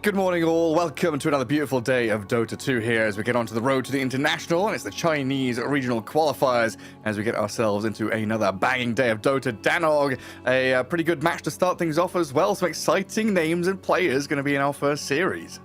Good morning all, welcome to another beautiful day of Dota 2 here as we get onto the road to the International, and it's the Chinese regional qualifiers as we get ourselves into another banging day of Dota. Danog, a pretty good match to start things off as well, some exciting names and players going to be in our first series.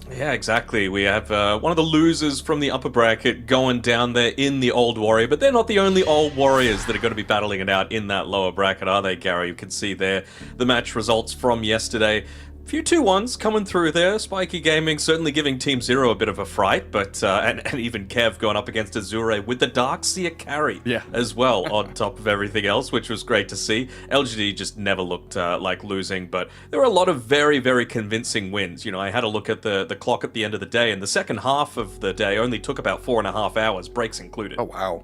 Yeah, exactly. We have one of the losers from the upper bracket going down there in the Old Warrior, but they're not the only Old Warriors that are going to be battling it out in that lower bracket, are they, Gary? You can see there the match results from yesterday. Few 2-1s coming through there. Spiky Gaming certainly giving Team Zero a bit of a fright, but and even Kev going up against Azure with the Darkseer carry as well on top of everything else, which was great to see. LGD just never looked like losing, but there were a lot of very, very convincing wins. You know, I had a look at the clock at the end of the day, and the second half of the day only took about 4.5 hours, breaks included. Oh, wow.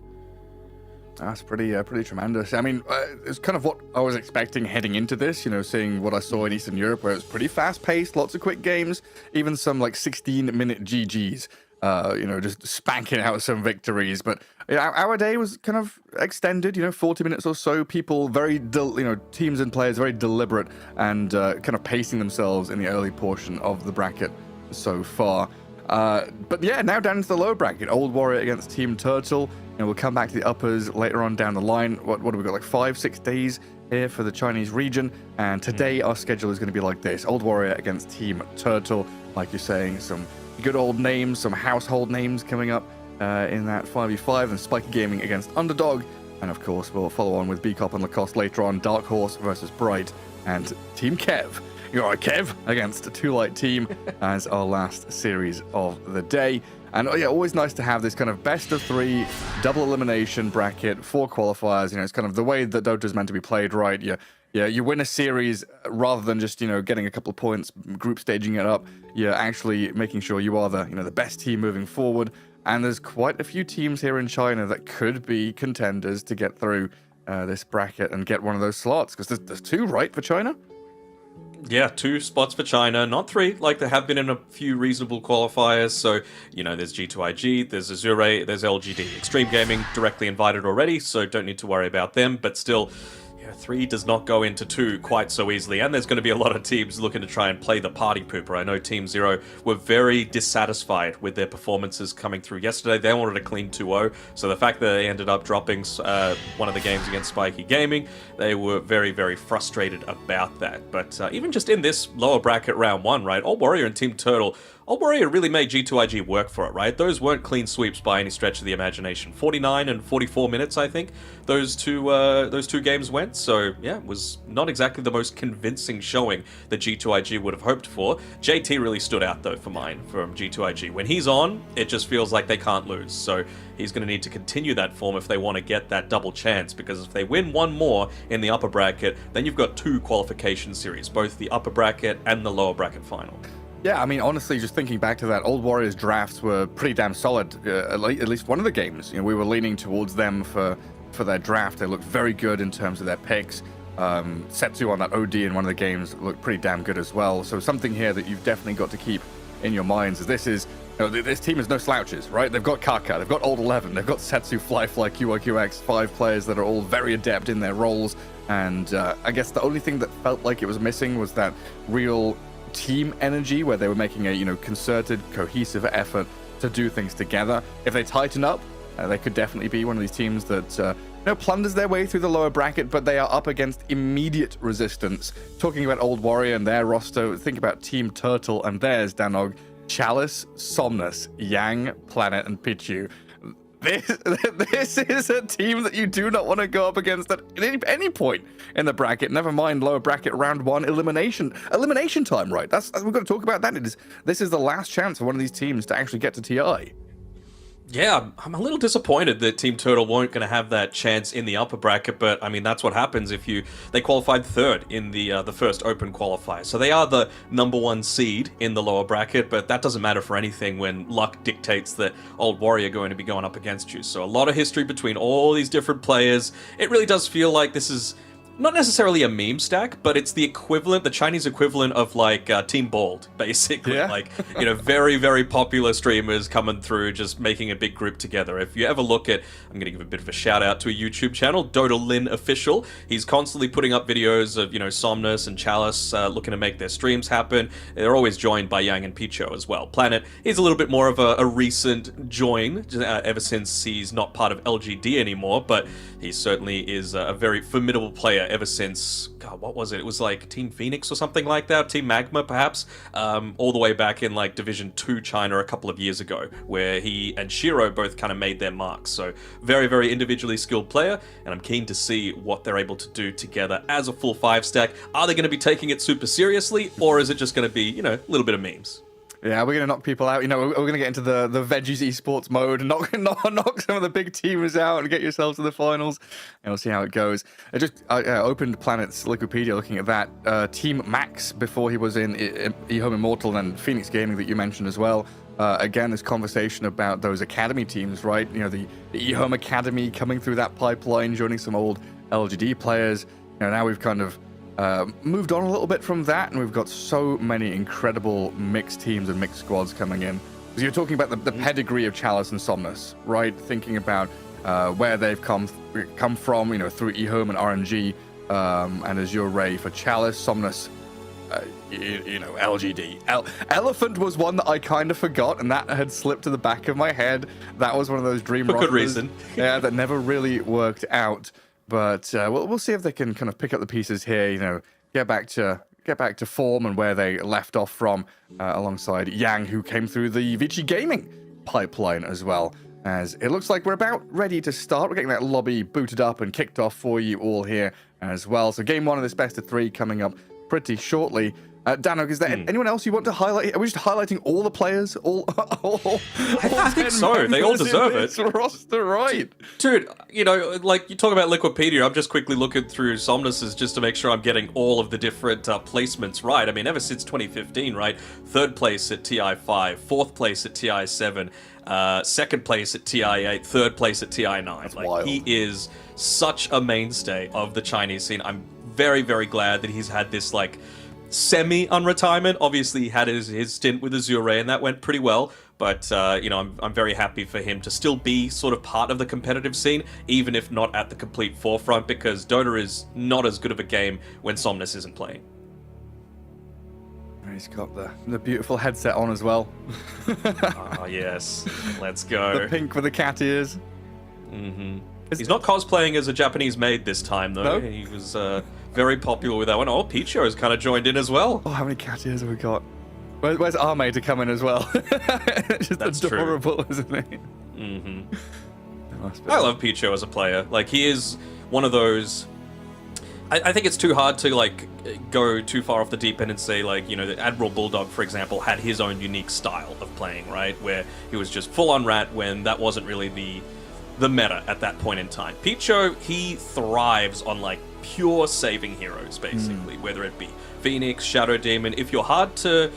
That's pretty tremendous. I mean, it's kind of what I was expecting heading into this, you know, seeing what I saw in Eastern Europe, where it's pretty fast-paced, lots of quick games, even some, like, 16-minute GGs, you know, just spanking out some victories. But our day was kind of extended, you know, 40 minutes or so, people very, teams and players very deliberate and kind of pacing themselves in the early portion of the bracket so far. But yeah, now down into the lower bracket, Old Warrior against Team Turtle. You know, we'll come back to the uppers later on down the line. What have we got, like 5-6 days here for the Chinese region? And today our schedule is going to be like this. Old Warrior against Team Turtle. Like you're saying, some good old names, some household names coming up in that 5v5. And Spiky Gaming against Underdog. And of course, we'll follow on with Bcop and Lacoste later on. Dark Horse versus Bright. And Team Kev. You're right, Kev, against Too Light Team as our last series of the day. And yeah, always nice to have this kind of best of 3 double elimination bracket for qualifiers. You know, it's kind of the way that Dota is meant to be played, right? You win a series rather than just, you know, getting a couple of points, group staging it up. You're actually making sure you are the, you know, the best team moving forward. And there's quite a few teams here in China that could be contenders to get through this bracket and get one of those slots, because there's 2, right, for China? Yeah, 2 spots for China, not 3, like there have been in a few reasonable qualifiers. So, you know, there's G2IG, there's Azure, there's LGD. Extreme Gaming directly invited already, so don't need to worry about them. But still, 3 does not go into 2 quite so easily, and there's going to be a lot of teams looking to try and play the party pooper. I know Team Zero were very dissatisfied with their performances coming through yesterday. They wanted a clean 2-0, so the fact that they ended up dropping one of the games against Spiky Gaming, they were very, very frustrated about that. But even just in this lower bracket round 1, right, Old Warrior and Team Turtle, Old Warrior really made G2IG work for it, right? Those weren't clean sweeps by any stretch of the imagination. 49 and 44 minutes, I think, those two games went. So, yeah, it was not exactly the most convincing showing that G2IG would have hoped for. JT really stood out, though, for mine, from G2IG. When he's on, it just feels like they can't lose. So he's going to need to continue that form if they want to get that double chance, because if they win one more in the upper bracket, then you've got 2 qualification series, both the upper bracket and the lower bracket final. Yeah, I mean, honestly, just thinking back to that, Old Warriors drafts were pretty damn solid, at least one of the games. You know, we were leaning towards them for their draft. They looked very good in terms of their picks. Setsu on that OD in one of the games looked pretty damn good as well. So something here that you've definitely got to keep in your minds is this team is no slouches, right? They've got Kaka, they've got Old 11, they've got Setsu, Flyfly, QIQX, 5 players that are all very adept in their roles. And I guess the only thing that felt like it was missing was that real team energy, where they were making a, you know, concerted, cohesive effort to do things together. If they tighten up, they could definitely be one of these teams that plunders their way through the lower bracket, but they are up against immediate resistance. Talking about Old Warrior and their roster, think about Team Turtle and theirs, Danog. Chalice, Somnus, Yang, Planet, and Pichu. This is a team that you do not want to go up against at any point in the bracket. Never mind lower bracket round 1 elimination time, right? We've got to talk about that. This is the last chance for one of these teams to actually get to TI. Yeah, I'm a little disappointed that Team Turtle weren't going to have that chance in the upper bracket, but I mean, that's what happens if they qualified 3rd in the first open qualifier. So they are the number 1 seed in the lower bracket, but that doesn't matter for anything when luck dictates that Old Warrior are going to be going up against you. So a lot of history between all these different players. It really does feel like this is not necessarily a meme stack, but it's the equivalent, the Chinese equivalent of like Team Bald, basically. Yeah. Like, you know, very, very popular streamers coming through, just making a big group together. If you ever look at, I'm going to give a bit of a shout out to a YouTube channel, Dota Lin Official. He's constantly putting up videos of, you know, Somnus and Chalice looking to make their streams happen. They're always joined by Yang and Picho as well. Planet is a little bit more of a recent join, ever since he's not part of LGD anymore, but he certainly is a very formidable player ever since, God, what was it? It was like Team Phoenix or something like that, Team Magma perhaps, all the way back in like Division 2 China a couple of years ago, where he and Shiro both kind of made their marks. So very, very individually skilled player, and I'm keen to see what they're able to do together as a full 5-stack. Are they going to be taking it super seriously, or is it just going to be, you know, a little bit of memes? Yeah, we're going to knock people out. You know, we're going to get into the Veggies esports mode and knock some of the big teamers out and get yourselves to the finals. And we'll see how it goes. I opened Planet's Liquipedia looking at that. Team Max, before he was in eHome Immortal and Phoenix Gaming that you mentioned as well. Again, this conversation about those academy teams, right? You know, the eHome Academy coming through that pipeline, joining some old LGD players. You know, now we've kind of moved on a little bit from that, and we've got so many incredible mixed teams and mixed squads coming in. Because you're talking about the pedigree of Chalice and Somnus, right? Thinking about where they've come from, you know, through eHome and RNG, and Azure Ray for Chalice, Somnus, you know, LGD. Elephant was one that I kind of forgot, and that had slipped to the back of my head. That was one of those dream For good rosters, reason. yeah, that never really worked out. But we'll see if they can kind of pick up the pieces here, you know, get back to form and where they left off from, alongside Yang, who came through the Vici Gaming pipeline as well. As it looks like we're about ready to start. We're getting that lobby booted up and kicked off for you all here as well. So game 1 of this best of 3 coming up pretty shortly. Dano, is there anyone else you want to highlight? Are we just highlighting all the players? I think so. They all deserve it. Roster, right? Dude, you know, like you talk about Liquipedia, I'm just quickly looking through Somnus's just to make sure I'm getting all of the different placements right. I mean, ever since 2015, right? 3rd place at TI5, 4th place at TI7, 2nd place at TI8, 3rd place at TI9. That's like wild. He is such a mainstay of the Chinese scene. I'm very, very glad that he's had this like semi-unretirement. Obviously, he had his stint with Azure, and that went pretty well. But, you know, I'm very happy for him to still be sort of part of the competitive scene, even if not at the complete forefront, because Dota is not as good of a game when Somnus isn't playing. He's got the beautiful headset on as well. Oh, yes. Let's go. The pink with the cat ears. Mm-hmm. He's not cosplaying as a Japanese maid this time, though. No? He was very popular with that one. Oh, Picho has kind of joined in as well. Oh, how many cat ears have we got? Where's Arme to come in as well? Just That's adorable, true. Isn't he? Mm-hmm. I love Picho as a player. Like, he is one of those... I think it's too hard to, like, go too far off the deep end and say, like, you know, that Admiral Bulldog, for example, had his own unique style of playing, right? Where he was just full-on rat when that wasn't really the meta at that point in time. Picho, he thrives on, like, pure saving heroes, basically, whether it be Phoenix, Shadow Demon. If you're hard to...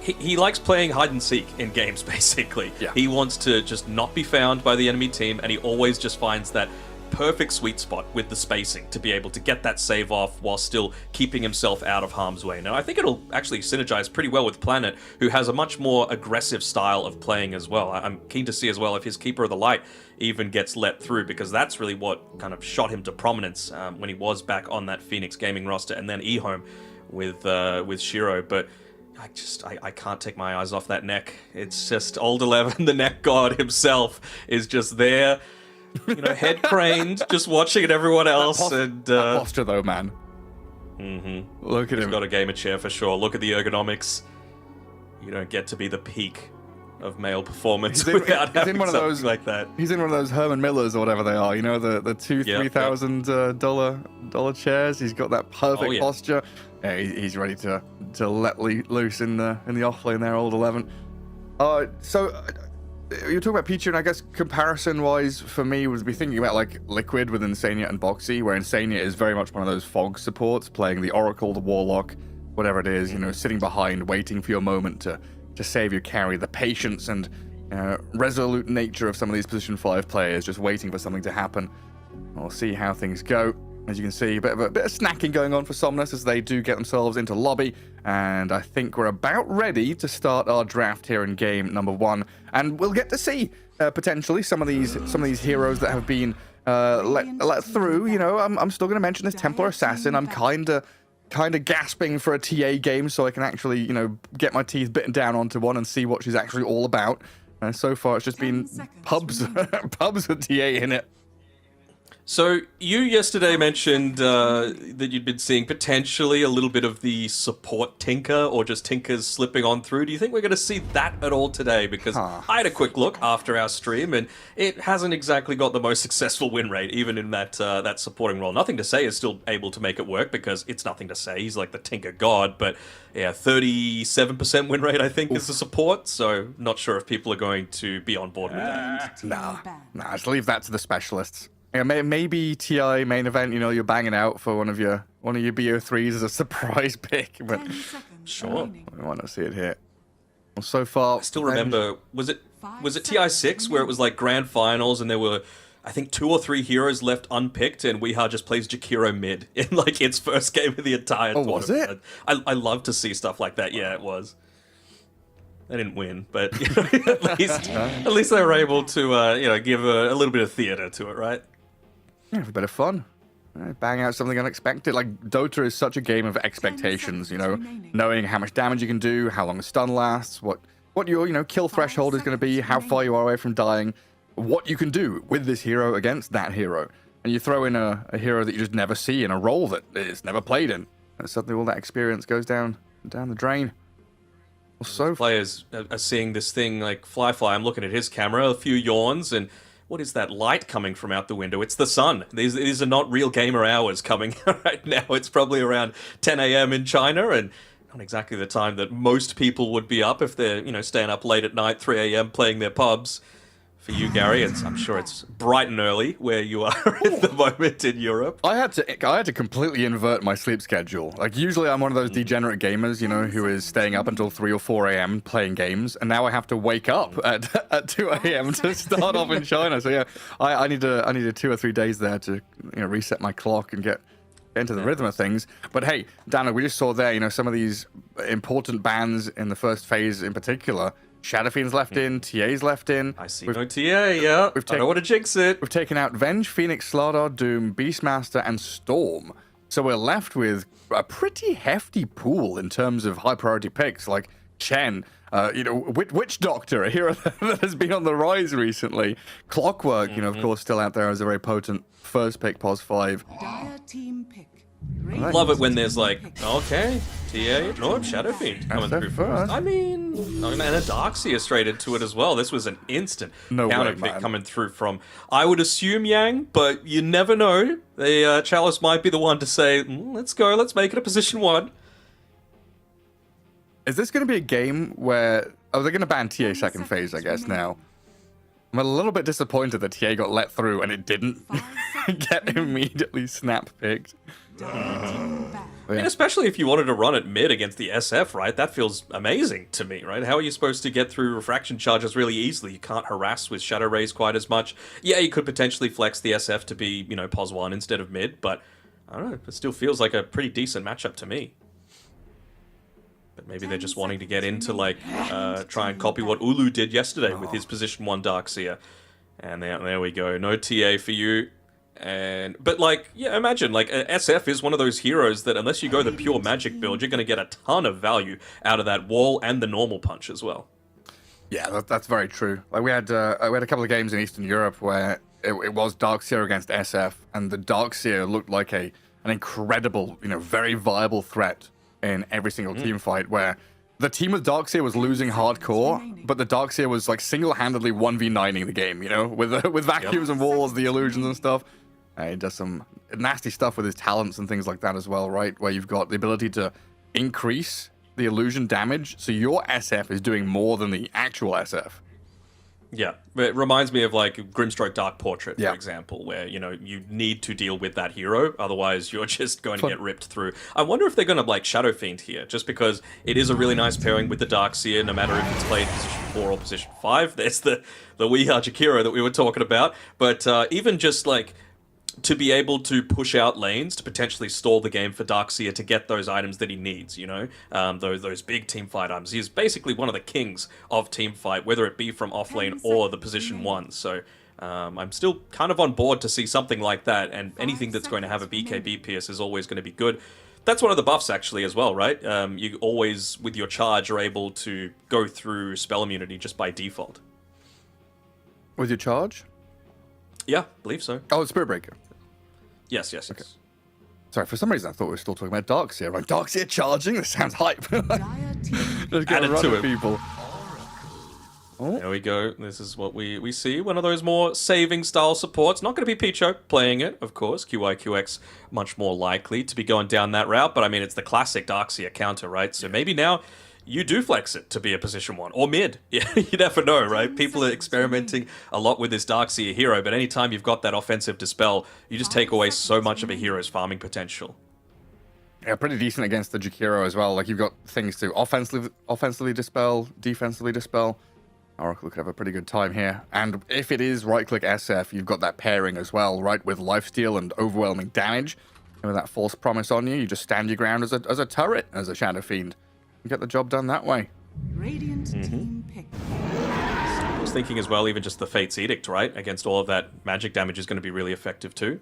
He likes playing hide and seek in games, basically. Yeah. He wants to just not be found by the enemy team, and he always just finds that perfect sweet spot with the spacing to be able to get that save off while still keeping himself out of harm's way. Now, I think it'll actually synergize pretty well with Planet, who has a much more aggressive style of playing as well. I'm keen to see as well if his Keeper of the Light even gets let through, because that's really what kind of shot him to prominence when he was back on that Phoenix Gaming roster, and then eHome with Shiro. But I can't take my eyes off that neck. It's just Old 11, the neck god himself, is just there, you know, head craned, just watching at everyone else. That posture, though, man. Mm-hmm. Look at him. He's got a gamer chair for sure. Look at the ergonomics. You don't get to be the peak of male performance without having something like that. He's in one of those Herman Millers or whatever they are. You know, the $2,000-$3,000 dollar chairs. He's got that perfect posture. Yeah, he's ready to let loose in the off lane there, Old 11. So you're talking about Pichu, and I guess comparison-wise for me would be thinking about like Liquid with Insania and Boxy, where Insania is very much one of those fog supports, playing the Oracle, the Warlock, whatever it is, you know, sitting behind, waiting for your moment to save your carry. The patience and resolute nature of some of these position 5 players, just waiting for something to happen. We'll see how things go. As you can see, a bit of snacking going on for Somnus as they do get themselves into lobby. And I think we're about ready to start our draft here in game number 1. And we'll get to see potentially some of these heroes that have been let through. You know, I'm still going to mention this Templar Assassin. I'm kind of gasping for a TA game so I can actually, you know, get my teeth bitten down onto one and see what she's actually all about. So far, it's just been pubs, pubs with TA in it. So you yesterday mentioned that you'd been seeing potentially a little bit of the support Tinker or just Tinkers slipping on through. Do you think we're going to see that at all today? Because I had a quick look after our stream, and it hasn't exactly got the most successful win rate, even in that that supporting role. Nothing to Say is still able to make it work because it's Nothing to Say. He's like the Tinker god, but yeah, 37% win rate I think is the support. So not sure if people are going to be on board with that. Nah, just leave that to the specialists. Yeah, maybe TI main event, you know, you're banging out for one of your BO3s as a surprise pick, but sure, I want to see it here. Well, so far, I still remember, was it TI6 where it was like grand finals and there were, I think, 2 or 3 heroes left unpicked, and Weeha just plays Jakiro mid in like its first game of the entire tournament. Was it? I love to see stuff like that. Yeah, it was. They didn't win, but you know, at least they were able to you know, give a little bit of theater to it, right? Yeah, have a bit of fun. Bang out something unexpected. Like, Dota is such a game of expectations, you know, knowing how much damage you can do, how long a stun lasts, what your, you know, kill threshold is going to be, how far you are away from dying, what you can do with this hero against that hero. And you throw in a hero that you just never see in a role that is never played in, and suddenly all that experience goes down the drain. Well, so players are seeing this thing like Fly. I'm looking at his camera, a few yawns, and what is that light coming from out the window? It's the sun. These are not real gamer hours coming right now. It's probably around 10 a.m. in China, and not exactly the time that most people would be up if they're, you know, staying up late at night, 3 a.m. playing their pubs. For you, Gary, I'm sure it's bright and early where you are at the moment in Europe. I had to completely invert my sleep schedule. Like, usually I'm one of those degenerate gamers, you know, who is staying up until 3 or 4 a.m. playing games, and now I have to wake up at 2 a.m. to start off in China. So yeah, I needed 2 or 3 days there to, you know, reset my clock and get into the rhythm of things. But hey, Dana, we just saw there, you know, some of these important bans in the first phase in particular. Shadowfiend's left in, TA's left in. I see no TA, yeah. I don't want to jinx it. We've taken out Venge, Phoenix, Slardar, Doom, Beastmaster, and Storm. So we're left with a pretty hefty pool in terms of high priority picks, like Chen, you know, Witch Doctor, a hero that has been on the rise recently. Clockwork, you know, of course, still out there as a very potent first pick, pos 5. Dire team pick. Love it when there's like, okay, TA, no, Shadowfiend coming through first. I mean, and a Darkseer straight into it as well. This was an instant counter pick coming through from, I would assume, Yang, but you never know. The Chalice might be the one to say, let's go, let's make it a position 1. Is this going to be a game where... Oh, they're going to ban TA second phase, I guess, now. I'm a little bit disappointed that TA got let through and it didn't get immediately snap picked. I mean, especially if you wanted to run it mid against the SF, right? That feels amazing to me, right? How are you supposed to get through refraction charges really easily? You can't harass with Shadow Rays quite as much. Yeah, you could potentially flex the SF to be, you know, pos 1 instead of mid, but I don't know. It still feels like a pretty decent matchup to me. But maybe they're just wanting to get into, like, try and copy what Ulu did yesterday with his position 1 Darkseer. And there we go. No TA for you. But like, yeah, imagine like SF is one of those heroes that unless you go the pure magic build, you're going to get a ton of value out of that wall and the normal punch as well. Yeah, that's very true. Like we had a couple of games in Eastern Europe where it was Darkseer against SF, and the Darkseer looked like an incredible, you know, very viable threat in every single team fight. Where the team with Darkseer was losing hardcore, but the Darkseer was like single-handedly 1v9ing the game, you know, with vacuums and walls, the illusions and stuff. He does some nasty stuff with his talents and things like that as well, right? Where you've got the ability to increase the illusion damage, so your SF is doing more than the actual SF. Yeah, it reminds me of like Grimstroke Dark Portrait, for example, where, you know, you need to deal with that hero, otherwise you're just going to get ripped through. I wonder if they're going to like Shadowfiend here, just because it is a really nice pairing with the Darkseer, no matter if it's played position 4 or position 5. There's the Weeha Jakiro that we were talking about, but even just like to be able to push out lanes to potentially stall the game for Darkseer to get those items that he needs, you know, those big team fight items. He's basically one of the kings of team fight, whether it be from offlane or the position 1. So I'm still kind of on board to see something like that, and anything that's going to have a BKB pierce is always going to be good. That's one of the buffs, actually, as well, right? You always, with your charge, are able to go through spell immunity just by default. With your charge? Yeah, I believe so. Oh, it's Spirit Breaker. Yes, yes, yes. Okay. Sorry, for some reason I thought we were still talking about Darkseer. I'm like, Darkseer charging? This sounds hype. Just get Add it run to at it. people. Oh. There we go. This is what we see. One of those more saving style supports. Not going to be Picho playing it, of course. QIQX much more likely to be going down that route. But I mean, it's the classic Darkseer counter, right? So maybe now you do flex it to be a position 1 or mid. Yeah, you never know, right? People are experimenting a lot with this Darkseer hero, but anytime you've got that offensive dispel, you just take away so much of a hero's farming potential. Yeah, pretty decent against the Jakiro as well. Like, you've got things to offensively dispel, defensively dispel. Oracle could have a pretty good time here. And if it is right-click SF, you've got that pairing as well, right? With lifesteal and overwhelming damage. And with that false promise on you, you just stand your ground as a turret, as a Shadow Fiend. You get the job done that way. Radiant team pick. I was thinking as well, even just the Fate's Edict, right? Against all of that magic damage is going to be really effective too.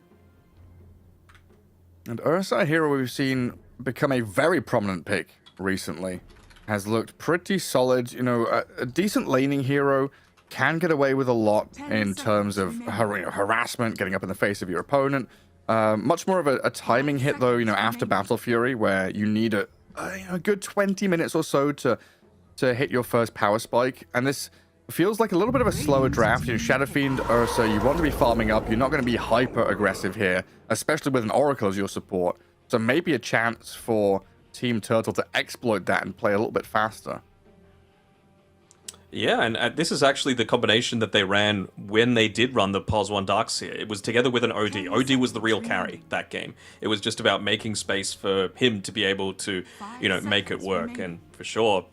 And Ursa, a hero we've seen become a very prominent pick recently, has looked pretty solid. You know, a decent laning hero can get away with a lot in terms of harassment, getting up in the face of your opponent. Much more of a timing hit, though, you know, after Battle Fury, where you need a good 20 minutes or so to hit your first power spike. And this feels like a little bit of a slower draft. You know, Shadow Fiend, Ursa, you want to be farming up. You're not going to be hyper aggressive here, especially with an Oracle as your support. So maybe a chance for Team Turtle to exploit that and play a little bit faster. Yeah, and this is actually the combination that they ran when they did run the POS 1 Darkseer. It was together with an OD. OD was the real carry that game. It was just about making space for him to be able to, you know, make it work. And for sure,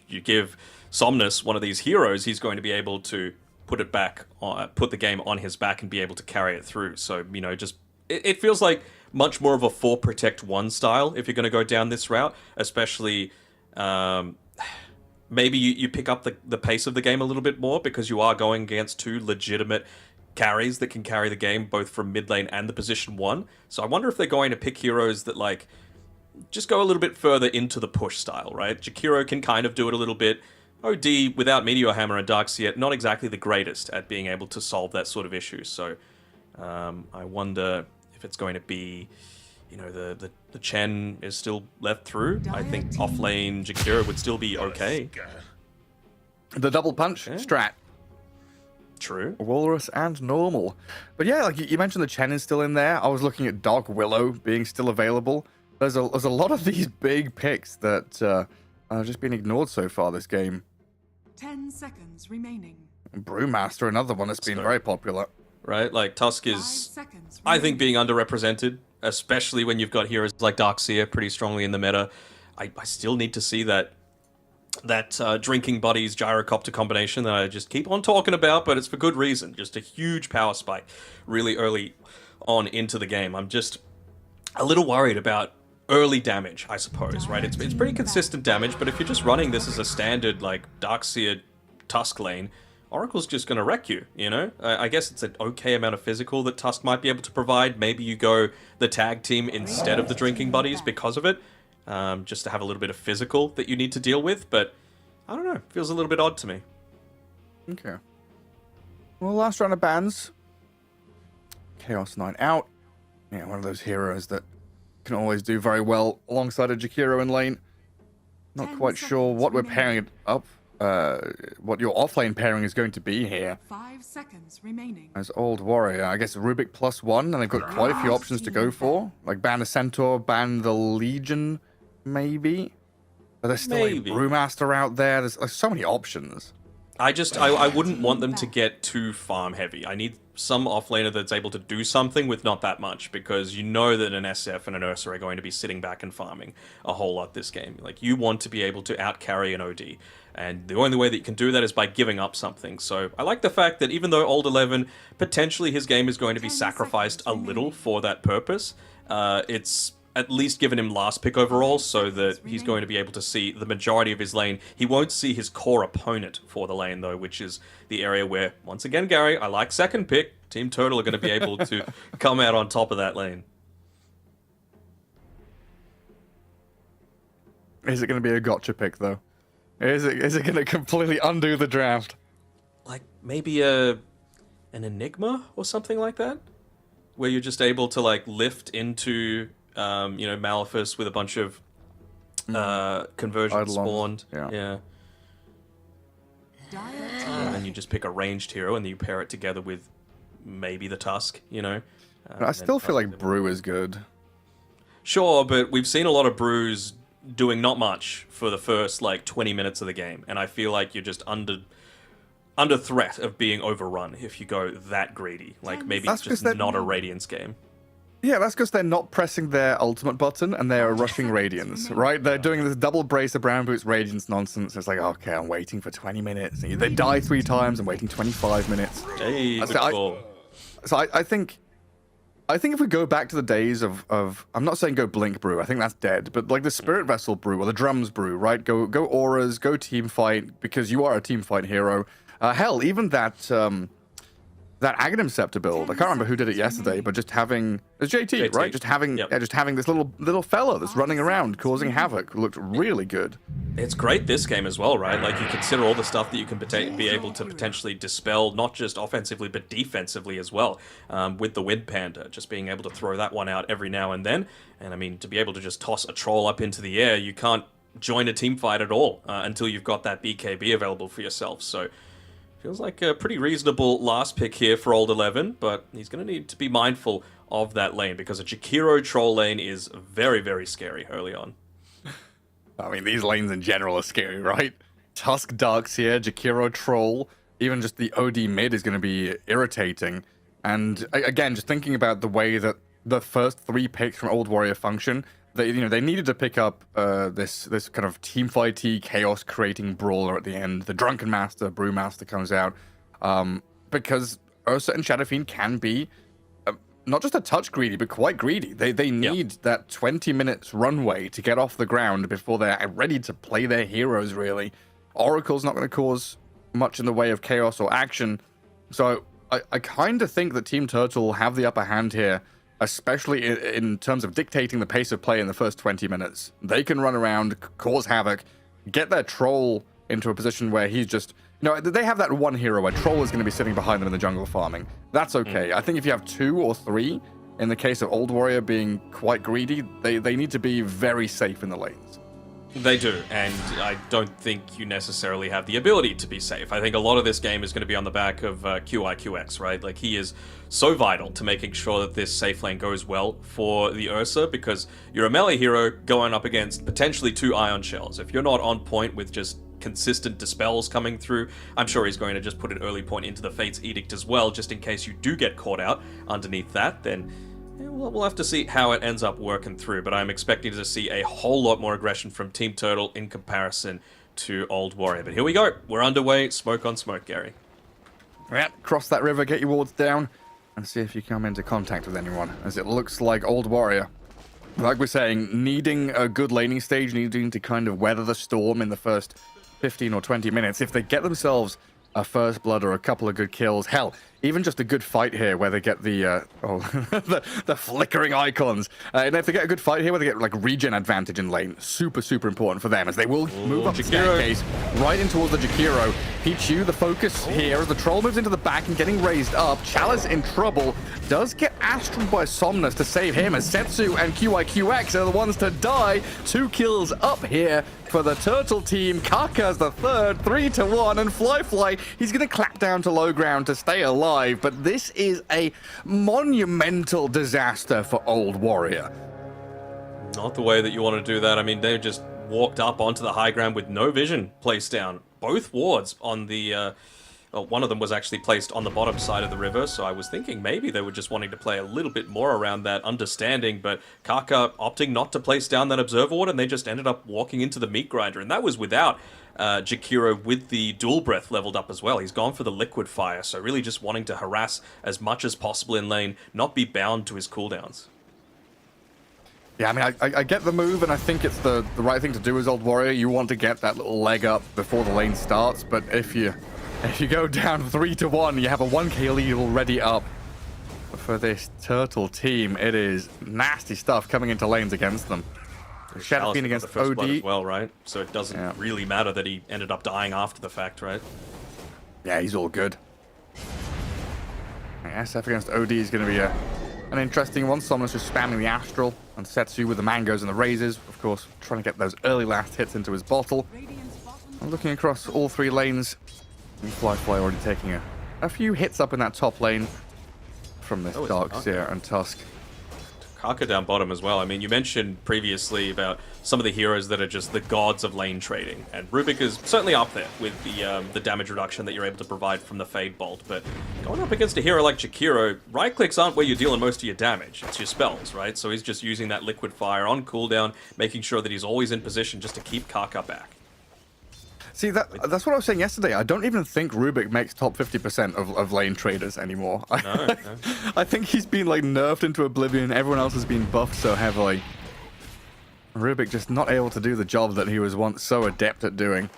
you give Somnus one of these heroes, he's going to be able to put it back, put the game on his back and be able to carry it through. So, you know, just it feels like much more of a 4 protect 1 style if you're going to go down this route, especially maybe you pick up the pace of the game a little bit more because you are going against 2 legitimate carries that can carry the game both from mid lane and the position 1. So I wonder if they're going to pick heroes that like just go a little bit further into the push style, right? Jakiro can kind of do it a little bit. OD without Meteor Hammer and Darkseer, not exactly the greatest at being able to solve that sort of issue. So I wonder if it's going to be, you know, the Chen is still left through. I think offlane Jakiro would still be okay. The double punch strat. True. Walrus and normal. But yeah, like you mentioned, the Chen is still in there. I was looking at Dark Willow being still available. There's a lot of these big picks that are just being ignored so far this game. 10 seconds remaining. Brewmaster, another one that's been very popular. Right, like Tusk is, I think, being underrepresented, especially when you've got heroes like Darkseer pretty strongly in the meta. I still need to see that Drinking Buddies Gyrocopter combination that I just keep on talking about, but it's for good reason. Just a huge power spike really early on into the game. I'm just a little worried about early damage, I suppose, right? It's pretty consistent damage, but if you're just running this as a standard, like, Darkseer Tusk lane, Oracle's just going to wreck you, you know? I guess it's an okay amount of physical that Tusk might be able to provide. Maybe you go the tag team instead of the Drinking Buddies because of it, just to have a little bit of physical that you need to deal with, but I don't know, it feels a little bit odd to me. Okay. Well, last round of bans. Chaos 9 out. Yeah, one of those heroes that can always do very well alongside a Jakiro in lane. Not quite sure what we're pairing it up. What your offlane pairing is going to be here. 5 seconds remaining. As Old Warrior, I guess Rubik +1, and they've got quite a few options to go for. Like ban the Centaur, ban the Legion, maybe. But there's still a Brewmaster out there. There's so many options. I wouldn't want them to get too farm heavy. I need some offlaner that's able to do something with not that much, because you know that an SF and an Ursa are going to be sitting back and farming a whole lot this game. Like, you want to be able to outcarry an OD, and the only way that you can do that is by giving up something. So I like the fact that even though Old 11, potentially his game is going to be sacrificed a little for that purpose, it's at least given him last pick overall, so that he's going to be able to see the majority of his lane. He won't see his core opponent for the lane, though, which is the area where, once again, Gary, I like second pick. Team Turtle are going to be able to come out on top of that lane. Is it going to be a gotcha pick, though? Is it going to completely undo the draft? Like, maybe an Enigma or something like that? Where you're just able to, like, lift into... Malefice with a bunch of conversions spawned. Yeah. And you just pick a ranged hero and you pair it together with maybe the Tusk, I still feel like Brew is good. Sure, but we've seen a lot of Brews doing not much for the first, 20 minutes of the game, and I feel like you're just under threat of being overrun if you go that greedy. Like, maybe it's just not a Radiance game. Yeah, that's because they're not pressing their ultimate button and they're rushing Radiance, right? They're doing this double brace of Brown Boots Radiance nonsense. It's like, okay, I'm waiting for 20 minutes. And they die 3 times, I'm waiting 25 minutes. Hey, I think if we go back to the days of I'm not saying go Blink Brew, I think that's dead, but like the Spirit Vessel Brew or the Drums Brew, right? Go Auras, go Team Fight, because you are a Team Fight hero. Hell, even that Aghanim Scepter build, I can't remember who did it yesterday, but just having... It's JT, right? Just having just having this little fella that's running around causing havoc looked really good. It's great this game as well, right? Like, you consider all the stuff that you can be able to potentially dispel, not just offensively, but defensively as well, with the Wind Panda, just being able to throw that one out every now and then. And I mean, to be able to just toss a troll up into the air, you can't join a team fight at all until you've got that BKB available for yourself. So... feels like a pretty reasonable last pick here for Old 11, but he's going to need to be mindful of that lane, because a Jakiro troll lane is very, very scary early on. I mean, these lanes in general are scary, right? Tusk Darks here, Jakiro troll, even just the OD mid is going to be irritating. And again, just thinking about the way that the first 3 picks from Old Warrior function, they needed to pick up this kind of teamfighty, chaos-creating brawler at the end. The Drunken Master, Brewmaster comes out, because Ursa and Shadow Fiend can be not just a touch greedy, but quite greedy. They need that 20 minutes runway to get off the ground before they're ready to play their heroes, really. Oracle's not going to cause much in the way of chaos or action, so I kind of think that Team Turtle have the upper hand here, especially in terms of dictating the pace of play in the first 20 minutes. They can run around, cause havoc, get their troll into a position where he's just... they have that one hero where troll is going to be sitting behind them in the jungle farming. That's okay. I think if you have 2 or 3, in the case of Old Warrior being quite greedy, they need to be very safe in the lanes. They do, and I don't think you necessarily have the ability to be safe. I think a lot of this game is going to be on the back of QIQX, right? Like, he is so vital to making sure that this safe lane goes well for the Ursa, because you're a melee hero going up against potentially 2 Ion Shells. If you're not on point with just consistent dispels coming through, I'm sure he's going to just put an early point into the Fate's Edict as well, just in case you do get caught out underneath that. Then we'll have to see how it ends up working through, but I'm expecting to see a whole lot more aggression from Team Turtle in comparison to Old Warrior. But here we go. We're underway. Smoke on smoke, Gary. Yeah, cross that river, get your wards down, and see if you come into contact with anyone, as it looks like Old Warrior, like we're saying, needing a good laning stage, needing to kind of weather the storm in the first 15 or 20 minutes. If they get themselves a first blood or a couple of good kills, hell, even just a good fight here where they get the the flickering icons, and if they get a good fight here where they get like regen advantage in lane, super important for them, as they will move up the staircase right in towards the Jakiro. Pichu, the focus here as the troll moves into the back and getting raised up. Chalice in trouble, does get astraled by Somnus to save him, as Setsu and QIQX are the ones to die. 2 kills up here for the Turtle team. Kaka's the third, 3-1, and Fly, he's gonna clap down to low ground to stay alive, but this is a monumental disaster for Old Warrior. Not the way that you want to do that. I mean, they just walked up onto the high ground with no vision placed down both wards on the... well, one of them was actually placed on the bottom side of the river, so I was thinking maybe they were just wanting to play a little bit more around that understanding, but Kaka opting not to place down that observer ward, and they just ended up walking into the meat grinder, and that was without Jakiro with the dual breath leveled up as well. He's gone for the liquid fire, so really just wanting to harass as much as possible in lane, not be bound to his cooldowns. Yeah, I mean, I get the move, and I think it's the right thing to do as Old Warrior. You want to get that little leg up before the lane starts, but if you go down 3-1, you have a 1k lead already up for this Turtle team. It is nasty stuff coming into lanes against them. Shadowfiend against the first blood OD. as well, right? So it doesn't really matter that he ended up dying after the fact, right? Yeah, he's all good. SF against OD is going to be an interesting one. Someone's just spamming the Astral, and Setsu with the mangoes and the razors. Of course, trying to get those early last hits into his bottle. And looking across all three lanes, Fly already taking a few hits up in that top lane from this Darkseer and Tusk. Kaka down bottom as well. I mean, you mentioned previously about some of the heroes that are just the gods of lane trading, and Rubik is certainly up there with the damage reduction that you're able to provide from the Fade Bolt, but going up against a hero like Jakiro, right clicks aren't where you're dealing most of your damage, it's your spells, right? So he's just using that liquid fire on cooldown, making sure that he's always in position just to keep Kaka back. See, that's what I was saying yesterday. I don't even think Rubik makes top 50% of lane traders anymore. No. I think he's been like nerfed into oblivion. Everyone else has been buffed so heavily. Rubik just not able to do the job that he was once so adept at doing.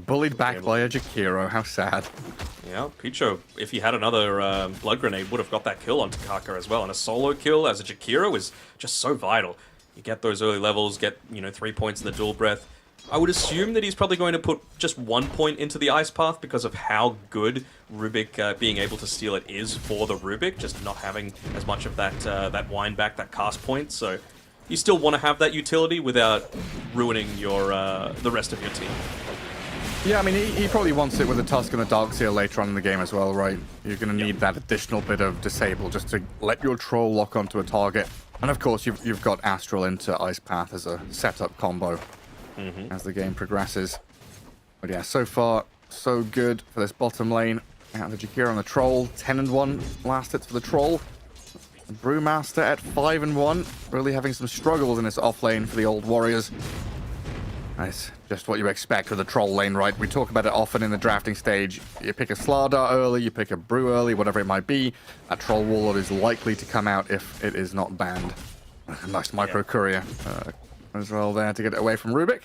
Bullied back by a Jakiro. How sad. Yeah, Picho, if he had another blood grenade, would have got that kill onto Kaka as well. And a solo kill as a Jakiro is just so vital. You get those early levels, get 3 points in the dual breath. I would assume that he's probably going to put just 1 point into the ice path because of how good Rubik being able to steal it is for the Rubik, just not having as much of that wind back, that cast point. So you still want to have that utility without ruining your the rest of your team. Yeah, I mean, he probably wants it with the Tusk and the Darkseer later on in the game as well, right? You're going to need that additional bit of disable just to let your troll lock onto a target. And of course, you've got Astral into Ice Path as a setup combo. As the game progresses. But yeah, so far, so good for this bottom lane. Out of the Jakiro on the Troll. 10-1 last hits for the Troll. Brewmaster at 5-1. Really having some struggles in this off lane for the Old Warriors. That's just what you expect with the Troll lane, right? We talk about it often in the drafting stage. You pick a Slardar early, you pick a Brew early, whatever it might be. That Troll Warlord is likely to come out if it is not banned. Nice micro courier. As well there to get it away from Rubik.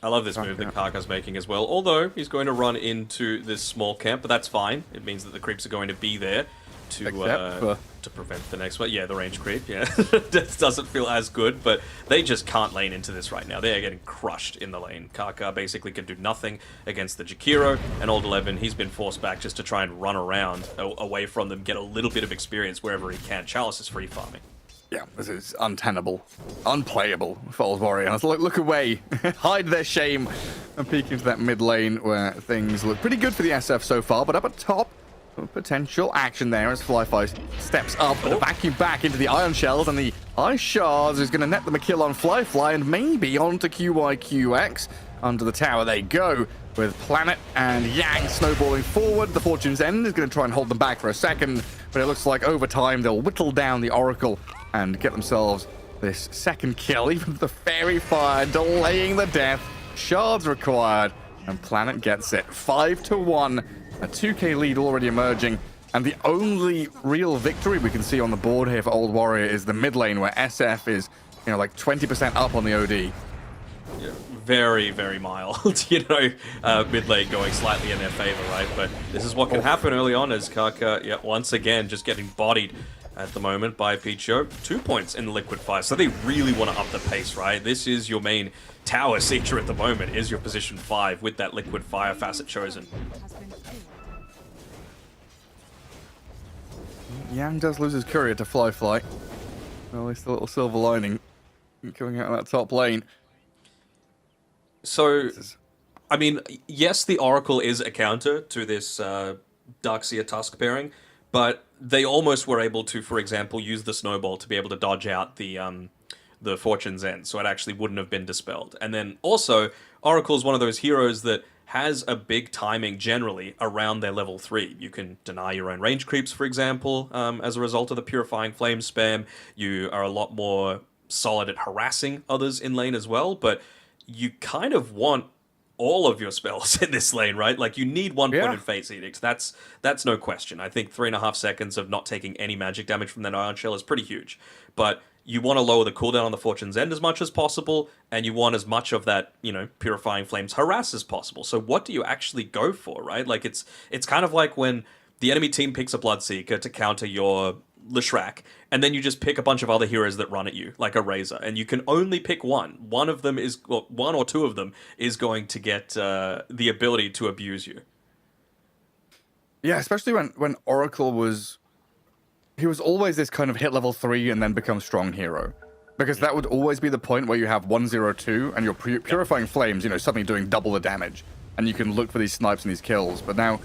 I love this move that Kaka's making as well, although he's going to run into this small camp, but that's fine. It means that the creeps are going to be there to prevent the next one. Yeah, the range creep, yeah. That doesn't feel as good, but they just can't lane into this right now. They are getting crushed in the lane. Kaka basically can do nothing against the Jakiro, and Old 11, he's been forced back just to try and run around away from them, get a little bit of experience wherever he can. Chalice is free farming. Yeah, this is untenable, unplayable for Old Warrior. Look away, hide their shame, and peek into that mid lane where things look pretty good for the SF so far. But up at top, potential action there as Fly steps up, but a vacuum back into the Iron Shells, and the Ice Shards is going to net them a kill on Fly, and maybe onto QYQX. Under the tower they go, with Planet and Yang snowballing forward. The Fortune's End is going to try and hold them back for a second, but it looks like over time they'll whittle down the Oracle and get themselves this second kill. Even the Fairy Fire delaying the death. Shards required, and Planet gets it. 5-1. A 2k lead already emerging. And the only real victory we can see on the board here for Old Warrior is the mid lane, where SF is, like 20% up on the OD. Yeah, very, very mild, mid lane going slightly in their favor, right? But this is what can happen early on as Kaka, once again, just getting bodied at the moment by Picho. 2 points in the liquid fire, so they really want to up the pace, right? This is your main tower seeker at the moment, is your position 5 with that liquid fire facet chosen. Yang does lose his courier to Fly. Well, at least a little silver lining coming out of that top lane. So, I mean, yes, the Oracle is a counter to this Darkseer Tusk pairing, but they almost were able to, for example, use the Snowball to be able to dodge out the the Fortune's End, so it actually wouldn't have been dispelled. And then also, Oracle's one of those heroes that has a big timing generally around their level 3. You can deny your own range creeps, for example, as a result of the Purifying Flame spam. You are a lot more solid at harassing others in lane as well, but you kind of want all of your spells in this lane, right? Like, you need one-pointed Fate's Edict. That's no question. I think 3.5 seconds of not taking any magic damage from that Ion Shell is pretty huge. But you want to lower the cooldown on the Fortune's End as much as possible, and you want as much of that, Purifying Flames harass as possible. So what do you actually go for, right? Like, it's kind of like when the enemy team picks a Bloodseeker to counter your Leshrac, and then you just pick a bunch of other heroes that run at you, like a Razor, and you can only pick one. One or two of them is going to get the ability to abuse you. Yeah, especially when Oracle was... He was always this kind of hit level 3 and then become strong hero. Because that would always be the point where you have 102 and your Purifying Flames, suddenly doing double the damage. And you can look for these snipes and these kills. But now,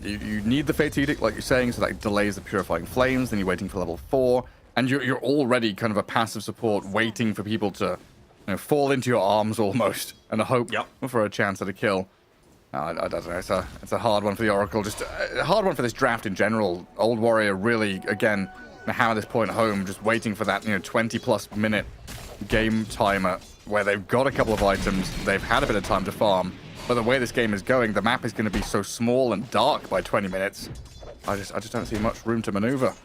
you need the Fate's Edict, like you're saying, so that delays the Purifying Flames, then you're waiting for level 4. And you're already kind of a passive support waiting for people to fall into your arms almost and hope for a chance at a kill. I don't know. It's a hard one for the Oracle. Just a hard one for this draft in general. Old Warrior really, again, hammer this point home, just waiting for that 20+ minute game timer where they've got a couple of items, they've had a bit of time to farm, but the way this game is going, the map is going to be so small and dark by 20 minutes. I just don't see much room to maneuver.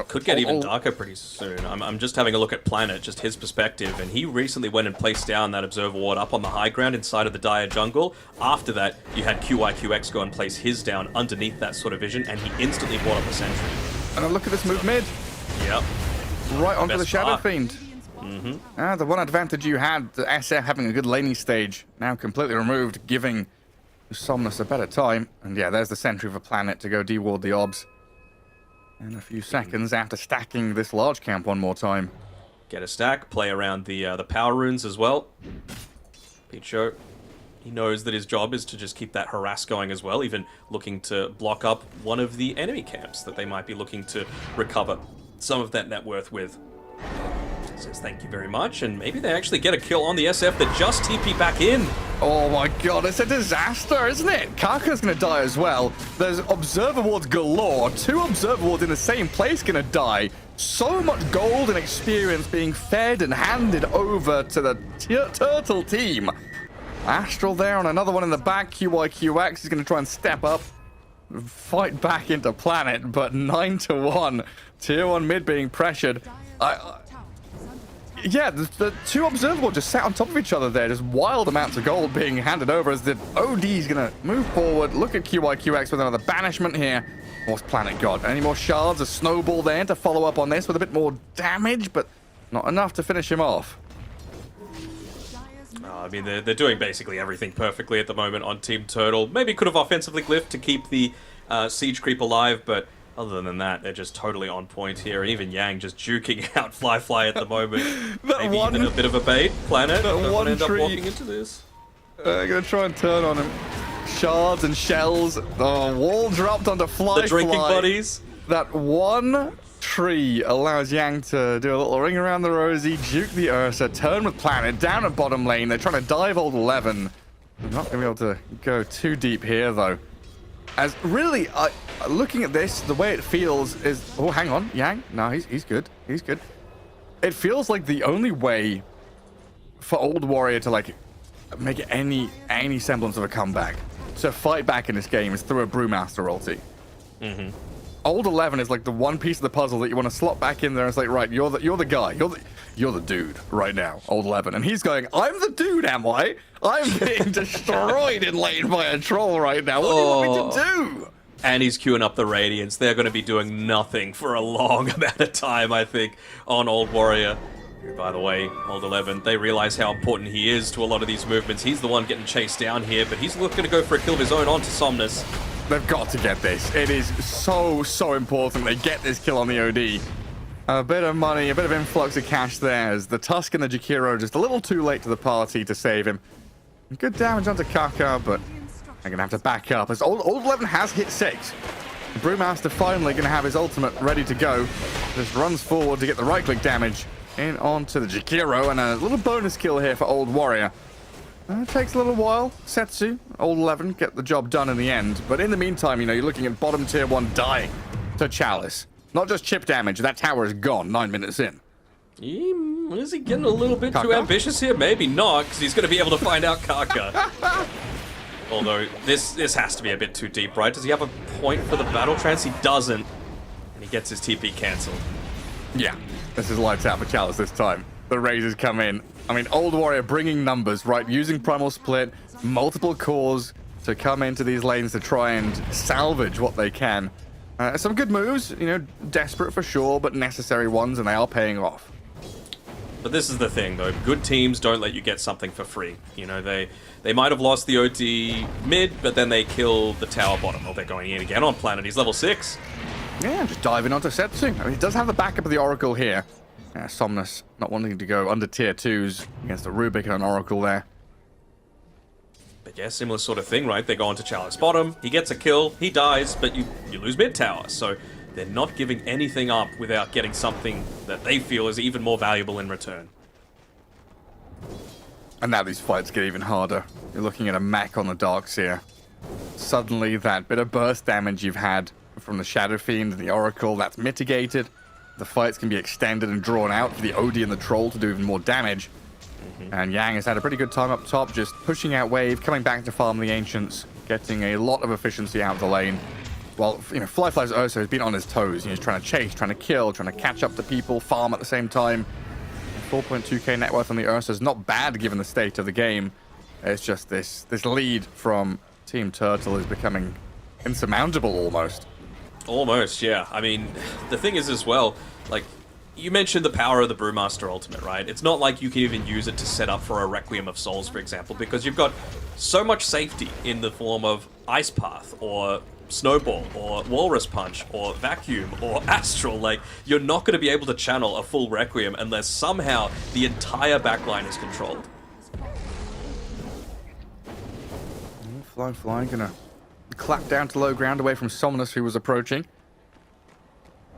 Could get even darker pretty soon. I'm just having a look at Planet, just his perspective, and he recently went and placed down that Observer Ward up on the high ground inside of the Dire jungle. After that, you had QIQX go and place his down underneath that sort of vision, and he instantly brought up a sentry. And a look at this move mid. Yep. Right onto the Shadow part. Fiend. The one advantage you had, the SF having a good laning stage, now completely removed, giving Somnus a better time. And yeah, there's the sentry for Planet to go deward the obs. In a few seconds after stacking this large camp one more time. Get a stack, play around the power runes as well. Picho, he knows that his job is to just keep that harass going as well, even looking to block up one of the enemy camps that they might be looking to recover some of that net worth with. Says thank you very much, and maybe they actually get a kill on the SF that just TP back in. Oh my god, it's a disaster, isn't it? Kaka's gonna die as well. There's Observer Wards galore. 2 Observer Wards in the same place gonna die. So much gold and experience being fed and handed over to the Turtle team. Astral there on another one in the back. QIQX is gonna try and step up, fight back into Planet, but 9-1. Tier 1 mid being pressured. Yeah, the 2 Observable just sat on top of each other there. Just wild amounts of gold being handed over as the OD's going to move forward. Look at QIQX with another banishment here. What's Planet got? Any more shards? A snowball there to follow up on this with a bit more damage, but not enough to finish him off. I mean, they're doing basically everything perfectly at the moment on Team Turtle. Maybe could have offensively glyphed to keep the siege creep alive, but other than that, they're just totally on point here. Even Yang just juking out Fly at the moment. Maybe even a bit of a bait. Planet doesn't end up walking into this. They're going to try and turn on him. Shards and shells. Oh, wall dropped onto Fly. The drinking buddies. That one tree allows Yang to do a little ring around the rosy, juke the Ursa, turn with Planet, down at bottom lane. They're trying to dive old 11. They're not going to be able to go too deep here, though. As really, looking at this, the way it feels is... Oh, hang on, Yang. No, he's good. He's good. It feels like the only way for Old Warrior to, like, make any semblance of a comeback, to fight back in this game, is through a Brewmaster ulti. Old 11 is like the one piece of the puzzle that you want to slot back in there and it's like, right, you're the guy. You're the dude right now, Old 11. And he's going, I'm the dude, am I? I'm being destroyed in lane by a troll right now. What do you want me to do? And he's queuing up the Radiance. They're going to be doing nothing for a long amount of time, I think, on Old Warrior. Who, by the way, Old 11, they realize how important he is to a lot of these movements. He's the one getting chased down here, but he's looking to go for a kill of his own onto Somnus. They've got to get this. It is so important they get this kill on the OD. A bit of money, a bit of influx of cash there as the Tusk and the Jakiro just a little too late to the party to save him. Good damage onto Kaka, but they're going to have to back up as Old 11 has hit 6. The Brewmaster finally going to have his ultimate ready to go. Just runs forward to get the right-click damage. In onto the Jakiro, and a little bonus kill here for Old Warrior. It takes a little while. Setsu, Old 11, get the job done in the end. But in the meantime, you know, you're looking at bottom tier 1 dying to Chalice. Not just chip damage, that tower is gone 9 minutes in. Is he getting a little bit too Kaka? ambitious here? Maybe not, because he's going to be able to find out Kaka. Although, this has to be a bit too deep, right? Does he have a point for the battle trance? He doesn't. And he gets his TP cancelled. Yeah, this is lights out for Chalice this time. The raises come in. I mean, Old Warrior bringing numbers, right? Using Primal Split, multiple cores to come into these lanes to try and salvage what they can. Some good moves, you know, desperate for sure, but necessary ones, and they are paying off. But this is the thing, though. Good teams don't let you get something for free. You know, they might have lost the OD mid, but then they kill the tower bottom. Oh, they're going in again on planet. He's level 6. Yeah, just diving onto Setsu. I mean, he does have the backup of the Oracle here. Somnus not wanting to go under tier 2s against a Rubik and an Oracle there. But yeah, similar sort of thing, right? They go onto Chalice bottom, he gets a kill, he dies, but you lose mid tower. So they're not giving anything up without getting something that they feel is even more valuable in return. And now these fights get even harder. You're looking at a mech on the Darks here. Suddenly that bit of burst damage you've had from the Shadow Fiend and the Oracle, that's mitigated. The fights can be extended and drawn out for the OD and the Troll to do even more damage. And Yang has had a pretty good time up top, just pushing out wave, coming back to farm the Ancients, getting a lot of efficiency out of the lane. While, you know, Flyfly's Ursa has been on his toes. You know, he's trying to chase, trying to kill, trying to catch up to people, farm at the same time. 4.2k net worth on the Ursa is not bad given the state of the game. It's just this lead from Team Turtle is becoming insurmountable almost. Almost, yeah. I mean, the thing is as well, like, you mentioned the power of the Brewmaster Ultimate, right? It's not like you can even use it to set up for a Requiem of Souls, for example, because you've got so much safety in the form of Ice Path, or Snowball, or Walrus Punch, or Vacuum, or Astral. Like, you're not going to be able to channel a full Requiem unless somehow the entire backline is controlled. Flying, gonna clap down to low ground away from Somnus, who was approaching.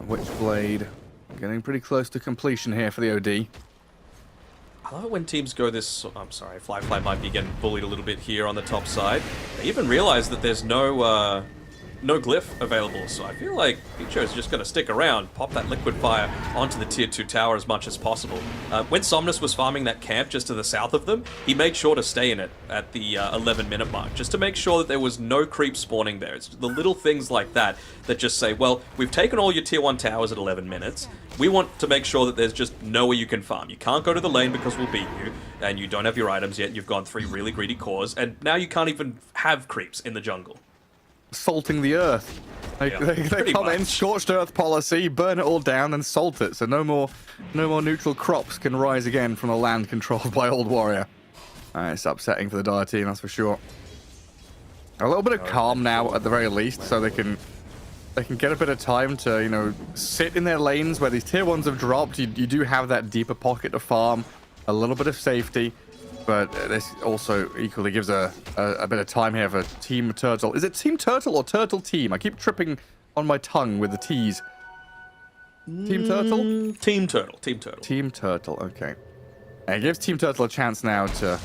Witchblade getting pretty close to completion here for the OD. I love it when teams go this... I'm sorry, Flyfly might be getting bullied a little bit here on the top side. They even realize that there's no glyph available, so I feel like Picho is just going to stick around, pop that liquid fire onto the tier 2 tower as much as possible. When Somnus was farming that camp just to the south of them, he made sure to stay in it at the 11-minute mark, just to make sure that there was no creep spawning there. It's the little things like that that just say, well, we've taken all your tier 1 towers at 11 minutes. We want to make sure that there's just nowhere you can farm. You can't go to the lane because we'll beat you, and you don't have your items yet. You've gone 3 really greedy cores, and now you can't even have creeps in the jungle. Salting the earth. They come in, scorched earth policy, burn it all down, and salt it. So no more neutral crops can rise again from the land controlled by Old Warrior. It's upsetting for the Dire team, that's for sure. A little bit of calm now, at the very least, so they can get a bit of time to, you know, sit in their lanes where these tier 1s have dropped. You do have that deeper pocket to farm, a little bit of safety. But this also equally gives a bit of time here for Team Turtle. Is it Team Turtle or Turtle Team? I keep tripping on my tongue with the T's. Team Turtle? Team Turtle. Team Turtle. Team Turtle, okay. And it gives Team Turtle a chance now to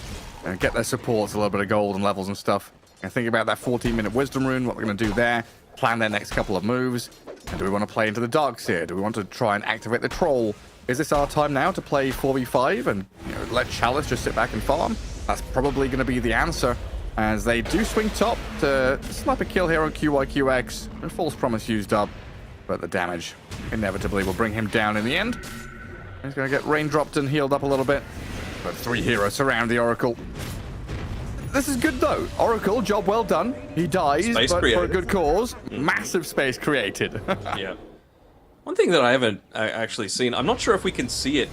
get their supports, a little bit of gold and levels and stuff. And think about that 14-minute Wisdom Rune, what they're going to do there. Plan their next couple of moves. And do we want to play into the Darks here? Do we want to try and activate the Troll? Is this our time now to play 4v5 and, you know, let Chalice just sit back and farm? That's probably going to be the answer, as they do swing top to snipe a kill here on QYQX, and False Promise used up, but the damage inevitably will bring him down in the end. He's going to get raindropped and healed up a little bit, but 3 heroes surround the Oracle. This is good though. Oracle, job well done. He dies, Space but created. for a good cause. Massive space created. Yeah. One thing that I haven't actually seen, I'm not sure if we can see it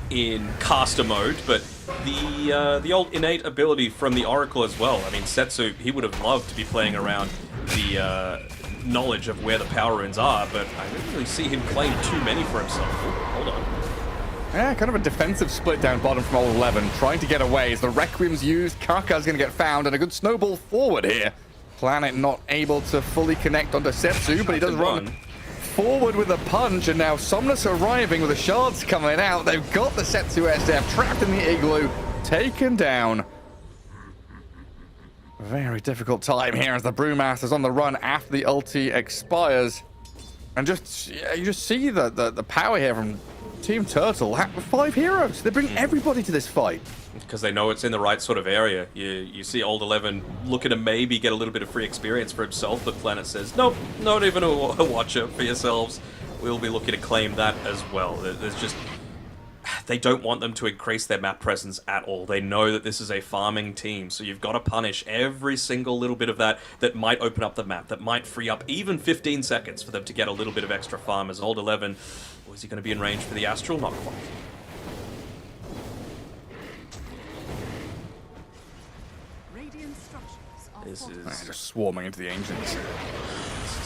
in caster mode, but the old innate ability from the Oracle as well. I mean, Setsu, he would have loved to be playing around the knowledge of where the power runes are, but I didn't really see him claim too many for himself. Ooh, hold on. Yeah, kind of a defensive split down bottom from Old 11, trying to get away as the Requiem's used. Kaka's going to get found, and a good snowball forward here. Planet not able to fully connect onto Setsu, but he does run forward with a punch, and now Somnus arriving with the shards coming out. They've got the Setsu SF trapped in the igloo, taken down. Very difficult time here as the Brewmaster's on the run after the ulti expires. And you just see the power here from Team Turtle. 5 heroes. They bring everybody to this fight. Because they know it's in the right sort of area. You see Old 11 looking to maybe get a little bit of free experience for himself, but Planet says, nope, not even a watcher for yourselves. We'll be looking to claim that as well. There's just... They don't want them to increase their map presence at all. They know that this is a farming team, so you've got to punish every single little bit of that might open up the map, that might free up even 15 seconds for them to get a little bit of extra farm. As Old 11, was he going to be in range for the Astral? Not quite. Radiant structures are This fortified. is Just swarming into the Ancients.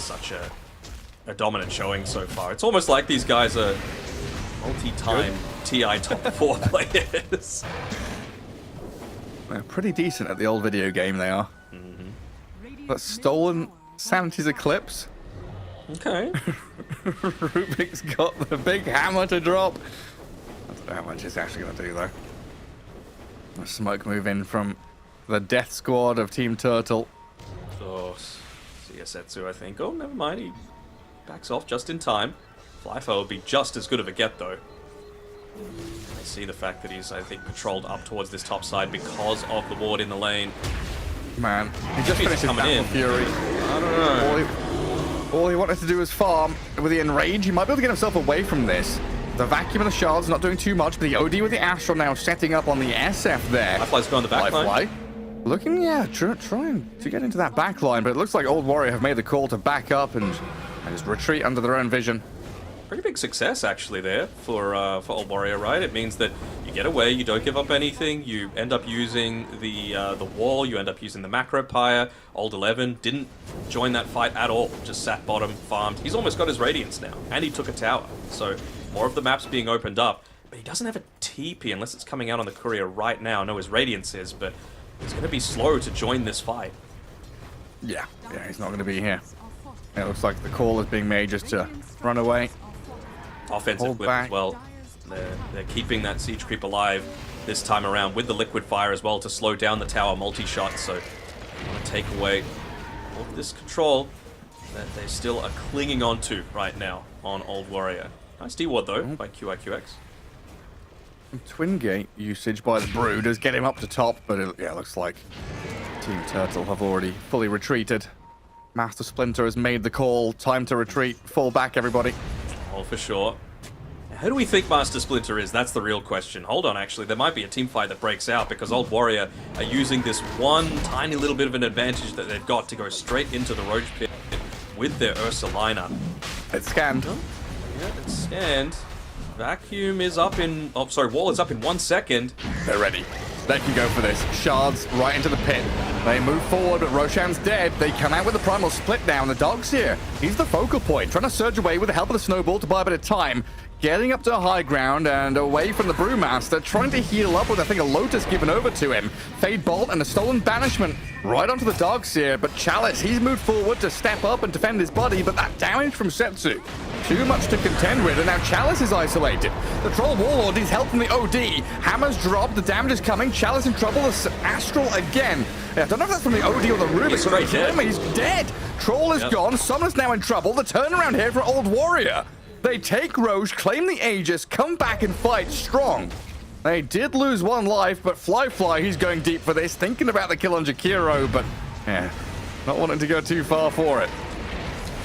such a dominant showing so far. It's almost like these guys are multi-time TI top 4 players. They're pretty decent at the old video game, they are. Radiant But stolen Sanity's Eclipse. Okay. Rubik's got the big hammer to drop. I don't know how much it's actually going to do, though. A smoke move in from the death squad of Team Turtle. Oh, Setsu, I think. Oh, never mind. He backs off just in time. Flyfire will be just as good of a get, though. I see the fact that he's, I think, patrolled up towards this top side because of the ward in the lane. Man, he just He's finished his coming Battle in. Fury. I don't know. All he wanted to do was farm. With the Enrage, he might be able to get himself away from this. The Vacuum and the Shards not doing too much, but the OD with the Astral now setting up on the SF there. Firefly's going the back line. Firefly. Looking, yeah, trying to get into that back line, but it looks like Old Warrior have made the call to back up and just retreat under their own vision. Pretty big success, actually, there for Old Warrior, right? It means that you get away, you don't give up anything, you end up using the wall, you end up using the macro pyre. Old 11 didn't join that fight at all, just sat bottom, farmed. He's almost got his Radiance now, and he took a tower. So more of the map's being opened up, but he doesn't have a TP unless it's coming out on the courier right now. I know his Radiance is, but he's going to be slow to join this fight. Yeah, he's not going to be here. It looks like the call is being made just to run away. Offensive Hold whip back. as well. They're keeping that siege creep alive this time around with the liquid fire as well to slow down the tower multi-shot. So they want to take away all of this control that they still are clinging on to right now on Old Warrior. Nice D-ward though by QIQX. Twin Gate usage by the Brew does get him up to top, but it looks like Team Turtle have already fully retreated. Master Splinter has made the call. Time to retreat. Fall back, everybody. Oh, for sure. Who do we think Master Splinter is? That's the real question. Hold on, actually. There might be a team fight that breaks out because Old Warrior are using this one tiny little bit of an advantage that they've got to go straight into the Roach Pit with their Ursulina. It's scanned. Yeah, it's scanned. Vacuum is up in... Oh, sorry, Wall is up in 1 second. They're ready. They can go for this. Shards right into the pit. They move forward, but Roshan's dead. They come out with the primal split down. The dog's here. He's the focal point, trying to surge away with the help of the snowball to buy a bit of time. Getting up to high ground and away from the Brewmaster, trying to heal up with, I think, a Lotus given over to him. Fade Bolt and a stolen banishment right onto the dogs here. But Chalice, he's moved forward to step up and defend his body, but that damage from Setsu, too much to contend with, and now Chalice is isolated. The Troll Warlord needs help from the OD. Hammer's dropped, the damage is coming. Chalice in trouble, the Astral again. Yeah, I don't know if that's from the OD or the Rubik. He's straight dead. He's dead. Troll is gone. Summon's now in trouble. The turnaround here for Old Warrior. They take Roche, claim the Aegis, come back and fight strong. They did lose one life, but Fly, he's going deep for this, thinking about the kill on Jakiro, but yeah, not wanting to go too far for it.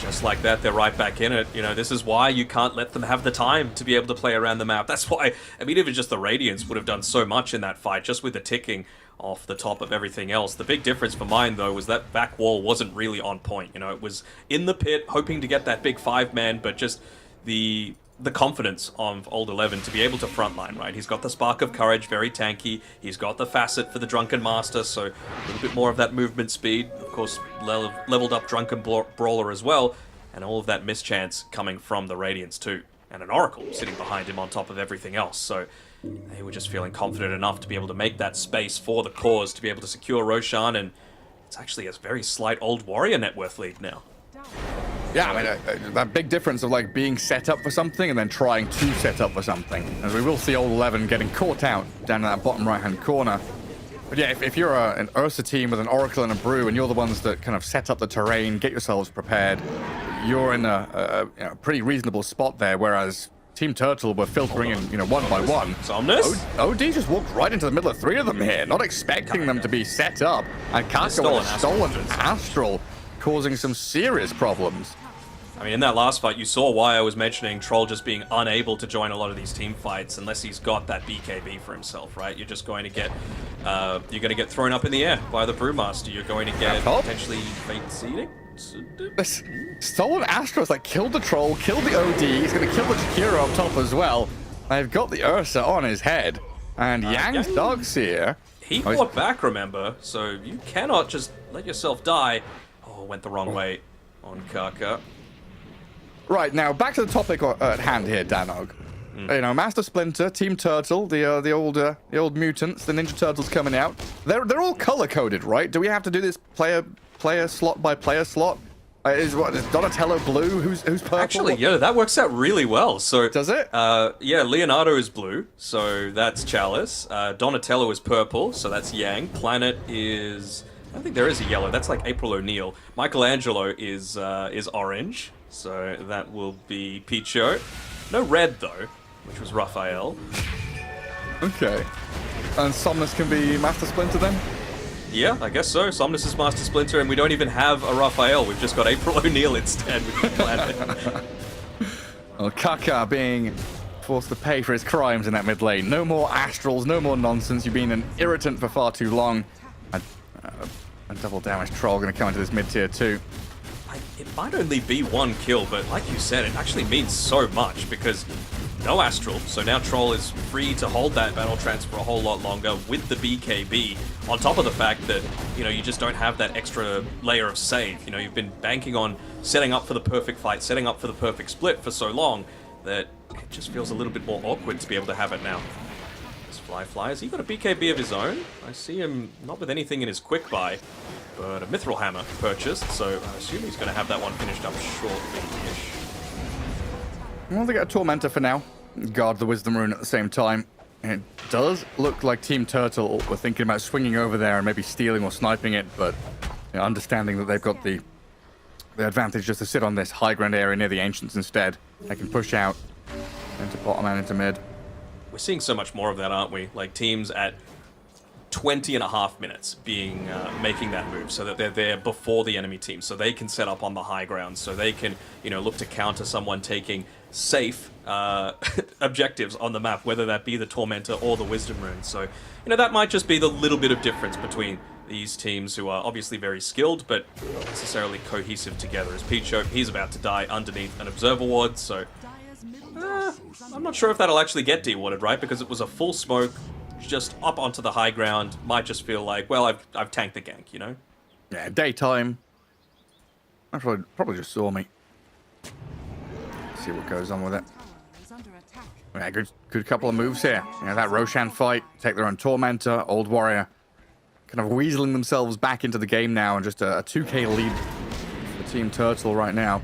Just like that, they're right back in it. You know, this is why you can't let them have the time to be able to play around the map. That's why, I mean, even just the Radiance would have done so much in that fight, just with the ticking off the top of everything else. The big difference for mine, though, was that back wall wasn't really on point. You know, it was in the pit, hoping to get that big 5-man, but just the confidence of Old 11 to be able to frontline, right? He's got the Spark of Courage, very tanky. He's got the Facet for the Drunken Master, so a little bit more of that movement speed. Of course, leveled up Drunken Brawler as well, and all of that mischance coming from the Radiance too. And an Oracle sitting behind him on top of everything else, so they were just feeling confident enough to be able to make that space for the cause, to be able to secure Roshan, and it's actually a very slight Old Warrior net worth lead now. Yeah, I mean, that big difference of like being set up for something and then trying to set up for something. As we will see Old 11 getting caught out down in that bottom right-hand corner. But yeah, if you're an Ursa team with an Oracle and a Brew, and you're the ones that kind of set up the terrain, get yourselves prepared, you're in a pretty reasonable spot there, whereas Team Turtle were filtering in, one by one. Somnus? OD just walked right into the middle of 3 of them here, not expecting them to be set up. And Kaka with a stolen Astral, causing some serious problems. I mean, in that last fight, you saw why I was mentioning Troll just being unable to join a lot of these team fights unless he's got that BKB for himself, right? You're just going to get, thrown up in the air by the Brewmaster. You're going to get potentially fate seeding. This stolen Astro's like killed the Troll, killed the OD. He's going to kill the Jakiro up top as well. They've got the Ursa on his head, and Yang's Dog's here. He fought back, remember? So you cannot just let yourself die. Oh, went the wrong way on Kaka. Right, now back to the topic at hand here, Danog. Master Splinter, Team Turtle, the old mutants, the Ninja Turtles coming out. They're all color coded, right? Do we have to do this player slot by player slot? Is Donatello blue? Who's purple? Actually, yeah, that works out really well. So does it? Yeah, Leonardo is blue, so that's Chalice. Donatello is purple, so that's Yang. Planet is, I don't think there is a yellow. That's like April O'Neil. Michelangelo is orange. So that will be Picho. No red, though, which was Raphael. Okay. And Somnus can be Master Splinter, then? Yeah, I guess so. Somnus is Master Splinter, and we don't even have a Raphael. We've just got April O'Neil instead, which is Planet. Well, Kaka being forced to pay for his crimes in that mid lane. No more Astrals, no more nonsense. You've been an irritant for far too long. A double damage Troll going to come into this mid-tier too. It might only be 1 kill, but like you said, it actually means so much because no Astral, so now Troll is free to hold that battle trance for a whole lot longer with the BKB, on top of the fact that, you just don't have that extra layer of save. You've been banking on setting up for the perfect fight, setting up for the perfect split for so long that it just feels a little bit more awkward to be able to have it now. This Fly, has he got a BKB of his own? I see him not with anything in his quick buy. But a Mithril Hammer purchased, so I assume he's going to have that one finished up shortly-ish. Well, they get a Tormentor for now. Guard the Wisdom Rune at the same time. And it does look like Team Turtle were thinking about swinging over there and maybe stealing or sniping it, but understanding that they've got the advantage just to sit on this high ground area near the Ancients instead. They can push out into bottom and into mid. We're seeing so much more of that, aren't we? Like teams at 20.5 minutes being making that move so that they're there before the enemy team, so they can set up on the high ground, so they can look to counter someone taking safe objectives on the map, whether that be the Tormentor or the Wisdom Rune. So that might just be the little bit of difference between these teams, who are obviously very skilled but not necessarily cohesive together. As Picho, he's about to die underneath an Observer Ward, so I'm not sure if that'll actually get dewarded, right? Because it was a full smoke just up onto the high ground. Might just feel like, well, I've tanked the gank, Yeah, daytime. That probably just saw me. Let's see what goes on with it. Yeah, good couple of moves here. That Roshan fight, take their own Tormentor, Old Warrior, kind of weaseling themselves back into the game now, and just a 2k lead for Team Turtle right now.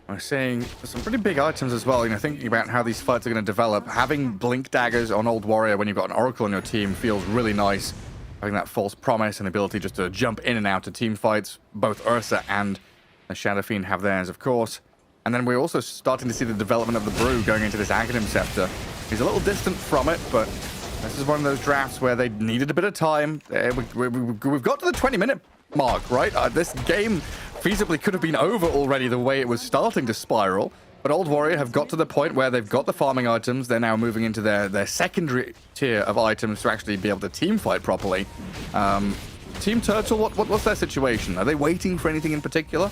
We're seeing some pretty big items as well, thinking about how these fights are going to develop. Having Blink Daggers on Old Warrior when you've got an Oracle on your team feels really nice. Having that false promise and ability just to jump in and out of team fights. Both Ursa and the Shadow Fiend have theirs, of course. And then we're also starting to see the development of the Brew going into this Aghanim Scepter. He's a little distant from it, but this is one of those drafts where they needed a bit of time. We've got to the 20-minute mark, right? This game feasibly could have been over already the way it was starting to spiral, but Old Warrior have got to the point where they've got the farming items. They're now moving into their secondary tier of items to actually be able to team fight properly. Team Turtle, what's their situation? Are they waiting for anything in particular?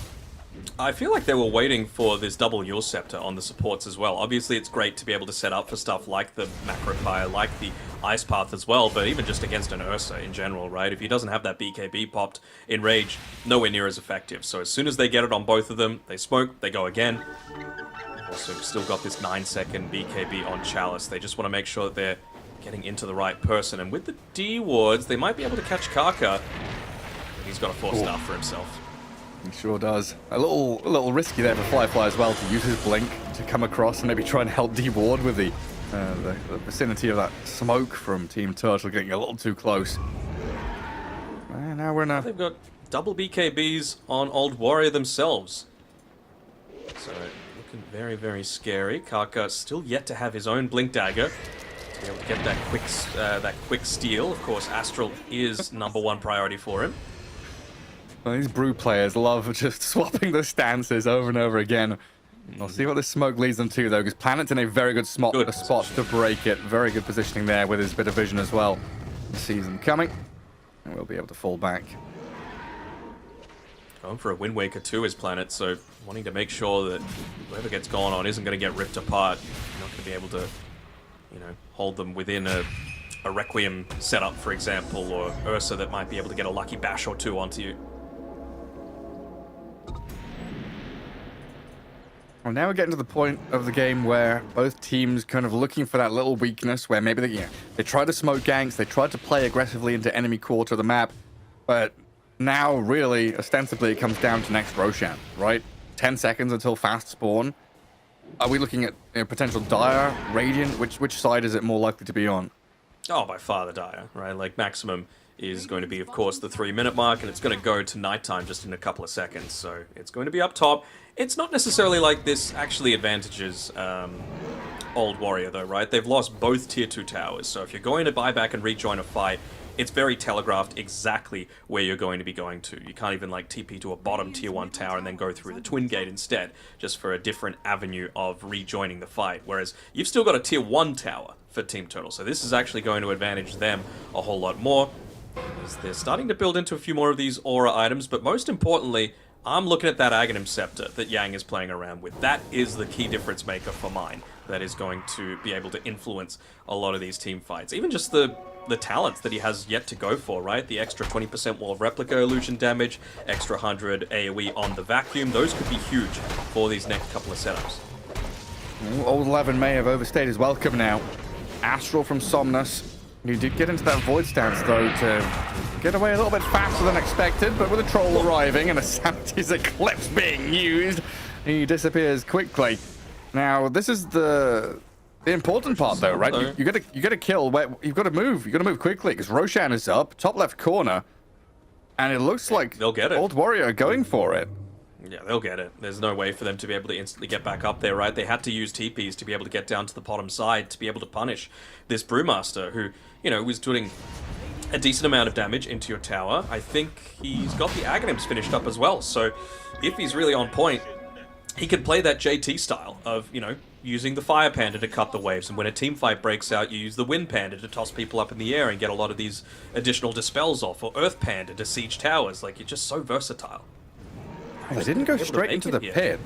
I feel like they were waiting for this double Yule Scepter on the supports as well. Obviously, it's great to be able to set up for stuff like the Macro Fire, like the Ice Path as well, but even just against an Ursa in general, right? If he doesn't have that BKB popped in Rage, nowhere near as effective. So as soon as they get it on both of them, they smoke, they go again. Also, still got this 9-second BKB on Chalice. They just want to make sure that they're getting into the right person. And with the D wards, they might be able to catch Kaka. He's got a 4-star for himself. He sure does. A little risky there for Qualifier as well to use his blink to come across and maybe try and help D-Ward with the vicinity of that smoke from Team Turtle getting a little too close. And now we're in a... They've got double BKBs on Old Warrior themselves. So, looking very, very scary. Kaka still yet to have his own Blink Dagger to be able to get that quick steal. Of course, Astral is #1 priority for him. Well, these Brew players love just swapping the stances over and over again. We'll see what this smoke leads them to, though, because Planet's in a very good spot to break it. Very good positioning there with his bit of vision as well. He sees them coming, and we'll be able to fall back. Going for a Wind Waker too is Planet, so wanting to make sure that whoever gets going on isn't going to get ripped apart. You're not going to be able to, you know, hold them within a Requiem setup, for example, or Ursa that might be able to get a lucky bash or two onto you. Well, now we're getting to the point of the game where both teams kind of looking for that little weakness where maybe they try to smoke ganks, they tried to play aggressively into enemy quarter of the map, but now really, ostensibly, it comes down to next Roshan, right? 10 seconds until fast spawn. Are we looking at potential Dire, Radiant? Which side is it more likely to be on? Oh, by far the Dire, right? Like, maximum is going to be, of course, the 3-minute mark, and it's going to go to nighttime just in a couple of seconds. So it's going to be up top. It's not necessarily like this actually advantages Old Warrior, though, right? They've lost both Tier 2 towers, so if you're going to buy back and rejoin a fight, it's very telegraphed exactly where you're going to be going to. You can't even, like, TP to a bottom Tier 1 tower and then go through the Twin Gate instead, just for a different avenue of rejoining the fight. Whereas you've still got a Tier 1 tower for Team Turtle, so this is actually going to advantage them a whole lot more. As they're starting to build into a few more of these aura items, but most importantly, I'm looking at that Aghanim Scepter that Yang is playing around with. That is the key difference maker for mine. That is going to be able to influence a lot of these team fights. Even just the talents that he has yet to go for, right? The extra 20% wall of replica illusion damage, extra 100 AoE on the vacuum. Those could be huge for these next couple of setups. Old 11 may have overstayed his welcome now. Astral from Somnus. He did get into that void stance, though, to get away a little bit faster than expected, but with a troll arriving and a Sanity's Eclipse being used, he disappears quickly. Now, this is the important part, though, right? You gotta kill. You've got to move. You got to move quickly because Roshan is up, top left corner, and it looks like they'll get it. Old Warrior are going for it. Yeah, they'll get it. There's no way for them to be able to instantly get back up there, right? They had to use TPs to be able to get down to the bottom side to be able to punish this Brewmaster, who, you know, was doing a decent amount of damage into your tower. I think he's got the Aghanims finished up as well, so if he's really on point, he could play that JT style of, you know, using the Fire Panda to cut the waves, and when a team fight breaks out, you use the Wind Panda to toss people up in the air and get a lot of these additional dispels off, or Earth Panda to siege towers. Like, you're just so versatile. They didn't go straight into the pit.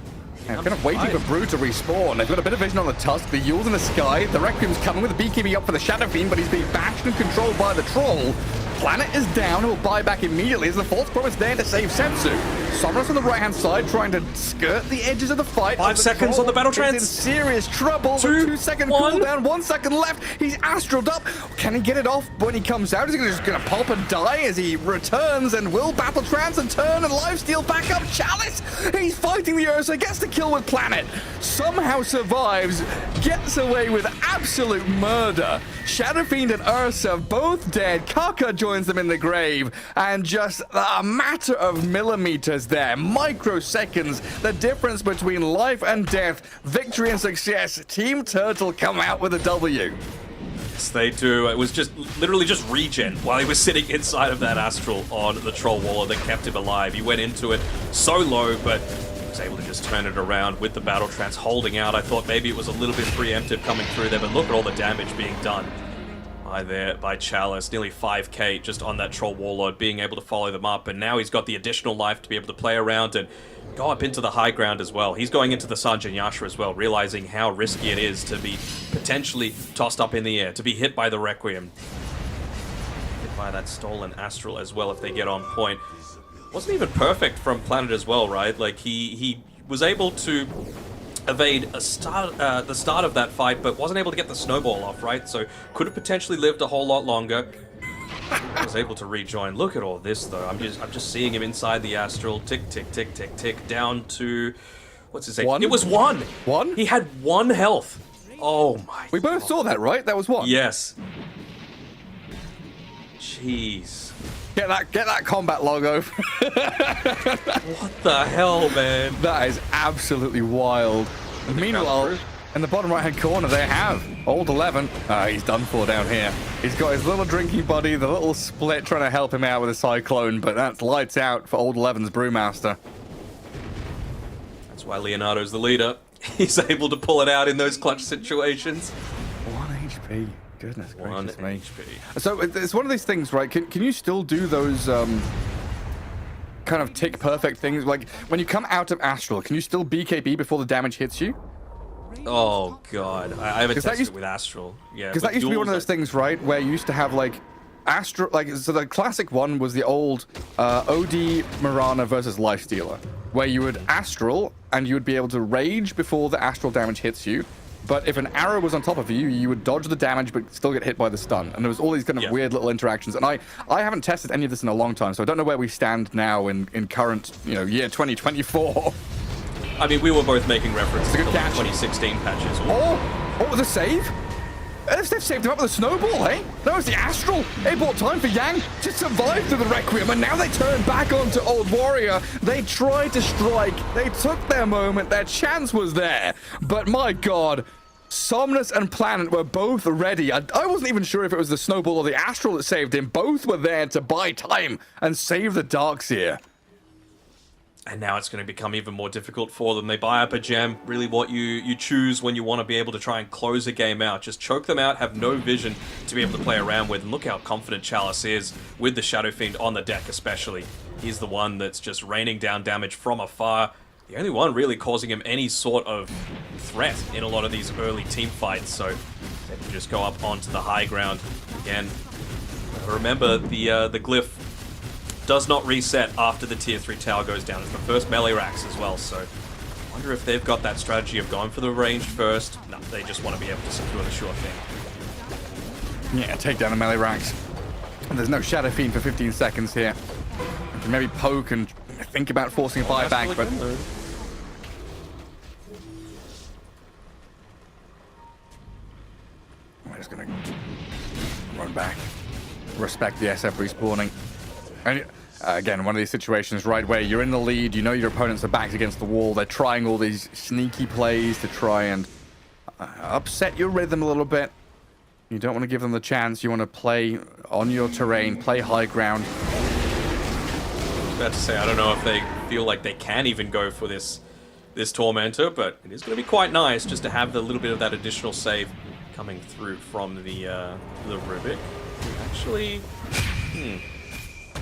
And kind of waiting for Brew to respawn. They've got a bit of vision on the Tusk, the Yule's in the sky, the Requiem's coming with the BKB up for the Shadow Fiend, but he's being bashed and controlled by the Troll. Planet is down, he'll buy back immediately as the False Promise there to save Setsu. Somnus on the right-hand side trying to skirt the edges of the fight. 5 seconds on the battle trance. He's in serious trouble. 2-second cooldown, 1 second left. He's astraled up. Can he get it off when he comes out? Is he just going to pop and die as he returns and will battle trance and turn and lifesteal back up Chalice? He's fighting the Ursa, gets the kill with Planet. Somehow survives, gets away with absolute murder. Shadow Fiend and Ursa both dead. Kaka joins them in the grave, and just a matter of millimeters there, microseconds, the difference between life and death, victory and success. Team Turtle come out with a W. Yes, they do. It was just literally just regen while he was sitting inside of that Astral on the Troll Waller that kept him alive. He went into it so low, but was able to just turn it around with the Battle Trance holding out. I thought maybe it was a little bit preemptive coming through there, but look at all the damage being done by Chalice. Nearly 5k just on that Troll Warlord, being able to follow them up, and now he's got the additional life to be able to play around and go up into the high ground as well. He's going into the Sanjin Yasha as well, realizing how risky it is to be potentially tossed up in the air, to be hit by the Requiem. Hit by that stolen Astral as well if they get on point. Wasn't even perfect from Planet as well, right? Like, he was able to evade the start of that fight, but wasn't able to get the snowball off, right? So could have potentially lived a whole lot longer. was able to rejoin. Look at all this though. I'm just seeing him inside the astral. Tick, tick, tick, tick, tick. Down to what's his name? One? It was one. One? He had 1 health. Oh my. We both saw that, right? That was one. Yes. Jeez. Get that combat log over. What the hell, man? That is absolutely wild. And meanwhile, in the bottom right-hand corner, they have Old 11. He's done for down here. He's got his little drinking buddy, the little split, trying to help him out with a cyclone, but that's lights out for Old 11's Brewmaster. That's why Leonardo's the leader. He's able to pull it out in those clutch situations. 1 HP. Goodness 1 gracious me. HP. So it's one of these things, right? Can you still do those kind of tick perfect things? Like when you come out of Astral, can you still BKB before the damage hits you? Oh god, I haven't 'Cause that tested used- it with Astral. Yeah, Because that used to be one of those things, right? Where you used to have like Astral, like so the classic one was the old OD Mirana versus Lifestealer, where you would Astral and you would be able to rage before the Astral damage hits you. But if an arrow was on top of you, you would dodge the damage but still get hit by the stun. And there was all these kind of weird little interactions. And I haven't tested any of this in a long time, so I don't know where we stand now in current, year 2024. I mean, we were both making reference to good the catch. 2016 patches. Oh, the save? They've saved him up with a snowball, hey? That was the Astral. It bought time for Yang to survive through the Requiem, and now they turn back onto Old Warrior. They tried to strike. They took their moment. Their chance was there. But my god, Somnus and Planet were both ready. I wasn't even sure if it was the snowball or the Astral that saved him. Both were there to buy time and save the Darkseer. And now it's going to become even more difficult for them. They buy up a gem, really what you choose when you want to be able to try and close a game out. Just choke them out, have no vision to be able to play around with. And look how confident Chalice is with the Shadow Fiend on the deck especially. He's the one that's just raining down damage from afar. The only one really causing him any sort of threat in a lot of these early team fights. So they can just go up onto the high ground again. Remember, the glyph does not reset after the tier 3 tower goes down. It's the first melee racks as well, so I wonder if they've got that strategy of going for the range first. No, they just want to be able to secure the sure thing. Yeah, take down the melee racks. And there's no Shadow Fiend for 15 seconds here. You can maybe poke and think about forcing a buyback, but we're just gonna run back. Respect the SF respawning. And again, one of these situations, right, where you're in the lead, you know your opponents are backed against the wall, they're trying all these sneaky plays to try and upset your rhythm a little bit. You don't want to give them the chance, you want to play on your terrain, play high ground. I was about to say, I don't know if they feel like they can even go for this Tormentor, but it is going to be quite nice just to have the little bit of that additional save coming through from the Rubik. Actually,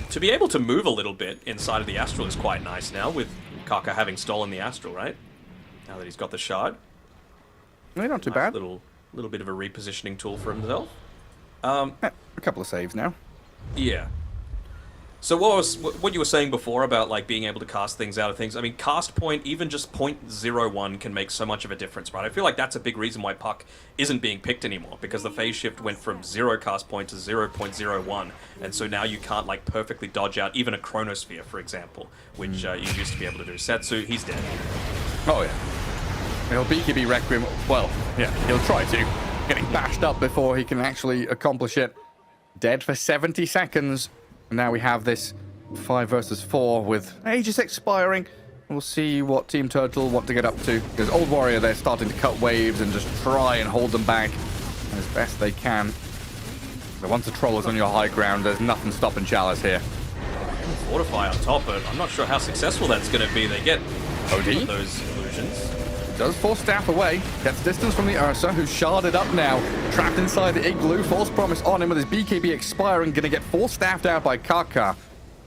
to be able to move a little bit inside of the Astral is quite nice now, with Kaka having stolen the Astral, right? Now that he's got the shard. No, not too Nice bad. Little bit of a repositioning tool for himself. A couple of saves now. Yeah. So what you were saying before about like being able to cast things out of things, I mean, cast point, even just 0.01 can make so much of a difference, right? I feel like that's a big reason why Puck isn't being picked anymore, because the phase shift went from 0 cast point to 0.01, and so now you can't like perfectly dodge out even a Chronosphere, for example, which you used to be able to do. Setsu, he's dead. Oh yeah. He'll BKB Requiem, well, yeah, he'll try to. Getting bashed up before he can actually accomplish it. Dead for 70 seconds. And now we have this 5 versus 4 with Aegis expiring. We'll see what Team Turtle want to get up to. Because Old Warrior, they're starting to cut waves and just try and hold them back as best they can. So once the troll is on your high ground, there's nothing stopping Chalice here. Fortify on top, but I'm not sure how successful that's going to be. They get OD? those illusions. Does force Staff away, gets distance from the Ursa, who's sharded up now, trapped inside the Igloo, false promise on him with his BKB expiring, gonna get force staffed out by Kaka.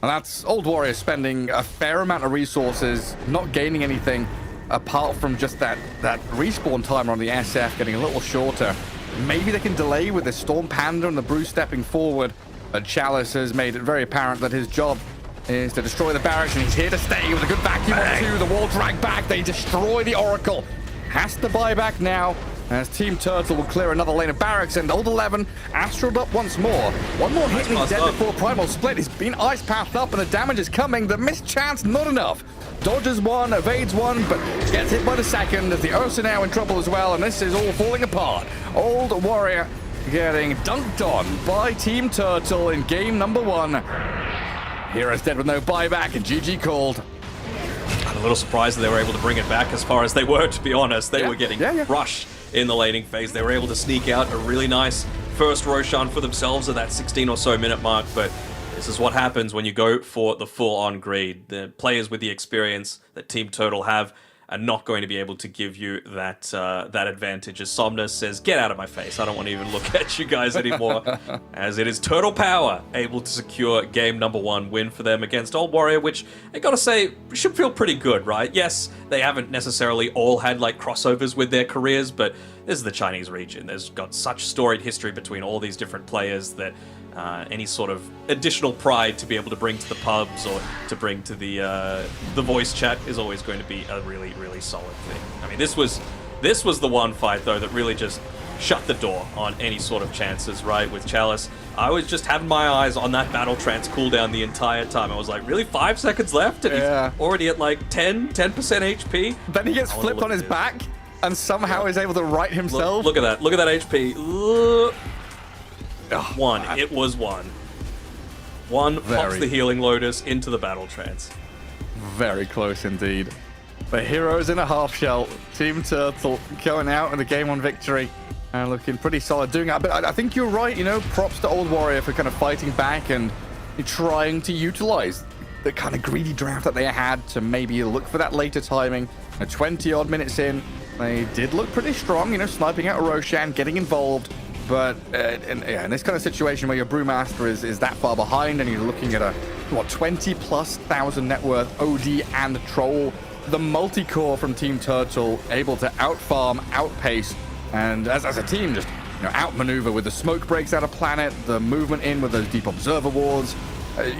And that's Old Warrior spending a fair amount of resources, not gaining anything, apart from just that respawn timer on the SF getting a little shorter. Maybe they can delay with the Storm Panda and the Brew stepping forward, but Chalice has made it very apparent that his job is to destroy the barracks, and he's here to stay with a good vacuum on two. The wall drag back. They destroy the Oracle. Has to buy back now. As Team Turtle will clear another lane of barracks, and Old 11 astraled up once more. One more hit and he's dead before Primal Split. He's been ice pathed up and the damage is coming. The missed chance, not enough. Dodges one, evades one, but gets hit by the second as the Ursa now in trouble as well, and this is all falling apart. Old Warrior getting dunked on by Team Turtle in game number 1. Hero's dead with no buyback, and GG called. I'm a little surprised that they were able to bring it back as far as they were, to be honest. They were getting crushed in the laning phase. They were able to sneak out a really nice first Roshan for themselves at that 16 or so minute mark, but this is what happens when you go for the full-on greed. The players with the experience that Team Turtle have are not going to be able to give you that that advantage. As Somnus says, get out of my face. I don't want to even look at you guys anymore. As it is Turtle Power able to secure game number 1 win for them against Old Warrior, which I gotta say should feel pretty good, right? Yes, they haven't necessarily all had like crossovers with their careers, but this is the Chinese region. There's got such storied history between all these different players that any sort of additional pride to be able to bring to the pubs or to bring to the voice chat is always going to be a really, really solid thing. I mean, this was the one fight though that really just shut the door on any sort of chances, right? With Chalice, I was just having my eyes on that battle trance cooldown the entire time. I was like, really, 5 seconds left, and he's already at like 10% HP. Then he gets flipped on his back and somehow is able to right himself. Look at that HP. One. Man. It was one. One pops the Healing Lotus into the Battle Trance. Very close indeed. But Heroes in a half shell. Team Turtle going out in the game 1 victory. And looking pretty solid doing that. But I think you're right, you know, props to Old Warrior for kind of fighting back and trying to utilize the kind of greedy draft that they had to maybe look for that later timing. 20-odd minutes in, they did look pretty strong, you know, sniping out a Roshan, getting involved. But in this kind of situation where your Brewmaster is that far behind and you're looking at a, 20+ thousand net worth OD and Troll, the multi-core from Team Turtle able to outfarm, outpace, and as a team just outmaneuver with the smoke breaks out of planet, the movement in with those deep observer wards. I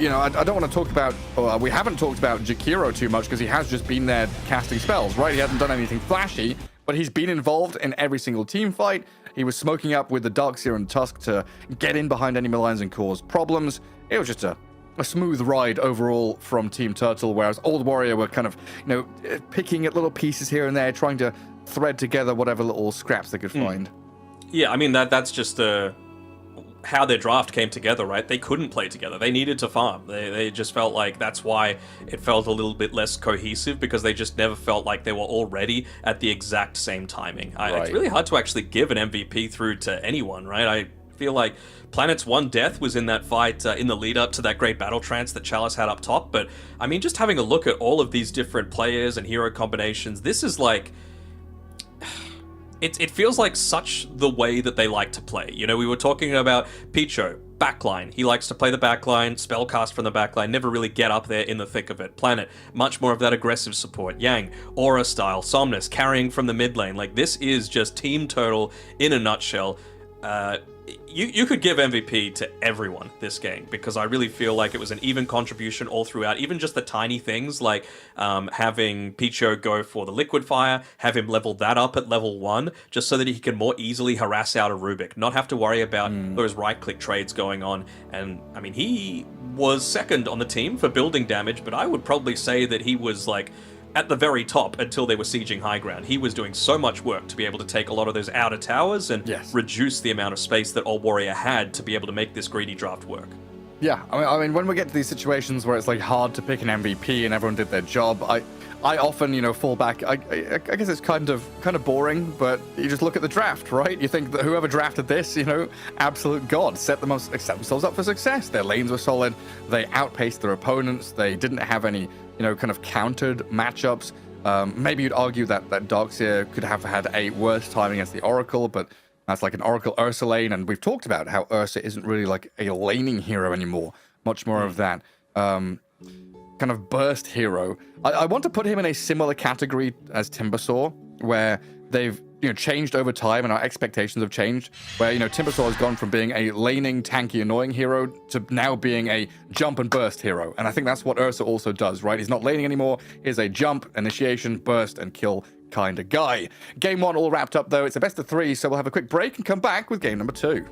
don't want to talk about, we haven't talked about Jakiro too much because he has just been there casting spells, right? He hasn't done anything flashy, but he's been involved in every single team fight. He was smoking up with the Darkseer and Tusk to get in behind enemy lines and cause problems. It was just a smooth ride overall from Team Turtle, whereas Old Warrior were kind of, picking at little pieces here and there, trying to thread together whatever little scraps they could find. Yeah, I mean, that's just how their draft came together, right? They couldn't play together. They needed to farm. They just felt like that's why it felt a little bit less cohesive, because they just never felt like they were all ready at the exact same timing. It's really hard to actually give an MVP through to anyone, right? I feel like Planet's one death was in that fight in the lead up to that great battle trance that Chalice had up top, but I mean, just having a look at all of these different players and hero combinations, this is like... It feels like such the way that they like to play. We were talking about Picho, backline. He likes to play the backline, spellcast from the backline, never really get up there in the thick of it. Planet, much more of that aggressive support. Yang, Aura style. Somnus, carrying from the mid lane. Like, this is just Team Turtle in a nutshell. You could give MVP to everyone this game, because I really feel like it was an even contribution all throughout. Even just the tiny things like having Picho go for the liquid fire, have him level that up at level 1, just so that he can more easily harass out a Rubik, not have to worry about those right-click trades going on. And I mean, he was second on the team for building damage, but I would probably say that he was like at the very top until they were sieging high ground. He was doing so much work to be able to take a lot of those outer towers and reduce the amount of space that Old Warrior had to be able to make this greedy draft work. Yeah, I mean, when we get to these situations where it's like hard to pick an MVP and everyone did their job, I often, fall back. I guess it's kind of boring, but you just look at the draft, right? You think that whoever drafted this, absolute god, set themselves up for success. Their lanes were solid. They outpaced their opponents. They didn't have any, kind of countered matchups. Maybe you'd argue that Darkseer could have had a worse time against the Oracle, but that's like an Oracle Ursa lane, and we've talked about how Ursa isn't really like a laning hero anymore. Much more of that kind of burst hero. I want to put him in a similar category as Timbersaw, where they've changed over time and our expectations have changed, where Timbersaw has gone from being a laning, tanky, annoying hero to now being a jump and burst hero. And I think that's what Ursa also does, right? He's not laning anymore. He's a jump, initiation, burst, and kill kind of guy. Game 1 all wrapped up, though. It's a best of 3, so we'll have a quick break and come back with game number 2.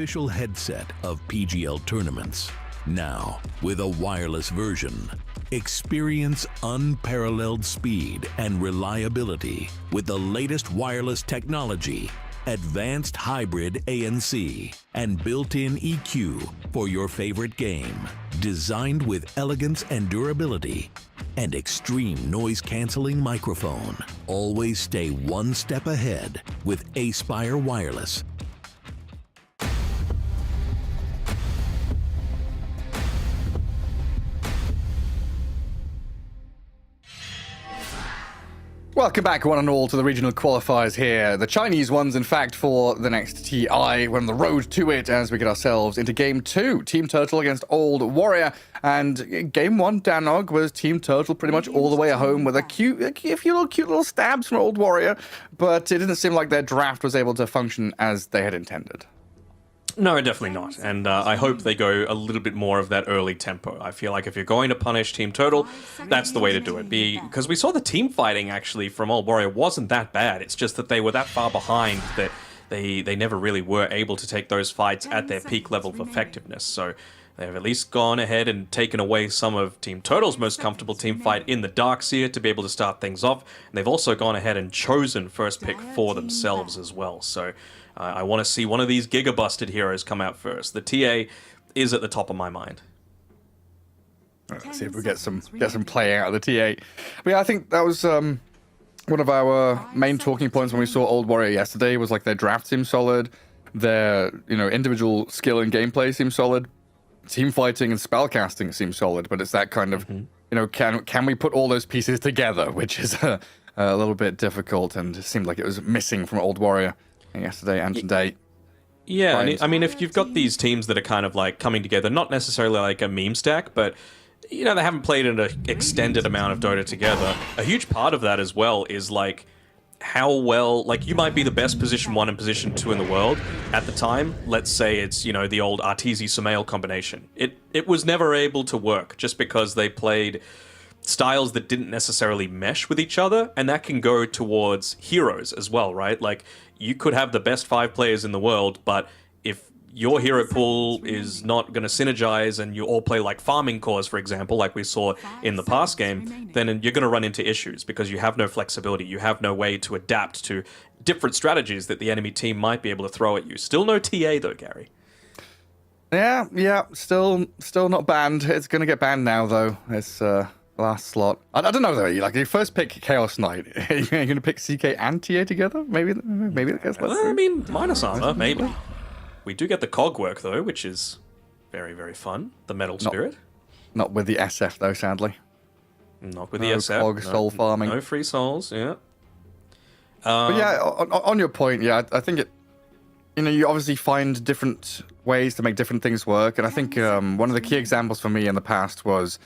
official headset of PGL tournaments. Now, with a wireless version, experience unparalleled speed and reliability with the latest wireless technology, advanced hybrid ANC, and built-in EQ for your favorite game. Designed with elegance and durability, and extreme noise-canceling microphone. Always stay one step ahead with Aspire Wireless. Welcome back, one and all, to the regional qualifiers here. The Chinese ones, in fact, for the next TI. We're on the road to it as we get ourselves into Game 2. Team Turtle against Old Warrior. And Game 1, Danog, was Team Turtle pretty much all the way home with a few little stabs from Old Warrior. But it didn't seem like their draft was able to function as they had intended. No, definitely not. And I hope they go a little bit more of that early tempo. I feel like if you're going to punish Team Turtle, that's the way to do it. Because we saw the team fighting, actually, from Old Warrior wasn't that bad. It's just that they were that far behind that they never really were able to take those fights at their peak level of effectiveness. So they've at least gone ahead and taken away some of Team Turtle's most comfortable team fight in the Darkseer to be able to start things off. And they've also gone ahead and chosen first pick for themselves as well. So I want to see one of these Giga-busted heroes come out first. The TA is at the top of my mind. Let's see if we get some play out of the TA. But yeah, I think that was one of our main talking points when we saw Old Warrior yesterday. Was like their draft seemed solid, their individual skill and gameplay seemed solid, team fighting and spellcasting seems solid. But it's that kind of can we put all those pieces together, which is a little bit difficult, and it seemed like it was missing from Old Warrior yesterday and today. Yeah, and I mean, if you've got these teams that are kind of like coming together, not necessarily like a meme stack, but they haven't played an extended amount of Dota together. A huge part of that as well is like how well, like you might be the best position 1 and position 2 in the world at the time. Let's say it's, the old Arteezy-Sumail combination. It was never able to work just because they played styles that didn't necessarily mesh with each other, and that can go towards heroes as well, right? Like, you could have the best 5 players in the world, but if your hero pool is not going to synergize and you all play like farming cores, for example, like we saw in the past game, then you're going to run into issues because you have no flexibility, you have no way to adapt to different strategies that the enemy team might be able to throw at you. Still no TA though, Gary. Yeah, still not banned. It's going to get banned now, though. It's last slot. I don't know though. Like, you first pick Chaos Knight. Are you going to pick CK and TA together? Maybe that gets less. I mean, minus armor, maybe. We do get the cog work though, which is very, very fun. The Metal Spirit. Not with the SF though, sadly. Not with the SF. Cog soul farming. No free souls. Yeah. But yeah, on your point, yeah, I think it. You obviously find different ways to make different things work, and I think one of the key examples for me in the past was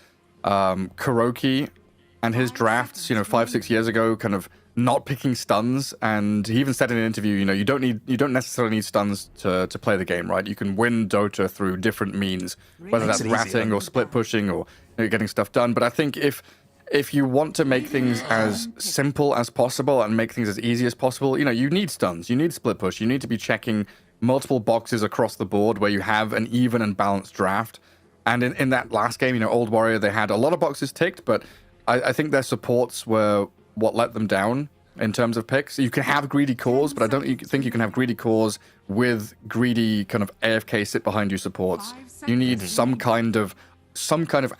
Kuroki and his drafts, 5-6 years ago, kind of not picking stuns, and he even said in an interview, you don't necessarily need stuns to play the game, right? You can win Dota through different means, whether that's ratting or split pushing or getting stuff done. But I think if you want to make things as simple as possible and make things as easy as possible, you need stuns, you need split push, you need to be checking multiple boxes across the board where you have an even and balanced draft. And in that last game, Old Warrior, they had a lot of boxes ticked, but I think their supports were what let them down in terms of picks. You can have greedy cores, but I don't think you can have greedy cores with greedy kind of AFK sit behind you supports. You need some kind of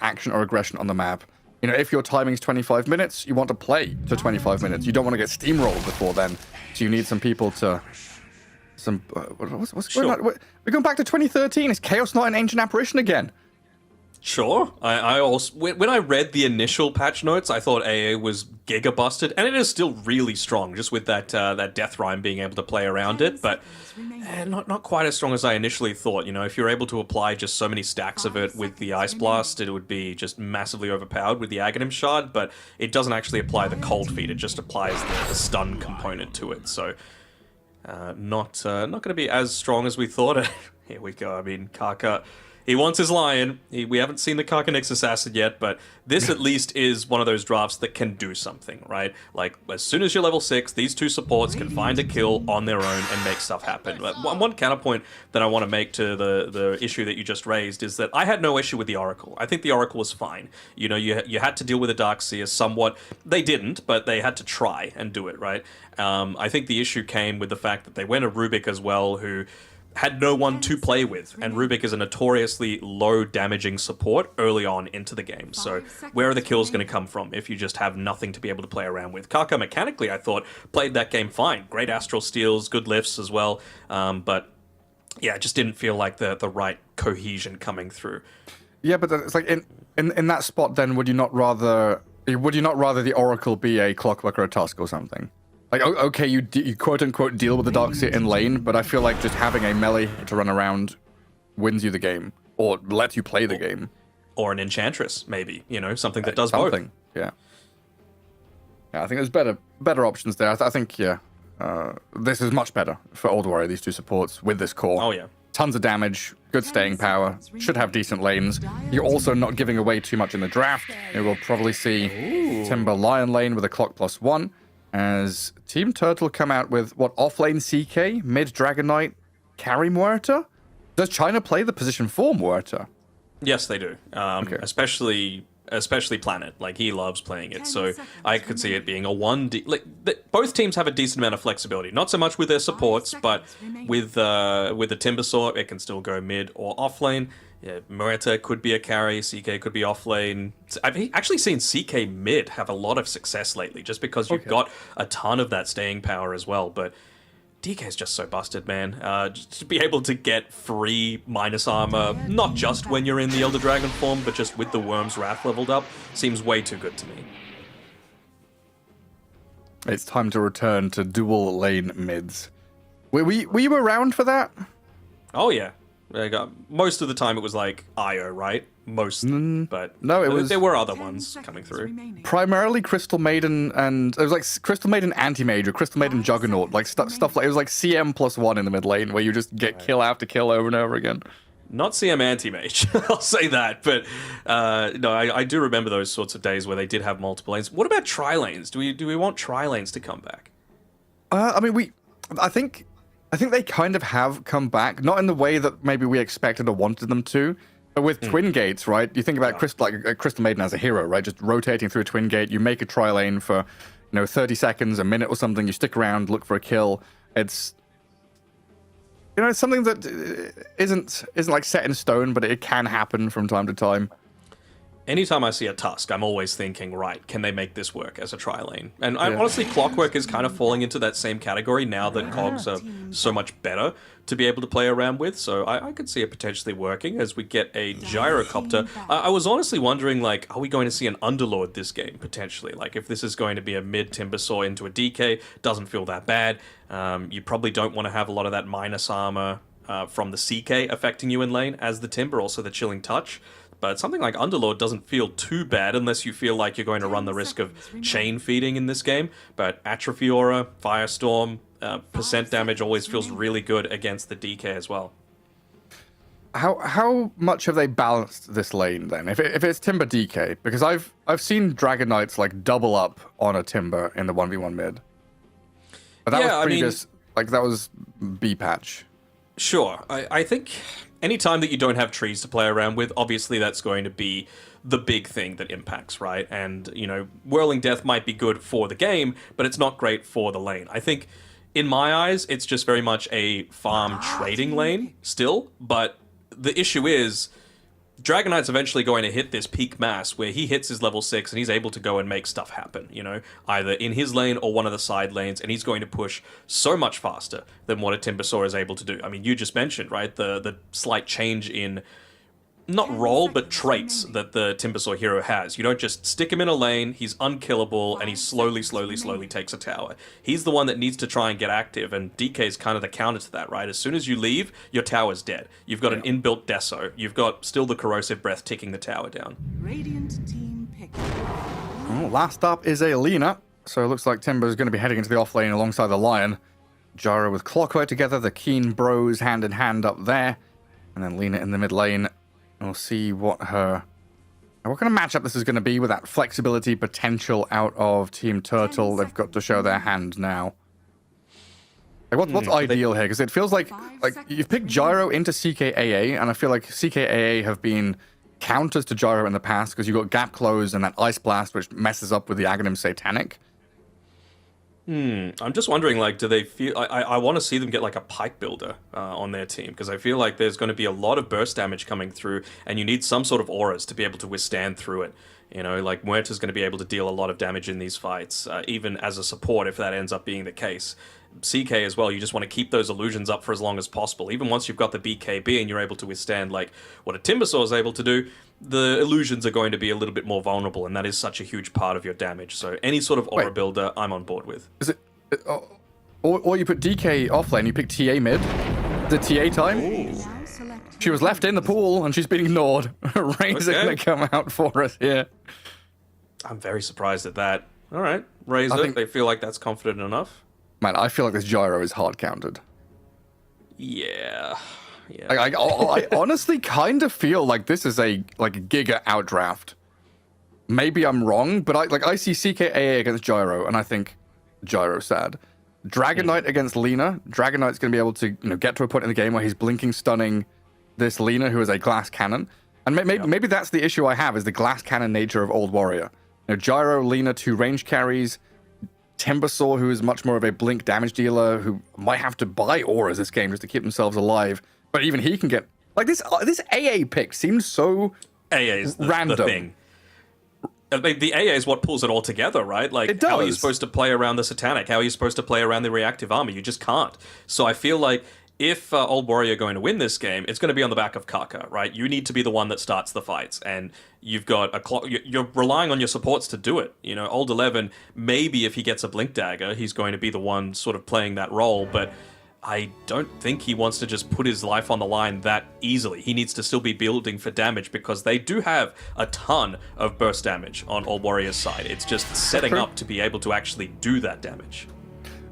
action or aggression on the map. If your timing's 25 minutes, you want to play to 25 minutes. You don't want to get steamrolled before then. So you need some people to... What's going on? We're going back to 2013. Is Chaos not an ancient apparition again? Sure. I also, when I read the initial patch notes, I thought AA was giga busted, and it is still really strong, just with that death rhyme being able to play around it, but not quite as strong as I initially thought. If you're able to apply just so many stacks of it with the Ice Blast, it would be just massively overpowered with the Aghanim Shard, but it doesn't actually apply the cold feed, it just applies the stun component to it, so not going to be as strong as we thought. Here we go. I mean, Kaka He wants his lion. We haven't seen the Karkanix assassin yet, but this at least is one of those drafts that can do something, right? Like, as soon as you're level 6, these two supports can find a kill on their own and make stuff happen. But one counterpoint that I want to make to the issue that you just raised is that I had no issue with the Oracle. I think the Oracle was fine. You know, you had to deal with the Darkseer somewhat. They didn't, but they had to try and do it, right? I think the issue came with the fact that they went a Rubik as well, who had no one to play with, and Rubik is a notoriously low damaging support early on into the game. So where are the kills going to come from if you just have nothing to be able to play around with? Kaka mechanically, I thought, played that game fine. Great astral steals, good lifts as well, but yeah, it just didn't feel like the right cohesion coming through. Yeah, but it's like in that spot, then would you not rather the Oracle be a Clockwork or a Tusk or something? Like, okay, you quote-unquote deal with the Darkseer in lane, but I feel like just having a melee to run around wins you the game, or lets you play the game. Or an Enchantress, maybe, you know, something that does something. both. Yeah, I think there's better options there. I think, yeah, this is much better for Old Warrior, these two supports, with this core. Oh, yeah. Tons of damage, good staying power, should have decent lanes. You're also not giving away too much in the draft. You will probably see Timber Lion lane with a clock +1. As Team Turtle come out with, what, off-lane CK, mid Dragon Knight, carry Muerta? Does China play the position for Muerta? Yes, they do. Okay. Especially Planet. Like, he loves playing it. So I could see it being a 1D. Like, both teams have a decent amount of flexibility. Not so much with their supports, but with the Timber Saw, it can still go mid or off lane. Yeah, Muerta could be a carry, CK could be off lane. I've actually seen CK mid have a lot of success lately, just because you've got a ton of that staying power as well. But DK is just so busted, man. Just to be able to get free minus armor, not just when you're in the Elder Dragon form, but just with the Worm's Wrath leveled up, seems way too good to me. It's time to return to dual lane mids. Were you around for that? Oh, yeah. Most of the time it was like Io, right? But no, there were other ones coming through. Primarily Crystal Maiden, and it was like Crystal Maiden Anti-Mage or Crystal Maiden Juggernaut, like stuff like, it was like CM +1 in the mid lane where you just get kill after kill over and over again. Not CM Anti-Mage, I'll say that, but no, I do remember those sorts of days where they did have multiple lanes. What about tri-lanes? Do we want tri-lanes to come back? I mean, I think they kind of have come back, not in the way that maybe we expected or wanted them to, but with Twin Gates, right? You think about Crystal Maiden as a hero, right? Just rotating through a Twin Gate, you make a tri-lane for, 30 seconds, a minute or something, you stick around, look for a kill. It's, it's something that isn't like set in stone, but it can happen from time to time. Anytime I see a Tusk, I'm always thinking, right, can they make this work as a tri-lane? And honestly, Clockwork is kind of falling into that same category now that cogs are so much better to be able to play around with. So I could see it potentially working as we get a Gyrocopter. I was honestly wondering, like, are we going to see an Underlord this game, potentially? Like, if this is going to be a mid Timbersaw into a DK, doesn't feel that bad. You probably don't want to have a lot of that minus armor from the CK affecting you in lane as the Timber, also the Chilling Touch. But something like Underlord doesn't feel too bad unless you feel like you're going to run the risk of chain feeding in this game. But Atrophy Aura, Firestorm, percent damage always feels really good against the DK as well. How much have they balanced this lane then? If it's Timber DK, because I've seen Dragon Knights like double up on a Timber in the 1v1 mid. But that was previous, that was B patch. Sure, I think anytime that you don't have trees to play around with, obviously that's going to be the big thing that impacts, right? And, Whirling Death might be good for the game, but it's not great for the lane. I think, in my eyes, it's just very much a farm trading lane still, but the issue is Dragon Knight's eventually going to hit this peak mass where he hits his level 6 and he's able to go and make stuff happen, either in his lane or one of the side lanes, and he's going to push so much faster than what a Timbersaw is able to do. I mean, you just mentioned, right, the slight change in, not role, but traits that the Timbersaw hero has. You don't just stick him in a lane, he's unkillable, and he slowly takes a tower. He's the one that needs to try and get active, and DK is kind of the counter to that, right? As soon as you leave, your tower's dead. You've got an inbuilt Deso. You've got still the Corrosive Breath ticking the tower down. Radiant team pick. Oh, last up is a Lina. So it looks like Timber is going to be heading into the off lane alongside the Lion. Jara with Clockwork together, the Keen Bros hand in hand up there. And then Lina in the mid lane. We'll see what kind of matchup this is going to be with that flexibility potential out of Team Turtle. They've got to show their hand now. Like, what's ideal here? Because it feels like you've picked Gyro into CKAA, and I feel like CKAA have been counters to Gyro in the past because you've got Gap Close and that Ice Blast, which messes up with the Aghanim Satanic. I'm just wondering, like, do they feel... I want to see them get, like, a Pipe Builder on their team, because I feel like there's going to be a lot of burst damage coming through, and you need some sort of auras to be able to withstand through it. You know, like, Muerta's going to be able to deal a lot of damage in these fights, even as a support, if that ends up being the case. CK as well, you just want to keep those illusions up for as long as possible. Even once you've got the BKB and you're able to withstand, like, what a Timbersaw is able to do, the illusions are going to be a little bit more vulnerable, and that is such a huge part of your damage. So any sort of aura builder, I'm on board with. Is it... or you put DK offlane, you pick TA mid. The TA time? Ooh. She was left in the pool, and she's been ignored. Razor Okay. going to come out for us here. I'm very surprised at that. All right, Razor, they feel like that's confident enough. Man, I feel like this Gyro is hard countered. Yeah. I honestly kind of feel like this is a Giga outdraft. Maybe I'm wrong, but I see CKAA against Gyro, and I think Gyro sad. Dragon Knight against Lina. Dragon Knight's going to be able to get to a point in the game where he's blinking stunning this Lina, who is a glass cannon. And maybe that's the issue I have, is the glass cannon nature of Old Warrior. Gyro, Lina, 2 range carries. Timbersaw, who is much more of a blink damage dealer, who might have to buy auras this game just to keep themselves alive. But even he can get... Like, this AA pick seems so AA is random. the thing. The AA is what pulls it all together, right? Like, It does. how are you supposed to play around the Satanic? How are you supposed to play around the reactive armor? You just can't. So I feel like if Old Warrior are going to win this game, it's going to be on the back of Kaka, right? You need to be the one that starts the fights, and you've got you're relying on your supports to do it. Old 11, maybe if he gets a Blink Dagger, he's going to be the one sort of playing that role, but I don't think he wants to just put his life on the line that easily. He needs to still be building for damage, because they do have a ton of burst damage on Old Warrior's side. It's just setting up to be able to actually do that damage.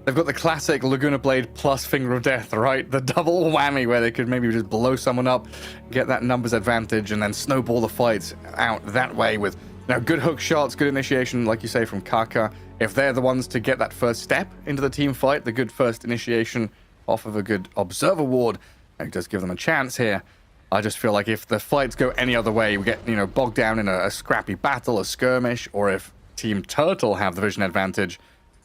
They've got the classic Laguna Blade plus Finger of Death, right? The double whammy where they could maybe just blow someone up, get that numbers advantage, and then snowball the fights out that way with good hook shots, good initiation, like you say, from Kaka. If they're the ones to get that first step into the team fight, the good first initiation off of a good Observer Ward, it does give them a chance here. I just feel like if the fights go any other way, we get, bogged down in a scrappy battle, a skirmish, or if Team Turtle have the vision advantage,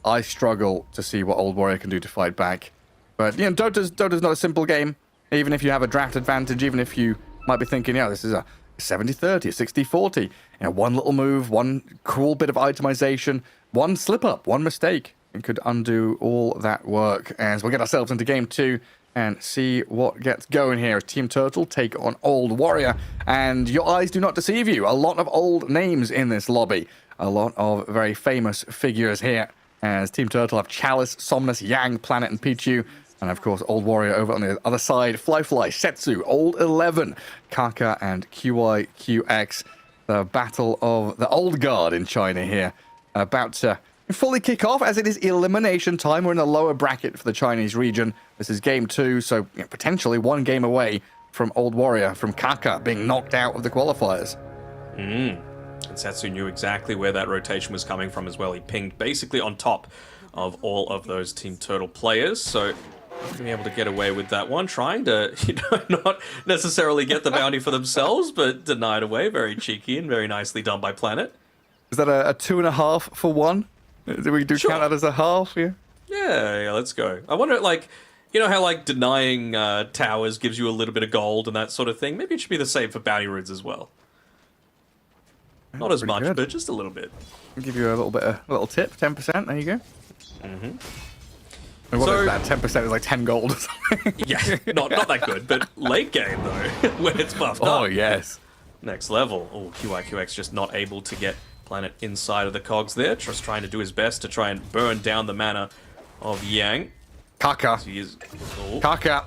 I struggle to see what Old Warrior can do to fight back. But, Dota's not a simple game. Even if you have a draft advantage, even if you might be thinking, this is a 70-30, a 60-40. One little move, one cool bit of itemization, one slip-up, one mistake, and could undo all that work. As we'll get ourselves into Game 2 and see what gets going here. Team Turtle take on Old Warrior. And your eyes do not deceive you. A lot of old names in this lobby. A lot of very famous figures here. As Team Turtle have Chalice, Somnus, Yang, Planet, and Pichu. And of course, Old Warrior over on the other side. Fly, Setsu, Old 11, Kaka, and QIQX. The battle of the Old Guard in China here. About to fully kick off, as it is elimination time. We're in the lower bracket for the Chinese region. This is Game 2, so potentially one game away from Old Warrior, from Kaka being knocked out of the qualifiers. And Setsu knew exactly where that rotation was coming from as well. He pinged basically on top of all of those Team Turtle players, so being able to get away with that one, trying to, not necessarily get the bounty for themselves, but denied away. Very cheeky and very nicely done by Planet. Is that a 2.5 for one? Do we Sure. count that as a half? Yeah. Yeah, let's go. I wonder, how, denying towers gives you a little bit of gold and that sort of thing? Maybe it should be the same for bounty runes as well. Not as much, good. but just a little bit. I'll give you a little tip, 10%. There you go. And what So- is that? 10% is like 10 gold or something. Yeah, not that good, but late game, though, when it's buffed up. Oh, yes. Next level. Oh, QIQX just not able to get Planet inside of the cogs there. Just trying to do his best to try and burn down the mana of Yang. Kaka. He is... Oh. Kaka.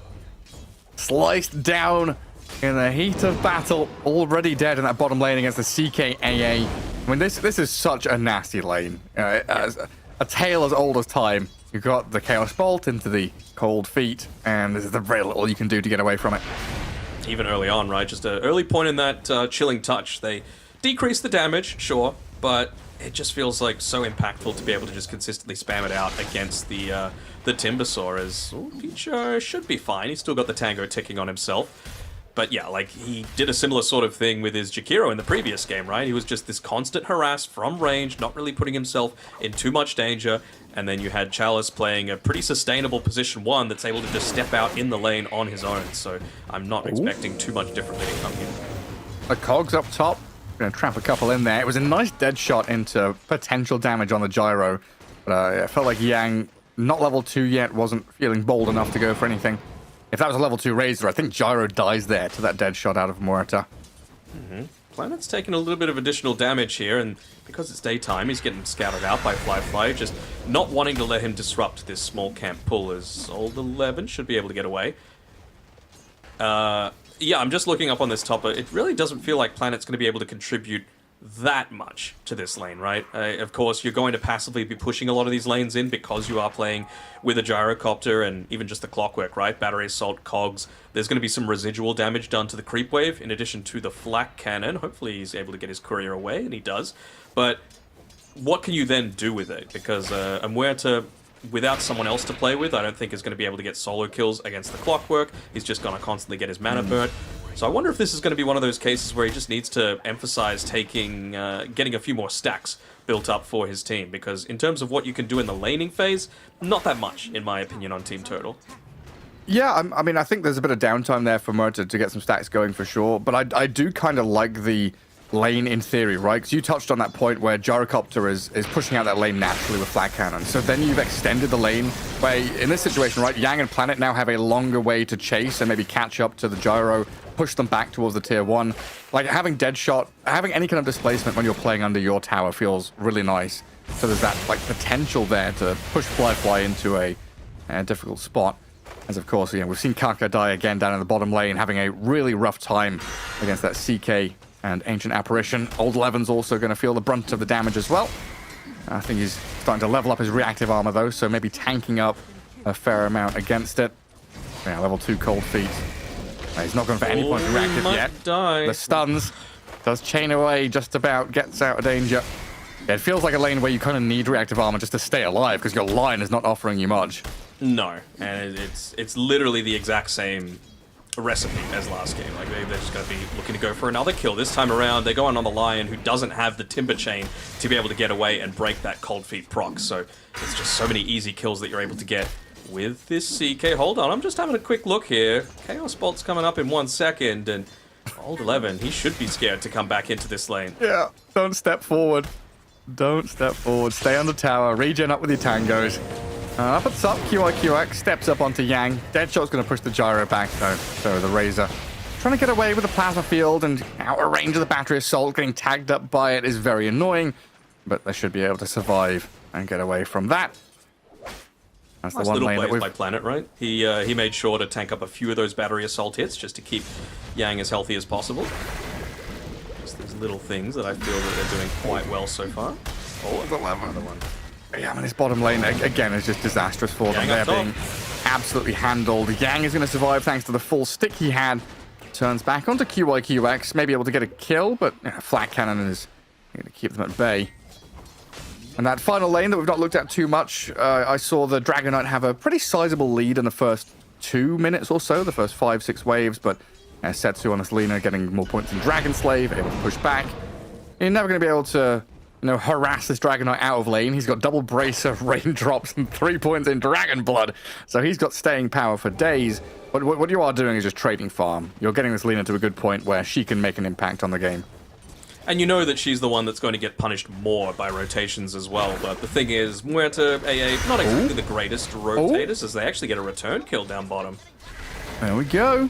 Sliced down in the heat of battle. Already dead in that bottom lane against the CKAA. I mean, this is such a nasty lane. As a tale as old as time. You've got the Chaos Bolt into the cold feet, and there's very little you can do to get away from it. even early on, right? Just an early point in that chilling touch. They decrease the damage, sure, but it just feels like so impactful to be able to just consistently spam it out against the Timbersaw. As Peach should be fine. He's still got the Tango ticking on himself. But yeah, like, he did a similar sort of thing with his Jakiro in the previous game, right? He was just this constant harass from range, not really putting himself in too much danger, and then you had Chalice playing a pretty sustainable position 1 that's able to just step out in the lane on his own, so I'm not expecting too much differently to come here. The cogs up top, gonna trap a couple in there. It was a nice dead shot into potential damage on the gyro, but it felt like Yang, not level 2 yet, wasn't feeling bold enough to go for anything. If that was a level 2 Razor, I think Gyro dies there to that dead shot out of Muerta. Planet's taking a little bit of additional damage here, and because it's daytime, he's getting scouted out by Fly, just not wanting to let him disrupt this small camp pull, as Old 11 should be able to get away. Yeah, I'm just looking up on this top. It really doesn't feel like Planet's going to be able to contribute that much to this lane, right? Of course, you're going to passively be pushing a lot of these lanes in because you are playing with a gyrocopter and even just the clockwork, right? Battery assault, cogs. There's going to be some residual damage done to the creep wave in addition to the flak cannon. Hopefully he's able to get his courier away, and he does. But what can you then do with it? Because a Muerta, without someone else to play with, I don't think is going to be able to get solo kills against the clockwork. He's just going to constantly get his mana burnt. So I wonder if this is going to be one of those cases where he just needs to emphasize getting a few more stacks built up for his team, because in terms of what you can do in the laning phase, not that much, in my opinion, on Team Turtle. Yeah, I mean, I think there's a bit of downtime there for Muerta to get some stacks going for sure, but I do kind of like the lane in theory, right? Because you touched on that point where Gyrocopter is pushing out that lane naturally with Flag Cannon. So then you've extended the lane where, in this situation, right, Yang and Planet now have a longer way to chase and maybe catch up to the Gyro, push them back towards the tier 1. Like, having Deadshot, having any kind of displacement when you're playing under your tower feels really nice. So there's that, like, potential there to push Fly into a difficult spot. As, of course, you know, we've seen Kaka die again down in the bottom lane, having a really rough time against that CK and Ancient Apparition. Old 11's also going to feel the brunt of the damage as well. I think he's starting to level up his reactive armor, though, so maybe tanking up a fair amount against it. Yeah, level 2 Cold Feet. He's not going for any point of reactive yet. Die. The stuns does chain away, just about gets out of danger. Yeah, it feels like a lane where you kind of need reactive armor just to stay alive, because your line is not offering you much. No, and it's literally the exact same recipe as last game. Like, they're just going to be looking to go for another kill. This time around, they're going on the Lion, who doesn't have the Timber Chain to be able to get away and break that Cold Feet proc. So it's just so many easy kills that you're able to get with this CK. Hold on, I'm just having a quick look here. Chaos Bolt's coming up in 1 second, and Old 11, he should be scared to come back into this lane. Yeah, don't step forward. Don't step forward. Stay on the tower. Regen up with your tangos. Up at the top, QIQX steps up onto Yang. Deadshot's going to push the Gyro back, though. So the Razor trying to get away with the Plasma Field and out of range of the Battery Assault. Getting tagged up by it is very annoying, but they should be able to survive and get away from that. That's the nice one little lane plays that we've... by Planet, right? He made sure to tank up a few of those Battery Assault hits just to keep Yang as healthy as possible. Just these little things that I feel that they're doing quite well so far. Oh, it's 11. Another one. Yeah, I mean, this bottom lane, again, is just disastrous for them. They're being absolutely handled. Yang is going to survive thanks to the full stick he had. Turns back onto QIQX, maybe able to get a kill, but Flat Cannon is going to keep them at bay. And that final lane that we've not looked at too much, I saw the Dragon Knight have a pretty sizable lead in the first 2 minutes or so, the first 5-6 waves, but Setsu on this Lina getting more points than Dragon Slave, able to push back. You're never going to be able to, you know, harass this Dragon Knight out of lane. He's got double bracer, raindrops, and 3 points in Dragon Blood. So he's got staying power for days. But what you are doing is just trading farm. You're getting this Lina to a good point where she can make an impact on the game. And you know that she's the one that's going to get punished more by rotations as well. But the thing is, Muerta, AA, not exactly the greatest rotators, as they actually get a return kill down bottom. There we go.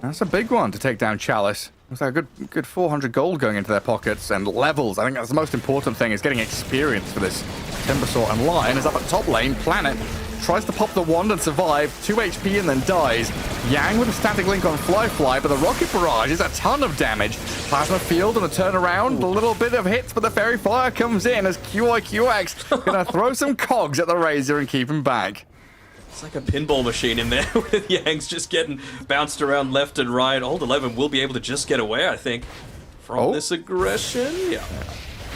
That's a big one to take down Chalice. Looks like a good 400 gold going into their pockets, and levels. I think that's the most important thing, is getting experience for this Timbersaw. And Lion is up at top lane. Planet tries to pop the wand and survive. 2 HP and then dies. Yang with a static link on Fly, but the Rocket Barrage is a ton of damage. Plasma Field and a turnaround. A little bit of hits, but the Fairy Fire comes in as QIQX gonna throw some cogs at the Razor and keep him back. It's like a pinball machine in there with Yang's just getting bounced around left and right. Old 11 will be able to just get away, I think, from this aggression. Yeah.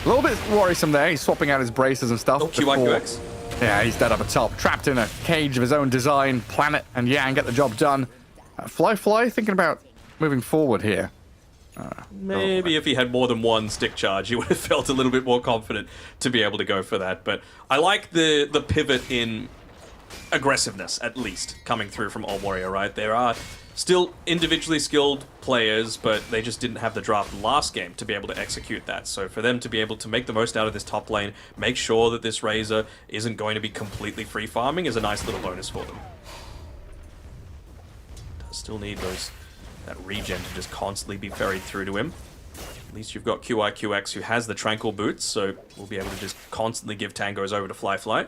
A little bit worrisome there. He's swapping out his braces and stuff. Oh, QIQX. Yeah, he's dead up atop, trapped in a cage of his own design. Planet and Yang get the job done. Fly, thinking about moving forward here. Maybe if he had more than one stick charge, he would have felt a little bit more confident to be able to go for that. But I like the pivot in aggressiveness, at least, coming through from Old Warrior, right? There are still individually skilled players, but they just didn't have the draft last game to be able to execute that. So for them to be able to make the most out of this top lane, make sure that this Razor isn't going to be completely free farming is a nice little bonus for them. Does still need that regen to just constantly be ferried through to him. At least you've got QIQX who has the Tranquil Boots, so we'll be able to just constantly give tangos over to Fly.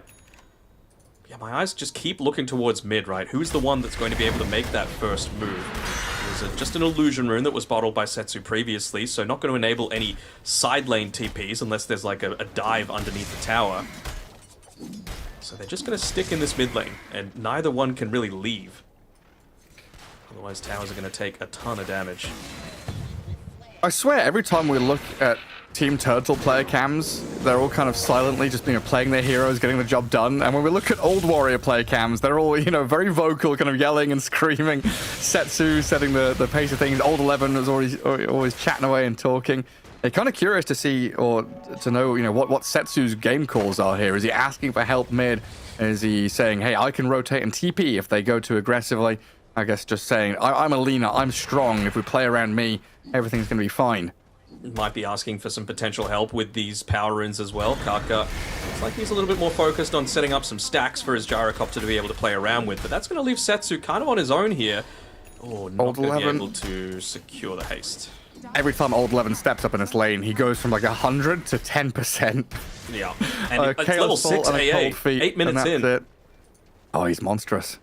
Yeah, my eyes just keep looking towards mid, right? Who's the one that's going to be able to make that first move? There's just an illusion rune that was bottled by Setsu previously, so not going to enable any side lane TPs unless there's like a dive underneath the tower. So they're just going to stick in this mid lane, and neither one can really leave. Otherwise, towers are going to take a ton of damage. I swear, every time we look at Team Turtle player cams, they're all kind of silently just playing their heroes, getting the job done. And when we look at Old Warrior player cams, they're all, very vocal, kind of yelling and screaming. Setsu setting the pace of things. Old 11 was always chatting away and talking. They're kind of curious to see or to know, what Setsu's game calls are here. Is he asking for help mid? Is he saying, hey, I can rotate and TP if they go too aggressively? I guess just saying, I'm a leaner, I'm strong. If we play around me, everything's going to be fine. Might be asking for some potential help with these power runes as well. Kaka looks like he's a little bit more focused on setting up some stacks for his gyrocopter to be able to play around with, but that's going to leave Setsu kind of on his own here. Oh, not going to be able to secure the haste. Every time Old 11 steps up in this lane, he goes from like 100 to 10%. Yeah, and it's level 6 AA, 8 minutes in. It. Oh, he's monstrous.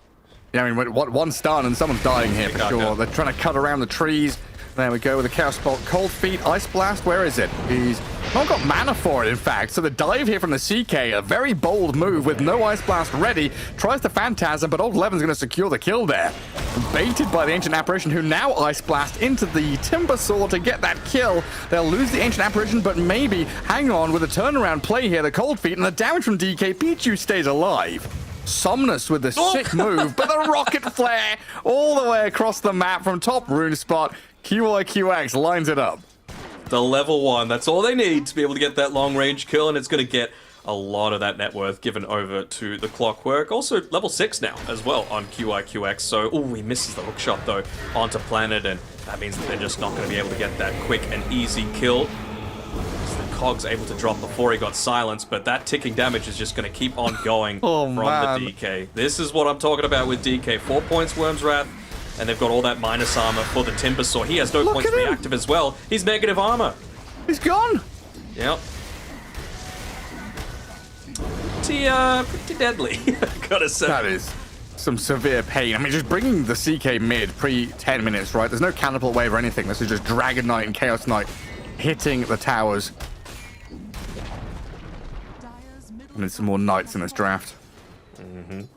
Yeah, I mean, one stun and someone's dying here for sure. They're trying to cut around the trees. There we go with the Chaos Bolt. Cold Feet, Ice Blast, where is it? He's not got mana for it, in fact. So the dive here from the CK, a very bold move with no Ice Blast ready. Tries to Phantasm, but Old 11's going to secure the kill there. Baited by the Ancient Apparition, who now Ice Blast into the Timber Saw to get that kill. They'll lose the Ancient Apparition, but maybe hang on with a turnaround play here. The Cold Feet and the damage from DK. Pichu stays alive. Somnus with the sick move, but the rocket flare all the way across the map from top rune spot. QIQX lines it up. The level 1, that's all they need to be able to get that long range kill, and it's going to get a lot of that net worth given over to the Clockwork. Also level 6 now as well on QIQX, so he misses the hook shot though onto Planet, and that means that they're just not going to be able to get that quick and easy kill. Cog's able to drop before he got silenced, but that ticking damage is just going to keep on going from the DK. This is what I'm talking about with DK. 4 points Worm's Wrath, and they've got all that minus armor for the Timber Saw. He has no points reactive as well. He's negative armor. He's gone. Yep. Pretty deadly, gotta say. That is some severe pain. I mean, just bringing the CK mid pre-10 minutes, right? There's no Catapult Wave or anything. This is just Dragon Knight and Chaos Knight hitting the towers. And there's some more knights in this draft. Did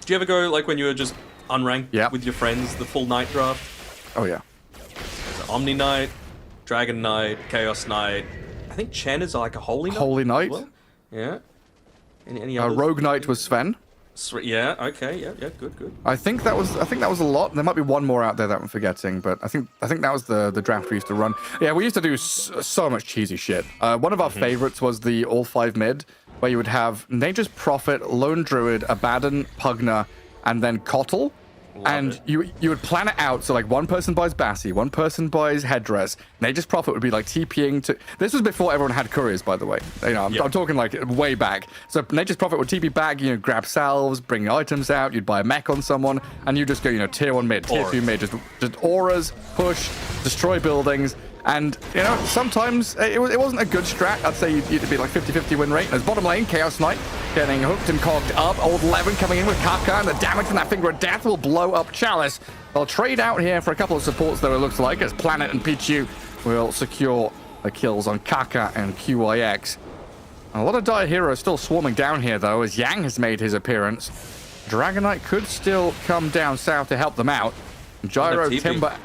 you ever go, like, when you were just unranked with your friends, the full knight draft? Oh, yeah. There's Omni Knight, Dragon Knight, Chaos Knight. I think Chen is like a Holy Knight. Holy Knight? Well. Yeah. Any other? Rogue Knight was Sven. Yeah, okay, yeah, good. I think that was a lot. There might be one more out there that I'm forgetting, but I think that was the draft we used to run. Yeah, we used to do so much cheesy shit. One of our favorites was the all 5 mid, where you would have Nature's Prophet, Lone Druid, Abaddon, Pugna, and then Kotl. And you would plan it out, so like one person buys Bassi, one person buys Headdress. Nature's Prophet would be like TPing to... This was before everyone had couriers, by the way. I'm talking like way back. So Nature's Prophet would TP back, grab salves, bring items out, you'd buy a mech on someone, and you just go, tier 1 mid, tier 2 mid, just auras, push, destroy buildings. And, sometimes it wasn't a good strat. I'd say you'd be like 50-50 win rate. There's bottom lane, Chaos Knight getting hooked and cogged up. Old 11 coming in with Kaka, and the damage from that Finger of Death will blow up Chalice. They'll trade out here for a couple of supports, though, it looks like, as Planet and Pichu will secure the kills on Kaka and QIX. A lot of dire heroes still swarming down here, though, as Yang has made his appearance. Dragon Knight could still come down south to help them out. Gyro, Timber,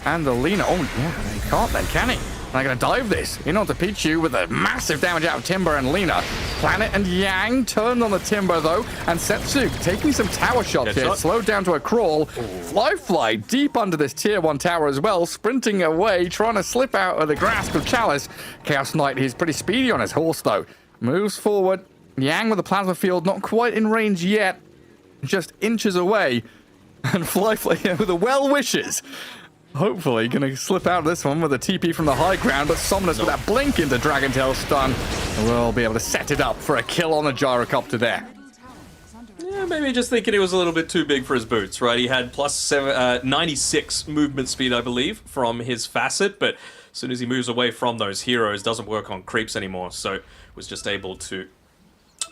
and the Lina. Oh, yeah, he can't then, can he? I'm going to dive this in onto Pichu with a massive damage out of Timber and Lina. Planet and Yang turned on the Timber, though, and Setsu taking some tower shots here. Slowed down to a crawl. Fly deep under this tier 1 tower as well, sprinting away, trying to slip out of the grasp of Chalice. Chaos Knight, he's pretty speedy on his horse, though. Moves forward. Yang with the plasma field, not quite in range yet. Just inches away. And Fly with the well wishes. Hopefully gonna slip out of this one with a TP from the high ground, but Somnus with that blink into Dragon Tail stun will be able to set it up for a kill on the Gyrocopter there. Yeah, maybe just thinking he was a little bit too big for his boots, right? He had plus 96 movement speed, I believe, from his facet, but as soon as he moves away from those heroes, doesn't work on creeps anymore, so was just able to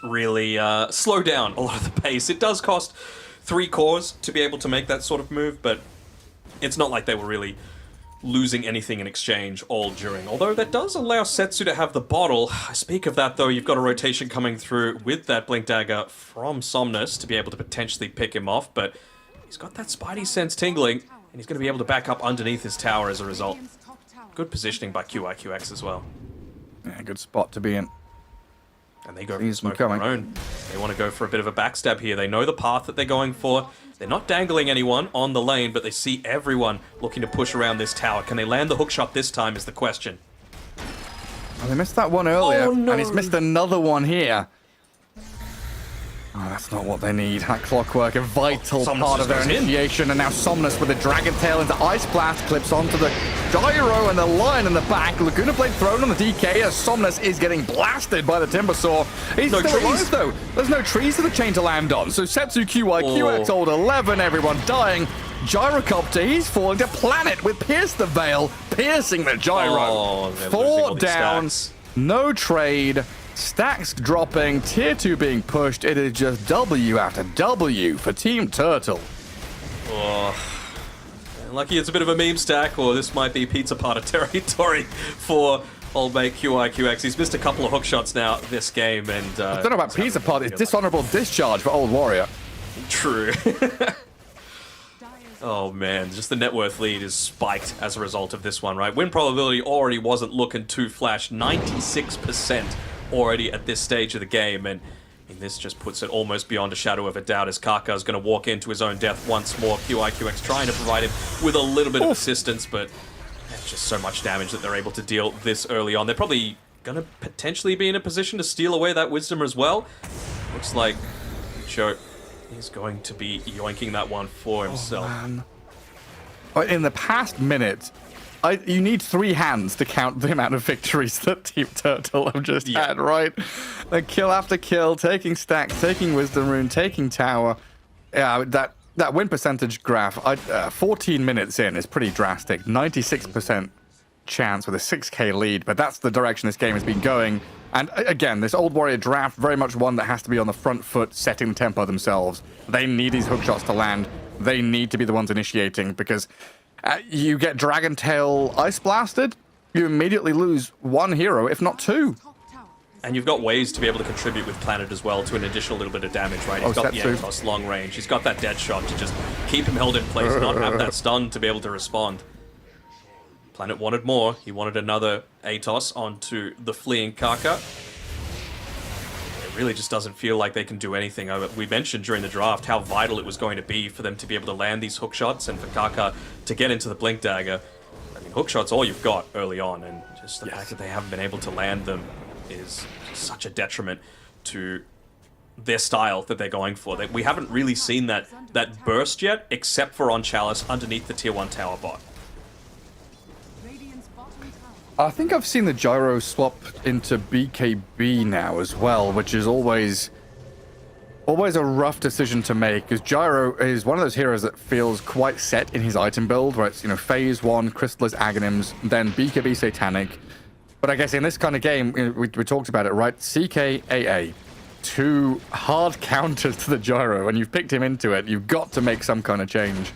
really slow down a lot of the pace. It does cost 3 cores to be able to make that sort of move, but it's not like they were really losing anything in exchange all during. Although that does allow Setsu to have the bottle. I speak of that, though, you've got a rotation coming through with that Blink Dagger from Somnus to be able to potentially pick him off, but he's got that Spidey sense tingling, and he's going to be able to back up underneath his tower as a result. Good positioning by QIQX as well. Yeah, good spot to be in. And they go for smoke on their own. They want to go for a bit of a backstab here. They know the path that they're going for. They're not dangling anyone on the lane, but they see everyone looking to push around this tower. Can they land the hookshot this time is the question. Oh, they missed that one earlier, and he's missed another one here. Oh, that's not what they need. That clockwork, a vital part of their initiation, and now Somnus with a Dragon Tail into Ice Blast, clips onto the Gyro and the Lion in the back. Laguna Blade thrown on the DK as Somnus is getting blasted by the Timber Saw. He's still alive, though. There's no trees for the chain to land on, so Setsu QIQX old 11, everyone dying. Gyrocopter, he's falling to Planet with Pierce the Veil, piercing the Gyro. 4 down, no trade. Stacks dropping, tier 2 being pushed. It is just W after W for Team Turtle. Oh, lucky it's a bit of a meme stack, or this might be pizza party territory for old mate QIQX. He's missed a couple of hook shots now this game, and I don't know about pizza party. It's dishonorable discharge for Old Warrior. True. Oh man, just the net worth lead is spiked as a result of this one, right? Win probability already wasn't looking too flash. 96%. Already at this stage of the game, and this just puts it almost beyond a shadow of a doubt as Kaka is going to walk into his own death once more. QIQX trying to provide him with a little bit of assistance, but that's just so much damage that they're able to deal this early on. They're probably going to potentially be in a position to steal away that wisdom as well. Looks like Joe is going to be yoinking that one for himself. In the past minute, you need 3 hands to count the amount of victories that Team Turtle have just had, right? Like kill after kill, taking stacks, taking Wisdom Rune, taking Tower. Yeah, that win percentage graph, 14 minutes in is pretty drastic. 96% chance with a 6k lead, but that's the direction this game has been going. And again, this Old Warrior draft, very much one that has to be on the front foot, setting the tempo themselves. They need these hookshots to land. They need to be the ones initiating, because you get Dragon Tail Ice Blasted, you immediately lose 1 hero, if not 2. And you've got ways to be able to contribute with Planet as well to an additional little bit of damage, right? He's got the Atos long range. He's got that dead shot to just keep him held in place, not have that stun to be able to respond. Planet wanted more. He wanted another Atos onto the fleeing Kaka. It really just doesn't feel like they can do anything. We mentioned during the draft how vital it was going to be for them to be able to land these hook shots and for Kaka to get into the Blink Dagger. I mean, hook shots all you've got early on, and just the fact that they haven't been able to land them is such a detriment to their style that they're going for. We haven't really seen that burst yet, except for on Chalice underneath the tier 1 tower bot. I think I've seen the Gyro swap into BKB now as well, which is always a rough decision to make, because Gyro is one of those heroes that feels quite set in his item build, where it's, phase 1, Crystallis Aghanims, then BKB Satanic. But I guess in this kind of game, we talked about it, right? CK, AA. 2 hard counters to the Gyro, and you've picked him into it. You've got to make some kind of change.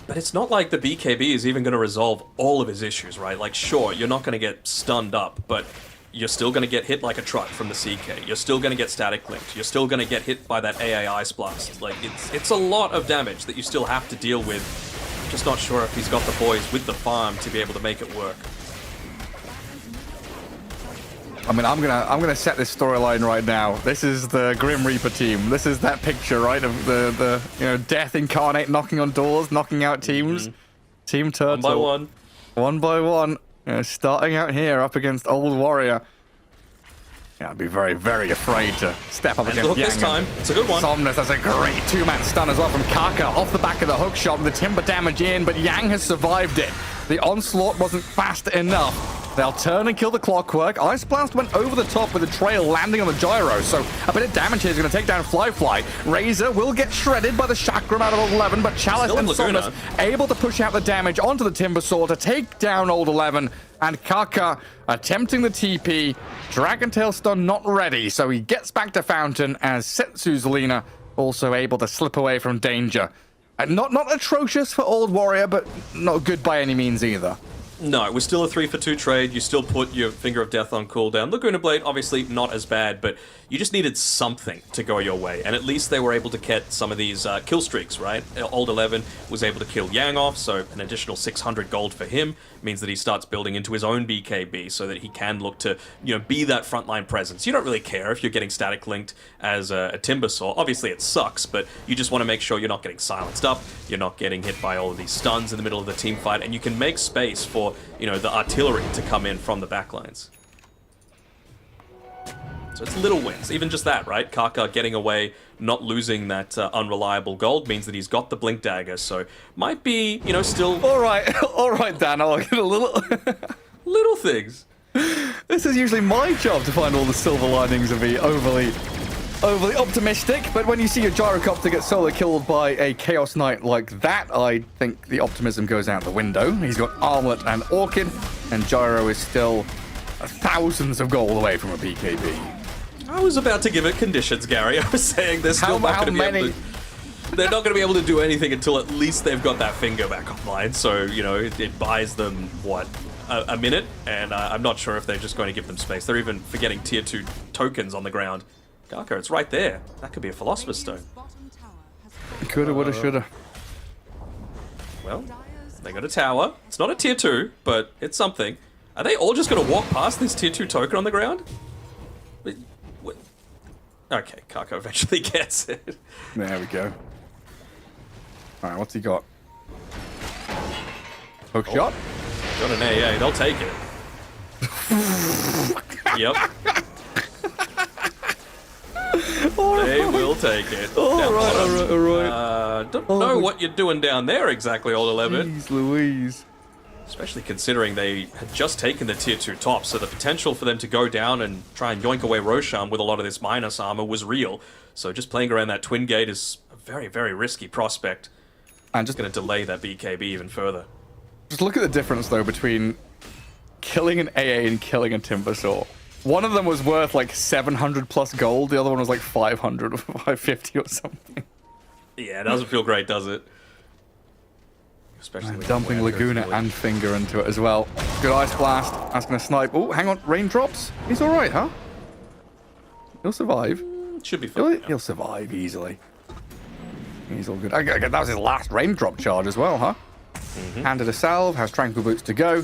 But it's not like the BKB is even going to resolve all of his issues, right? Like, sure, you're not going to get stunned up, but you're still going to get hit like a truck from the CK. You're still going to get static linked. You're still going to get hit by that AA Ice Blast. Like, it's a lot of damage that you still have to deal with. I'm just not sure if he's got the boys with the farm to be able to make it work. I mean, I'm gonna set this storyline right now. This is the Grim Reaper team. This is that picture, right, of the death incarnate knocking on doors, knocking out teams. Team Turtle. One by one. One by one. Starting out here up against Old Warrior. Yeah, I'd be very, very afraid to step up And against look Yang. this time. It's a good one. Somnus, that's a great two-man stun as well from Kaka off the back of the hook shot with the timber damage in, but Yang has survived it. The onslaught wasn't fast enough. They'll turn and kill the Clockwork. Ice Blast went over the top with the trail landing on the gyro, so a bit of damage here is going to take down Fly. Razor will get shredded by the Chakram out of Old 11, but Chalice Still in and Laguna. Somnus able to push out the damage onto the Timber Saw to take down Old 11, and Kaka attempting the TP. Dragon Tail stun not ready, so he gets back to Fountain as Setsu's Lina also able to slip away from danger. Not atrocious for Old Warrior, but not good by any means either. No, it was still a 3-for-2 trade. You still put your Finger of Death on cooldown. Laguna Blade, obviously not as bad, but you just needed something to go your way. And at least they were able to get some of these kill streaks, right? Old 11 was able to kill Yang off, so an additional 600 gold for him means that he starts building into his own BKB so that he can look to, be that frontline presence. You don't really care if you're getting static linked as a Timber Saw. Obviously it sucks, but you just want to make sure you're not getting silenced up, you're not getting hit by all of these stuns in the middle of the team fight, and you can make space for, the artillery to come in from the backlines. So it's little wins, even just that, right? Kaka getting away, not losing that unreliable gold means that he's got the Blink Dagger, so might be, still... All right, Dan, I'll get a little... little things. This is usually my job to find all the silver linings and be overly optimistic, but when you see your gyrocopter get solo killed by a Chaos Knight like that, I think the optimism goes out the window. He's got Armlet and Orchid, and Gyro is still thousands of gold away from a BKB. I was about to give it conditions, Gary. I was saying they're still not going to be able to... They're not going to be able to do anything until at least they've got that finger back online, so, it buys them, what, a minute? And I'm not sure if they're just going to give them space. They're even forgetting tier 2 tokens on the ground. Kaka, it's right there. That could be a Philosopher's Stone. Coulda, woulda, shoulda. Well, they got a tower. It's not a tier 2, but it's something. Are they all just going to walk past this tier 2 token on the ground? Okay, Kaka eventually gets it. There we go. Alright, what's he got? Hook shot? Got an AA. They'll take it. Yep. They will take it. All right. Don't know what you're doing down there exactly, Old 11. Jeez Louise. Especially considering they had just taken the tier 2 top, so the potential for them to go down and try and yoink away Roshan with a lot of this minus armor was real. So just playing around that twin gate is a very, very risky prospect. And just going to delay that BKB even further. Just look at the difference, though, between killing an AA and killing a Timber Saw. One of them was worth like 700 plus gold. The other one was like 500 or 550 or something. Yeah, it doesn't feel great, does it? Especially when dumping Laguna and Finger into it as well. Good Ice Blast. That's going to snipe. Oh, hang on. Raindrops? He's all right, huh? He'll survive. Should be fine. He'll survive easily. He's all good. That was his last raindrop charge as well, huh? Handed a salve. Has Tranquil Boots to go.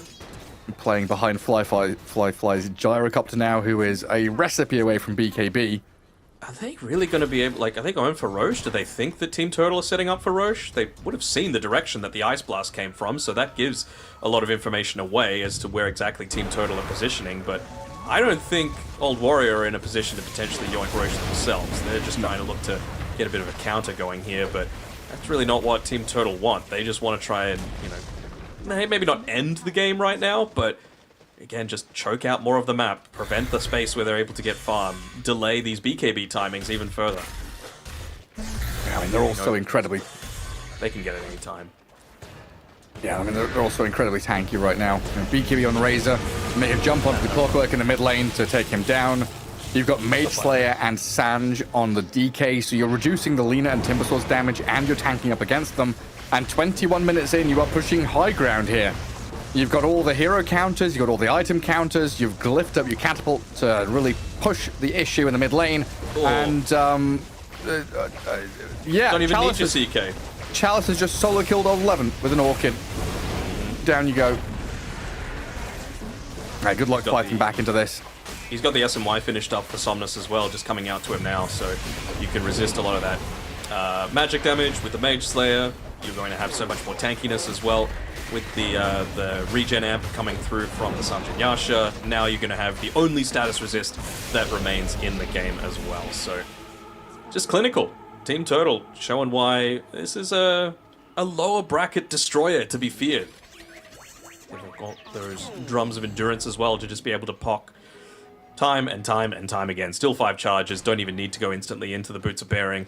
Playing behind Fly's Gyrocopter now, who is a recipe away from BKB. Are they really going to be able... Like, are they going for Roche? Do they think that Team Turtle is setting up for Roche? They would have seen the direction that the Ice Blast came from, so that gives a lot of information away as to where exactly Team Turtle are positioning, but I don't think Old Warrior are in a position to potentially yoink Roche themselves. They're just trying to look to get a bit of a counter going here, but that's really not what Team Turtle want. They just want to try and, maybe not end the game right now, but again, just choke out more of the map, prevent the space where they're able to get farm, delay these BKB timings even further. Yeah, I mean, they're all so incredibly... They can get it any time. Yeah, I mean, they're all so incredibly tanky right now. BKB on Razor, make a jump onto the Clockwork in the mid lane to take him down. You've got Mage Slayer and Sanj on the DK, so you're reducing the Lina and Timber Saw's damage, and you're tanking up against them. And 21 minutes in, you are pushing high ground here. You've got all the hero counters, you've got all the item counters, you've glyphed up your catapult to really push the issue in the mid lane. Oh. And, yeah. Don't even Chalice need your CK. Chalice has just solo killed Old 11 with an Orchid. Down you go. Right, good luck fighting back into this. He's got the SMY finished up for Somnus as well, just coming out to him now, so you can resist a lot of that magic damage with the Mage Slayer. You're going to have so much more tankiness as well with the regen amp coming through from the Sanjin Yasha. Now you're going to have the only status resist that remains in the game as well. So just clinical. Team Turtle showing why this is a lower bracket destroyer to be feared. They've got those drums of endurance as well to just be able to pock time and time and time again. Still 5 charges, don't even need to go instantly into the Boots of Bearing.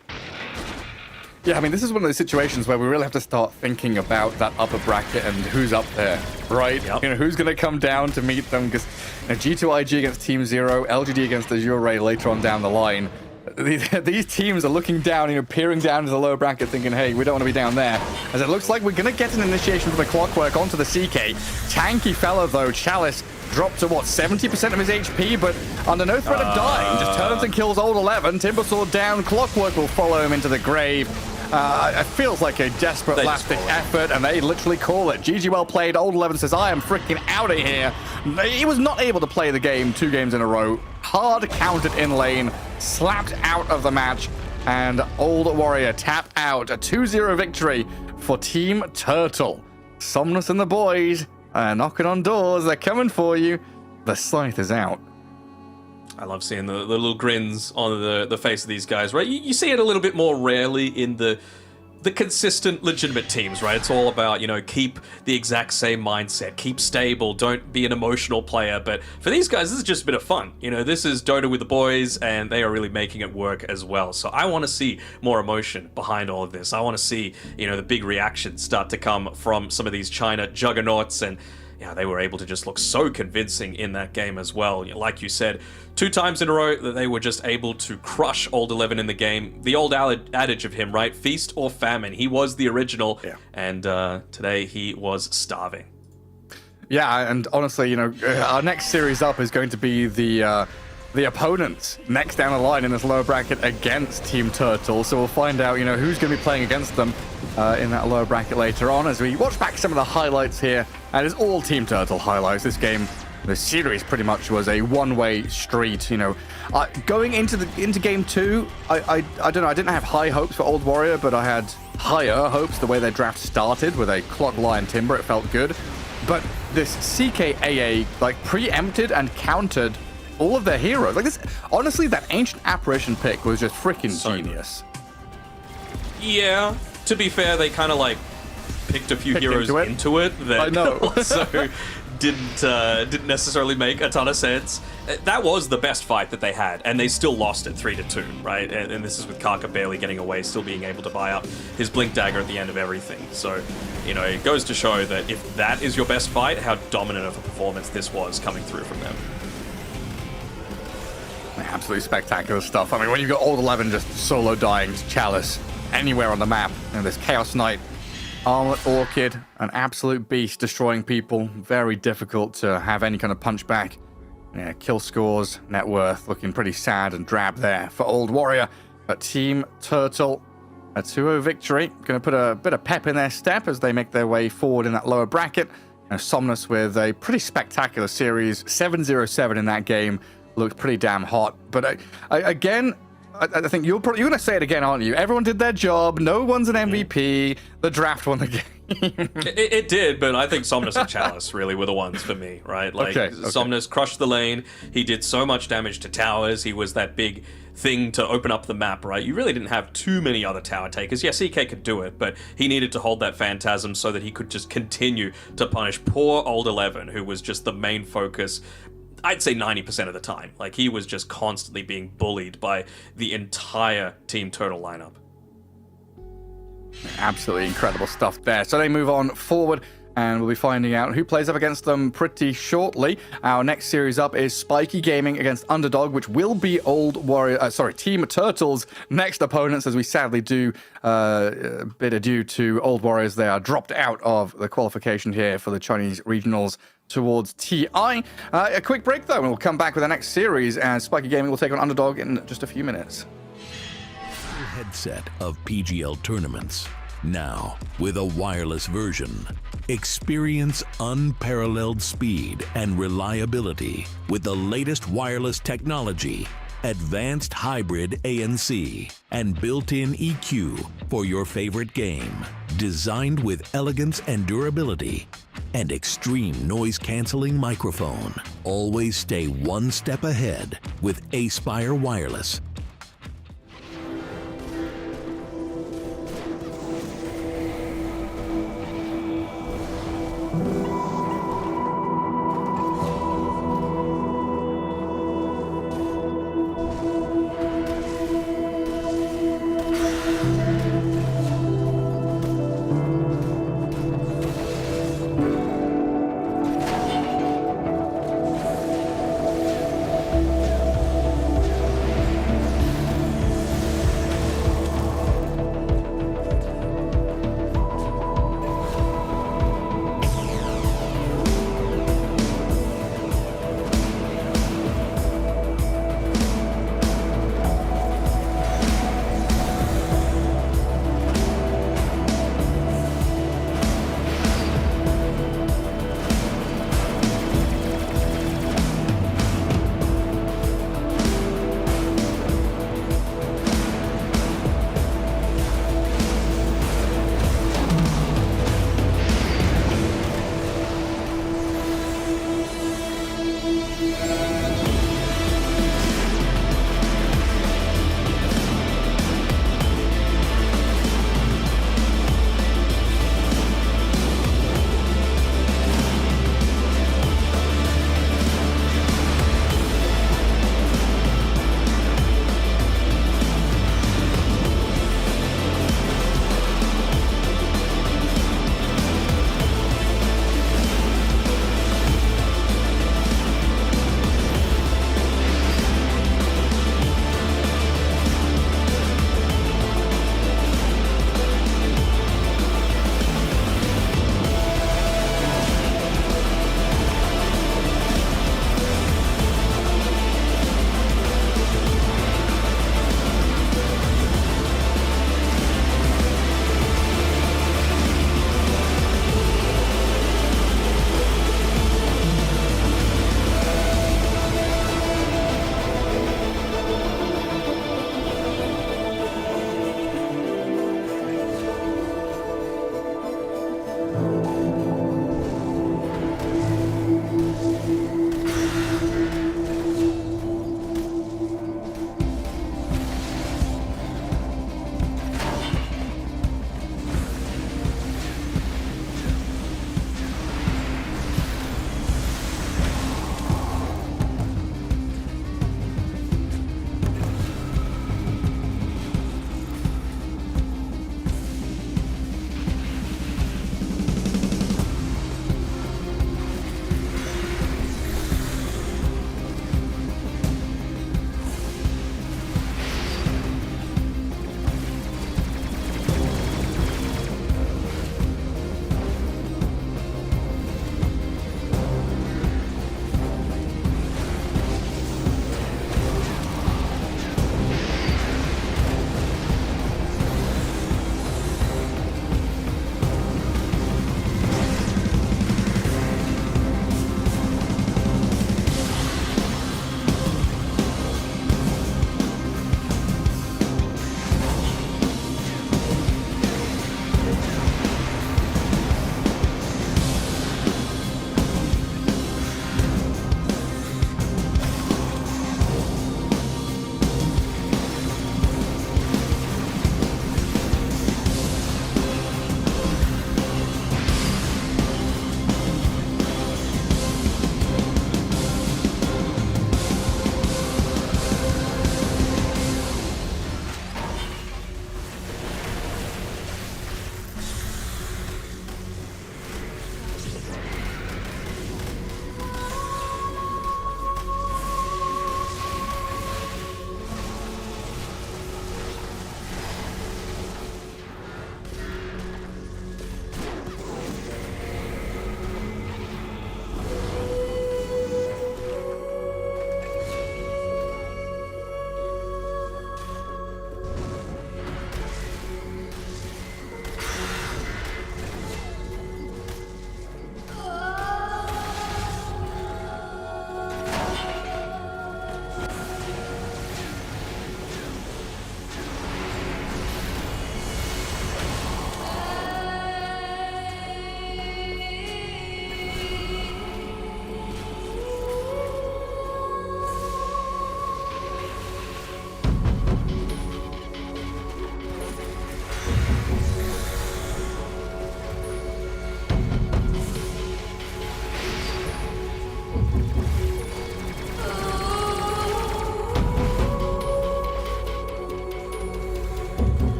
Yeah, I mean, this is one of those situations where we really have to start thinking about that upper bracket and who's up there, right? Yep. You know, who's going to come down to meet them, because G2IG against Team Zero, LGD against Azure Ray later on down the line. These teams are looking down, you know, peering down into the lower bracket thinking, hey, we don't want to be down there. As it looks like we're going to get an initiation from the Clockwork onto the CK. Tanky fella, though. Chalice dropped to, what, 70% of his HP, but under no threat of dying. Just turns and kills Old 11. Timbersword down. Clockwork will follow him into the grave. It feels like a desperate last-ditch effort, and they literally call it. GG well played. Old 11 says, I am freaking out of here. He was not able to play the game 2 games in a row. Hard counted in lane, slapped out of the match, and Old Warrior tap out. A 2-0 victory for Team Turtle. Somnus and the boys are knocking on doors. They're coming for you. The scythe is out. I love seeing the little grins on the face of these guys, right? You see it a little bit more rarely in the consistent, legitimate teams, right? It's all about, you know, keep the exact same mindset, keep stable, don't be an emotional player. But for these guys, this is just a bit of fun. You know, this is Dota with the boys, and they are really making it work as well. So I want to see more emotion behind all of this. I want to see, you know, the big reactions start to come from some of these China juggernauts, and yeah, they were able to just look so convincing in that game as well. Like you said, 2 times in a row that they were just able to crush Old 11 in the game. The old adage of him, right? Feast or famine. He was the original, and today he was starving. Yeah, and honestly, you know, our next series up is going to be the opponents next down the line in this lower bracket against Team Turtle. So we'll find out, you know, who's going to be playing against them in that lower bracket later on as we watch back some of the highlights here. And it's all Team Turtle highlights. This game, the series pretty much was a one-way street, you know. Going into game 2, I don't know, I didn't have high hopes for Old Warrior, but I had higher hopes the way their draft started with a Clock Lion Timber. It felt good. But this CKAA, like, preempted and countered all of their heroes. Like this, honestly, that Ancient Apparition pick was just freaking genius. Yeah, to be fair, they kind of like picked a few heroes into it that I know. also didn't necessarily make a ton of sense. That was the best fight that they had, and they still lost it 3-2, right? And this is with Karka barely getting away, still being able to buy up his Blink Dagger at the end of everything. So, you know, it goes to show that if that is your best fight, how dominant of a performance this was coming through from them. Absolutely spectacular stuff. I mean, when you've got Old 11 just solo dying to Chalice anywhere on the map, you know, this Chaos Knight, Armlet Orchid, an absolute beast destroying people. Very difficult to have any kind of punch back. Yeah, kill scores, net worth looking pretty sad and drab there for Old Warrior. But Team Turtle, a 2-0 victory. Going to put a bit of pep in their step as they make their way forward in that lower bracket. And Somnus with a pretty spectacular series, 7-0-7 in that game. Looked pretty damn hot. But I think you're going to say it again, aren't you? Everyone did their job. No one's an MVP. The draft won the game. It did, but I think Somnus and Chalice really were the ones for me, right? Like, Somnus crushed the lane. He did so much damage to towers. He was that big thing to open up the map, right? You really didn't have too many other tower takers. Yes, EK could do it, but he needed to hold that Phantasm so that he could just continue to punish poor Old 11, who was just the main focus. I'd say 90% of the time. Like, he was just constantly being bullied by the entire Team Turtle lineup. Absolutely incredible stuff there. So they move on forward and we'll be finding out who plays up against them pretty shortly. Our next series up is Spiky Gaming against Underdog, which will be Team Turtle's next opponents, as we sadly do bid adieu to Old Warriors. They are dropped out of the qualification here for the Chinese regionals towards TI. A quick break, though, and we'll come back with the next series, as Spiky Gaming will take on Underdog in just a few minutes. Headset of PGL tournaments. Now, with a wireless version. Experience unparalleled speed and reliability with the latest wireless technology, advanced hybrid ANC, and built-in EQ for your favorite game. Designed with elegance and durability, and extreme noise-canceling microphone. Always stay one step ahead with Aspire Wireless.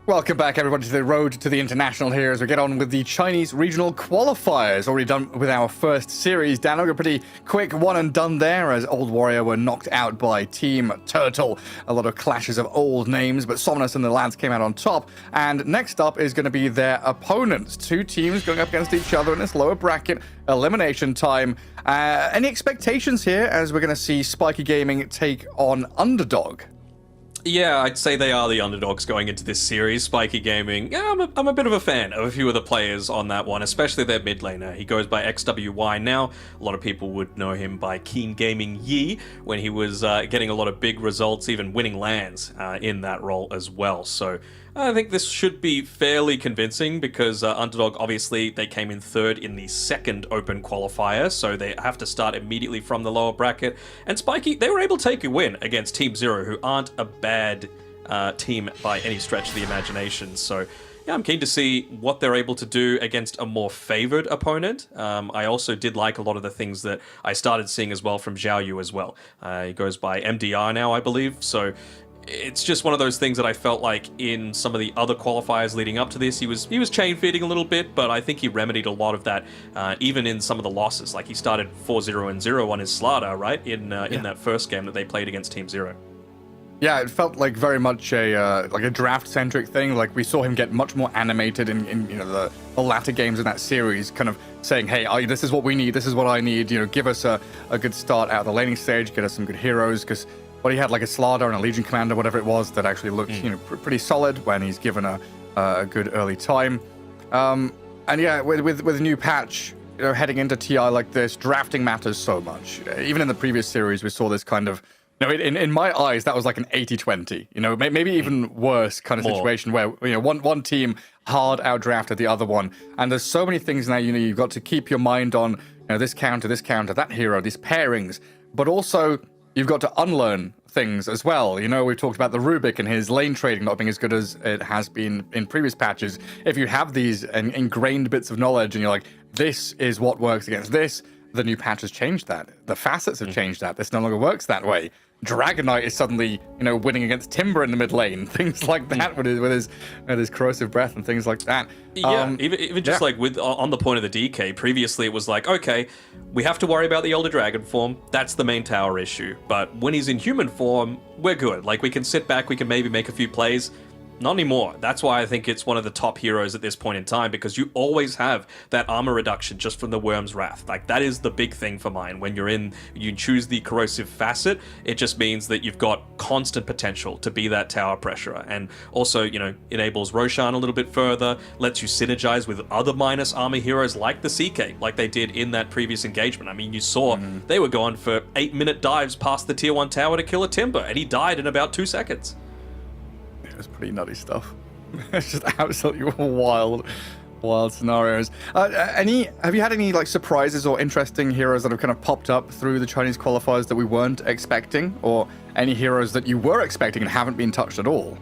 Welcome back, everybody, to the road to the international here as we get on with the Chinese regional qualifiers. Already done with our first series. Dan, a pretty quick one and done there as Old Warrior were knocked out by Team Turtle. A lot of clashes of old names, but Somnus and the Lads came out on top. And next up is going to be their opponents. Two teams going up against each other in this lower bracket. Elimination time. Any expectations here as we're going to see Spiky Gaming take on Underdog? Yeah, I'd say they are the underdogs going into this series. Spiky Gaming, yeah, I'm a bit of a fan of a few of the players on that one, especially their mid laner. He goes by XWY now. A lot of people would know him by Keen Gaming Yi when he was getting a lot of big results, even winning lands in that role as well. So I think this should be fairly convincing because Underdog, obviously, they came in third in the second open qualifier, so they have to start immediately from the lower bracket. And Spiky, they were able to take a win against Team Zero, who aren't a bad team by any stretch of the imagination. So yeah, I'm keen to see what they're able to do against a more favored opponent. I also did like a lot of the things that I started seeing as well from Zhao Yu as well. He goes by MDR now, I believe, so it's just one of those things that I felt like in some of the other qualifiers leading up to this, he was chain feeding a little bit, but I think he remedied a lot of that, even in some of the losses. Like he started 4-0-0 on his Slaughter, right, in that first game that they played against Team Zero. Yeah, it felt like very much a like a draft-centric thing. Like we saw him get much more animated in you know the latter games in that series, kind of saying, "Hey, this is what we need. This is what I need. You know, give us a good start out of the laning stage. Get us some good heroes." Because he had like a Slaughter and a Legion Commander, whatever it was, that actually looked you know pretty solid when he's given a good early time. And yeah, with a new patch, you know, heading into TI like this, drafting matters so much. Even in the previous series, we saw this kind of No, in my eyes, that was like an 80-20. You know, maybe even worse kind of More. situation where, you know, one team hard outdrafted the other one. And there's so many things now, you know, you've got to keep your mind on, you know, this counter, that hero, these pairings. But also, you've got to unlearn things as well. You know, we've talked about the Rubik and his lane trading not being as good as it has been in previous patches. If you have these ingrained bits of knowledge and you're like, this is what works against this, the new patch has changed that. The facets have changed that. This no longer works that way. Dragon Knight is suddenly, you know, winning against Timber in the mid lane, things like that with his corrosive breath and things like that. Yeah, even just like with on the point of the DK, previously it was like, okay, we have to worry about the Elder Dragon form. That's the main tower issue. But when he's in human form, we're good. Like, we can sit back, we can maybe make a few plays. Not anymore. That's why I think it's one of the top heroes at this point in time, because you always have that armor reduction just from the Worm's Wrath. Like, that is the big thing for mine. When you choose the corrosive facet, it just means that you've got constant potential to be that tower pressurer. And also, you know, enables Roshan a little bit further, lets you synergize with other minus armor heroes like the CK, like they did in that previous engagement. I mean, you saw they were going for 8-minute dives past the tier 1 tower to kill a Timber, and he died in about 2 seconds. It's pretty nutty stuff. It's just absolutely wild scenarios. Have you had any like surprises or interesting heroes that have kind of popped up through the Chinese qualifiers that we weren't expecting, or any heroes that you were expecting and haven't been touched at all?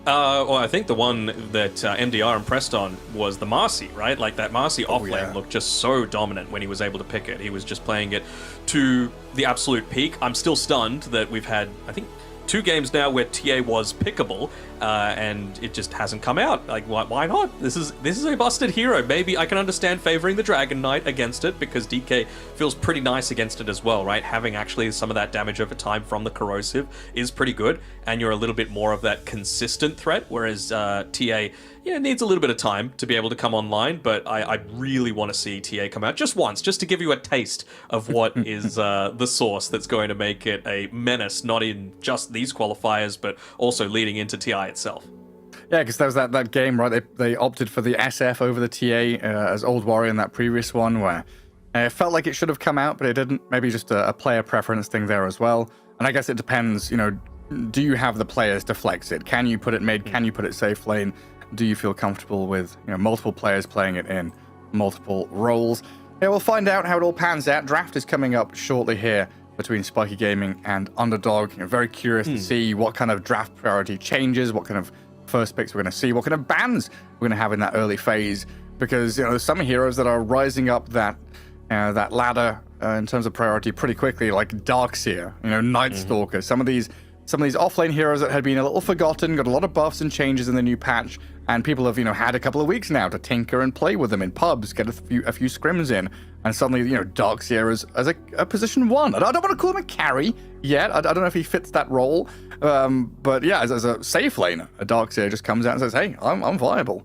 Well, I think the one that MDR impressed on was the Marcy, right? Like, that Marcy offlane looked just so dominant when he was able to pick it. He was just playing it to the absolute peak. I'm still stunned that we've had, I think, 2 games now where TA was pickable, and it just hasn't come out. Like, why not? This is a busted hero. Maybe I can understand favoring the Dragon Knight against it, because DK feels pretty nice against it as well, right? Having actually some of that damage over time from the corrosive is pretty good, and you're a little bit more of that consistent threat, whereas TA, yeah, needs a little bit of time to be able to come online, but I really want to see TA come out just once, just to give you a taste of what is the source that's going to make it a menace, not in just these qualifiers, but also leading into TI itself. Yeah, because there was that game, right? They opted for the SF over the TA as Old Warrior in that previous one, where it felt like it should have come out, but it didn't. Maybe just a player preference thing there as well. And I guess it depends, you know, do you have the players to flex it? Can you put it mid? Can you put it safe lane? Do you feel comfortable with, you know, multiple players playing it in multiple roles? Yeah, we'll find out how it all pans out. Draft is coming up shortly here between Spiky Gaming and Underdog. You know, very curious to see what kind of draft priority changes, what kind of first picks we're going to see, what kind of bans we're going to have in that early phase. Because, you know, there's some heroes that are rising up that ladder in terms of priority pretty quickly, like Darkseer, you know, Night Stalker. Some of these offlane heroes that had been a little forgotten, got a lot of buffs and changes in the new patch, and people have, you know, had a couple of weeks now to tinker and play with them in pubs, get a few scrims in, and suddenly, you know, Darkseer as a position 1. I don't want to call him a carry yet. I don't know if he fits that role, but yeah, as a safe laner, a Darkseer just comes out and says, hey, I'm viable.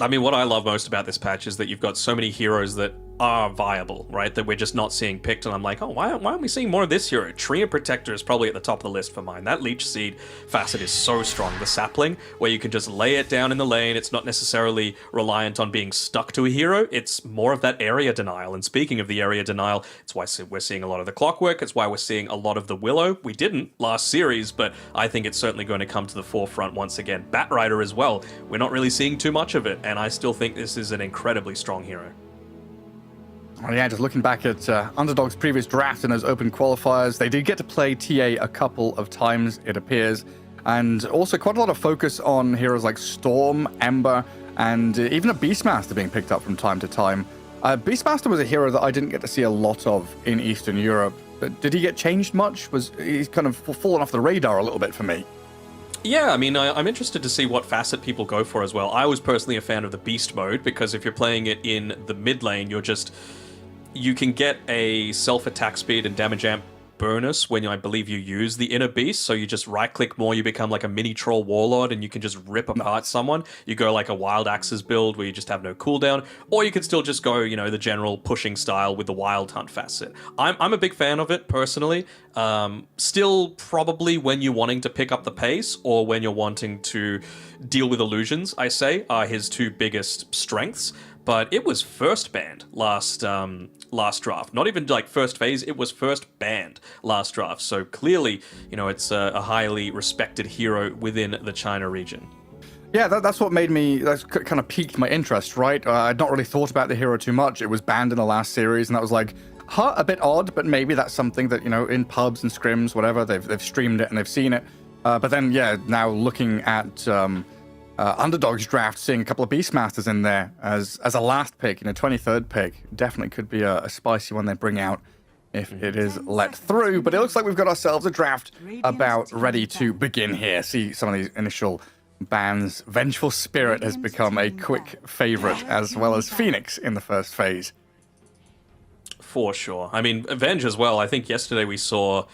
I mean, what I love most about this patch is that you've got so many heroes that are viable, right? That we're just not seeing picked, and I'm like, oh, why aren't we seeing more of this hero? Tria Protector is probably at the top of the list for mine. That Leech Seed facet is so strong. The sapling, where you can just lay it down in the lane, it's not necessarily reliant on being stuck to a hero, it's more of that area denial. And speaking of the area denial, it's why we're seeing a lot of the Clockwork, it's why we're seeing a lot of the Willow. We didn't last series, but I think it's certainly going to come to the forefront once again. Batrider as well. We're not really seeing too much of it, and I still think this is an incredibly strong hero. Well, yeah, just looking back at Underdog's previous draft and those open qualifiers, they did get to play TA a couple of times, it appears, and also quite a lot of focus on heroes like Storm, Ember, and even a Beastmaster being picked up from time to time. Beastmaster was a hero that I didn't get to see a lot of in Eastern Europe. But did he get changed much? He's kind of fallen off the radar a little bit for me. Yeah, I mean, I'm interested to see what facet people go for as well. I was personally a fan of the Beast mode, because if you're playing it in the mid lane, you can get a self-attack speed and damage amp bonus when I believe you use the inner beast, so you just right-click more, you become like a mini troll warlord, and you can just rip apart someone. You go like a wild axes build where you just have no cooldown, or you can still just go, you know, the general pushing style with the wild hunt facet. I'm a big fan of it personally. Still probably when you're wanting to pick up the pace or when you're wanting to deal with illusions, I say, are his 2 biggest strengths. but it was first banned last draft. Not even like first phase, it was first banned last draft. So clearly, it's a highly respected hero within the China region. Yeah, that's what made me, that's kind of piqued my interest, right? I'd not really thought about the hero too much. It was banned in the last series, and that was like, a bit odd, but maybe that's something that, in pubs and scrims, whatever, they've streamed it and they've seen it. But then, yeah, now looking at Underdog's draft, seeing a couple of Beastmasters in there as a last pick, 23rd pick, definitely could be a spicy one they bring out if it is let through. But it looks like we've got ourselves a draft about ready to begin here. See some of these initial bans. Vengeful Spirit has become a quick favorite, as well as Phoenix in the first phase. For sure. I mean, Avenge as well. I think yesterday we saw,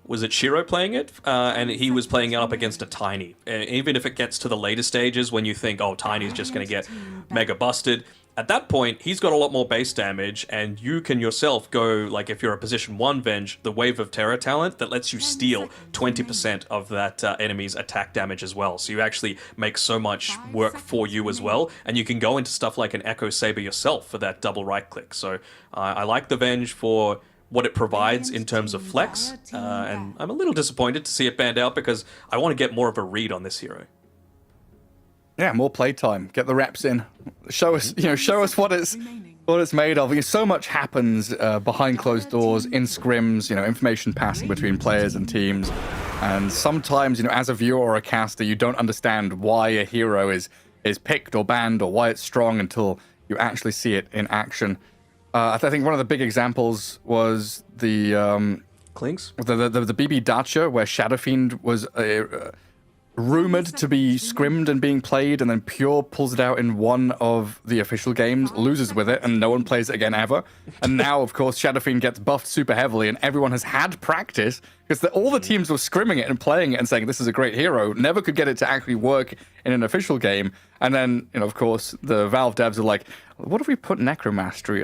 was it Shiro playing it? And he was playing it up against a Tiny. Even if it gets to the later stages when you think, oh, Tiny's just going to get mega busted, at that point, he's got a lot more base damage, and you can yourself go, like if you're a position 1 Venge, the Wave of Terror talent that lets you steal 20% of that enemy's attack damage as well. So you actually make so much work for you as well, and you can go into stuff like an Echo Saber yourself for that double right click. So I like the Venge for what it provides in terms of flex, and I'm a little disappointed to see it banned out because I want to get more of a read on this hero. Yeah, more playtime. Get the reps in. Show us, show us what it's made of. So much happens behind closed doors in scrims. Information passing between players and teams, and sometimes, as a viewer or a caster, you don't understand why a hero is picked or banned or why it's strong until you actually see it in action. I think one of the big examples was the Clinks? The BB Dacha, where Shadow Fiend was rumored to be scrimmed and being played, and then Pure pulls it out in one of the official games, loses with it, and no one plays it again ever. And now, of course, Shadow Fiend gets buffed super heavily, and everyone has had practice, because all the teams were scrimming it and playing it and saying, this is a great hero, never could get it to actually work in an official game. And then, of course, the Valve devs are like, what if we put Necromastery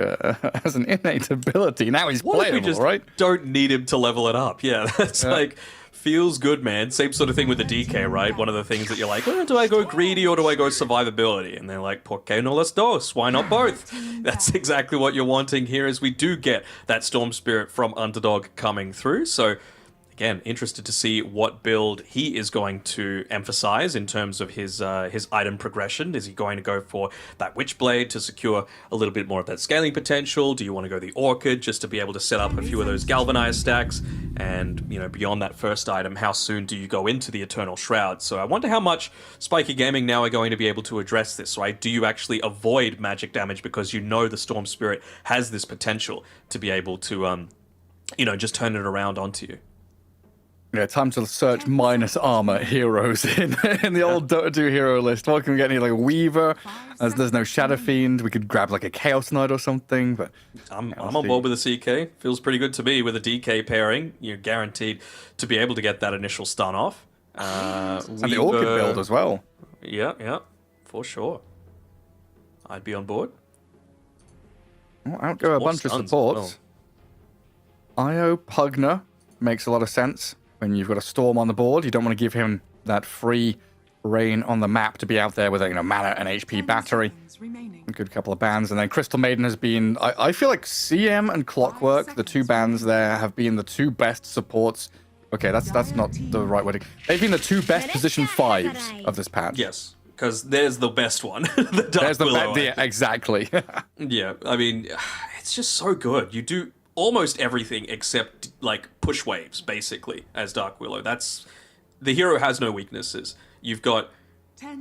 as an innate ability? Now he's What if we playable, just right? don't need him to level it up? Yeah, that's like... Feels good, man. Same sort of thing with the DK, right? One of the things that you're like, do I go greedy or do I go survivability? And they're like, ¿Por qué no las dos? Why not both? That's exactly what you're wanting here, as we do get that Storm Spirit from Underdog coming through. So, again, interested to see what build he is going to emphasize in terms of his item progression. Is he going to go for that Witchblade to secure a little bit more of that scaling potential? Do you want to go the Orchid just to be able to set up a few of those galvanized stacks? And, beyond that first item, how soon do you go into the Eternal Shroud? So I wonder how much Spiky Gaming now are going to be able to address this, right? Do you actually avoid magic damage because you know the Storm Spirit has this potential to be able to, just turn it around onto you? Yeah, time to search minus armor heroes in the old Dota 2 hero list. What can we get? Any like Weaver? As there's no Shadow Fiend, we could grab like a Chaos Knight or something. But I'm on board with a CK. Feels pretty good to me with a DK pairing. You're guaranteed to be able to get that initial stun off. And the Orchid build as well. Yeah, for sure. I'd be on board. Well, out go a bunch of supports. Io Pugner makes a lot of sense. When you've got a Storm on the board, you don't want to give him that free reign on the map to be out there with a mana and HP battery. A good couple of bans. And then Crystal Maiden has been... I feel like CM and Clockwork, the two bans there, have been the two best supports. Okay, that's not the right way to... They've been the two best position 5s of this patch. Yes, because there's the best one. The Dark Willow. Yeah, exactly. Yeah, I mean, it's just so good. You do almost everything except like push waves, basically, as Dark Willow. The hero has no weaknesses. You've got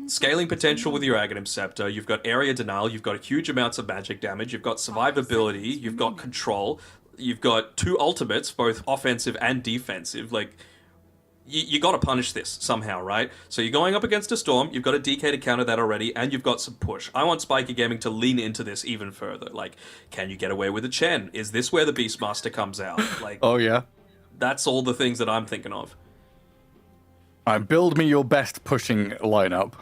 scaling potential with your Aghanim Scepter, you've got area denial, you've got huge amounts of magic damage, you've got survivability, you've got control, you've got two ultimates, both offensive and defensive. Like, you got to punish this somehow, right? So you're going up against a Storm, you've got a DK to counter that already, and you've got some push. I want Spiky Gaming to lean into this even further. Like, can you get away with a Chen? Is this where the Beastmaster comes out? Like, oh, yeah. That's all the things that I'm thinking of. Build me your best pushing lineup.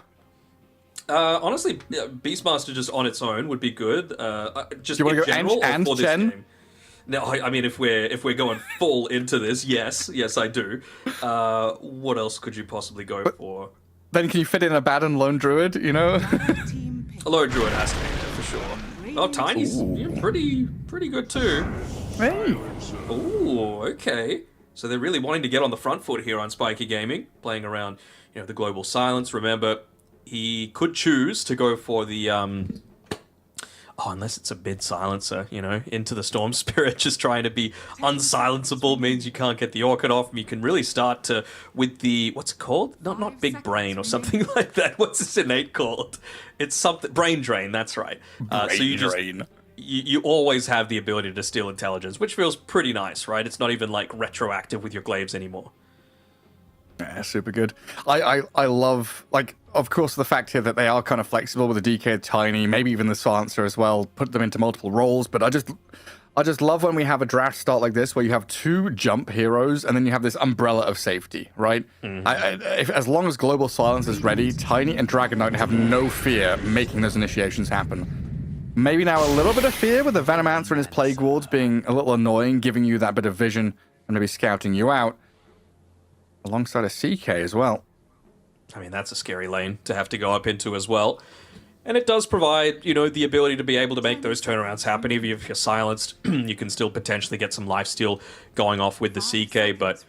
Honestly, Beastmaster just on its own would be good. Just Do you in want to go general, and or for this Chen? game. No, I mean, if we're going full into this, yes, I do. What else could you possibly go for? Then can you fit in a Baden Lone Druid, A Lone Druid has to be there, for sure. Oh, Tiny's pretty good too. Hey. Ooh, okay. So they're really wanting to get on the front foot here on Spiky Gaming, playing around, the global silence. Remember, he could choose to go for the unless it's a mid silencer, into the Storm Spirit, just trying to be unsilenceable means you can't get the Orchid off. You can really start to with the what's it called? Not Big Brain or something like that. What's this innate called? It's something Brain Drain. That's right. So you just you always have the ability to steal intelligence, which feels pretty nice, right? It's not even like retroactive with your glaives anymore. Yeah, super good. I love, like, of course, the fact here that they are kind of flexible with the DK, Tiny, maybe even the Silencer as well, put them into multiple roles. But I just love when we have a draft start like this, where you have two jump heroes, and then you have this umbrella of safety, right? As long as Global Silence is ready, Tiny and Dragon Knight have no fear making those initiations happen. Maybe now a little bit of fear with the Venomancer and his Plague Wards being a little annoying, giving you that bit of vision and maybe scouting you out. Alongside a CK as well. I mean, that's a scary lane to have to go up into as well. And it does provide, the ability to be able to make those turnarounds happen. Even if you're silenced, you can still potentially get some lifesteal going off with the CK. But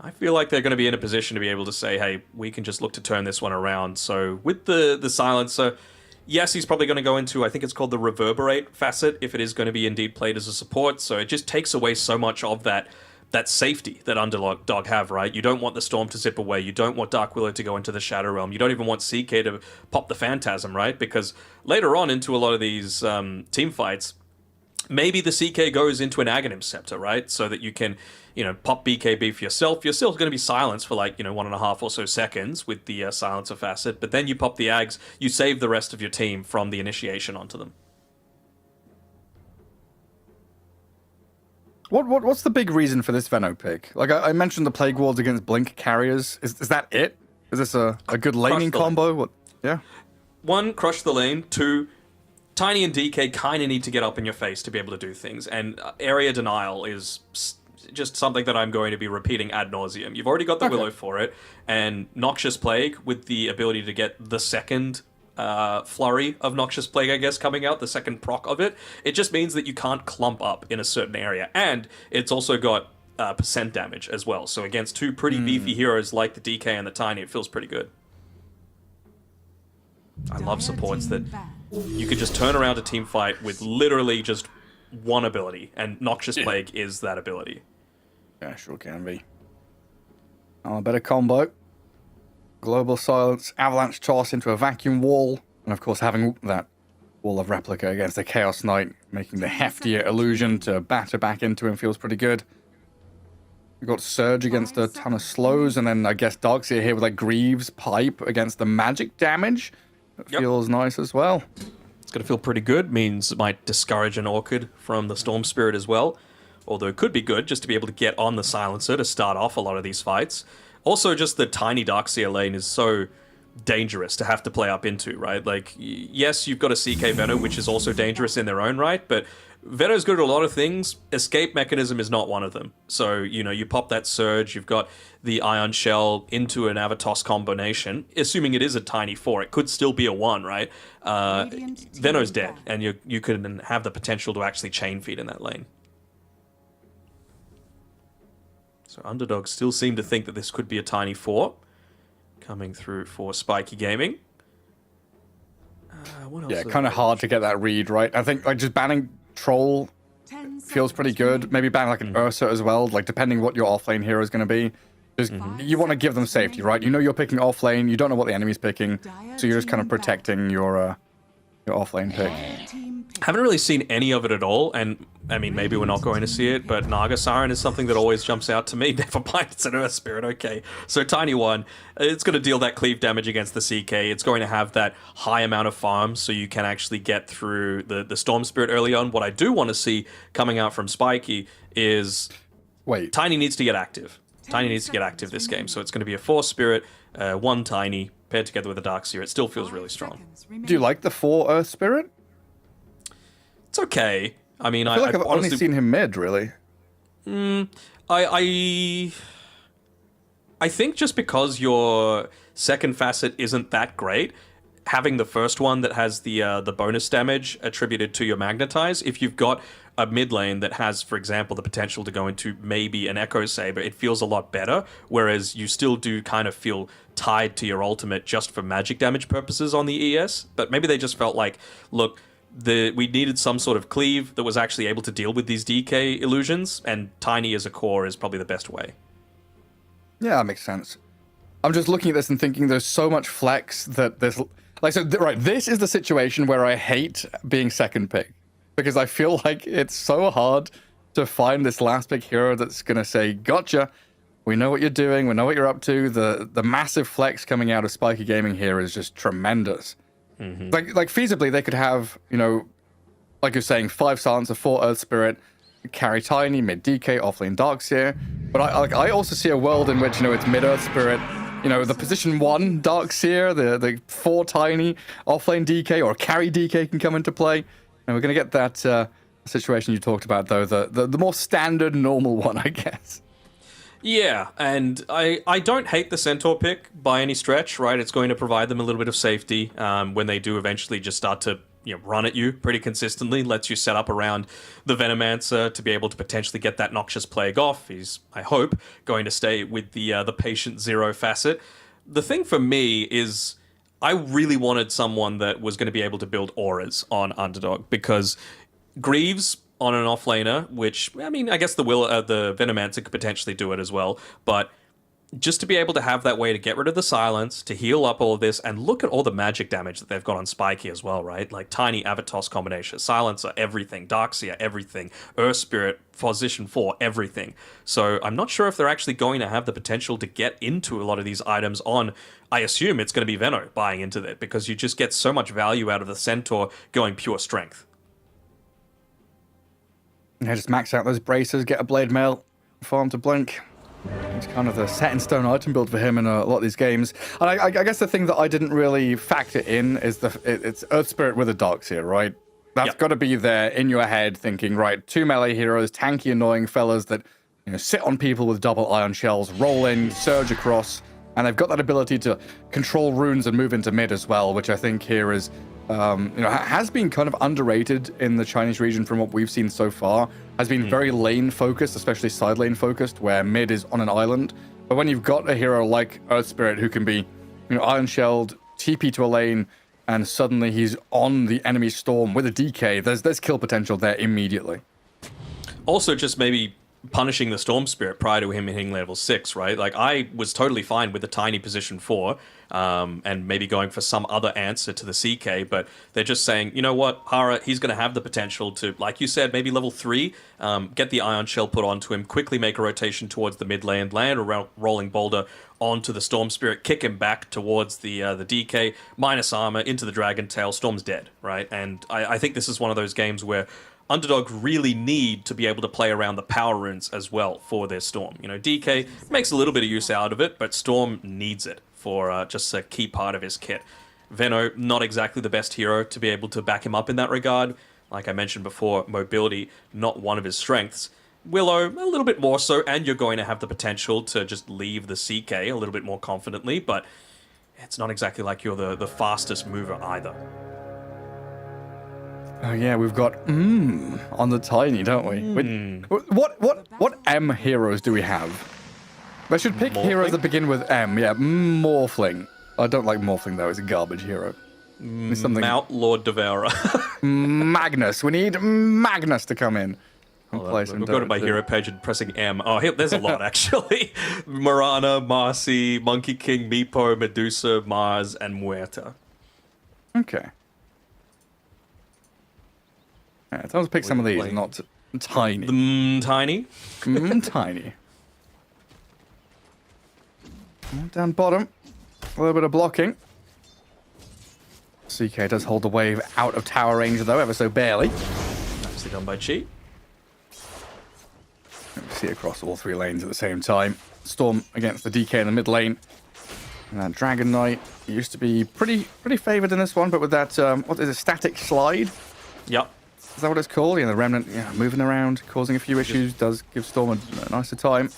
I feel like they're going to be in a position to be able to say, hey, we can just look to turn this one around. So with the silencer, yes, he's probably going to go into, I think it's called the Reverberate facet, if it is going to be indeed played as a support. So it just takes away so much of that safety that Underdog have, right? You don't want the Storm to zip away. You don't want Dark Willow to go into the Shadow Realm. You don't even want CK to pop the Phantasm, right? Because later on into a lot of these team fights, maybe the CK goes into an Aghanim Scepter, right? So that you can, pop BKB for yourself. You're still going to be silenced for 1.5 or so seconds with the Silencer facet, but then you pop the Ags, you save the rest of your team from the initiation onto them. What's the big reason for this Veno pick? Like, I mentioned the Plague Wards against Blink carriers. Is that it? Is this a good laning combo? What? Yeah. 1, crush the lane. 2, Tiny and DK kind of need to get up in your face to be able to do things. And area denial is just something that I'm going to be repeating ad nauseum. You've already got the Willow for it. And Noxious Plague with the ability to get the second flurry of Noxious Plague, I guess, coming out, the second proc of it. It just means that you can't clump up in a certain area. And it's also got percent damage as well. So against two pretty beefy heroes like the DK and the Tiny, it feels pretty good. I love supports that you could just turn around a team fight with literally just one ability, and Noxious Plague is that ability. Yeah, sure can be. Oh, a better combo. Global Silence, Avalanche Toss into a Vacuum Wall, and of course having that Wall of Replica against the Chaos Knight, making the heftier illusion to batter back into him feels pretty good. We've got Surge against a ton of slows, and then I guess Darkseer here with like Greaves Pipe against the magic damage. That feels nice as well. It's going to feel pretty good, means it might discourage an Orchid from the Storm Spirit as well. Although it could be good just to be able to get on the Silencer to start off a lot of these fights. Also, just the tiny Darkseer lane is so dangerous to have to play up into, right? Like, yes, you've got a CK Veno, which is also dangerous in their own right, but Veno's good at a lot of things. Escape mechanism is not one of them. So, you pop that Surge, you've got the Ion Shell into an Avatos combination, assuming it is a tiny 4. It could still be a 1, right? Veno's dead, and you could have the potential to actually chain feed in that lane. So Underdog still seem to think that this could be a tiny 4 coming through for Spiky Gaming. What else? Yeah, kind of hard to get that read, right? I think like just banning Troll feels pretty good. Maybe ban like an Ursa as well, like depending what your offlane hero is going to be. Just, you want to give them safety, right? You know you're picking offlane, you don't know what the enemy's picking, so you're just kind of protecting your offlane pick. Haven't really seen any of it at all, and I mean, maybe we're not going to see it, but Naga Siren is something that always jumps out to me. Never mind, it's an Earth Spirit, okay. So Tiny 1, it's going to deal that cleave damage against the CK. It's going to have that high amount of farm, so you can actually get through the Storm Spirit early on. What I do want to see coming out from Spiky is... Wait. Tiny needs to get active. Tiny needs to get active this game, so it's going to be a 4 Spirit, 1 Tiny, paired together with a Darkseer. It still feels really strong. Do you like the 4 Earth Spirit? It's okay. I mean, I feel like I've honestly only seen him mid, really. I think just because your second facet isn't that great, having the first one that has the bonus damage attributed to your magnetize, if you've got a mid lane that has, for example, the potential to go into maybe an Echo Saber, it feels a lot better, whereas you still do kind of feel tied to your ultimate just for magic damage purposes on the ES. But maybe they just felt like, look, we needed some sort of cleave that was actually able to deal with these DK illusions, and Tiny as a core is probably the best way. Yeah, that makes sense. I'm just looking at this and thinking there's so much flex that there's... Like, so, right, this is the situation where I hate being second pick. Because I feel like it's so hard to find this last pick hero that's going to say, gotcha, we know what you're doing, we know what you're up to. The massive flex coming out of Spiky Gaming here is just tremendous. Mm-hmm. Like feasibly, they could have, you know, like you're saying, 5 Silencer, 4 Earth Spirit, carry Tiny, mid DK, offlane Darkseer. But I also see a world in which, you know, it's mid Earth Spirit, you know, the position 1 Darkseer, the 4 Tiny, offlane DK, or carry DK can come into play. And we're going to get that situation you talked about, though, the more standard, normal one, I guess. Yeah, and I don't hate the Centaur pick by any stretch, right? It's going to provide them a little bit of safety when they do eventually just start to run at you pretty consistently. Lets you set up around the Venomancer to be able to potentially get that Noxious Plague off. He's, I hope, going to stay with the Patient Zero facet. The thing for me is, I really wanted someone that was going to be able to build auras on Underdog, because Greaves on an offlaner, which, I mean, I guess the Venomancer could potentially do it as well, but just to be able to have that way to get rid of the silence, to heal up all of this, and look at all the magic damage that they've got on Spiky as well, right? Like Tiny Avatos combination, Silencer, everything, Darkseer, everything, Earth Spirit, Position 4, everything. So I'm not sure if they're actually going to have the potential to get into a lot of these items on, I assume it's going to be Veno buying into that, because you just get so much value out of the Centaur going pure strength. Yeah, just max out those bracers, get a Blade Mail, farm to blink. It's kind of the set-in-stone item build for him in a lot of these games. And I guess the thing that I didn't really factor in is it's Earth Spirit with a Darkseer, right? That's got to be there in your head thinking, right, 2 melee heroes, tanky, annoying fellas that sit on people with double ion shells, roll in, surge across, and they've got that ability to control runes and move into mid as well, which I think here is, has been kind of underrated in the Chinese region from what we've seen so far. Has been very lane focused, especially side lane focused, where mid is on an island. But when you've got a hero like Earth Spirit who can be, iron shelled, TP to a lane, and suddenly he's on the enemy storm with a DK, there's kill potential there immediately. Also, just maybe punishing the Storm Spirit prior to him hitting level 6, right? Like, I was totally fine with the Tiny position 4, and maybe going for some other answer to the CK, but they're just saying, you know what, Hara, he's going to have the potential to, like you said, maybe level 3, get the Ion Shell put onto him, quickly make a rotation towards the mid lane, land a Rolling Boulder onto the Storm Spirit, kick him back towards the DK, minus armor, into the Dragon Tail, Storm's dead, right? And I think this is one of those games where Underdog really need to be able to play around the power runes as well for their Storm. DK makes a little bit of use out of it, but Storm needs it for just a key part of his kit. Veno, not exactly the best hero to be able to back him up in that regard. Like I mentioned before, mobility, not one of his strengths. Willow, a little bit more so, and you're going to have the potential to just leave the CK a little bit more confidently, but it's not exactly like you're the fastest mover either. Oh yeah, we've got on the Tiny, don't we? What M heroes do we have? I should pick heroes that begin with M. Yeah, Morphling. I don't like Morphling though; it's a garbage hero. Something. Mount Lord Devourer. Magnus. We need Magnus to come in. We'll go to my hero page and pressing M. Oh, there's a lot actually. Marana, Marcy, Monkey King, Meepo, Medusa, Mars, and Muerta. Okay. Yeah, let's pick some of these, not Tiny. Tiny? Tiny. Down bottom. A little bit of blocking. CK does hold the wave out of tower range, though, ever so barely. Nicely done by Chi. See across all 3 lanes at the same time. Storm against the DK in the mid lane. And that Dragon Knight used to be pretty favored in this one, but with that, what is it, static slide? Yep. Is that what it's called? The Remnant moving around, causing a few issues, does give Storm a nicer time.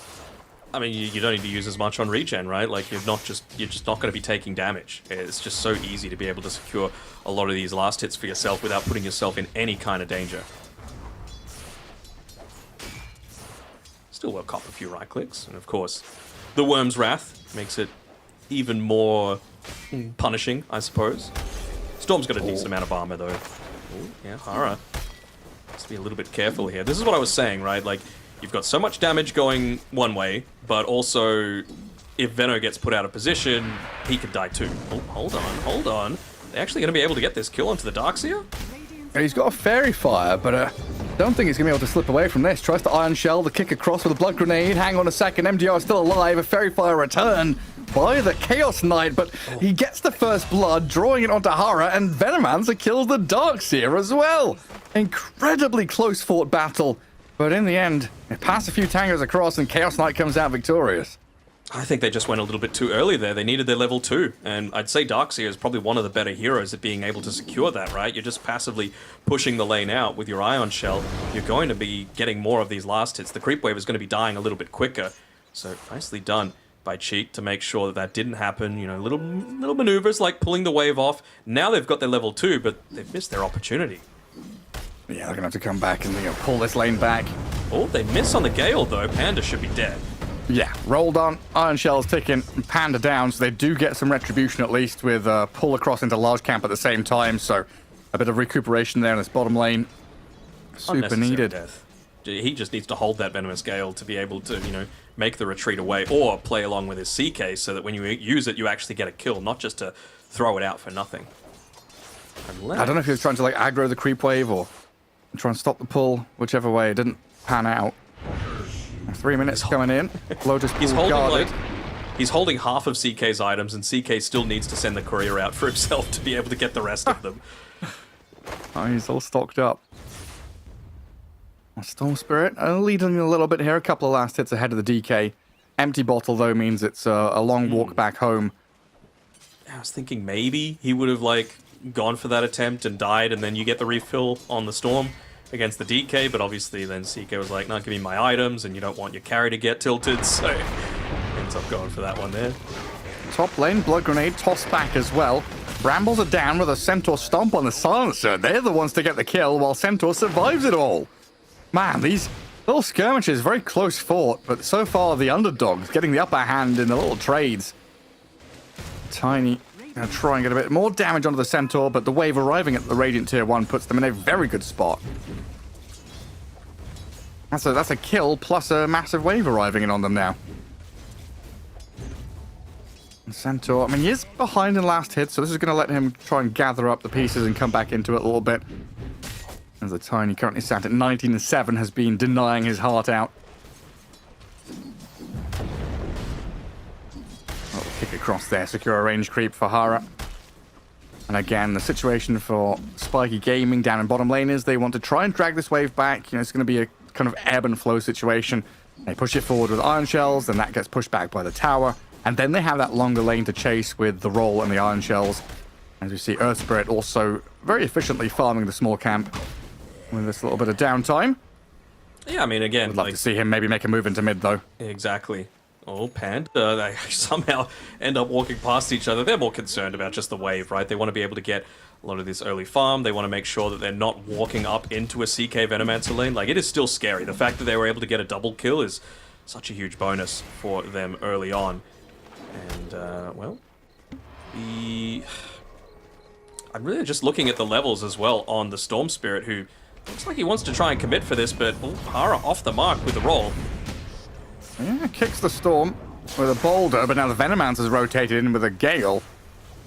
I mean, you don't need to use as much on regen, right? Like, you're just not going to be taking damage. It's just so easy to be able to secure a lot of these last hits for yourself without putting yourself in any kind of danger. Still will cop a few right clicks, and of course, the Worm's Wrath makes it even more punishing, I suppose. Storm's got a decent amount of armor, though. Ooh, yeah, Hara. Let's be a little bit careful here. This is what I was saying, right? Like, you've got so much damage going one way, but also, if Venno gets put out of position, he could die too. Oh, hold on. They're actually going to be able to get this kill onto the Darkseer? He's got a Fairy Fire, but don't think he's going to be able to slip away from this. Tries to Iron Shell, the kick across with a Blood Grenade. Hang on a second, MDR is still alive. A Fairy Fire return by the Chaos Knight, but he gets the first blood, drawing it onto Hara, and Venomancer kills the Darkseer as well. Incredibly close-fought battle, but in the end, it passed a few tangos across, and Chaos Knight comes out victorious. I think they just went a little bit too early there. They needed their level 2, and I'd say Darkseer is probably one of the better heroes at being able to secure that, right? You're just passively pushing the lane out with your Ion Shell. You're going to be getting more of these last hits. The creep wave is going to be dying a little bit quicker, so nicely done by Cheat to make sure that that didn't happen. You know, little maneuvers like pulling the wave off. Now they've got their level 2, but they've missed their opportunity. Yeah, they're going to have to come back and pull this lane back. Oh, they miss on the Gale, though. Panda should be dead. Yeah, rolled on, Iron Shell's ticking, and Panda down, so they do get some retribution at least with pull across into large camp at the same time, so a bit of recuperation there in this bottom lane. Super Unnecessary needed. Death. He just needs to hold that Venomous Gale to be able to, you know, make the retreat away, or play along with his CK so that when you use it, you actually get a kill, not just to throw it out for nothing. Unless... I don't know if he was trying to like aggro the creep wave or try and stop the pull, whichever way, it didn't pan out. 3 minutes coming in. Lotus He's pool holding guarded. he's holding half of CK's items, and CK still needs to send the courier out for himself to be able to get the rest of them. Oh, he's all stocked up. Storm Spirit leading a little bit here. A couple of last hits ahead of the DK. Empty bottle, though, means it's a long walk back home. I was thinking maybe he would have, like, gone for that attempt and died, and then you get the refill on the Storm against the DK, but obviously then CK was like, no, give me my items, and you don't want your carry to get tilted, so ends up going for that one there. Top lane, Blood Grenade tossed back as well. Brambles are down with a Centaur stomp on the Silencer. They're the ones to get the kill, while Centaur survives it all. Man, these little skirmishes, very close fought, but so far the underdogs getting the upper hand in the little trades. Tiny gonna try and get a bit more damage onto the Centaur, but the wave arriving at the Radiant Tier 1 puts them in a very good spot. That's a kill plus a massive wave arriving in on them now. And Centaur, I mean, he is behind in last hit, so this is going to let him try and gather up the pieces and come back into it a little bit. As the Tiny currently sat at 19-7 has been denying his heart out. Oh, kick across there, secure a range creep for Hara. And again, the situation for Spiky Gaming down in bottom lane is they want to try and drag this wave back. You know, it's going to be a kind of ebb and flow situation. They push it forward with Iron Shells, then that gets pushed back by the tower. And then they have that longer lane to chase with the roll and the Iron Shells. As we see Earth Spirit also very efficiently farming the small camp with this little bit of downtime. Yeah, I mean, again, I'd love to see him maybe make a move into mid, though. Exactly. Oh, Panda, they somehow end up walking past each other. They're more concerned about just the wave, right? They want to be able to get a lot of this early farm. They want to make sure that they're not walking up into a CK Venomancer lane. Like, it is still scary. The fact that they were able to get a double kill is such a huge bonus for them early on. And, well, I'm really just looking at the levels as well on the Storm Spirit, who looks like he wants to try and commit for this, but Hara off the mark with the roll. Yeah, kicks the Storm with a boulder, but now the Venomancer's rotated in with a Gale.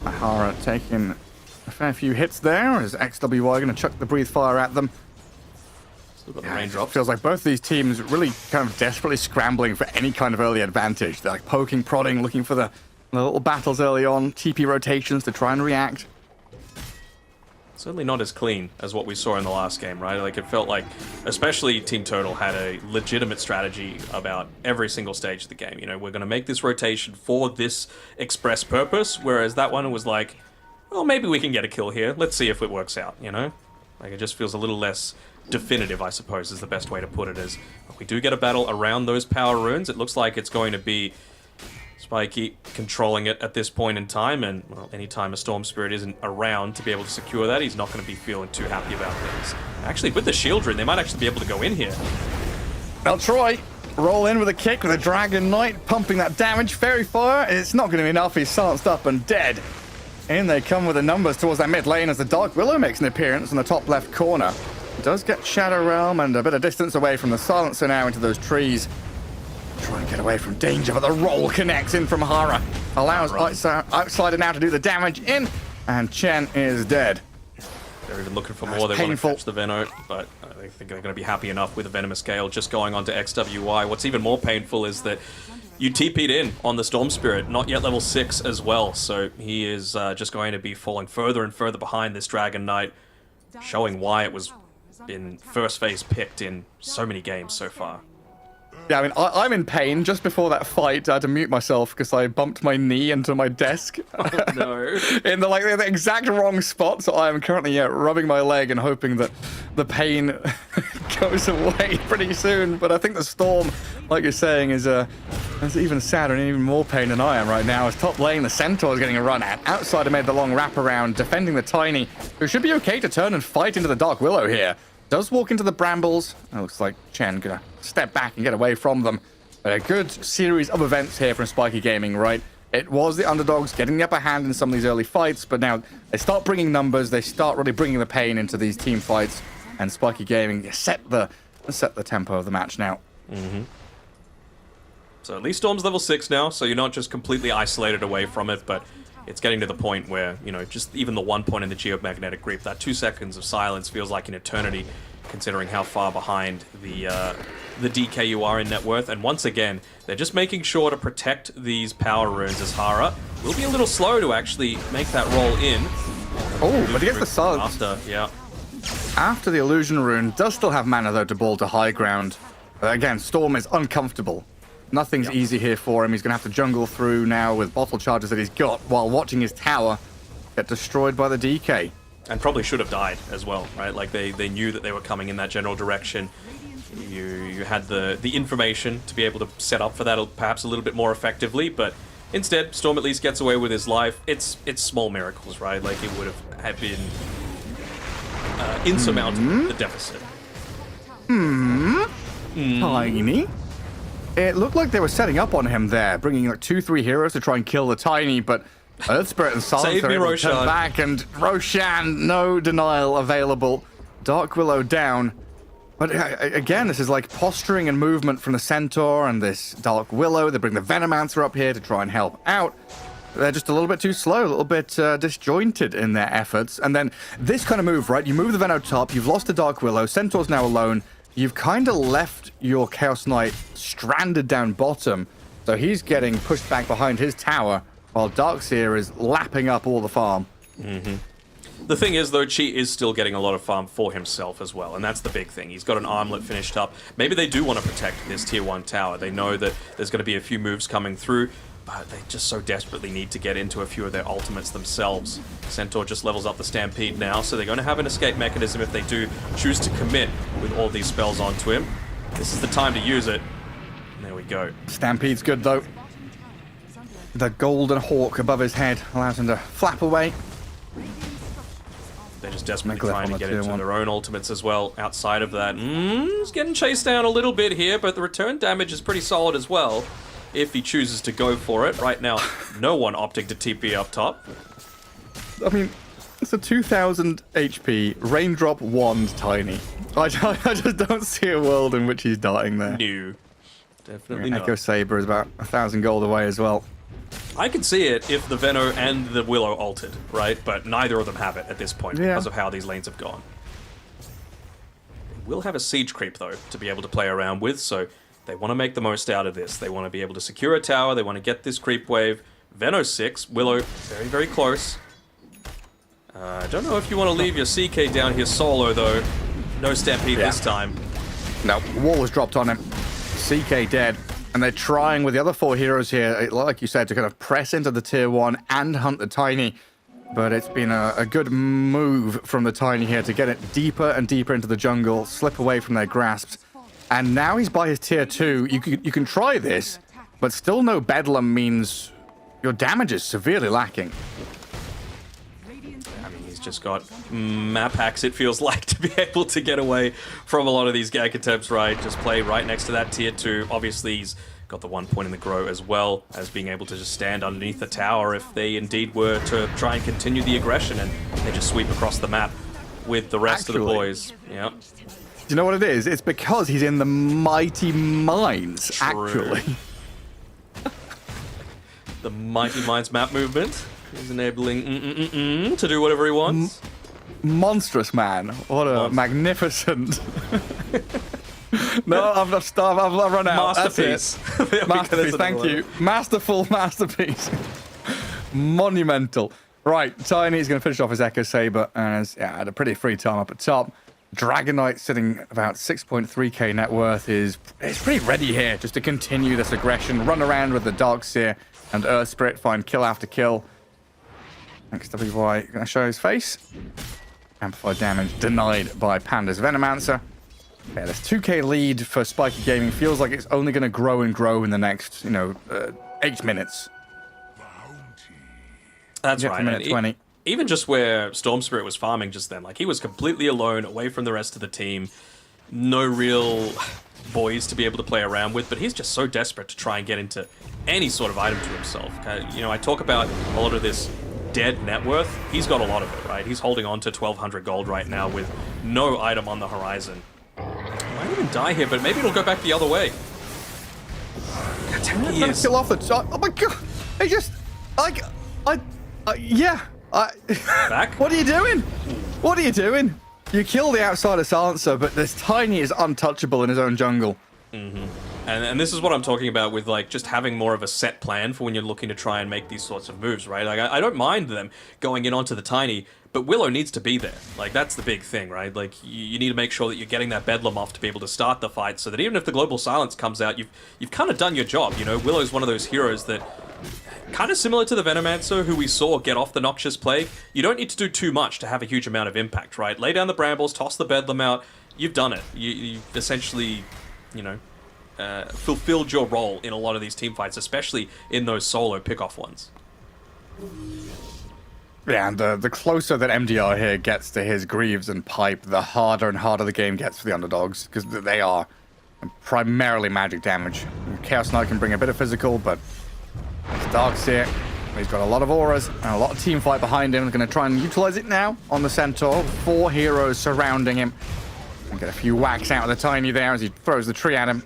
Hara taking a fair few hits there. Is XWY going to chuck the Breathe Fire at them? Still got the raindrops. Feels like both these teams really kind of desperately scrambling for any kind of early advantage. They're like poking, prodding, looking for the little battles early on, TP rotations to try and react. Certainly not as clean as what we saw in the last game, right? Like, it felt like, especially Team Total had a legitimate strategy about every single stage of the game. You know, we're going to make this rotation for this express purpose, whereas that one was like, well, maybe we can get a kill here. Let's see if it works out, you know? Like, it just feels a little less definitive, I suppose, is the best way to put it. Is we do get a battle around those power runes. It looks like it's going to be Spiky controlling it at this point in time, and well, anytime a Storm Spirit isn't around to be able to secure that, he's not going to be feeling too happy about things. Actually, with the shield rune, they might actually be able to go in here. They'll try. Roll in with a kick with a Dragon Knight, pumping that damage. Fairy Fire, it's not going to be enough. He's silenced up and dead. In they come with the numbers towards that mid lane as the Dark Willow makes an appearance in the top left corner. Does get Shadow Realm and a bit of distance away from the Silencer now into those trees. Trying to get away from danger, but the roll connects in from Hara. Allows Outsider now to do the damage in, and Chen is dead. They're even looking for more. They want to catch the Veno, but I think they're going to be happy enough with the Venomous Gale just going on to XWY. What's even more painful is that you TP'd in on the Storm Spirit, not yet level 6 as well, so he is just going to be falling further and further behind this Dragon Knight, showing why it was been first phase picked in so many games so far. Yeah, I mean, I'm in pain. Just before that fight, I had to mute myself because I bumped my knee into my desk. Oh, no. In the exact wrong spot, so I am currently rubbing my leg and hoping that the pain goes away pretty soon. But I think the Storm, like you're saying, is even sadder and even more pain than I am right now. As top lane, the Centaur is getting a run at. Outsider made the long wraparound, defending the Tiny, who should be okay to turn and fight into the Dark Willow here. Does walk into the brambles. It looks like Chen gonna step back and get away from them. But a good series of events here from Spiky Gaming, right? It was the underdogs getting the upper hand in some of these early fights, but now they start bringing numbers. They start really bringing the pain into these team fights, and Spiky Gaming set the tempo of the match now. Mm-hmm. So at least Storm's level 6 now, so you're not just completely isolated away from it, but it's getting to the point where, you know, just even the 1 point in the geomagnetic grip, that 2 seconds of silence feels like an eternity, considering how far behind the DK you are in net worth. And once again, they're just making sure to protect these power runes, as Hara will be a little slow to actually make that roll in. Oh, but he gets the silence. After the illusion rune, does still have mana though to ball to high ground. Again, Storm is uncomfortable. Nothing's easy here for him. He's going to have to jungle through now with bottle charges that he's got while watching his tower get destroyed by the DK. And probably should have died as well, right? Like, they knew that they were coming in that general direction. You had the information to be able to set up for that perhaps a little bit more effectively, but instead, Storm at least gets away with his life. It's small miracles, right? Like, it would have been insurmountable, the deficit. Tiny. It looked like they were setting up on him there, bringing like 2-3 heroes to try and kill the Tiny, but Earth Spirit and Silence are able to turn back, and Roshan, no denial available. Dark Willow down. But again, this is like posturing and movement from the Centaur and this Dark Willow. They bring the Venomancer up here to try and help out. They're just a little bit too slow, a little bit disjointed in their efforts. And then this kind of move, right? You move the Veno top, you've lost the Dark Willow, Centaur's now alone. You've kind of left your Chaos Knight stranded down bottom, so he's getting pushed back behind his tower, while Darkseer is lapping up all the farm. The thing is, though, Chi is still getting a lot of farm for himself as well, and that's the big thing. He's got an armlet finished up. Maybe they do want to protect this tier 1 tower. They know that there's going to be a few moves coming through, but they just so desperately need to get into a few of their ultimates themselves. Centaur just levels up the Stampede now, so they're going to have an escape mechanism if they do choose to commit with all these spells onto him. This is the time to use it. And there we go. Stampede's good, though. The golden hawk above his head allows him to flap away. They're just desperately trying to get into their own ultimates as well. Outside of that, he's getting chased down a little bit here, but the return damage is pretty solid as well, if he chooses to go for it. Right now, no one opting to TP up top. I mean, it's a 2000 HP raindrop wand Tiny. I just don't see a world in which he's dying there. No, definitely not. Echo Saber is about 1,000 gold away as well. I could see it if the Veno and the Willow ulted, right? But neither of them have it at this point because of how these lanes have gone. They will have a siege creep, though, to be able to play around with, so they want to make the most out of this. They want to be able to secure a tower, they want to get this creep wave. Veno 6, Willow very, very close. I don't know if you want to leave your CK down here solo, though. No Stampede this time. No, wall was dropped on him. CK dead. And they're trying with the other 4 heroes here, like you said, to kind of press into the tier 1 and hunt the Tiny. But it's been a good move from the Tiny here to get it deeper and deeper into the jungle, slip away from their grasps. And now he's by his tier 2. You can try this, but still no Bedlam means your damage is severely lacking. I mean, he's just got map hacks, it feels like, to be able to get away from a lot of these gank attempts, right? Just play right next to that tier 2. Obviously, he's got the 1 point in the grow as well as being able to just stand underneath the tower if they indeed were to try and continue the aggression and they just sweep across the map with the rest of the boys. Yeah. Do you know what it is? It's because he's in the Mighty Mines, True. actually. The Mighty Mines map movement is enabling to do whatever he wants. Monstrous, man. What a magnificent... No, I've run out. Masterpiece. Masterpiece, thank you. Masterful masterpiece. Monumental. Right, Tiny's going to finish off his Echo Saber and has had a pretty free time up at top. Dragon Knight sitting about 6.3k net worth is pretty ready here just to continue this aggression, run around with the Dark Seer and Earth Spirit, find kill after kill. XWY going to show his face. Amplified damage denied by Panda's Venomancer. Yeah, this 2k lead for Spiky Gaming feels like it's only going to grow and grow in the next, 8 minutes. That's right. Minute 20. Even just where Storm Spirit was farming just then, like he was completely alone, away from the rest of the team. No real boys to be able to play around with, but he's just so desperate to try and get into any sort of item to himself. I talk about a lot of this dead net worth. He's got a lot of it, right? He's holding on to 1,200 gold right now with no item on the horizon. Might even die here, but maybe it'll go back the other way. God, 10 years. Kill off the top. Oh my god! I just, yeah. Back? What are you doing? What are you doing? You kill the outsider silencer, but this Tiny is untouchable in his own jungle. And this is what I'm talking about with like just having more of a set plan for when you're looking to try and make these sorts of moves, right? Like I don't mind them going in onto the Tiny, but Willow needs to be there. Like that's the big thing, right? Like you need to make sure that you're getting that Bedlam off to be able to start the fight, so that even if the Global Silence comes out, you've kind of done your job. Willow's one of those heroes that, kind of similar to the Venomancer, who we saw get off the Noxious Plague, you don't need to do too much to have a huge amount of impact, right? Lay down the Brambles, toss the Bedlam out, you've done it. You've essentially, fulfilled your role in a lot of these team fights, especially in those solo pick-off ones. Yeah, and the closer that MDR here gets to his Greaves and Pipe, the harder and harder the game gets for the underdogs, because they are primarily magic damage. Chaos Knight can bring a bit of physical, but it's Darkseer. He's got a lot of auras and a lot of team fight behind him. He's going to try and utilize it now on the Centaur. 4 heroes surrounding him. And get a few whacks out of the Tiny there as he throws the tree at him.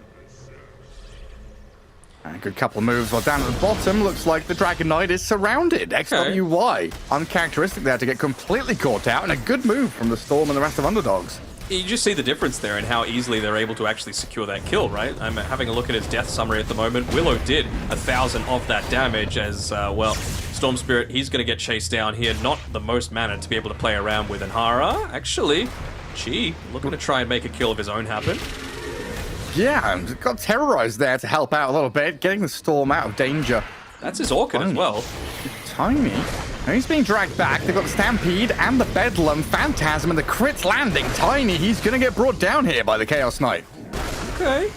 And a good couple of moves. Well, down at the bottom, looks like the Dragon Knight is surrounded. XWY. Uncharacteristic there to get completely caught out. And a good move from the Storm and the rest of Underdogs. You just see the difference there in how easily they're able to actually secure that kill, right? I'm having a look at his death summary at the moment. Willow did 1,000 of that damage as, Storm Spirit, he's going to get chased down here. Not the most mana to be able to play around with. And Hara, actually, looking to try and make a kill of his own happen. Yeah, and got terrorized there to help out a little bit, getting the Storm out of danger. That's his Orchid as well. Tiny. And he's being dragged back. They've got the Stampede and the Bedlam, Phantasm, and the crit landing. Tiny, he's going to get brought down here by the Chaos Knight. Okay.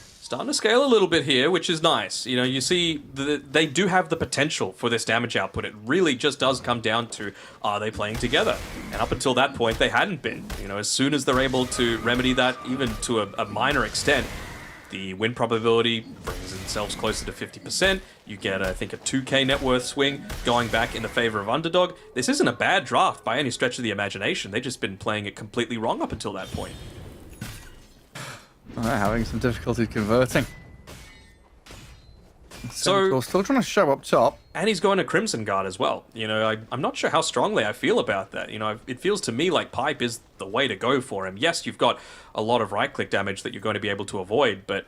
Starting to scale a little bit here, which is nice. You see, they do have the potential for this damage output. It really just does come down to, are they playing together? And up until that point, they hadn't been. As soon as they're able to remedy that, even to a minor extent, the win probability brings themselves closer to 50%. You get, I think, a 2k net worth swing going back in the favor of Underdog. This isn't a bad draft by any stretch of the imagination. They've just been playing it completely wrong up until that point. They're having some difficulty converting. So still trying to show up top. And he's going to Crimson Guard as well. I'm not sure how strongly I feel about that. It feels to me like Pipe is the way to go for him. Yes, you've got a lot of right-click damage that you're going to be able to avoid, but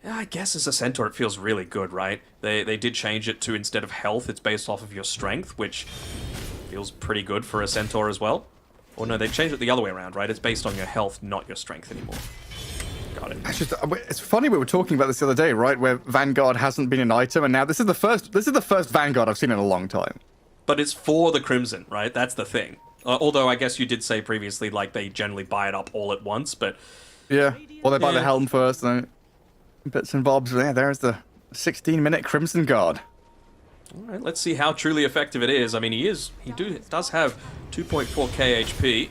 I guess as a Centaur it feels really good, right? They did change it to, instead of health, it's based off of your strength, which feels pretty good for a Centaur as well. Or no, they changed it the other way around, right? It's based on your health, not your strength anymore. Got it. It's funny, we were talking about this the other day, right? Where Vanguard hasn't been an item, and now this is the first Vanguard I've seen in a long time. but it's for the Crimson, right? That's the thing. Although I guess you did say previously, like, they generally buy it up all at once, but... Yeah, or they buy the Yeah. helm first, and bits and bobs. There's the 16-minute Crimson Guard. All right, let's see how truly effective it is. I mean, he does have 2.4k HP.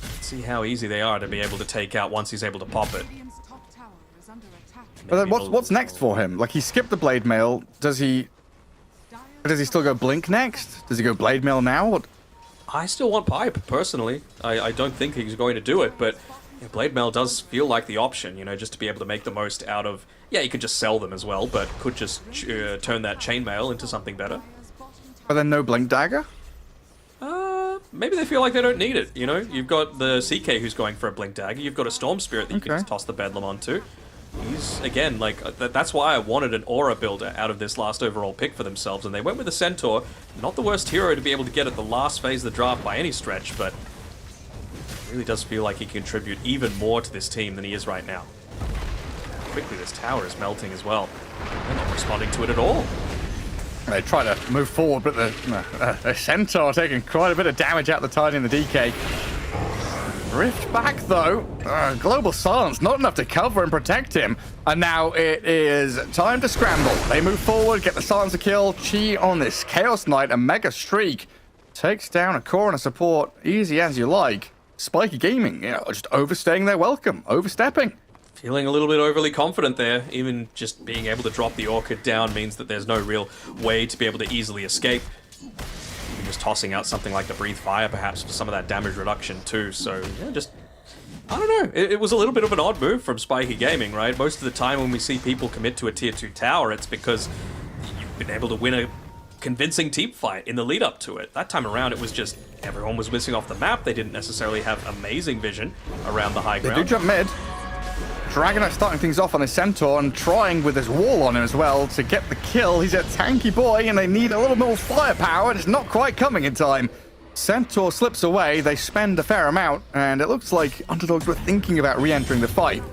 Let's see how easy they are to be able to take out once he's able to pop it. Radiant's top tower is under attack. But then Maybe what's next for him? Like, he skipped the Blade Mail. Does he still go Blink next? Does he go Blade Mail now? What? I still want Pipe, personally. I don't think he's going to do it, but Blade Mail does feel like the option, you know, just to be able to make the most out of... Yeah, you could just sell them as well, but could just turn that Chainmail into something better. But then no Blink Dagger? Maybe they feel like they don't need it, you know? You've got the CK who's going for a Blink Dagger, you've got a Storm Spirit that you can Okay. just toss the Bedlam onto. He's, again, like, that's why I wanted an Aura builder out of this last overall pick for themselves, and they went with the Centaur. Not the worst hero to be able to get at the last phase of the draft by any stretch, but it really does feel like he can contribute even more to this team than he is right now. Quickly, this tower is melting as well. They're not responding to it at all. They try to move forward, but the Centaur taking quite a bit of damage out the Tiny and the DK. Rift back, though. Global Silence, not enough to cover and protect him. And now it is time to scramble. They move forward, get the Silencer kill. Chi on this Chaos Knight, a mega streak. Takes down a core and a support, easy as you like. Spiky Gaming, you know, just overstaying their welcome, overstepping. Feeling a little bit overly confident there. Even just being able to drop the Orchid down means that there's no real way to be able to easily escape. Even just tossing out something like the Breathe Fire, perhaps, for some of that damage reduction too. So, yeah, just... I don't know. It was a little bit of an odd move from Spiky Gaming, right? Most of the time when we see people commit to a Tier 2 tower, it's because you've been able to win a convincing team fight in the lead up to it. That time around, it was just everyone was missing off the map. They didn't necessarily have amazing vision around the high They ground. do jump mid. Dragonite starting things off on his Centaur and trying with his wall on him as well to get the kill. He's a tanky boy and they need a little more firepower and it's not quite coming in time. Centaur slips away, they spend a fair amount, and it looks like Underdogs were thinking about re-entering the fight.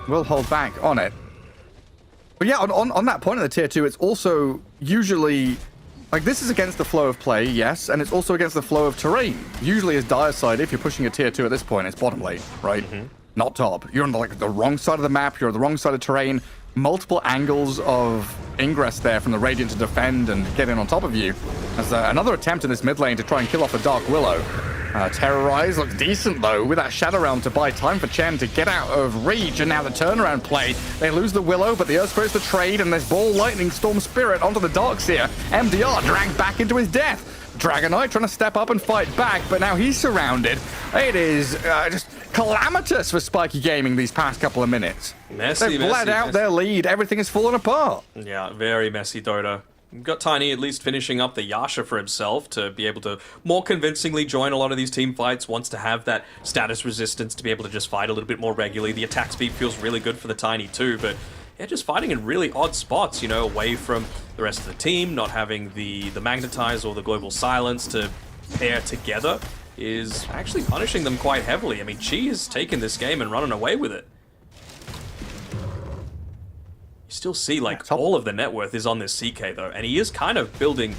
We'll hold back on it. But yeah, on that point of the Tier 2, it's also usually... Like, this is against the flow of play, yes, and it's also against the flow of terrain. Usually as dire side, if you're pushing a Tier 2 at this point, it's bottom lane, right? Not top. You're on the wrong side of the map, you're on the wrong side of terrain, multiple angles of ingress there from the Radiant to defend and get in on top of you. As another attempt in this mid lane to try and kill off a Dark Willow. Terrorize looks decent though, with that Shadow Realm to buy time for Chen to get out of reach, and now the turnaround play. They lose the Willow, but the Earth Spirit's the trade, and there's Ball Lightning Storm Spirit onto the Darkseer. MDR dragged back into his death. Dragonite trying to step up and fight back, but now he's surrounded. It is just calamitous for Spiky Gaming these past couple of minutes. Messy, They've bled out their lead. Everything has fallen apart. Yeah, very messy, Dota. We've got Tiny at least finishing up the Yasha for himself to be able to more convincingly join a lot of these team fights, wants to have that status resistance to be able to just fight a little bit more regularly. The attack speed feels really good for the Tiny too, but yeah, just fighting in really odd spots, you know, away from the rest of the team, not having the Magnetize or the Global Silence to pair together is actually punishing them quite heavily. I mean, Chi has taken this game and running away with it. You still see, like, all of the net worth is on this CK, though, and he is kind of building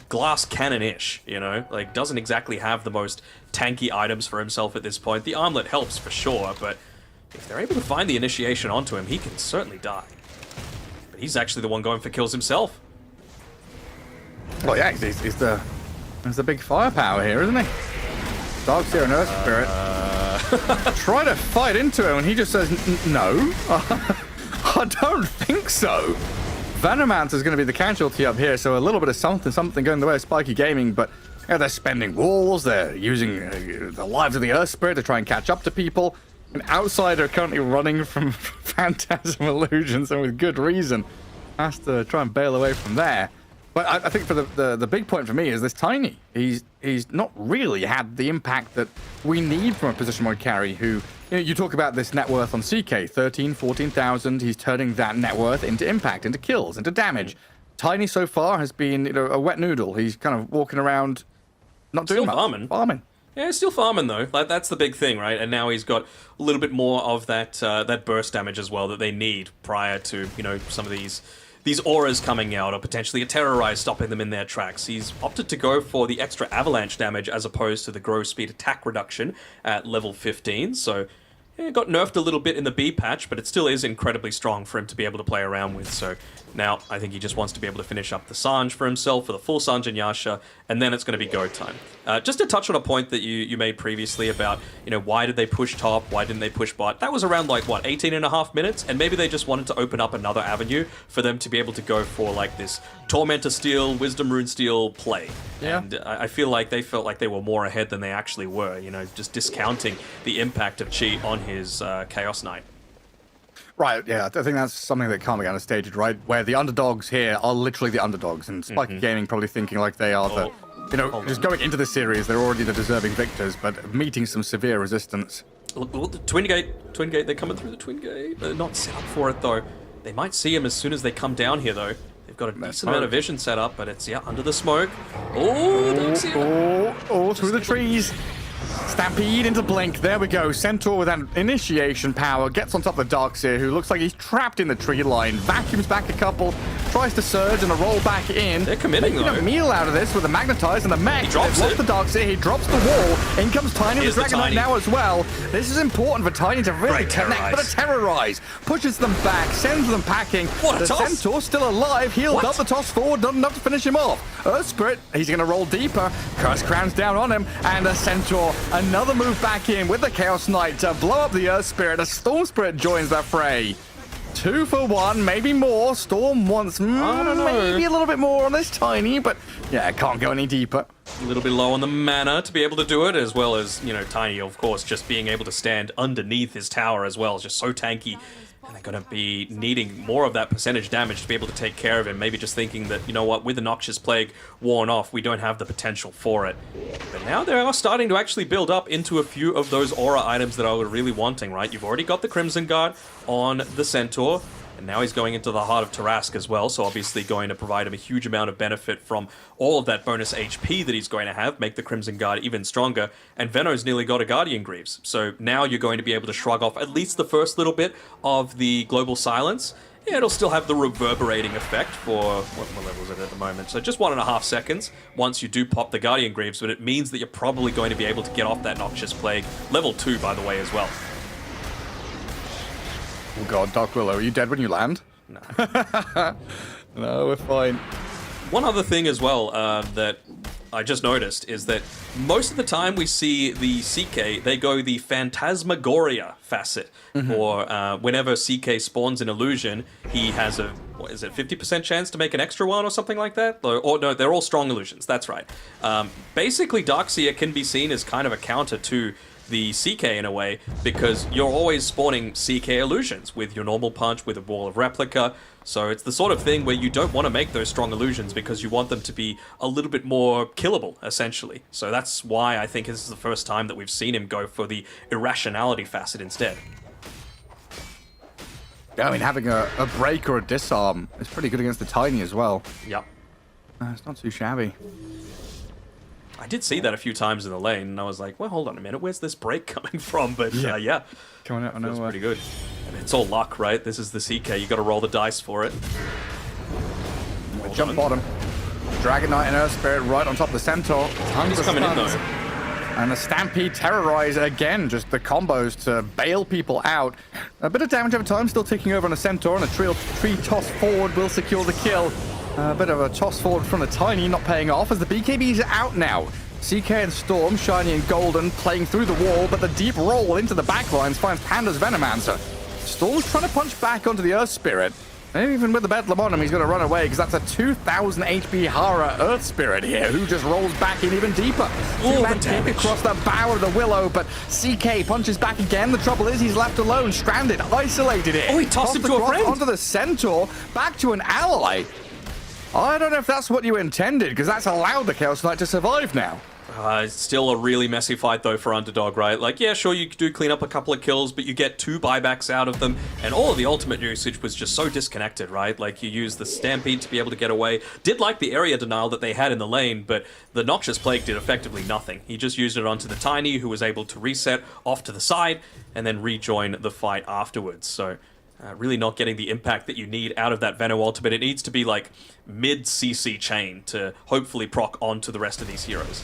glass cannon-ish, you know? Like, doesn't exactly have the most tanky items for himself at this point. The armlet helps, for sure, but if they're able to find the initiation onto him, he can certainly die. But he's actually the one going for kills himself. Well, yeah, he's the big firepower here, isn't he? Darkseer and Earth Spirit. Try to fight into him, and he just says, no. I don't think so. Venomancer's going to be the casualty up here, so a little bit of something going the way of Spiky Gaming, but yeah, they're spending walls, they're using the lives of the Earth Spirit to try and catch up to people. An outsider currently running from Phantasm Illusions, and with good reason, has to try and bail away from there. But I think for the big point for me is this Tiny. He's not really had the impact that we need from a position wide carry who, you know, you talk about this net worth on CK, 13, 14,000. He's turning that net worth into impact, into kills, into damage. Tiny so far has been, you know, a wet noodle. He's kind of walking around, not doing Still much. farming. Yeah, he's still farming though. Like, that's the big thing, right? And now he's got a little bit more of that that burst damage as well that they need prior to, you know, some of these these auras coming out, or potentially a Terrorize stopping them in their tracks. He's opted to go for the extra avalanche damage as opposed to the grow speed attack reduction at level 15, so yeah, got nerfed a little bit in the B patch, but it still is incredibly strong for him to be able to play around with. So now I think he just wants to be able to finish up the Sanj for himself, for the full Sanj and Yasha, and then it's going to be go time. Just to touch on a point that you made previously about, why did they push top, why didn't they push bot? That was around, 18.5 minutes, and maybe they just wanted to open up another avenue for them to be able to go for, this Tormentor Steel, Wisdom Rune Steel play. Yeah. And I feel like they felt like they were more ahead than they actually were, just discounting the impact of Chi on his Chaos Knight. Right, yeah, I think that's something that can't be understated, right? Where the underdogs here are literally the underdogs, and Spiky Gaming probably thinking like they are just going into the series, they're already the deserving victors, but meeting some severe resistance. Look, the Twin Gate, they're coming through the Twin Gate. They're not set up for it, though. They might see him as soon as they come down here, though. They've got a decent amount of vision set up, but it's, under the smoke. Oh, through the trees. Stampede into Blink. There we go. Centaur with an initiation power gets on top of Darkseer, who looks like he's trapped in the tree line. Vacuums back a couple, tries to surge and a roll back in. They're committing, making though. a meal out of this with the Magnetize and the mech. He drops They've it. lost the Darkseer. He drops the wall. In comes Tiny with Here's the the Dragon Knight Tiny. now as well. This is important for Tiny to really Great connect, Terrorize. but a Terrorize pushes them back, sends them packing. What a the toss. Centaur still alive. Healed What? up the toss forward, not enough to finish him off. Earth Spirit, he's going to roll deeper. Curse Crown's down on him, and a Centaur, another move back in with the Chaos Knight to blow up the Earth Spirit. A Storm Spirit joins the fray. 2 for 1, maybe more. Storm wants I don't know. maybe a little bit more on this Tiny, but yeah, can't go any deeper. A little bit low on the mana to be able to do it, as well as, Tiny, of course, just being able to stand underneath his tower as well. It's just so tanky. And they're going to be needing more of that percentage damage to be able to take care of him. Maybe just thinking that, with the Noxious Plague worn off, we don't have the potential for it. But now they are starting to actually build up into a few of those aura items that I was really wanting, right? You've already got the Crimson Guard on the Centaur. And now he's going into the heart of Tarask as well, so obviously going to provide him a huge amount of benefit from all of that bonus HP that he's going to have, make the Crimson Guard even stronger, and Veno's nearly got a Guardian Greaves. So now you're going to be able to shrug off at least the first little bit of the Global Silence. Yeah, it'll still have the reverberating effect for, what level is it at the moment? So just 1.5 seconds once you do pop the Guardian Greaves, but it means that you're probably going to be able to get off that Noxious Plague. Level 2, by the way, as well. Oh god, Dark Willow, are you dead when you land? No. No, we're fine. One other thing as well that I just noticed is that most of the time we see the CK, they go the Phantasmagoria facet. Or whenever CK spawns an illusion, he has a, 50% chance to make an extra one or something like that? Or no, they're all strong illusions, that's right. Basically, Darkseer can be seen as kind of a counter to the CK in a way, because you're always spawning CK illusions with your normal punch, with a wall of replica. So it's the sort of thing where you don't want to make those strong illusions because you want them to be a little bit more killable, essentially. So that's why I think this is the first time that we've seen him go for the irrationality facet instead. Yeah, I mean, having a break or a disarm is pretty good against the Tiny as well. Yep. It's not too shabby. I did see that a few times in the lane, and I was like, well, hold on a minute, where's this break coming from? But yeah, Coming out of feels nowhere. pretty good. And it's all luck, right? This is the CK, you got to roll the dice for it. Well Jump done. bottom. Dragon Knight and Earth Spirit right on top of the Centaur. Tons He's of coming in, stuns. though. And the Stampede Terrorize again, just the combos to bail people out. A bit of damage over time, still ticking over on a Centaur, and a tree toss forward will secure the kill. A bit of a toss forward from the Tiny, not paying off as the BKBs are out now. CK and Storm, shiny and golden, playing through the wall, but the deep roll into the backlines finds Panda's Venomancer. Storm's trying to punch back onto the Earth Spirit. Maybe even with the Bedlam on him, he's going to run away, because that's a 2,000 HP Hara Earth Spirit here, who just rolls back in even deeper. Two-man kick across the bow of the Willow, but CK punches back again. The trouble is he's left alone, stranded, isolated here. Oh, he tossed him to a across friend. onto the Centaur, back to an ally. I don't know if that's what you intended, because that's allowed the Chaos Knight to survive now. It's still a really messy fight, though, for Underdog, right? Like, yeah, sure, you do clean up a couple of kills, but you get 2 buybacks out of them, and all of the ultimate usage was just so disconnected, right? Like, you use the Stampede to be able to get away. Did like the area denial that they had in the lane, but the Noxious Plague did effectively nothing. He just used it onto the Tiny, who was able to reset off to the side, and then rejoin the fight afterwards. So Really not getting the impact that you need out of that Veno ultimate. It needs to be like mid CC chain to hopefully proc onto the rest of these heroes.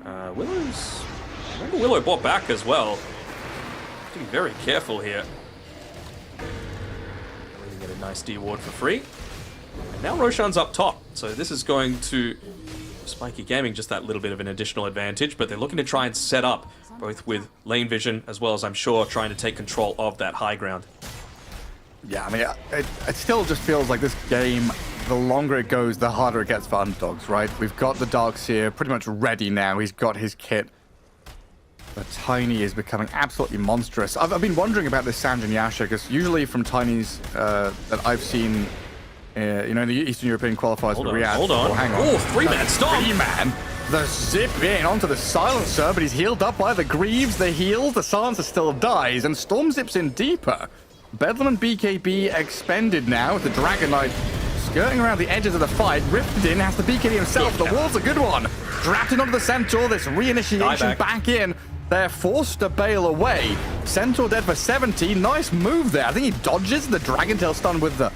Willow's... I remember Willow bought back as well. Have to be very careful here. Really get a nice D ward for free. And now Roshan's up top, so this is going to Spiky Gaming just that little bit of an additional advantage, but they're looking to try and set up both with lane vision as well as, I'm sure, trying to take control of that high ground. Yeah, I mean, it still just feels like this game, the longer it goes, the harder it gets for underdogs, right? We've got the Darkseer pretty much ready now. He's got his kit. But Tiny is becoming absolutely monstrous. I've been wondering about this Sanj and Yasha, because usually from Tiny's that I've seen, you know, in the Eastern European qualifiers for Riyadh. Hold on. Oh, hang on. Oh, three-man stomp! Three-man. The zip in onto the Silencer, but he's healed up by the Greaves, the heals, the Silencer still dies, and Storm zips in deeper. Bedlam and BKB expended now, with the Dragon Knight skirting around the edges of the fight. Rifted in, has the BKB himself. The wall's a good one. Trapped in onto the Centaur, this reinitiation back in. They're forced to bail away. Centaur dead for 70. Nice move there. I think he dodges the Dragon Tail stun with the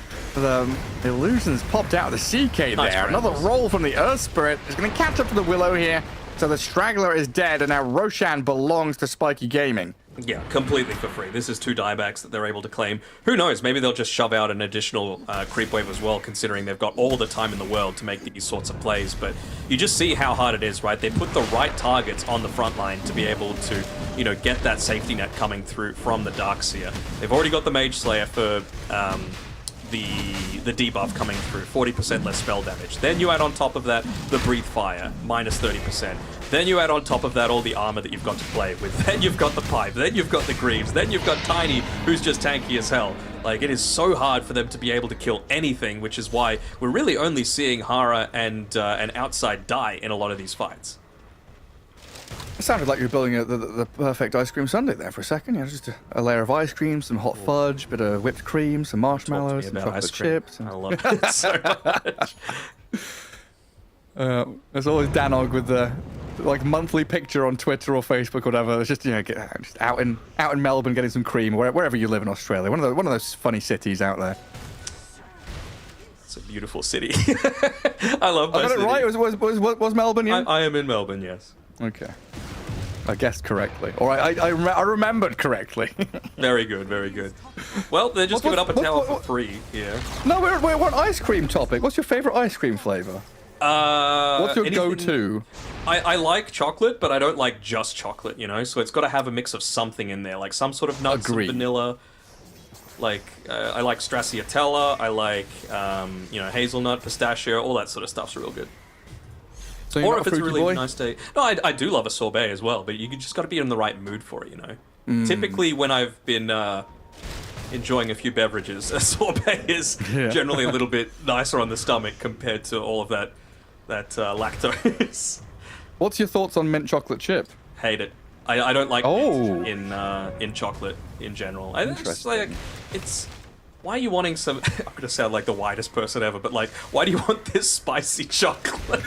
illusions popped out of the CK nice there. Another roll from the Earth Spirit is going to catch up to the Willow here. So the Straggler is dead, and now Roshan belongs to Spiky Gaming. Yeah, completely for free. This is 2 diebacks that they're able to claim. Who knows, maybe they'll just shove out an additional creep wave as well, considering they've got all the time in the world to make these sorts of plays. But you just see how hard it is, right? They put the right targets on the front line to be able to, you know, get that safety net coming through from the Darkseer. They've already got the Mage Slayer for the debuff coming through, 40% less spell damage. Then you add on top of that the Breathe Fire, minus 30%. Then you add on top of that all the armor that you've got to play with. Then you've got the Pipe, then you've got the Greaves, then you've got Tiny, who's just tanky as hell. Like, it is so hard for them to be able to kill anything, which is why we're really only seeing Hara and Outside die in a lot of these fights. It sounded like you were building the perfect ice cream sundae there for a second. You know, just a layer of ice cream, some hot fudge, bit of whipped cream, some marshmallows, some chocolate chips. I love it so much. There's always Danog with the monthly picture on Twitter or Facebook or whatever. It's just, you know, just out in Melbourne getting some cream, or wherever you live in Australia. One of those funny cities out there. It's a beautiful city. I love my I got it city. right. Was Melbourne? Yeah? I am in Melbourne, yes. Okay. I guessed correctly. Or I remembered correctly. Very good, very good. Well, they're just giving up a tower for free here. No, we're on ice cream topic. What's your favorite ice cream flavor? What's your go-to? I like chocolate, but I don't like just chocolate, you know? So it's got to have a mix of something in there, like some sort of nuts and vanilla. Like, I like stracciatella, I like, you know, hazelnut, pistachio, all that sort of stuff's real good. So or if it's a really nice day. No, I do love a sorbet as well, but you just got to be in the right mood for it, you know? Typically, when I've been enjoying a few beverages, a sorbet is generally a little bit nicer on the stomach compared to all of that lactose. What's your thoughts on mint chocolate chip? Hate it. I don't like mint in chocolate in general. It's why are you wanting some... I'm going to sound like the whitest person ever, but like, why do you want this spicy chocolate?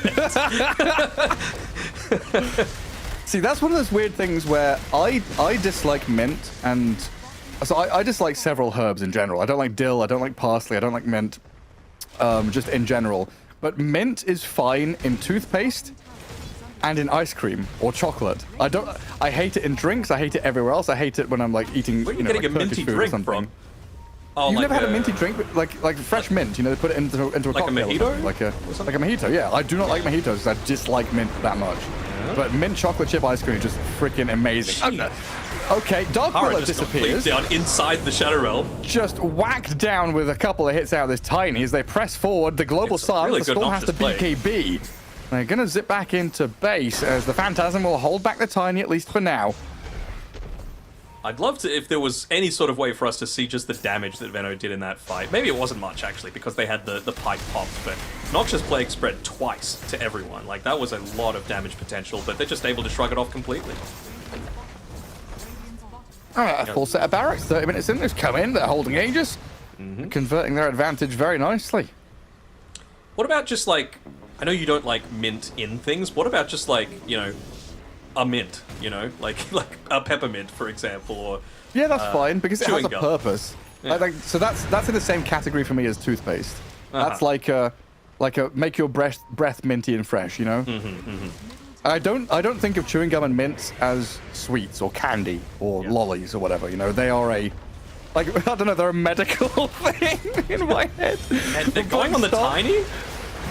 See, that's one of those weird things where I dislike mint, and so I dislike several herbs in general. I don't like dill, I don't like parsley, I don't like mint, just in general. But mint is fine in toothpaste and in ice cream or chocolate. I hate it in drinks, I hate it everywhere else. I hate it when I'm like eating, Where are you know, getting like a minty drink from? Oh, You've like never had a minty drink, like fresh mint? You know, they put it into a like cocktail. A mojito? Like a mojito. Yeah, I do not like mojitos because I dislike mint that much. Yeah. But mint chocolate chip ice cream is just freaking amazing. Okay, Dark Willow disappears. Down inside the Shadow Realm. Just whacked down with a couple of hits out of this Tiny as they press forward. The global silence. Really the Storm has to BKB. They're gonna zip back into base as the Phantasm will hold back the Tiny at least for now. I'd love to, if there was any sort of way for us to see just the damage that Veno did in that fight. Maybe it wasn't much, actually, because they had the pipe popped, but Noxious Plague spread twice to everyone. Like, that was a lot of damage potential, but they're just able to shrug it off completely. Alright, a full set of barracks, 30 minutes in, they've come in, they're holding Aegis, converting their advantage very nicely. What about just, like, I know you don't like mint in things, what about just, like, you know, a mint, you know, like a peppermint, for example, or Yeah, that's fine because it has chewing a gum. purpose. Yeah. So that's in the same category for me as toothpaste. That's like a make your breath minty and fresh, you know. I don't think of chewing gum and mints as sweets or candy or lollies or whatever. You know, they are I don't know, they're a medical thing in my head. And they're going on the tiny.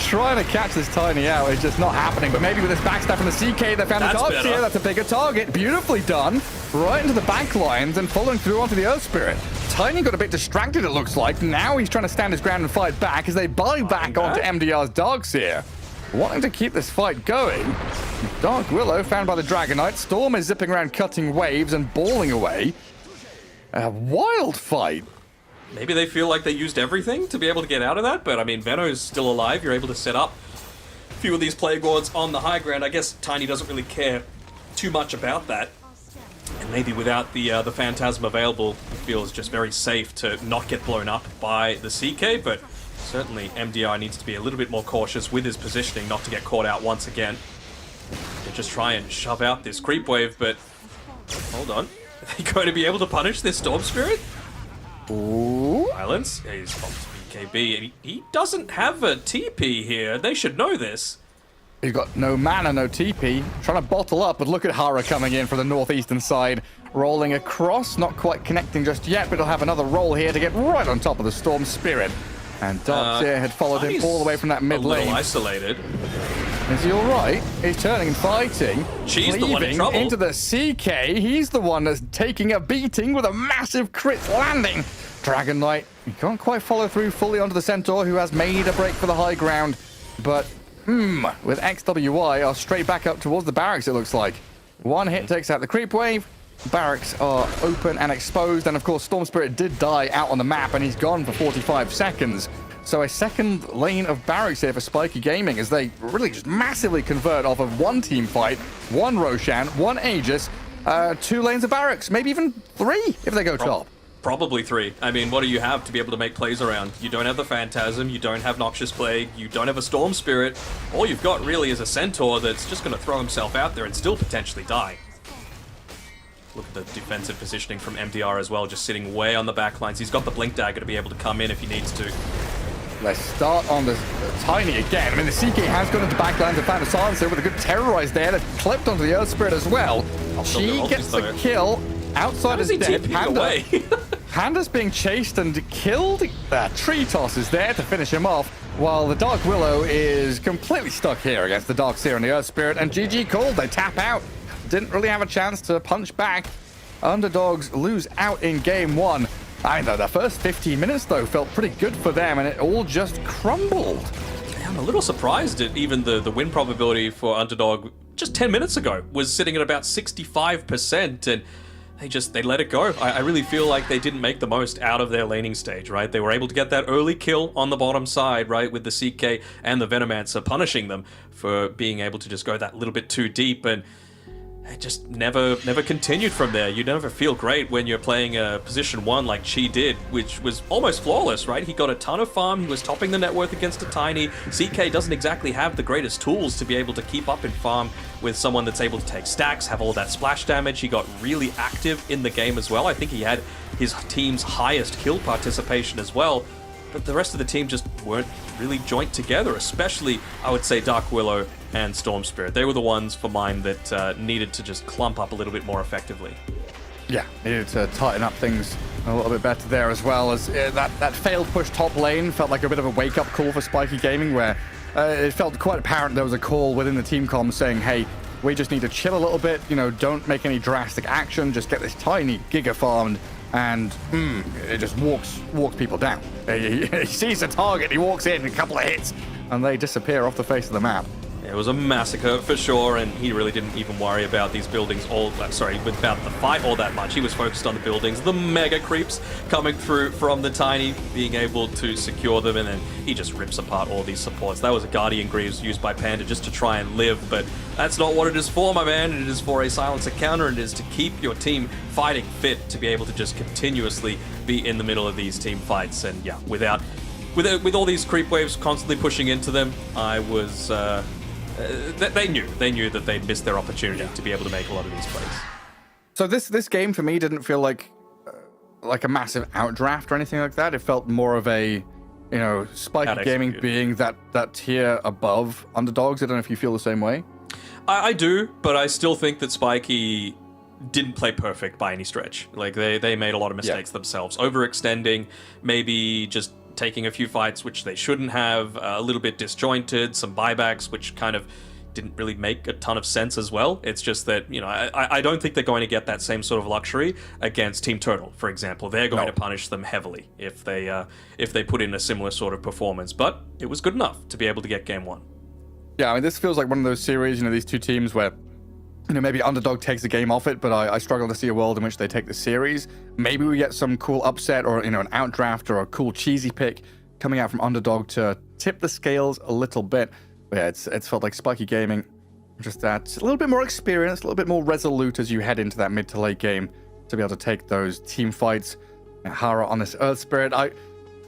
Trying to catch this tiny out is just not happening, but maybe with this backstab from the CK, they found the That's target better. here. That's a bigger target. Beautifully done. Right into the back lines and following through onto the Earth Spirit. Tiny got a bit distracted, it looks like. Now he's trying to stand his ground and fight back as they buy back onto MDR's Darkseer. Wanting to keep this fight going. Dark Willow found by the Dragonite. Storm is zipping around cutting waves and balling away. A wild fight. Maybe they feel like they used everything to be able to get out of that, but I mean, Veno's still alive. You're able to set up a few of these Plague Wards on the high ground. I guess Tiny doesn't really care too much about that. And maybe without the Phantasm available, it feels just very safe to not get blown up by the CK, but certainly MDR needs to be a little bit more cautious with his positioning not to get caught out once again. They just try and shove out this creep wave, but hold on. Are they going to be able to punish this Storm Spirit? Ooh. Silence. He's popped BKB, and he doesn't have a TP here. They should know this. He's got no mana, no TP. Trying to bottle up, but look at Hara coming in from the northeastern side. Rolling across, not quite connecting just yet, but he'll have another roll here to get right on top of the Storm Spirit. And Darkseer had followed him all the way from that mid a little lane. isolated. Is he alright? He's turning and fighting. She's the one in cleaving trouble. into the CK. He's the one that's taking a beating with a massive crit landing. Dragon Knight, he can't quite follow through fully onto the Centaur, who has made a break for the high ground. But, with XWI are straight back up towards the barracks, it looks like. One hit takes out the creep wave. Barracks are open and exposed, and of course Storm Spirit did die out on the map, and he's gone for 45 seconds. So a second lane of barracks here for Spiky Gaming as they really just massively convert off of one team fight, one Roshan, one Aegis, 2 lanes of barracks, maybe even 3 if they go top. Probably 3. I mean, what do you have to be able to make plays around? You don't have the Phantasm, you don't have Noxious Plague, you don't have a Storm Spirit. All you've got really is a Centaur that's just going to throw himself out there and still potentially die. Look at the defensive positioning from MDR as well, just sitting way on the back lines. He's got the Blink Dagger to be able to come in if he needs to. Let's start on the Tiny again. I mean, the CK has gone into backlands and found a silencer with a good terrorize there. They've clipped onto the Earth Spirit as well. She gets the kill. Outside is dead. Away? Panda's being chased and killed. Tree Toss is there to finish him off, while the Dark Willow is completely stuck here against the Darkseer and the Earth Spirit. And GG called. They tap out. Didn't really have a chance to punch back. Underdogs lose out in game 1. I know the first 15 minutes, though, felt pretty good for them, and it all just crumbled. I'm a little surprised at even the win probability for Underdog just 10 minutes ago was sitting at about 65%, and they let it go. I really feel like they didn't make the most out of their laning stage, right? They were able to get that early kill on the bottom side, right, with the CK and the Venomancer punishing them for being able to just go that little bit too deep, and it just never continued from there. You never feel great when you're playing a position 1 like Chi did, which was almost flawless, right? He got a ton of farm, he was topping the net worth against a Tiny. CK doesn't exactly have the greatest tools to be able to keep up in farm with someone that's able to take stacks, have all that splash damage. He got really active in the game as well. I think he had his team's highest kill participation as well. But the rest of the team just weren't really joint together, especially, I would say, Dark Willow and Storm Spirit. They were the ones for mine that needed to just clump up a little bit more effectively. Yeah, needed to tighten up things a little bit better there, as well as that failed push top lane felt like a bit of a wake-up call for Spiky Gaming, where it felt quite apparent there was a call within the team comm saying, hey, we just need to chill a little bit, don't make any drastic action, just get this tiny Giga farmed, and it just walks people down. He sees the target, he walks in, a couple of hits, and they disappear off the face of the map. It was a massacre for sure, and he really didn't even worry about these buildings about the fight all that much. He was focused on the buildings, the mega creeps coming through from the Tiny, being able to secure them, and then he just rips apart all these supports. That was a Guardian Greaves used by Panda just to try and live, but that's not what it is for, my man. It is for a silencer counter, and it is to keep your team fighting fit, to be able to just continuously be in the middle of these team fights. And yeah, with all these creep waves constantly pushing into them, I was they knew that they'd missed their opportunity to be able to make a lot of these plays. So this game for me didn't feel like a massive outdraft or anything like that. It felt more of a, Spiky Gaming being that tier above underdogs. I don't know if you feel the same way. I do, but I still think that Spiky didn't play perfect by any stretch. Like, they made a lot of mistakes themselves, overextending, maybe just taking a few fights which they shouldn't have, a little bit disjointed, some buybacks which kind of didn't really make a ton of sense as well. It's just that, I don't think they're going to get that same sort of luxury against Team Turtle, for example. They're going to punish them heavily if they put in a similar sort of performance, but it was good enough to be able to get game one. Yeah, I mean, this feels like one of those series, these two teams where, maybe underdog takes the game off it, but I struggle to see a world in which they take the series. Maybe we get some cool upset or, an outdraft or a cool cheesy pick coming out from underdog to tip the scales a little bit. But yeah, it's felt like Spiky Gaming, just that a little bit more experienced, a little bit more resolute as you head into that mid to late game to be able to take those team fights. Hara on this Earth Spirit, I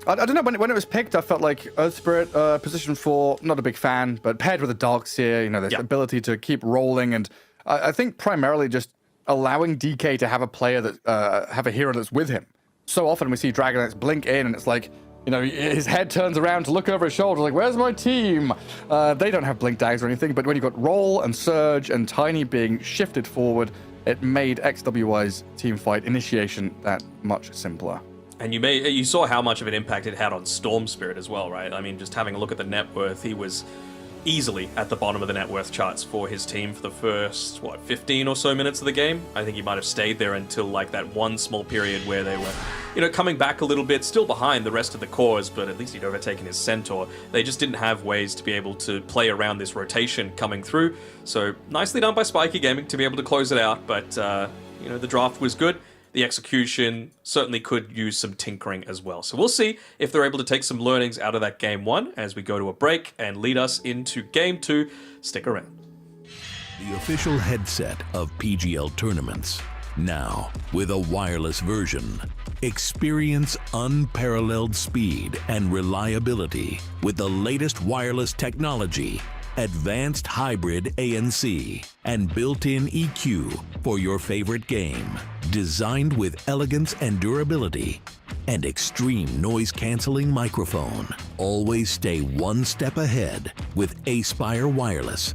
don't know, when it was picked, I felt like Earth Spirit, position 4, not a big fan, but paired with the Dark Seer, there's the ability to keep rolling, and I think primarily just allowing DK to have a player that, have a hero that's with him. So often we see Dragonets blink in, and it's like, his head turns around to look over his shoulder, like, where's my team? They don't have blink dags or anything, but when you've got Roll and Surge and Tiny being shifted forward, it made XWY's team fight initiation that much simpler. And you saw how much of an impact it had on Storm Spirit as well, right? I mean, just having a look at the net worth, he was easily at the bottom of the net worth charts for his team for the first, 15 or so minutes of the game. I think he might have stayed there until like that one small period where they were, coming back a little bit, still behind the rest of the cores, but at least he'd overtaken his Centaur. They just didn't have ways to be able to play around this rotation coming through. So nicely done by Spiky Gaming to be able to close it out, but, the draft was good. The execution certainly could use some tinkering as well. So we'll see if they're able to take some learnings out of that game one as we go to a break and lead us into game two. Stick around. The official headset of PGL tournaments. Now, with a wireless version. Experience unparalleled speed and reliability with the latest wireless technology, advanced hybrid ANC, and built-in EQ for your favorite game. Designed with elegance and durability, and extreme noise-canceling microphone. Always stay one step ahead with Aspire Wireless.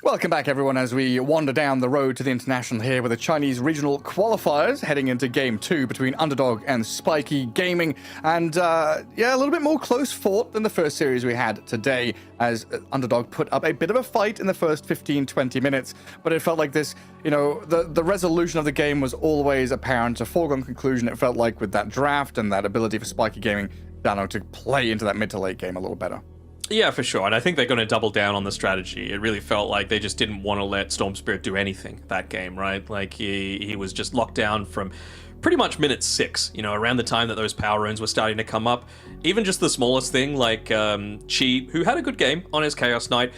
Welcome back, everyone, as we wander down the road to the international here with the Chinese regional qualifiers heading into Game 2 between Underdog and Spiky Gaming. And, yeah, a little bit more close fought than the first series we had today, as Underdog put up a bit of a fight in the first 15-20 minutes. But it felt like this, you know, the resolution of the game was always apparent, a foregone conclusion, it felt like, with that draft and that ability for Spiky Gaming, Dano, to play into that mid to late game a little better. Yeah, for sure. And I think they're going to double down on the strategy. It really felt like they just didn't want to let Storm Spirit do anything that game, right? Like, he was just locked down from pretty much minute 6, you know, around the time that those power runes were starting to come up. Even just the smallest thing, like Chi, who had a good game on his Chaos Knight,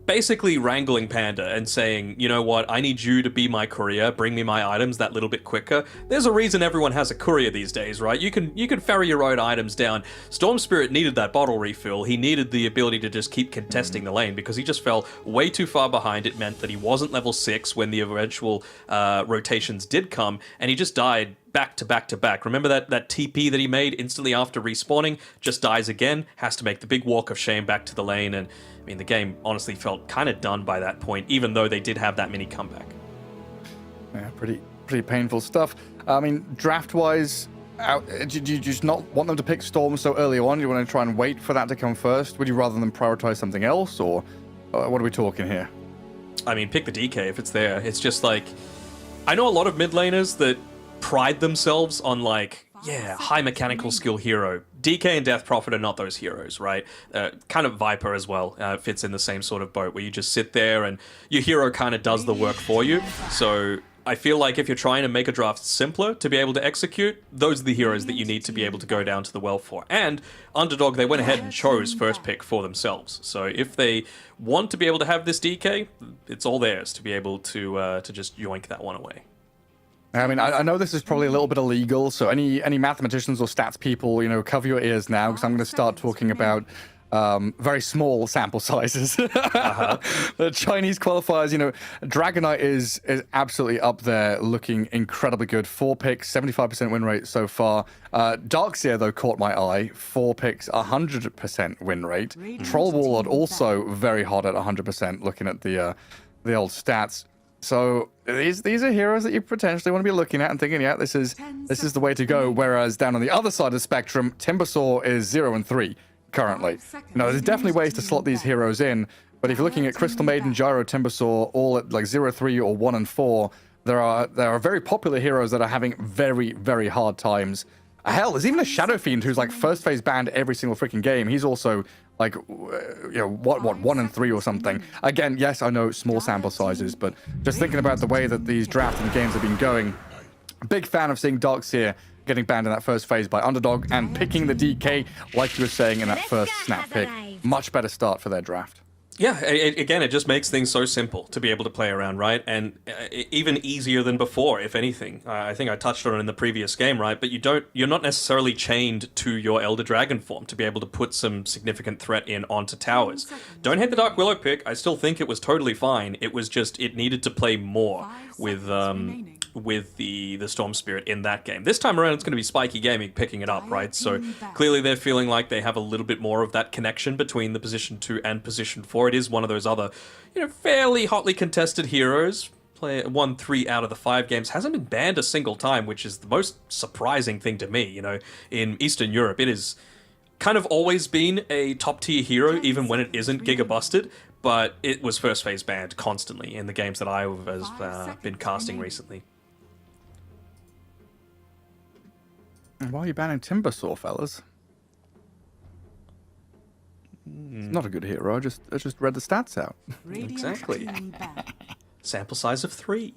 basically wrangling Panda and saying, you know what, I need you to be my courier, bring me my items that little bit quicker. There's a reason everyone has a courier these days, right? You can ferry your own items down. Storm Spirit needed that bottle refill. He needed the ability to just keep contesting the lane because he just fell way too far behind. It meant that he wasn't level 6 when the eventual rotations did come, and he just died back to back to back. Remember that TP that he made instantly after respawning? Just dies again, has to make the big walk of shame back to the lane, and I mean, the game honestly felt kind of done by that point, even though they did have that mini comeback. Yeah, pretty painful stuff. I mean, draft-wise, do you just not want them to pick Storm so early on? You want to try and wait for that to come first? Would you rather than prioritize something else, or what are we talking here? I mean, pick the DK if it's there. It's just like, I know a lot of mid laners that pride themselves on, like, yeah, high mechanical skill hero. DK and Death Prophet are not those heroes, right? Kind of Viper as well fits in the same sort of boat where you just sit there and your hero kind of does the work for you. So I feel like if you're trying to make a draft simpler to be able to execute, those are the heroes that you need to be able to go down to the well for. And Underdog, they went ahead and chose first pick for themselves. So if they want to be able to have this DK, it's all theirs to be able to just yoink that one away. I mean, I know this is probably a little bit illegal, so any mathematicians or stats people, you know, cover your ears now, because I'm going to start talking about very small sample sizes. The Chinese qualifiers, you know, Dragonite is absolutely up there, looking incredibly good. 4 picks, 75% win rate so far. Darkseer, though, caught my eye. 4 picks, 100% win rate. Troll Warlord also very hot at 100%, looking at the old stats. So these are heroes that you potentially want to be looking at and thinking, yeah, this is the way to go. Whereas down on the other side of the spectrum, Timbersaw is 0 and 3 currently. You know, there's definitely ways to slot these heroes in, but if you're looking at Crystal Maiden, Gyro, Timbersaw, all at like 0, 3 or 1 and 4, there are very popular heroes that are having very, very hard times. Hell, there's even a Shadow Fiend who's like first phase banned every single freaking game. He's also like, you know, what 1 and 3 or something. Again, yes, I know small sample sizes, but just thinking about the way that these drafts and games have been going, big fan of seeing Darkseer getting banned in that first phase by Underdog and picking the DK, like you were saying in that first snap pick. Much better start for their draft. Yeah, again, it just makes things so simple to be able to play around, right? And even easier than before, if anything. I think I touched on it in the previous game, right? But you're not necessarily chained to your Elder Dragon form to be able to put some significant threat in onto towers. Don't hate the Dark Willow pick. I still think it was totally fine. It was just, it needed to play more with the Storm Spirit in that game. This time around, it's going to be Spiky Gaming picking it up, right? So clearly they're feeling like they have a little bit more of that connection between the position 2 and position 4. It is one of those other, you know, fairly hotly contested heroes. Won 3 out of the 5 games. Hasn't been banned a single time, which is the most surprising thing to me. You know, in Eastern Europe, it is kind of always been a top tier hero, even when it isn't giga-busted, but it was first phase banned constantly in the games that I have been casting recently. Why are you banning Timbersaw, fellas? It's not a good hero. I just read the stats out. Exactly. Sample size of 3.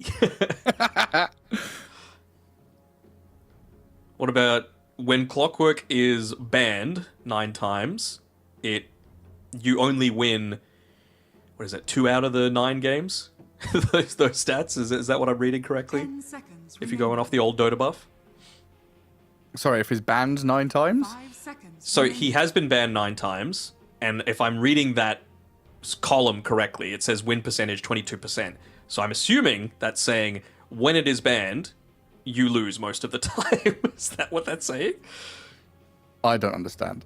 What about when Clockwork is banned 9 times, you only win, what is it, 2 out of the 9 games? those stats? Is that what I'm reading correctly? If you're going off the old Dota buff? Sorry, if he's banned 9 times? So he has been banned 9 times, and if I'm reading that column correctly, it says win percentage 22%. So I'm assuming that's saying when it is banned, you lose most of the time. Is that what that's saying? I don't understand.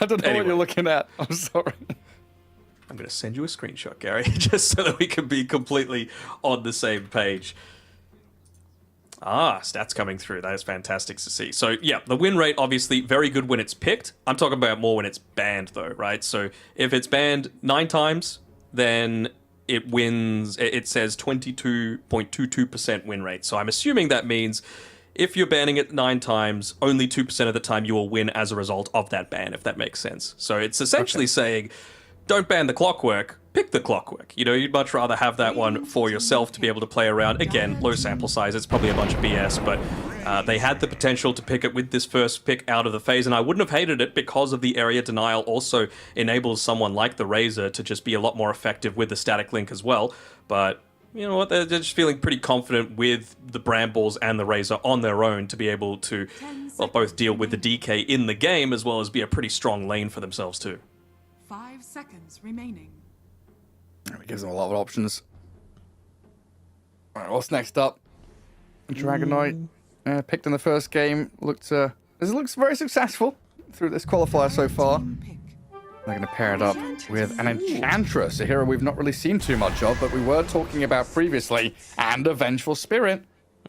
I don't know what you're looking at. I'm sorry. I'm going to send you a screenshot, Gary, just so that we can be completely on the same page. Ah, stats coming through. That is fantastic to see. So, yeah, the win rate, obviously, very good when it's picked. I'm talking about more when it's banned, though, right? So, if it's banned 9 times, then it wins, it says 22.22% win rate. So, I'm assuming that means if you're banning it 9 times, only 2% of the time you will win as a result of that ban, if that makes sense. So, it's essentially saying, don't ban the clockwork, pick the clockwork. You know, you'd much rather have that one for yourself to be able to play around. Again, low sample size, it's probably a bunch of BS, but they had the potential to pick it with this first pick out of the phase, and I wouldn't have hated it because of the area denial also enables someone like the Razor to just be a lot more effective with the static link as well. But you know what, they're just feeling pretty confident with the Brambles and the Razor on their own to be able to, well, both deal with the DK in the game as well as be a pretty strong lane for themselves too. 5 seconds remaining. It gives them a lot of options. All right, what's next up? Dragonite, picked in the first game. Looks very successful through this qualifier so far. Pick. They're going to pair it up with an Enchantress, a hero we've not really seen too much of, but we were talking about previously, and a Vengeful Spirit.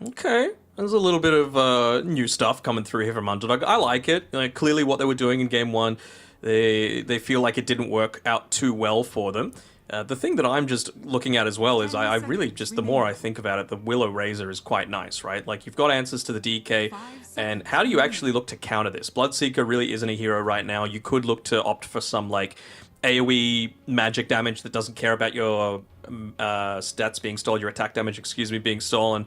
Okay. There's a little bit of new stuff coming through here from Underdog. I like it. Like, clearly what they were doing in Game 1, they feel like it didn't work out too well for them. The thing that I'm just looking at as well is I really just, the more I think about it, the Willow Razor is quite nice, right? Like, you've got answers to the DK, and how do you actually look to counter this? Bloodseeker really isn't a hero right now. You could look to opt for some, like, AoE magic damage that doesn't care about your stats being stolen, your attack damage, being stolen,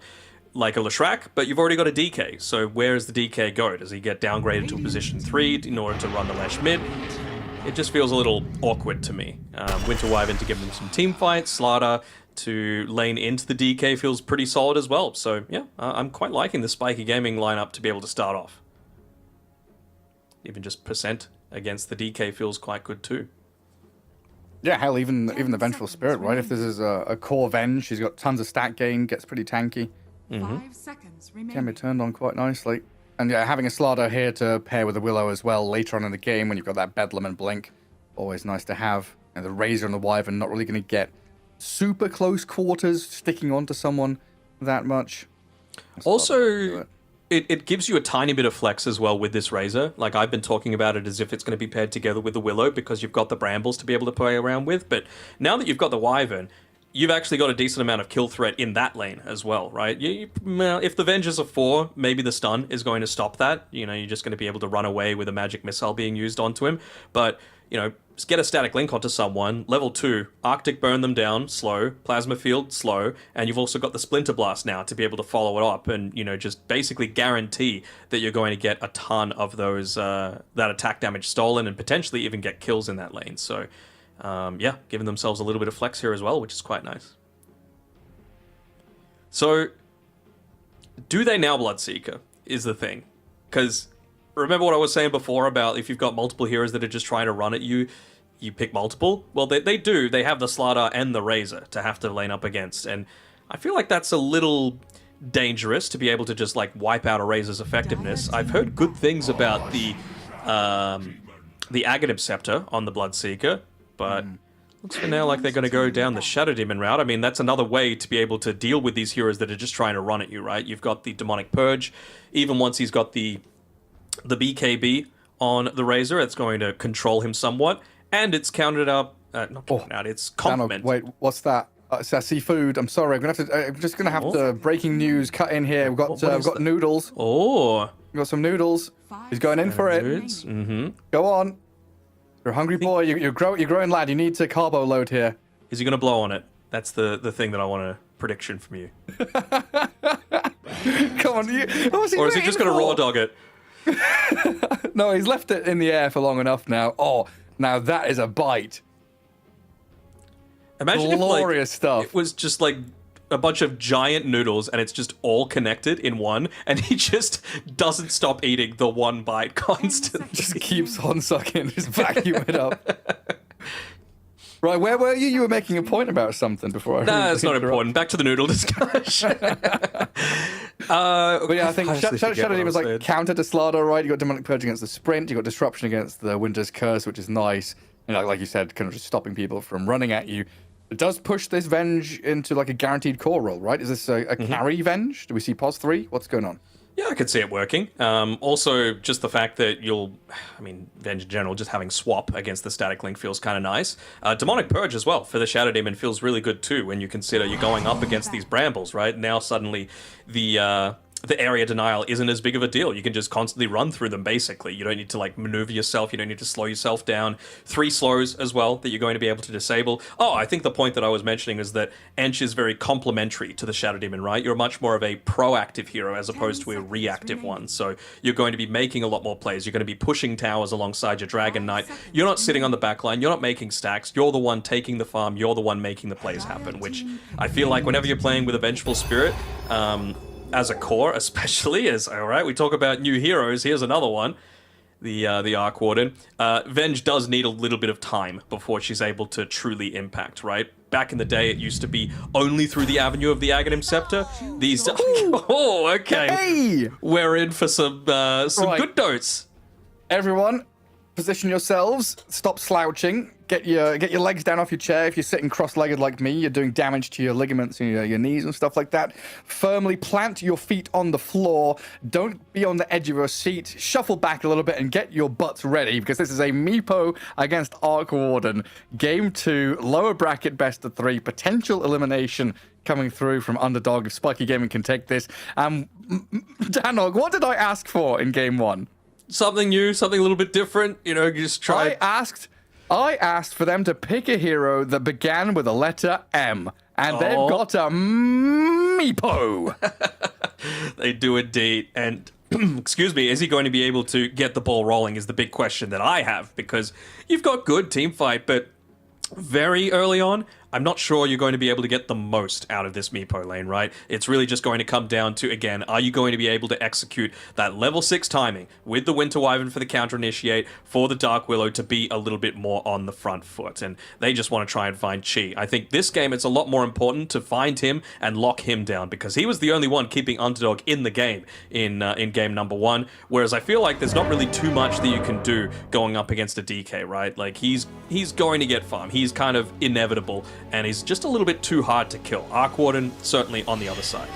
like a Leshrac, but you've already got a DK, so where does the DK go? Does he get downgraded to a position 3 in order to run the Lesh mid? It just feels a little awkward to me. Winter Wyvern to give them some team fights, Slaughter to lane into the DK feels pretty solid as well, so yeah, I'm quite liking the Spiky Gaming lineup to be able to start off. Even just percent against the DK feels quite good too. Yeah, hell, even the Vengeful Spirit, right? If this is a core Venge, she's got tons of stat gain, gets pretty tanky. 5 seconds remaining. Can be turned on quite nicely. And yeah, having a Slaughter here to pair with a Willow as well later on in the game when you've got that Bedlam and Blink, always nice to have. And the Razor and the Wyvern not really going to get super close quarters sticking onto someone that much. Also, it gives you a tiny bit of flex as well with this Razor. Like, I've been talking about it as if it's going to be paired together with the Willow because you've got the Brambles to be able to play around with. But now that you've got the Wyvern, you've actually got a decent amount of kill threat in that lane as well, right? If the Venge is a 4, maybe the stun is going to stop that. You know, you're just going to be able to run away with a magic missile being used onto him. But, you know, just get a static link onto someone. Level 2, Arctic burn them down, slow. Plasma field, slow. And you've also got the Splinter Blast now to be able to follow it up and, you know, just basically guarantee that you're going to get a ton of those, that attack damage stolen and potentially even get kills in that lane. So, yeah, giving themselves a little bit of flex here as well, which is quite nice. So, do they now Bloodseeker, is the thing. Because, remember what I was saying before about if you've got multiple heroes that are just trying to run at you, you pick multiple? Well, they do. They have the Slaughter and the Razor to have to lane up against. And I feel like that's a little dangerous to be able to just, like, wipe out a Razor's effectiveness. I've heard good things about the Aghanim Scepter on the Bloodseeker, but looks for now like they're going to go down the Shadow Demon route. I mean, that's another way to be able to deal with these heroes that are just trying to run at you, right? You've got the Demonic Purge. Even once he's got the BKB on the Razor, it's going to control him somewhat. And it's counted up... not counted out, it's complement. Wait, what's that? It's that seafood. I'm sorry. I'm just gonna have to. Breaking news. Cut in here. We've got noodles. Oh, We've got some noodles. He's going in for it. Mm-hmm. Go on. You're a hungry boy. You're growing lad. You need to carbo load here. Is he going to blow on it? That's the thing that I want a prediction from you. Come on. Or is he just going to raw dog it? No, he's left it in the air for long enough now. Oh, now that is a bite. Imagine glorious stuff. It was just like a bunch of giant noodles and it's just all connected in one and he just doesn't stop eating the one bite constantly. Just keeps on sucking, just vacuum it up. Right, where were you? You were making a point about something before I... Nah, it's not important. Back to the noodle discussion. But yeah, I think Shadow Demon's like counter to Slaughter, right? You got Demonic Purge against the Sprint, you got Disruption against the Winter's Curse, which is nice. like you said, kind of just stopping people from running at you. It does push this Venge into like a guaranteed core roll, right? Is this a carry Venge? Do we see pos 3? What's going on? Yeah, I could see it working. Also, just the fact that Venge in general, just having swap against the static link feels kind of nice. Demonic Purge as well for the Shadow Demon feels really good too when you consider you're going up against these brambles, right? Now suddenly the area denial isn't as big of a deal. You can just constantly run through them, basically. You don't need to, like, maneuver yourself. You don't need to slow yourself down. 3 slows as well that you're going to be able to disable. Oh, I think the point that I was mentioning is that Ench is very complementary to the Shadow Demon, right? You're much more of a proactive hero as opposed to a reactive one. So you're going to be making a lot more plays. You're going to be pushing towers alongside your Dragon Knight. You're not sitting on the back line. You're not making stacks. You're the one taking the farm. You're the one making the plays happen, which I feel like whenever you're playing with a Vengeful Spirit, as a core, especially, as all right, we talk about new heroes. Here's another one, the Arc Warden. Venge does need a little bit of time before she's able to truly impact. Right, back in the day, it used to be only through the avenue of the Aghanim Scepter. These, oh, okay, Hey! we're in for some good notes. Everyone, position yourselves. Stop slouching. Get your legs down off your chair. If you're sitting cross-legged like me, you're doing damage to your ligaments and your knees and stuff like that. Firmly plant your feet on the floor. Don't be on the edge of your seat. Shuffle back a little bit and get your butts ready, because this is a Meepo against Arc Warden. Game 2, lower bracket, best of 3. Potential elimination coming through from Underdog if Spiky Gaming can take this. Danog, what did I ask for in Game 1? Something new, something a little bit different. You know, just try. I asked for them to pick a hero that began with the letter M, and they've got a Meepo. They do indeed. And excuse me, is he going to be able to get the ball rolling is the big question that I have, because you've got good team fight, but very early on, I'm not sure you're going to be able to get the most out of this Meepo lane, right? It's really just going to come down to, again, are you going to be able to execute that level 6 timing with the Winter Wyvern for the counter initiate, for the Dark Willow to be a little bit more on the front foot, and they just want to try and find Chi. I think this game, it's a lot more important to find him and lock him down, because he was the only one keeping Underdog in the game in game number 1, whereas I feel like there's not really too much that you can do going up against a DK, right? Like, he's going to get farm. He's kind of inevitable, and he's just a little bit too hard to kill. Arc Warden, certainly on the other side.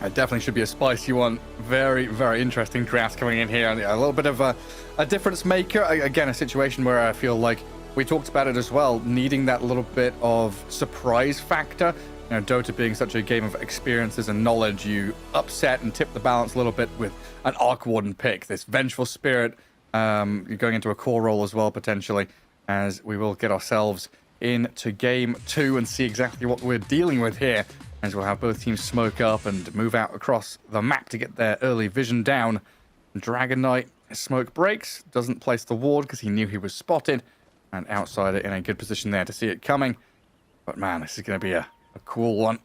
It definitely should be a spicy one. Very, very interesting draft coming in here. A little bit of a difference maker. Again, a situation where I feel like we talked about it as well, needing that little bit of surprise factor. You know, Dota being such a game of experiences and knowledge, you upset and tip the balance a little bit with an Arc Warden pick. This Vengeful Spirit, you're going into a core role as well, potentially, as we will get ourselves into game 2 and see exactly what we're dealing with here, as we'll have both teams smoke up and move out across the map to get their early vision down. Dragon Knight, smoke breaks, doesn't place the ward because he knew he was spotted, and Outsider in a good position there to see it coming. But man, this is going to be a cool one.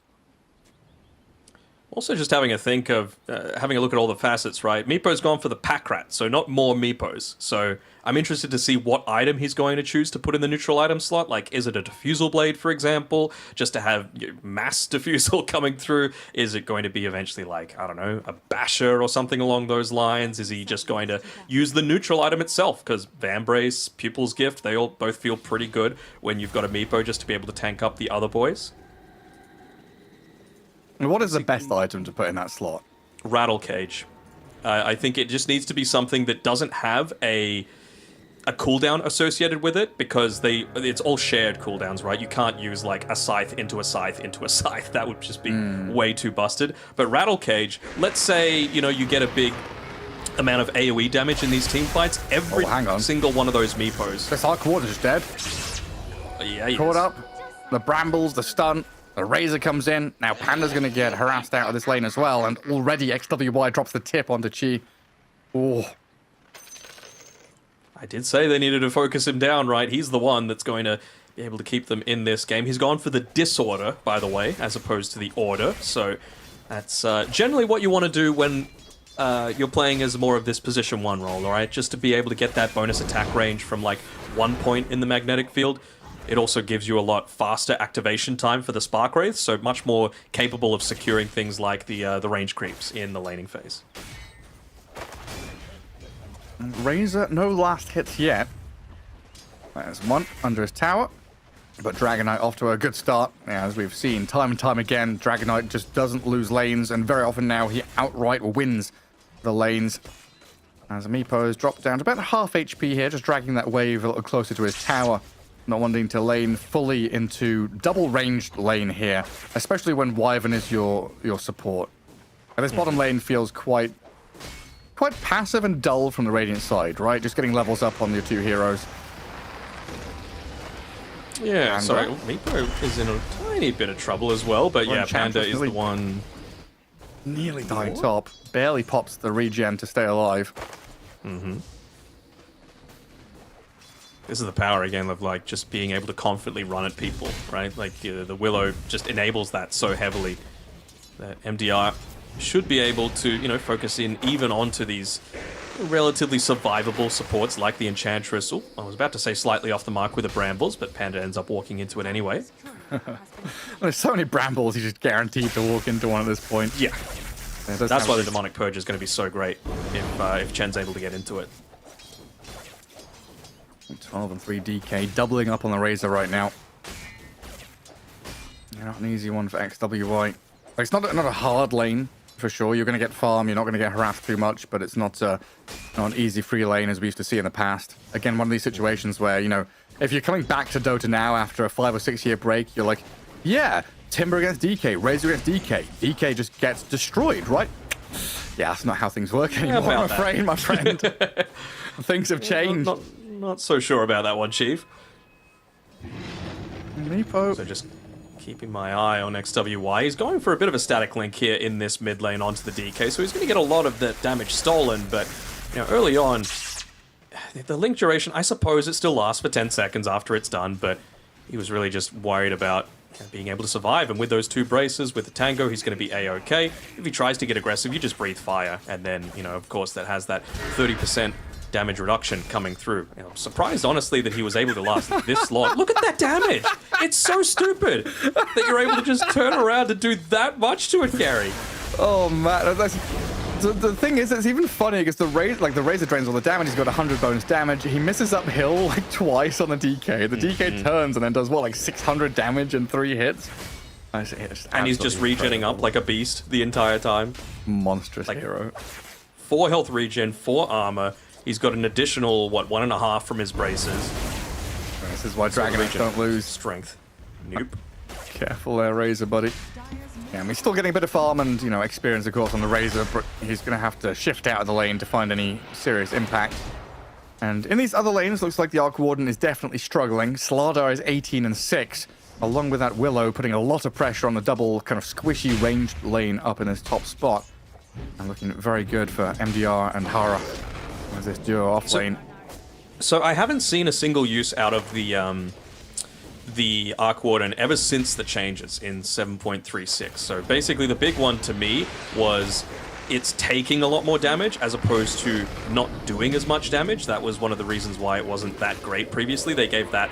Also, just having a think of having a look at all the facets, right? Meepo's gone for the pack rat, so not more Meepos. So I'm interested to see what item he's going to choose to put in the neutral item slot. Like, is it a diffusal blade, for example, just to have mass diffusal coming through? Is it going to be eventually, like, I don't know, a basher or something along those lines? Is he just going to use the neutral item itself? Because Vambrace, Pupil's Gift, they all both feel pretty good when you've got a Meepo just to be able to tank up the other boys. What is the best item to put in that slot? Rattle Cage. I think it just needs to be something that doesn't have a cooldown associated with it, because it's all shared cooldowns, right? You can't use like a scythe into a scythe into a scythe. That would just be way too busted. But Rattle Cage, let's say, you know, you get a big amount of AoE damage in these team fights. Every single one of those Meepos. This Arc Warden is dead. Yeah, he Caught is. up. The brambles, the stun. The Razor comes in. Now Panda's going to get harassed out of this lane as well. And already XWY drops the tip onto Chi. Oh. I did say they needed to focus him down, right? He's the one that's going to be able to keep them in this game. He's gone for the Disorder, by the way, as opposed to the Order. So that's generally what you want to do when you're playing as more of this position 1 role, all right? Just to be able to get that bonus attack range from like 1 point in the magnetic field. It also gives you a lot faster activation time for the Spark Wraith, so much more capable of securing things like the range creeps in the laning phase. Razor, no last hits yet. There's one under his tower. But Dragonite off to a good start. Yeah, as we've seen time and time again, Dragonite just doesn't lose lanes, and very often now he outright wins the lanes. As Meepo has dropped down to about half HP here, just dragging that wave a little closer to his tower. Not wanting to lane fully into double ranged lane here, especially when Wyvern is your support. And this bottom lane feels quite passive and dull from the Radiant side, right? Just getting levels up on your two heroes. Yeah, Panda. sorry, Meepo is in a tiny bit of trouble as well, but yeah, Panda is the one... Nearly dying top. Barely pops the regen to stay alive. This is the power again of like just being able to confidently run at people, right? Like the Willow just enables that so heavily that MDR should be able to, you know, focus in even onto these relatively survivable supports like the Enchantress. Oh, I was about to say slightly off the mark with the Brambles, but Panda ends up walking into it anyway. There's so many Brambles, he's just guaranteed to walk into one at this point. Yeah. Yeah, it That's why the Demonic Purge is going to be so great if Chen's able to get into it. 12 and 3 DK, doubling up on the Razor right now. Not an easy one for XWY. It's not a hard lane, for sure. You're going to get farm, you're not going to get harassed too much, but it's not an easy free lane as we used to see in the past. Again, one of these situations where, you know, if you're coming back to Dota now after a 5 or 6 year break, you're like, yeah, Timber against DK, Razor against DK. DK just gets destroyed, right? Yeah, that's not how things work anymore, I'm afraid, my friend. Things have changed. Not so sure about that one, Chief. Meepo. So just keeping my eye on XWY. He's going for a bit of a static link here in this mid lane onto the DK, so he's going to get a lot of that damage stolen, but you know, early on, the link duration, I suppose it still lasts for 10 seconds after it's done, but he was really just worried about being able to survive, and with those two braces, with the Tango, he's going to be A-okay. If he tries to get aggressive, you just breathe fire, and then, you know, of course, that has that 30% damage reduction coming through. You know, I'm surprised, honestly, that he was able to last this long. Look at that damage! It's so stupid that you're able to just turn around and do that much to it, Gary. Oh, man. The thing is, it's even funny because the Razor drains all the damage. He's got 100 bonus damage. He misses uphill like twice on the DK. The DK turns and then does what, like 600 damage in 3 hits? And he's just regenning up like a beast the entire time. Monstrous hero. 4 health regen, 4 armor. He's got an additional, what, 1.5 from his braces. This is why Dragonites don't lose. Strength. Nope. Careful there, Razor, buddy. Yeah, and he's still getting a bit of farm and, you know, experience, of course, on the Razor, but he's going to have to shift out of the lane to find any serious impact. And in these other lanes, looks like the Arc Warden is definitely struggling. Slardar is 18 and 6, along with that Willow, putting a lot of pressure on the double kind of squishy ranged lane up in this top spot. And looking very good for MDR and Hara with this duo off lane. So I haven't seen a single use out of the Arc Warden ever since the changes in 7.36. So basically the big one to me was it's taking a lot more damage as opposed to not doing as much damage. That was one of the reasons why it wasn't that great previously. They gave that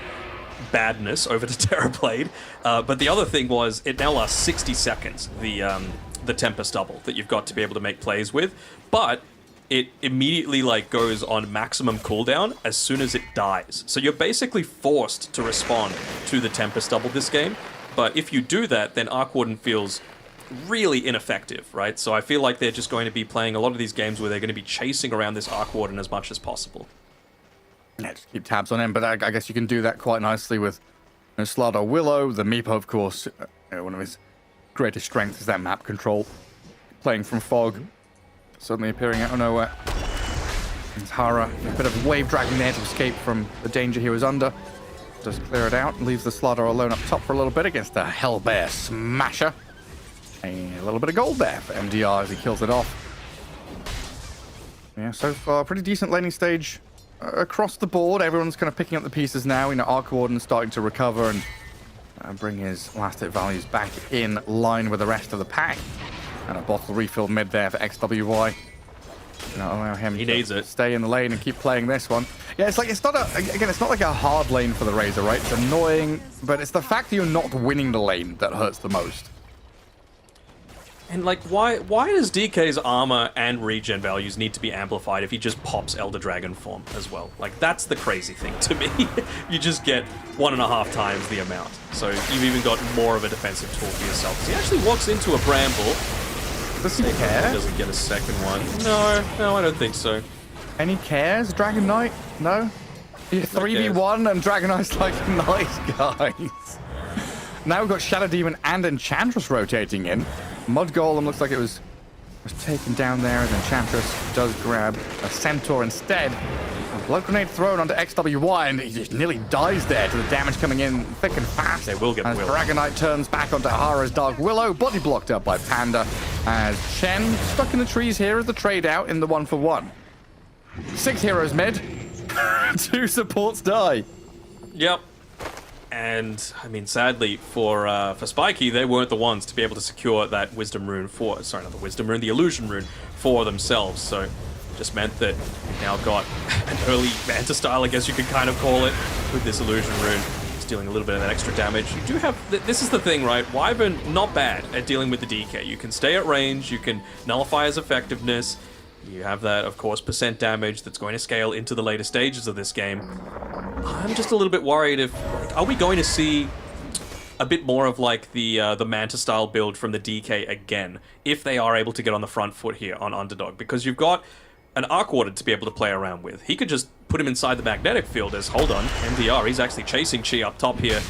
badness over to Terrorblade. But the other thing was it now lasts 60 seconds, the Tempest double that you've got to be able to make plays with. But it immediately like goes on maximum cooldown as soon as it dies. So you're basically forced to respond to the Tempest double this game. But if you do that, then Arc Warden feels really ineffective, right? So I feel like they're just going to be playing a lot of these games where they're going to be chasing around this Arc Warden as much as possible. Yeah, just keep tabs on him, but I guess you can do that quite nicely with Slardar Willow. The Meepo, of course, one of his greatest strengths is that map control. Playing from fog. Suddenly appearing out of nowhere. And Hara, a bit of wave dragging there to escape from the danger he was under. Just clear it out and leaves the Slardar alone up top for a little bit against the Hellbear Smasher. A little bit of gold there for MDR as he kills it off. Yeah, so far, pretty decent laning stage across the board. Everyone's kind of picking up the pieces now. You know, Arc Warden's starting to recover and bring his last hit values back in line with the rest of the pack. And a bottle refill mid there for XWY. Allow him to stay in the lane and keep playing this one. Yeah, it's not like a hard lane for the Razor, right? It's annoying, but it's the fact that you're not winning the lane that hurts the most. And like, why does DK's armor and regen values need to be amplified if he just pops Elder Dragon form as well? Like, that's the crazy thing to me. You just get 1.5 times the amount. So you've even got more of a defensive tool for yourself. He actually walks into a Bramble. Does he care? Doesn't get a second one. No, I don't think so. Any cares? Dragon Knight? No? 3v1 and Dragon Knight's like, nice guys. Now we've got Shadow Demon and Enchantress rotating in. Mud Golem looks like it was taken down there as Enchantress does grab a Centaur instead. A Blood Grenade thrown onto XWY and he just nearly dies there to the damage coming in thick and fast. They will get as Will. Dragon Knight turns back onto Hara's Dark Willow, body blocked up by Panda, as Chen stuck in the trees here as the trade out in the 1-for-1. 6 heroes mid, 2 supports die. Yep. And, I mean, sadly, for Spiky, they weren't the ones to be able to secure that Wisdom Rune for... Sorry, not the Wisdom Rune, the Illusion Rune for themselves. So, just meant that we've now got an early banter style, I guess you could kind of call it, with this Illusion Rune. It's dealing a little bit of that extra damage. You do have... This is the thing, right? Wyvern, not bad at dealing with the DK. You can stay at range, you can nullify his effectiveness. You have that, of course, percent damage that's going to scale into the later stages of this game. I'm just a little bit worried if... Like, are we going to see a bit more of, like, the Manta-style build from the DK again, if they are able to get on the front foot here on Underdog? Because you've got an Arc Warden to be able to play around with. He could just put him inside the magnetic field as, hold on, MDR, he's actually chasing Chi up top here.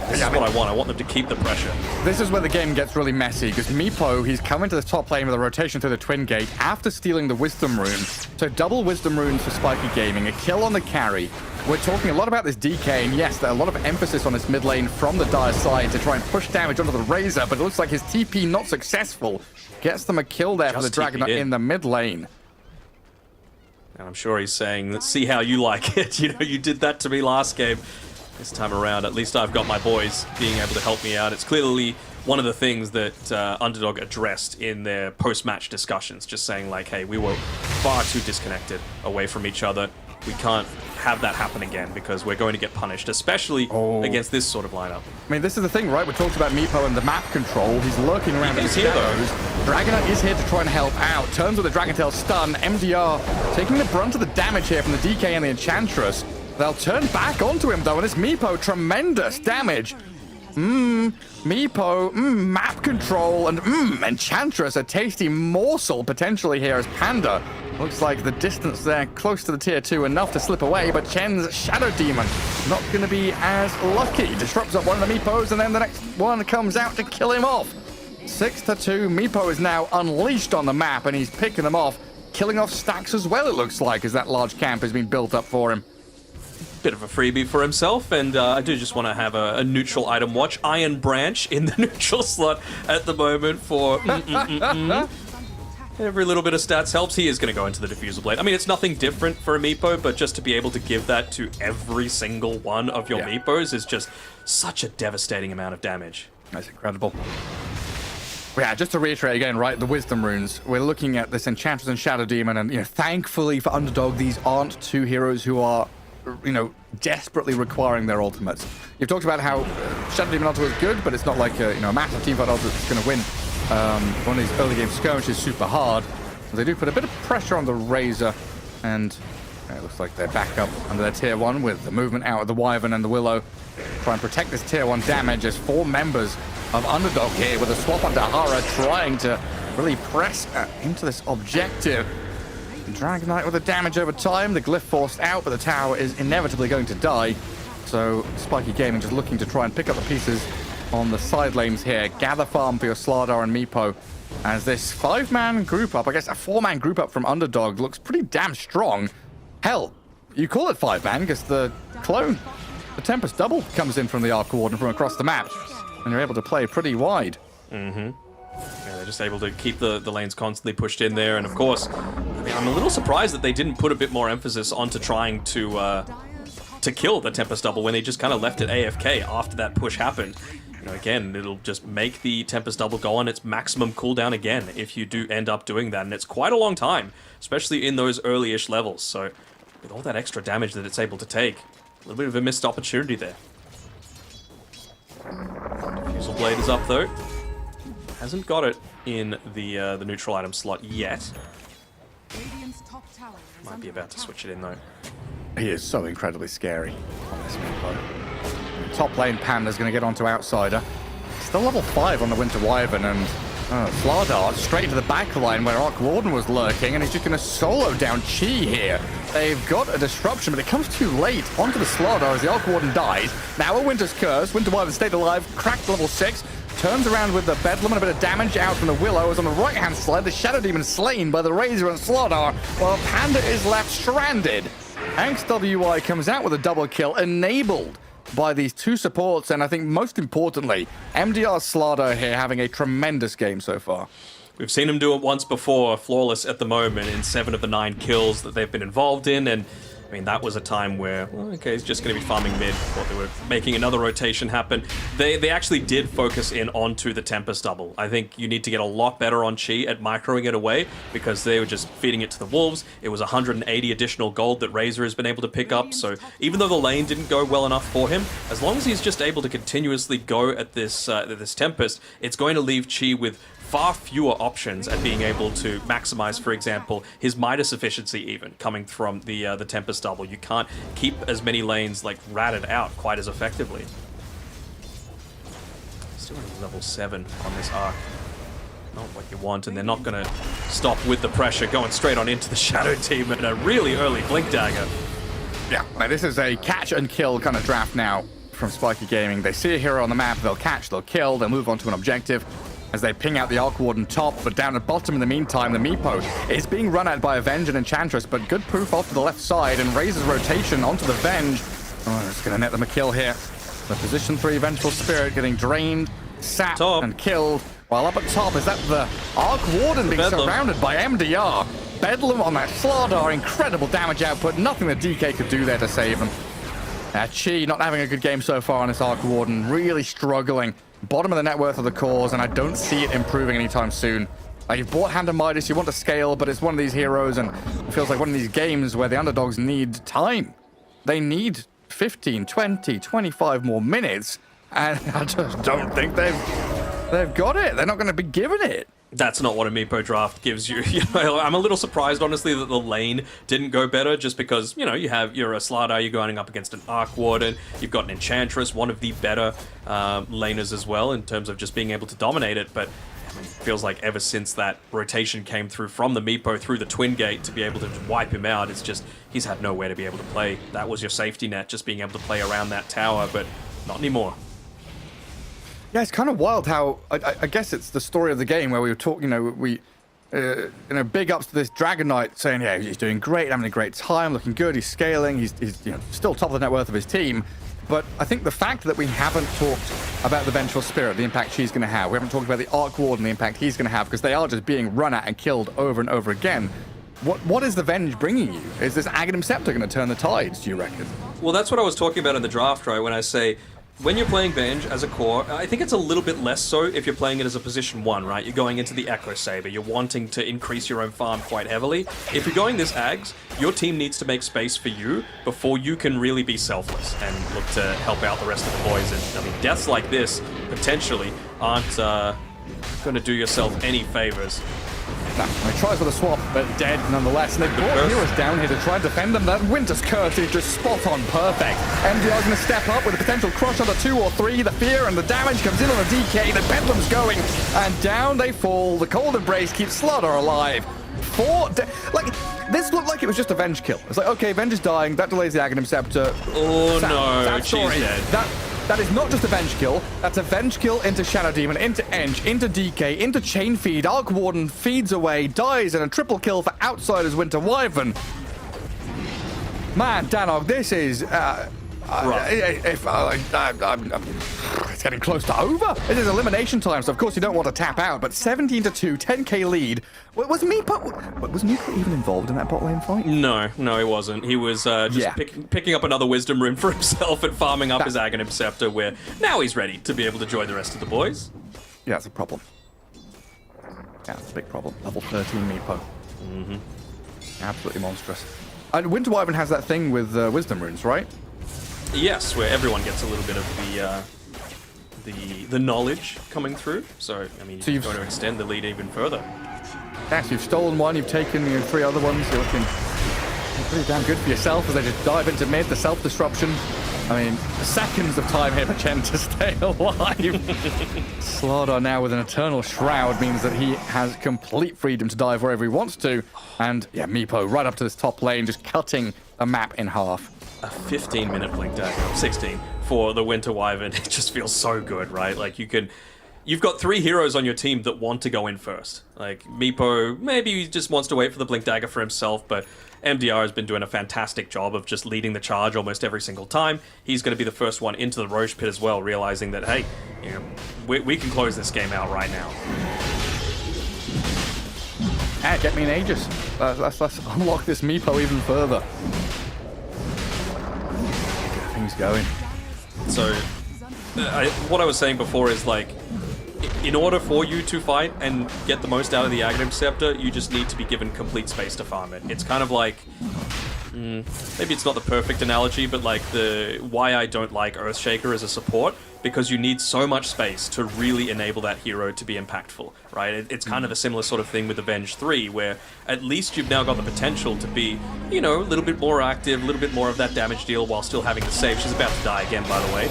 This is what I want. I want them to keep the pressure. This is where the game gets really messy, because Meepo, he's coming to the top lane with a rotation through the Twin Gate after stealing the Wisdom Rune. So double Wisdom Runes for Spiky Gaming, a kill on the carry. We're talking a lot about this DK, and yes, there's a lot of emphasis on this mid lane from the Dire side to try and push damage onto the Razor, but it looks like his TP not successful. Gets them a kill there for the Dragon in the mid lane. And I'm sure he's saying, let's see how you like it. You know, you did that to me last game. This time around, at least I've got my boys being able to help me out. It's clearly one of the things that Underdog addressed in their post-match discussions, just saying like, hey, we were far too disconnected away from each other. We can't have that happen again because we're going to get punished, especially against this sort of lineup. I mean, this is the thing, right? We talked about Meepo and the map control. He's lurking around in the shadows. Dragonite is here to try and help out. Turns with a Dragon Tail stun. MDR taking the brunt of the damage here from the DK and the Enchantress. They'll turn back onto him, though, and it's Meepo. Tremendous damage. Meepo, map control, and Enchantress, a tasty morsel potentially here as Panda. Looks like the distance there close to the tier 2 enough to slip away, but Chen's Shadow Demon not going to be as lucky. Disrupts up one of the Meepos, and then the next one comes out to kill him off. 6-2, Meepo is now unleashed on the map, and he's picking them off, killing off stacks as well, it looks like, as that large camp has been built up for him. Bit of a freebie for himself, and I do just want to have a neutral item watch. Iron Branch in the neutral slot at the moment for every little bit of stats helps. He is going to go into the Diffusal Blade. I mean, it's nothing different for a Meepo, but just to be able to give that to every single one of your Meepos is just such a devastating amount of damage. That's incredible. Yeah, just to reiterate again, right, the Wisdom Runes. We're looking at this Enchantress and Shadow Demon, and, you know, thankfully for Underdog, these aren't two heroes who are, you know, desperately requiring their ultimates. You've talked about how Shadow Demon ultimate is good, but it's not like a, you know, a massive teamfight ultimate that's going to win one of these early game skirmishes super hard. They do put a bit of pressure on the Razor, and it looks like they're back up under their tier 1 with the movement out of the Wyvern and the Willow. Try and protect this tier 1 damage as 4 members of Underdog here with a swap onto Hara, trying to really press into this objective. Dragon Knight with the damage over time. The glyph forced out, but the tower is inevitably going to die. So Spiky Gaming just looking to try and pick up the pieces on the side lanes here. Gather farm for your Slardar and Meepo. As this 5-man group up, I guess a 4-man group up from Underdog, looks pretty damn strong. Hell, you call it 5-man because the clone, the Tempest Double, comes in from the Arc Warden from across the map. And you're able to play pretty wide. Yeah, they're just able to keep the lanes constantly pushed in there, and of course, I mean, I'm a little surprised that they didn't put a bit more emphasis onto trying to kill the Tempest Double when they just kind of left it AFK after that push happened. You know, again, it'll just make the Tempest Double go on its maximum cooldown again if you do end up doing that, and it's quite a long time, especially in those early-ish levels. So, with all that extra damage that it's able to take, a little bit of a missed opportunity there. Diffusal Blade is up though. Hasn't got it in the neutral item slot yet. Radiant's top tower is Might be under about to attack. switch it in though. He is so incredibly scary on this map. Top lane Panda's going to get onto Outsider. Still level 5 on the Winter Wyvern, and Slardar straight into the back line where Arc Warden was lurking, and he's just going to solo down Chi here. They've got a disruption, but it comes too late onto the Slardar as the Arc Warden dies. Now a Winter's Curse. Winter Wyvern stayed alive, cracked level 6. Turns around with the Bedlam and a bit of damage out from the Willow. As on the right-hand side, the Shadow Demon slain by the Razor and Slardar, while Panda is left stranded. Angst WI comes out with a double kill, enabled by these two supports, and I think most importantly, MDR Slardar here having a tremendous game so far. We've seen him do it once before, flawless at the moment, in 7 of the 9 kills that they've been involved in, and I mean, that was a time where, well, okay, he's just going to be farming mid. Thought they were making another rotation happen. They actually did focus in onto the Tempest double. I think you need to get a lot better on Chi at microing it away, because they were just feeding it to the wolves. It was 180 additional gold that Razor has been able to pick up, so even though the lane didn't go well enough for him, as long as he's just able to continuously go at this Tempest, it's going to leave Chi with far fewer options at being able to maximize, for example, his Midas efficiency even, coming from the Tempest double. You can't keep as many lanes like ratted out quite as effectively. Still only level 7 on this arc. Not what you want, and they're not going to stop with the pressure, going straight on into the Shadow Team and a really early Blink Dagger. Yeah, this is a catch and kill kind of draft now from Spiky Gaming. They see a hero on the map, they'll catch, they'll kill, they'll move on to an objective as they ping out the Arc Warden top, but down at bottom in the meantime, the Meepo is being run at by Avenge and Enchantress, but good proof off to the left side, and Razor's rotation onto the Venge. Oh, it's going to net them a kill here. The position 3 Vengeful Spirit getting drained, sapped, Top. and killed, while up at top is that the Arc Warden being Bedlam. surrounded by MDR. Bedlam on that Slardar, incredible damage output, nothing that DK could do there to save him. Chi not having a good game so far on this Arc Warden, really struggling. Bottom of the net worth of the cause, and I don't see it improving anytime soon. Like, you've bought Hand of Midas, you want to scale, but it's one of these heroes, and it feels like one of these games where the underdogs need time. They need 15, 20, 25 more minutes, and I just don't think they've got it. They're not going to be given it. That's not what a Meepo draft gives you. I'm a little surprised, honestly, that the lane didn't go better, just because, you're a Slardar, you're going up against an Arc Warden, you've got an Enchantress, one of the better laners as well, in terms of just being able to dominate it, but I mean, it feels like ever since that rotation came through from the Meepo through the Twin Gate to be able to just wipe him out, it's just, he's had nowhere to be able to play. That was your safety net, just being able to play around that tower, but not anymore. Yeah, it's kind of wild how, I guess it's the story of the game where we were talking, big ups to this Dragon Knight saying, yeah, he's doing great, having a great time, looking good, he's scaling, he's still top of the net worth of his team. But I think the fact that we haven't talked about the Vengeful Spirit, the impact she's going to have, we haven't talked about the Arc Warden, the impact he's going to have, because they are just being run at and killed over and over again. What is the Venge bringing you? Is this Aghanim Scepter going to turn the tides, do you reckon? Well, that's what I was talking about in the draft, right? When I say, when you're playing Venge as a core, I think it's a little bit less so if you're playing it as a position 1, right? You're going into the Echo Saber, you're wanting to increase your own farm quite heavily. If you're going this Ags, your team needs to make space for you before you can really be selfless and look to help out the rest of the boys. And I mean, deaths like this, potentially, aren't going to do yourself any favors. No, he tries with a swap, but dead nonetheless. And they brought heroes down here to try and defend them. That Winter's Curse is just spot on perfect. MDR's going to step up with a potential crush on the 2 or 3. The fear and the damage comes in on the DK. The Bedlam's going, and down they fall. The Cold Embrace keeps Slardar alive. This looked like it was just a Venge kill. It's like, okay, Venge is dying. That delays the Aghanim Scepter. Oh Sad no, story. she's dead. That is not just a Venge kill. That's a Venge kill into Shadow Demon, into Eng, into DK, into Chain Feed. Arc Warden feeds away, dies, and a triple kill for Outsiders Winter Wyvern. Man, Danog, this is... it's getting close to over. It is elimination time, so of course you don't want to tap out, but 17-2, 10k lead. Was Meepo even involved in that bot lane fight? No, he wasn't. He was just picking up another wisdom rune for himself and farming up his Aghanim Scepter, where now he's ready to be able to join the rest of the boys. Yeah, it's a problem. Yeah, it's a big problem. Level 13 Meepo. Absolutely monstrous. And Winter Wyvern has that thing with wisdom runes, right? Yes, where everyone gets a little bit of the knowledge coming through. So, I mean, So you're you've- going to extend the lead even further. Yes, you've stolen one, you've taken 3 other ones. You're looking pretty damn good for yourself as they just dive into mid, the self-disruption. I mean, seconds of time here for Chen to stay alive. Slardar now with an Eternal Shroud means that he has complete freedom to dive wherever he wants to. And yeah, Meepo right up to this top lane, just cutting the map in half. A 15-minute blink dagger, 16 for the Winter Wyvern. It just feels so good, right? Like you've got 3 heroes on your team that want to go in first. Like Meepo, maybe he just wants to wait for the blink dagger for himself, but MDR has been doing a fantastic job of just leading the charge almost every single time. He's going to be the first one into the Roche pit as well, realizing that, hey, we can close this game out right now. Get me an Aegis. Let's unlock this Meepo even further. Get things going. So, what I was saying before is, like, in order for you to fight and get the most out of the Aghanim Scepter, you just need to be given complete space to farm it. It's kind of like, maybe it's not the perfect analogy, but like why I don't like Earthshaker as a support, because you need so much space to really enable that hero to be impactful, right? It's kind of a similar sort of thing with Avenge 3, where at least you've now got the potential to be, a little bit more active, a little bit more of that damage deal while still having the save. She's about to die again, by the way.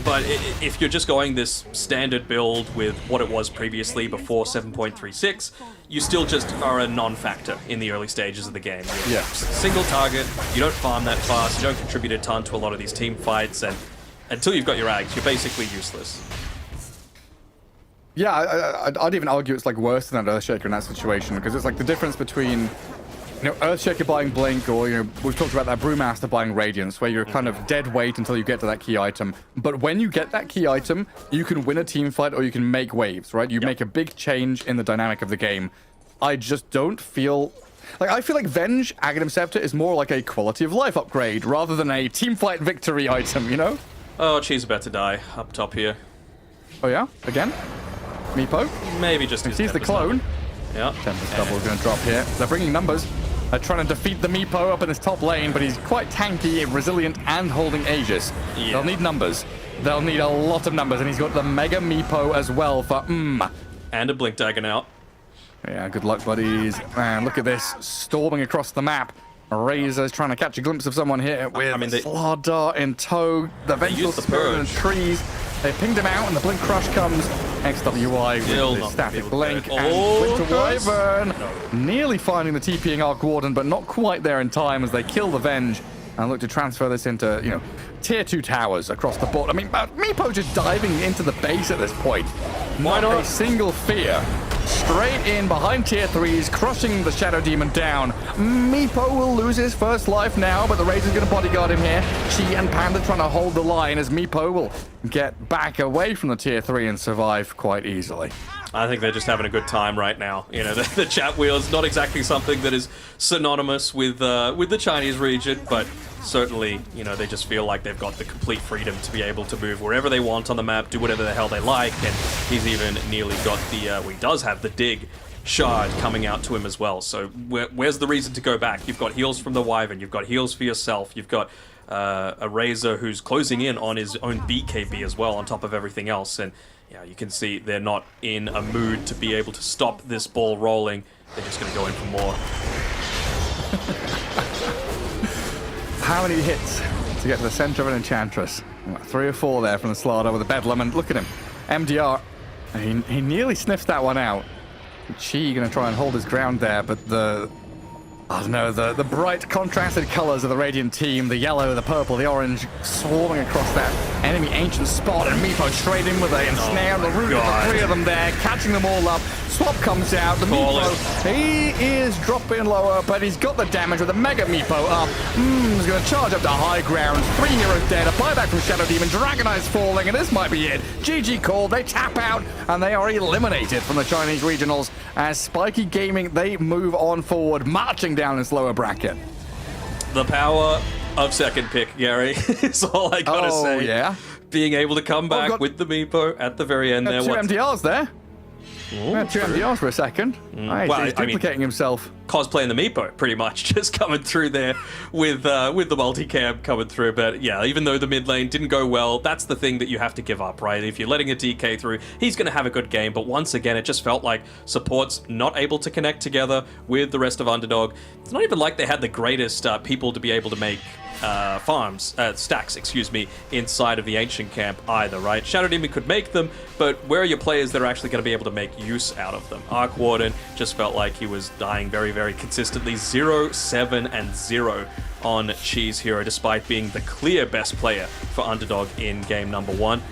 But if you're just going this standard build with what it was previously before 7.36, you still just are a non-factor in the early stages of the game. You're Yeah. single target, you don't farm that fast, you don't contribute a ton to a lot of these team fights, and until you've got your Ags, you're basically useless. Yeah, I'd even argue it's like worse than that Earthshaker in that situation, because it's like the difference between Earthshaker buying Blink, or we've talked about that Brewmaster buying Radiance, where you're kind of dead weight until you get to that key item. But when you get that key item, you can win a team fight or you can make waves, right? You make a big change in the dynamic of the game. I just don't feel I feel like Venge Aghanim Scepter is more like a quality of life upgrade rather than a team fight victory item, Oh, she's about to die up top here. Oh yeah, again, Meepo. Maybe just his Sees the Tempest clone. Double. Yeah. Tempest Double is going to drop here. They're bringing numbers. They're trying to defeat the Meepo up in this top lane, but he's quite tanky, resilient, and holding Aegis. Yeah. They'll need numbers. They'll need a lot of numbers, and he's got the Mega Meepo as well for And a blink dagger now. Yeah, good luck, buddies. Man, look at this. Storming across the map. Razor's trying to catch a glimpse of someone here with Slardar in tow. The Vengeful Spirit in the trees. They pinged him out, and the Blink Crush comes. XWI with the Static Blink, and Winter Wyvern nearly finding the TPing Arc Warden, but not quite there in time as they kill the Venge and look to transfer this into, tier 2 towers across the board. I mean, Meepo just diving into the base at this point. Why not? A single fear. Straight in behind tier 3s, crushing the Shadow Demon down. Meepo will lose his first life now, but the Razor's going to bodyguard him here. Chi and Panda trying to hold the line as Meepo will get back away from the tier 3 and survive quite easily. I think they're just having a good time right now. The chat wheel is not exactly something that is synonymous with the Chinese region, but certainly, they just feel like they've got the complete freedom to be able to move wherever they want on the map, do whatever the hell they like, and he's even nearly got he does have the dig shard coming out to him as well. So where's the reason to go back? You've got heals from the Wyvern, you've got heals for yourself, you've got a Razor who's closing in on his own BKB as well on top of everything else, and yeah, you can see they're not in a mood to be able to stop this ball rolling. They're just going to go in for more. How many hits to get to the center of an Enchantress? 3 or 4 there from the Slardar with a Bedlam, and look at him. MDR, he nearly sniffs that one out. Chi going to try and hold his ground there, but the bright contrasted colors of the Radiant team, the yellow, the purple, the orange, swarming across that enemy ancient spot, and Meepo straight in with a ensnare on the root of the 3 of them there, catching them all up. Swap comes out, the Meepo, he is dropping lower, but he's got the damage with the Mega Meepo up. He's going to charge up to high ground. 3 heroes dead, a buyback from Shadow Demon, Dragon Eyes falling, and this might be it. GG called, they tap out, and they are eliminated from the Chinese regionals as Spiky Gaming, they move on forward, marching down this lower bracket. The power of second pick, Gary, is all I gotta say. Yeah. Being able to come back with the Meepo at the very end there. 2 MDRs there. Yeah, two MDRs for a second. Nice. Well, He's I mean- duplicating himself. Cosplaying the Meepo, pretty much, just coming through there with the multicam coming through. But yeah, even though the mid lane didn't go well, that's the thing that you have to give up, right? If you're letting a DK through, he's going to have a good game. But once again, it just felt like support's not able to connect together with the rest of Underdog. It's not even like they had the greatest people to be able to make stacks, inside of the ancient camp either, right? Shadow Demon could make them, but where are your players that are actually going to be able to make use out of them? Arc Warden just felt like he was dying very, very consistently. 0, 7, and 0 on Cheese Hero, despite being the clear best player for Underdog in game number 1.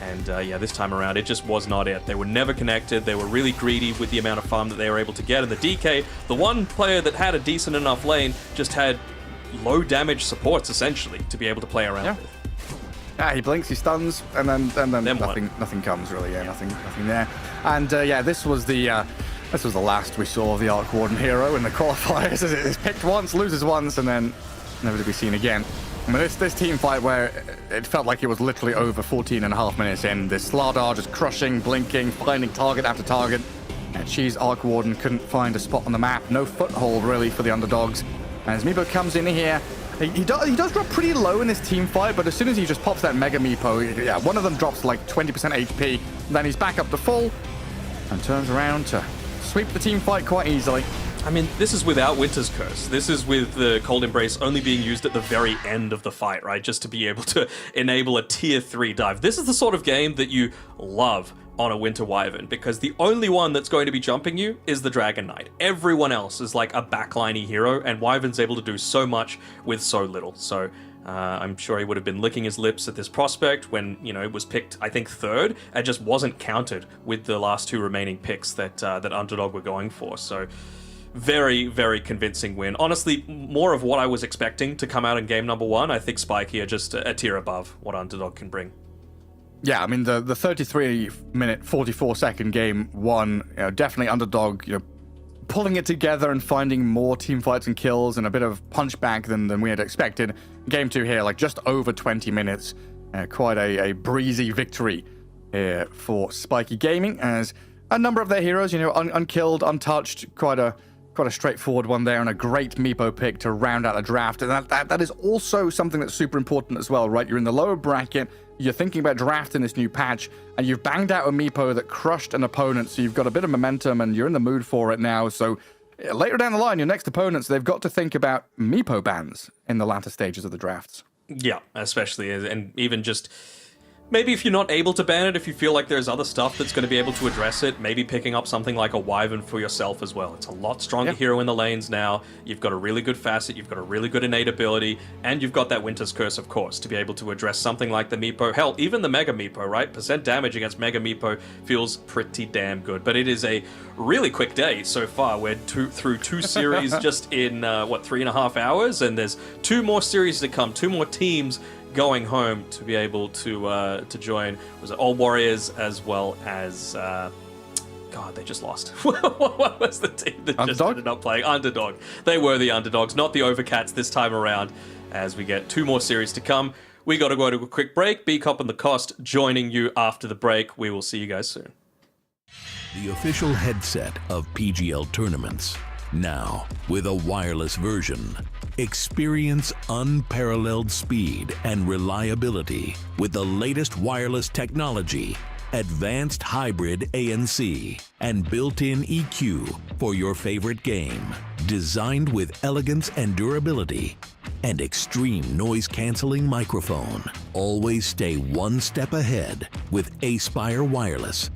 And yeah, this time around, it just was not it. They were never connected. They were really greedy with the amount of farm that they were able to get. And the DK, the one player that had a decent enough lane, just had low damage supports essentially to be able to play around with. Yeah, he blinks, he stuns, and then nothing comes really. Yeah, nothing there. And yeah, this was the last we saw of the Arc Warden hero in the qualifiers. It's picked once, loses once, and then never to be seen again. I mean, this team fight where it felt like it was literally over 14 and a half minutes in. This Slardar just crushing, blinking, finding target after target. And Cheese Arc Warden couldn't find a spot on the map. No foothold really for the Underdogs. As Meepo comes in here, he does drop pretty low in this team fight, but as soon as he just pops that Mega Meepo, yeah, one of them drops like 20% HP, then he's back up to full, and turns around to sweep the team fight quite easily. I mean, this is without Winter's Curse. This is with the Cold Embrace only being used at the very end of the fight, right? Just to be able to enable a tier 3 dive. This is the sort of game that you love on a Winter Wyvern, because the only one that's going to be jumping you is the Dragon Knight. Everyone else is like a backliney hero, and Wyvern's able to do so much with so little. So I'm sure he would have been licking his lips at this prospect when, you know, it was picked, I think, 3rd, and just wasn't counted with the last 2 remaining picks that Underdog were going for. So very, very convincing win. Honestly, more of what I was expecting to come out in game number 1. I think Spiky are just a tier above what Underdog can bring. Yeah, I mean, the 33-minute, 44-second game 1, you know, definitely Underdog, you know, pulling it together and finding more team fights and kills and a bit of punchback than we had expected. Game 2 here, like just over 20 minutes. Quite a breezy victory here for Spiky Gaming, as a number of their heroes, you know, unkilled, untouched, quite a straightforward one there, and a great Meepo pick to round out the draft. And that is also something that's super important as well, right? You're in the lower bracket, you're thinking about drafting this new patch, and you've banged out a Meepo that crushed an opponent, so you've got a bit of momentum, and you're in the mood for it now. So later down the line, your next opponents, they've got to think about Meepo bans in the latter stages of the drafts. Yeah, especially, and even just maybe if you're not able to ban it, if you feel like there's other stuff that's going to be able to address it, maybe picking up something like a Wyvern for yourself as well. It's a lot stronger hero in the lanes now. You've got a really good facet, you've got a really good innate ability, and you've got that Winter's Curse, of course, to be able to address something like the Meepo. Hell, even the Mega Meepo, right? Percent damage against Mega Meepo feels pretty damn good. But it is a really quick day so far. We're through 2 series just in, 3.5 hours? And there's 2 more series to come, 2 more teams going home to be able to join. Was it All Warriors as well as God, they just lost. What was the team that just ended up playing? Underdog. They were the Underdogs, not the Overcats this time around, as we get 2 more series to come. We got to go to a quick break. B-Cop and the Cost joining you after the break. We will see you guys soon. The official headset of PGL tournaments. Now, with a wireless version. Experience unparalleled speed and reliability with the latest wireless technology, advanced hybrid ANC, and built-in EQ for your favorite game. Designed with elegance and durability, and extreme noise-canceling microphone. Always stay one step ahead with Aspire Wireless.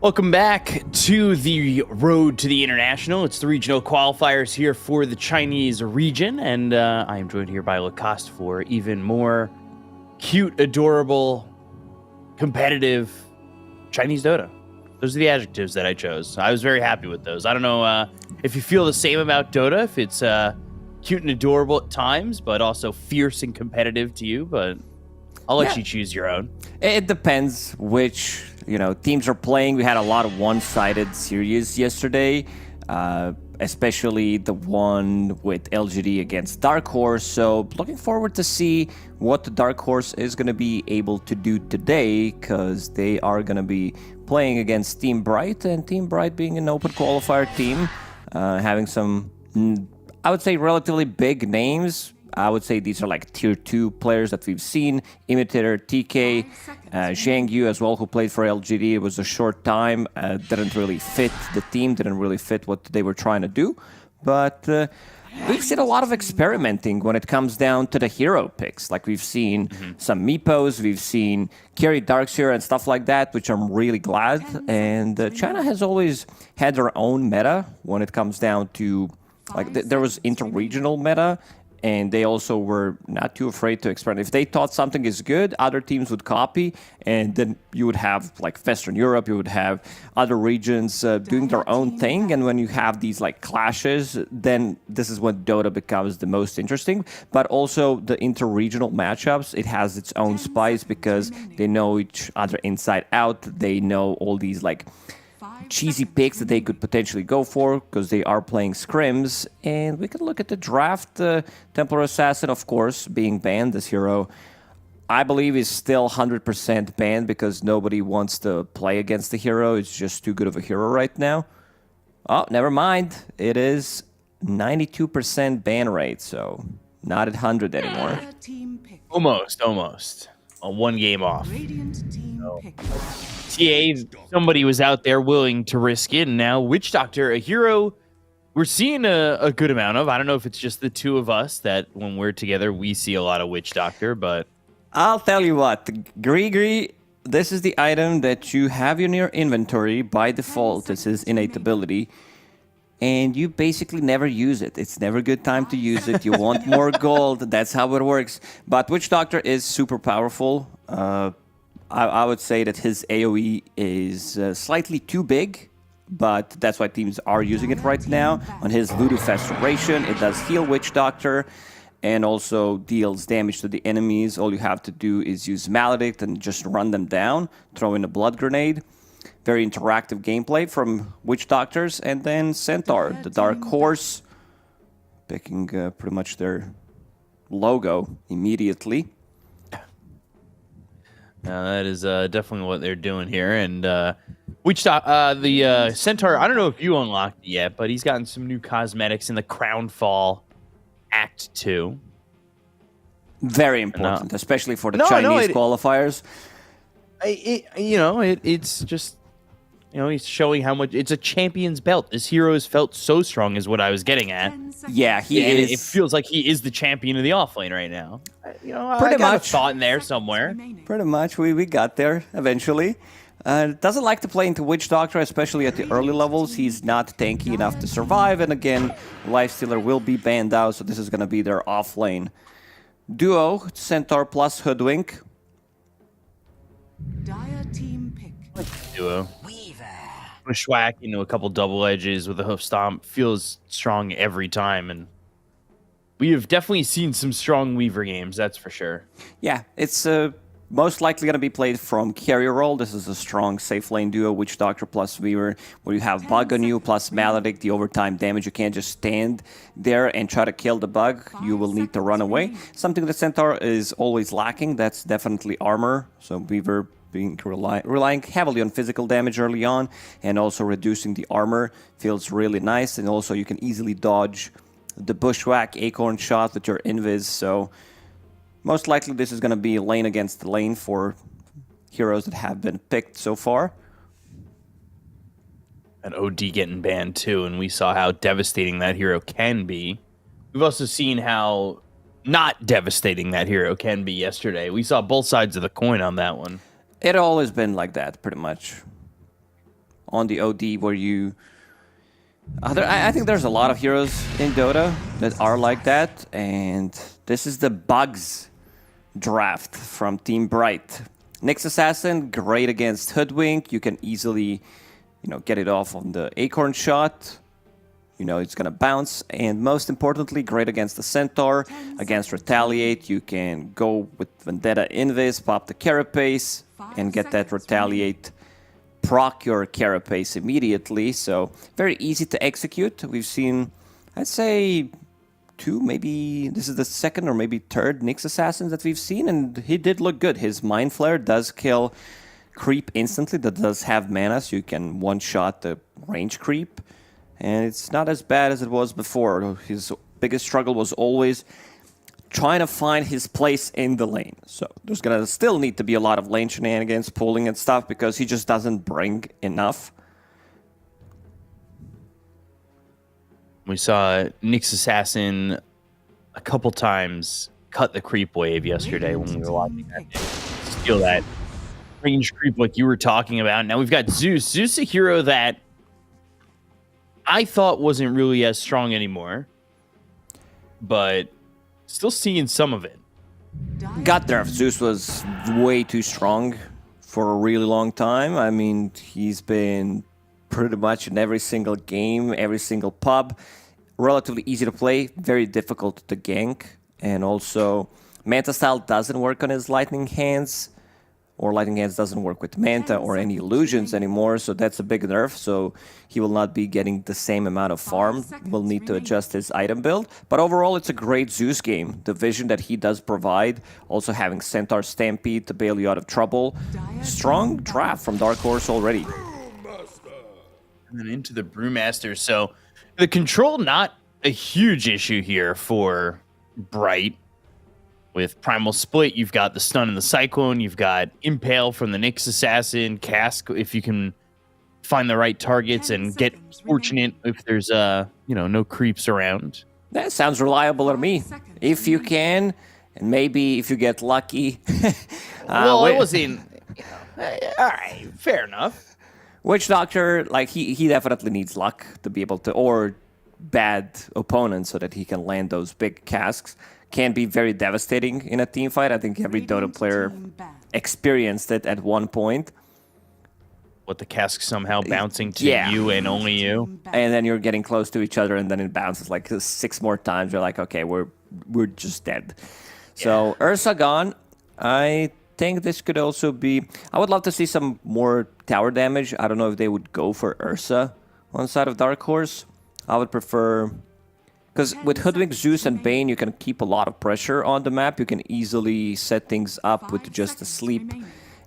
Welcome back to the road to the international. It's the regional qualifiers here for the Chinese region, and I am joined here by Lacoste for even more cute, adorable, competitive Chinese Dota. Those are the adjectives that I chose. I was very happy with those. I don't know if you feel the same about Dota, if it's cute and adorable at times, but also fierce and competitive to you, but I'll let you choose your own. It depends which teams are playing. We had a lot of one-sided series yesterday, especially the one with LGD against Dark Horse. So looking forward to see what the Dark Horse is going to be able to do today, because they are going to be playing against Team Bright, and Team Bright being an open qualifier team, having some, I would say, relatively big names. I would say these are like tier 2 players that we've seen. Imitator, TK, Zhang Yu as well, who played for LGD. It was a short time, didn't really fit the team, didn't really fit what they were trying to do. But we've seen a lot of experimenting when it comes down to the hero picks. Like we've seen some Meepos, we've seen Carry Darkseer and stuff like that, which I'm really glad. And China has always had their own meta when it comes down to, like, there was inter-regional meta, and they also were not too afraid to experiment. If they thought something is good, other teams would copy, and then you would have like Western Europe, you would have other regions doing their own thing. And when you have these like clashes, then this is when Dota becomes the most interesting. But also the inter-regional matchups, it has its own spice because they know each other inside out. They know all these like cheesy picks that they could potentially go for because they are playing scrims. And we can look at the draft. Templar Assassin, of course, being banned. This hero, I believe, is still 100% banned because nobody wants to play against the hero. It's just too good of a hero right now. Oh, never mind. It is 92% ban rate, so not at 100 anymore. Almost. One game off. Radiant team pick. TA, somebody was out there willing to risk it, and now Witch Doctor, a hero we're seeing a good amount of. I don't know if it's just the two of us that when we're together, we see a lot of Witch Doctor, but I'll tell you what, Gree, this is the item that you have in your inventory by default. This is innate ability, and you basically never use it. It's never a good time to use it. You want more gold. That's how it works. But Witch Doctor is super powerful. I would say that his AoE is slightly too big, but that's why teams are using it right now. On his Luduf Restoration, it does heal Witch Doctor and also deals damage to the enemies. All you have to do is use Maledict and just run them down, throw in a Blood Grenade. Very interactive gameplay from Witch Doctors. And then Centaur, the Dark Horse, picking pretty much their logo immediately. that is definitely what they're doing here. And the Centaur, I don't know if you unlocked it yet, but he's gotten some new cosmetics in the Crownfall Act 2. Very important, especially for the Chinese qualifiers. It's just, he's showing how much it's a champion's belt. This hero has felt so strong, is what I was getting at. Yeah, he is. It feels like he is the champion of the offlane right now. Pretty I got much. a thought in there somewhere. Pretty much, we got there eventually. Doesn't like to play into Witch Doctor, especially at the early levels. He's not tanky enough to survive, and again, Lifestealer will be banned out, so this is going to be their offlane duo, Centaur plus Hoodwink. Dire team pick. Duo. Bushwhack into a couple double edges with a hoof stomp feels strong every time, and we have definitely seen some strong Weaver games, that's for sure. Yeah, it's most likely going to be played from carrier role. This is a strong safe lane duo, Witch Doctor plus Weaver, where you have Bug on you plus Maledict, the overtime damage. You can't just stand there and try to kill the bug. You will need to run away. Something that Centaur is always lacking, that's definitely armor. So Weaver being relying heavily on physical damage early on, and also reducing the armor feels really nice. And also you can easily dodge the Bushwhack Acorn shot with your invis, so most likely this is going to be lane against lane for heroes that have been picked so far. And OD getting banned too, and we saw how devastating that hero can be. We've also seen how not devastating that hero can be yesterday. We saw both sides of the coin on that one. It always been like that, pretty much. on the OD where you... I think there's a lot of heroes in Dota that are like that, and this is the Bugs draft from Team Bright. Nyx Assassin, great against Hoodwink. You can easily, get it off on the Acorn shot. It's going to bounce. And most importantly, great against the Centaur. Against Retaliate, you can go with Vendetta Invis, pop the Carapace, and get that Retaliate, proc your Carapace immediately. So very easy to execute. We've seen, I'd say, 2, maybe this is the second or maybe third Nyx Assassins that we've seen, and he did look good. His Mind Flare does kill creep instantly. That does have mana, so you can one-shot the range creep. And it's not as bad as it was before. His biggest struggle was always trying to find his place in the lane. So there's going to still need to be a lot of lane shenanigans, pulling and stuff, because he just doesn't bring enough. We saw Nyx Assassin a couple times cut the creep wave yesterday when we were watching that game. Steal that range creep like you were talking about. Now we've got Zeus. Zeus, a hero that I thought wasn't really as strong anymore, but still seeing some of it. Got there. Zeus was way too strong for a really long time. I mean, he's been pretty much in every single game, every single pub. Relatively easy to play, very difficult to gank. And also, Manta style doesn't work on his Lightning Hands, or Lightning Hands doesn't work with Manta or any illusions anymore, so that's a big nerf. So he will not be getting the same amount of farm. Will need to adjust his item build. But overall, it's a great Zeus game. The vision that he does provide, also having Centaur Stampede to bail you out of trouble. Strong draft from Dark Horse already. And then into the Brewmaster. So the control, not a huge issue here for Bright. With Primal Split, you've got the Stun and the Cyclone. You've got Impale from the Nyx Assassin. Cask, if you can find the right targets and get fortunate if there's, no creeps around. That sounds reliable to me. If you can, and maybe if you get lucky. Well, it wasn't... all right, fair enough. Witch Doctor, like, he definitely needs luck to be able to, or bad opponents so that he can land those big casks. Can be very devastating in a team fight. I think every Dota player experienced it at one point. What, the cask somehow bouncing to you and only you? And then you're getting close to each other, and then it bounces like 6 more times. You're like, okay, we're just dead. So Ursa gone. I think this could also be... I would love to see some more tower damage. I don't know if they would go for Ursa on the side of Dark Horse. I would prefer... Because with Hoodwink, Zeus, and Bane, you can keep a lot of pressure on the map. You can easily set things up with just a sleep,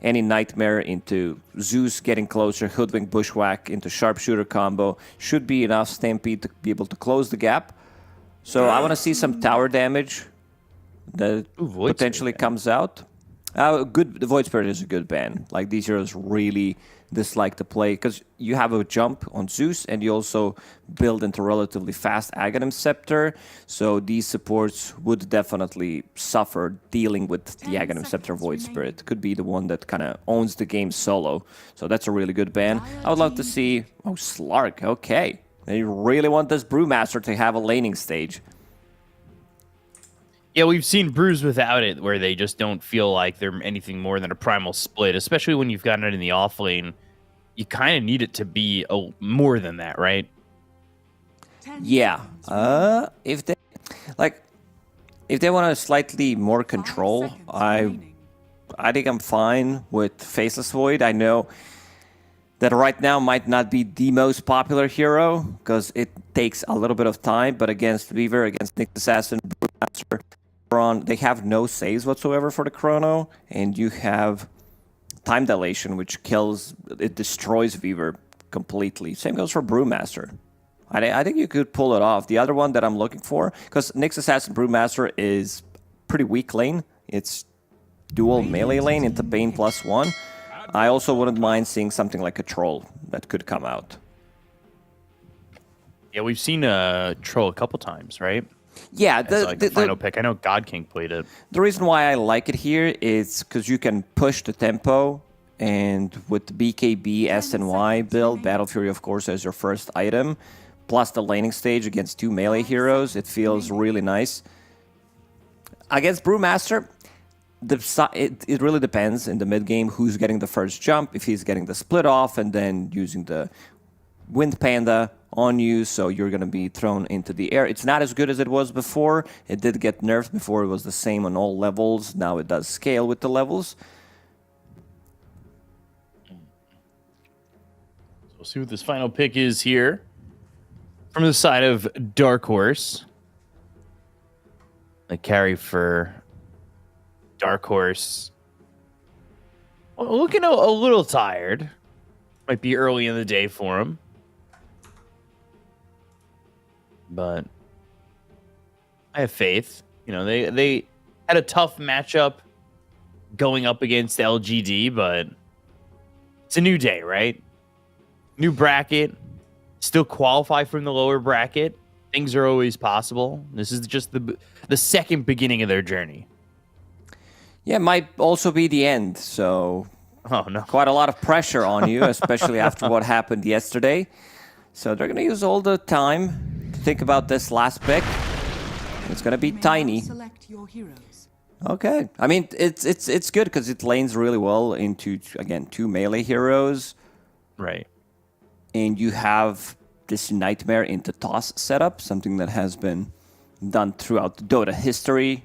any Nightmare into Zeus getting closer, Hoodwink, Bushwhack into Sharpshooter combo. Should be enough Stampede to be able to close the gap. So I want to see some tower damage that potentially comes out. The Void Spirit is a good ban. Like, these heroes really dislike to play because you have a jump on Zeus and you also build into relatively fast Aghanim Scepter. So these supports would definitely suffer dealing with the Aghanim Scepter Void Spirit. Could be the one that kind of owns the game solo. So that's a really good ban. I would love to see... Oh, Slark. Okay. They really want this Brewmaster to have a laning stage. Yeah, we've seen brews without it where they just don't feel like they're anything more than a Primal Split, especially when you've gotten it in the off lane. You kind of need it to be more than that, right? Yeah. If they want a slightly more control, I think I'm fine with Faceless Void. I know that right now might not be the most popular hero because it takes a little bit of time, but against Weaver, against Nyx Assassin, Brewmaster, they have no saves whatsoever for the chrono, and you have time dilation, which destroys Weaver completely. Same goes for Brewmaster. I think you could pull it off. The other one that I'm looking for, because Nyx Assassin Brewmaster is pretty weak lane. It's dual melee lane into Bane +1. I also wouldn't mind seeing something like a Troll that could come out. Yeah, we've seen a Troll a couple times, right? Yeah, the final pick. I know God King played it. The reason why I like it here is because you can push the tempo and with the BKB SNY build, Battle Fury, of course, as your first item, plus the laning stage against 2 melee heroes, it feels really nice. Against Brewmaster, it really depends in the mid game who's getting the first jump, if he's getting the split off and then using the Wind Panda on you, so you're going to be thrown into the air. It's not as good as it was before. It did get nerfed before. It was the same on all levels. Now it does scale with the levels. So we'll see what this final pick is here. From the side of Dark Horse. The carry for Dark Horse. Well, looking a little tired. Might be early in the day for him. But I have faith. You know, they had a tough matchup going up against LGD, but it's a new day, right? New bracket. Still qualify from the lower bracket. Things are always possible. This is just the second beginning of their journey. Yeah, might also be the end, so Oh, no. quite a lot of pressure on you, especially after what happened yesterday. So they're going to use all the time to think about this last pick. It's going to be You may Tiny. now select your heroes. Okay. I mean, it's good because it lanes really well into, again, 2 melee heroes. Right. And you have this Nightmare into toss setup, something that has been done throughout Dota history.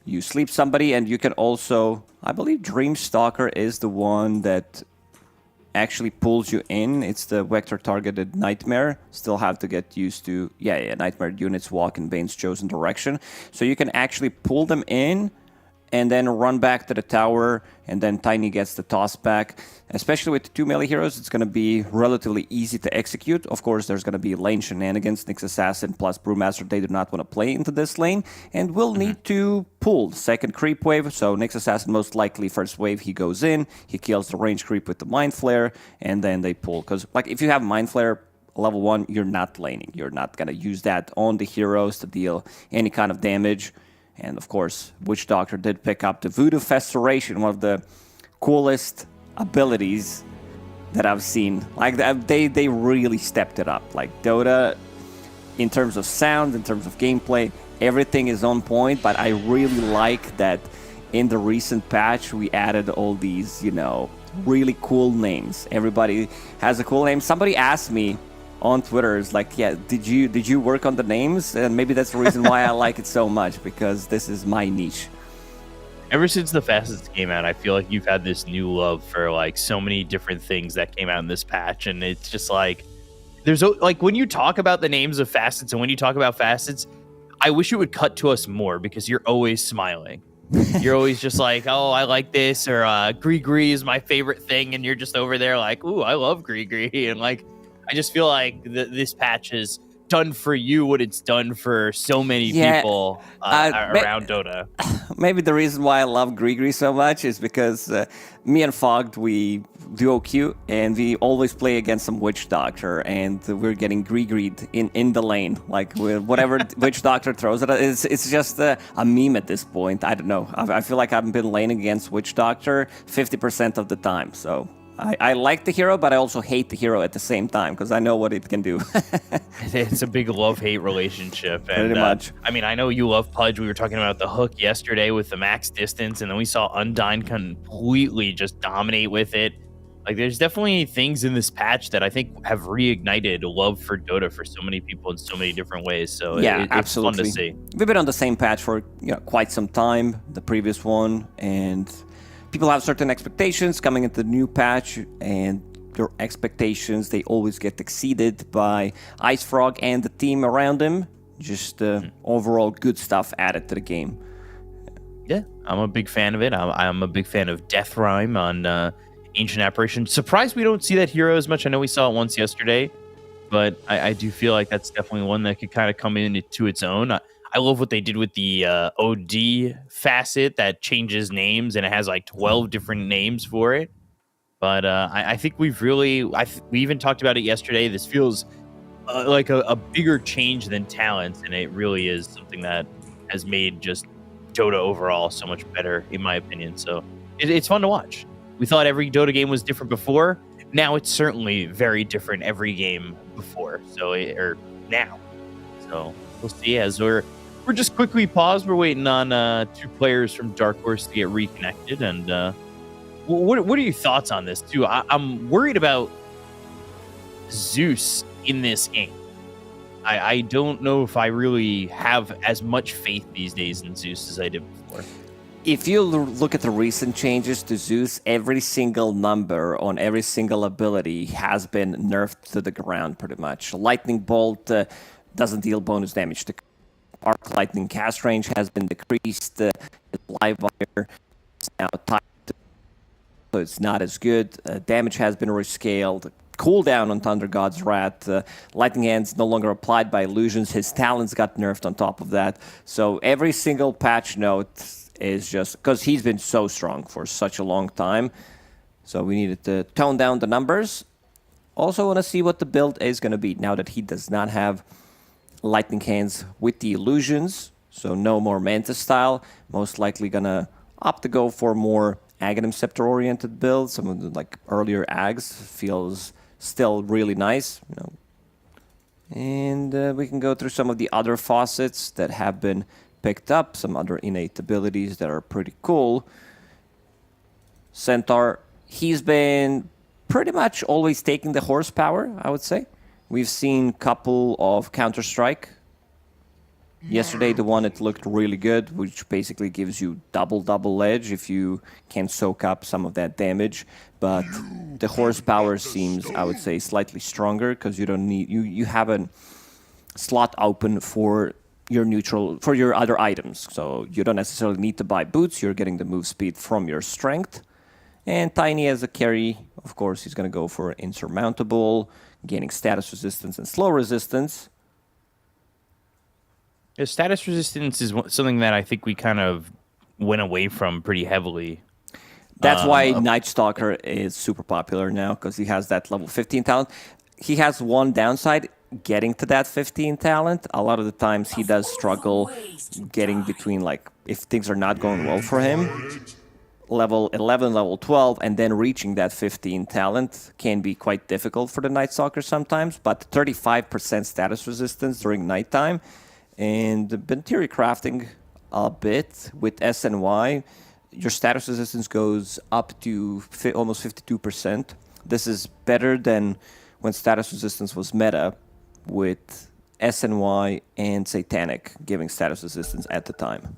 You sleep somebody, and you can also, I believe Dreamstalker is the one that actually pulls you in. It's the vector-targeted Nightmare. Still have to get used to, yeah, Nightmare units walk in Bane's chosen direction. So you can actually pull them in and then run back to the tower, and then Tiny gets the toss back. Especially with the 2 melee heroes, it's going to be relatively easy to execute. Of course, there's going to be lane shenanigans. Nyx Assassin plus Brewmaster, they do not want to play into this lane, and will need to pull second creep wave. So Nyx Assassin, most likely first wave, he goes in, he kills the range creep with the Mind Flare, and then they pull. Because like if you have Mind Flare level 1, you're not laning. You're not going to use that on the heroes to deal any kind of damage. And of course, Witch Doctor did pick up the Voodoo Festeration, one of the coolest abilities that I've seen. Like they really stepped it up. Like Dota, in terms of sound, in terms of gameplay, everything is on point. But I really like that in the recent patch we added all these, you know, really cool names. Everybody has a cool name. Somebody asked me on Twitter, is like, yeah, did you work on the names? And maybe that's the reason why I like it so much, because this is my niche. Ever since the Facets came out, I feel like you've had this new love for like so many different things that came out in this patch, and it's just like there's like when you talk about the names of Facets and when you talk about Facets, I wish it would cut to us more because you're always smiling. You're always just like, oh, I like this, or Gree is my favorite thing, and you're just over there like, ooh, I love Gree, and like I just feel like this patch has done for you what it's done for so many people around Dota. Maybe the reason why I love Gree so much is because me and Fogged, we duo queue, and we always play against some Witch Doctor, and we're getting Gree in the lane. Like, whatever Witch Doctor throws at us, it's just a meme at this point. I don't know. I feel like I've been laning against Witch Doctor 50% of the time, so I like the hero, but I also hate the hero at the same time because I know what it can do. It's a big love-hate relationship. And, Pretty much. I mean, I know you love Pudge. We were talking about the hook yesterday with the max distance, and then we saw Undyne completely just dominate with it. Like, there's definitely things in this patch that I think have reignited love for Dota for so many people in so many different ways. So yeah, it's absolutely. fun to see. We've been on the same patch for quite some time, the previous one, and people have certain expectations coming into the new patch, and their expectations, they always get exceeded by Ice Frog and the team around him. Just overall good stuff added to the game. Yeah, I'm a big fan of it. I'm a big fan of Death Rhyme on Ancient Apparition. Surprised we don't see that hero as much. I know we saw it once yesterday, but I do feel like that's definitely one that could kind of come into its own. I love what they did with the OD facet that changes names, and it has like 12 different names for it. But I think we've really, we even talked about it yesterday. This feels like a bigger change than talents, and it really is something that has made just Dota overall so much better, in my opinion. So it's fun to watch. We thought every Dota game was different before. Now it's certainly very different every game before. Or now. So we'll see. As we're just quickly paused. We're waiting on 2 players from Dark Horse to get reconnected. And what are your thoughts on this too? I'm worried about Zeus in this game. I don't know if I really have as much faith these days in Zeus as I did before. If you look at the recent changes to Zeus, every single number on every single ability has been nerfed to the ground pretty much. Lightning Bolt doesn't deal bonus damage to Arc Lightning cast range has been decreased. Live Wire is now tied to, so it's not as good. Damage has been rescaled. Cooldown on Thunder God's Wrath. Lightning Hands no longer applied by illusions. His talents got nerfed on top of that. So every single patch note is just because he's been so strong for such a long time. So we needed to tone down the numbers. Also want to see what the build is going to be now that he does not have Lightning Hands with the illusions. So no more Manta style. Most likely going to opt to go for more Aghanim Scepter oriented builds. Some of the like earlier Ags feels still really nice, you know. And we can go through some of the other faucets that have been picked up, some other innate abilities that are pretty cool. Centaur, he's been pretty much always taking the horsepower, I would say. We've seen a couple of Counter-Strike. Yesterday, the one that looked really good, which basically gives you double edge if you can soak up some of that damage. But the horsepower seems, I would say, slightly stronger because you don't need you have a slot open for your neutral for your other items. So you don't necessarily need to buy boots. You're getting the move speed from your strength. And Tiny as a carry, of course, he's going to go for insurmountable, gaining status resistance and slow resistance. Yeah, status resistance is something that I think we kind of went away from pretty heavily. That's why Night Stalker is super popular now, because he has that level 15 talent. He has one downside, getting to that 15 talent. A lot of the times he does struggle getting between, like, if things are not going well for him, level 11, level 12, and then reaching that 15 talent can be quite difficult for the Night Stalker sometimes, but 35% status resistance during nighttime. And been theory crafting a bit with SNY. Your status resistance goes up to almost 52%. This is better than when status resistance was meta with SNY and Satanic giving status resistance at the time.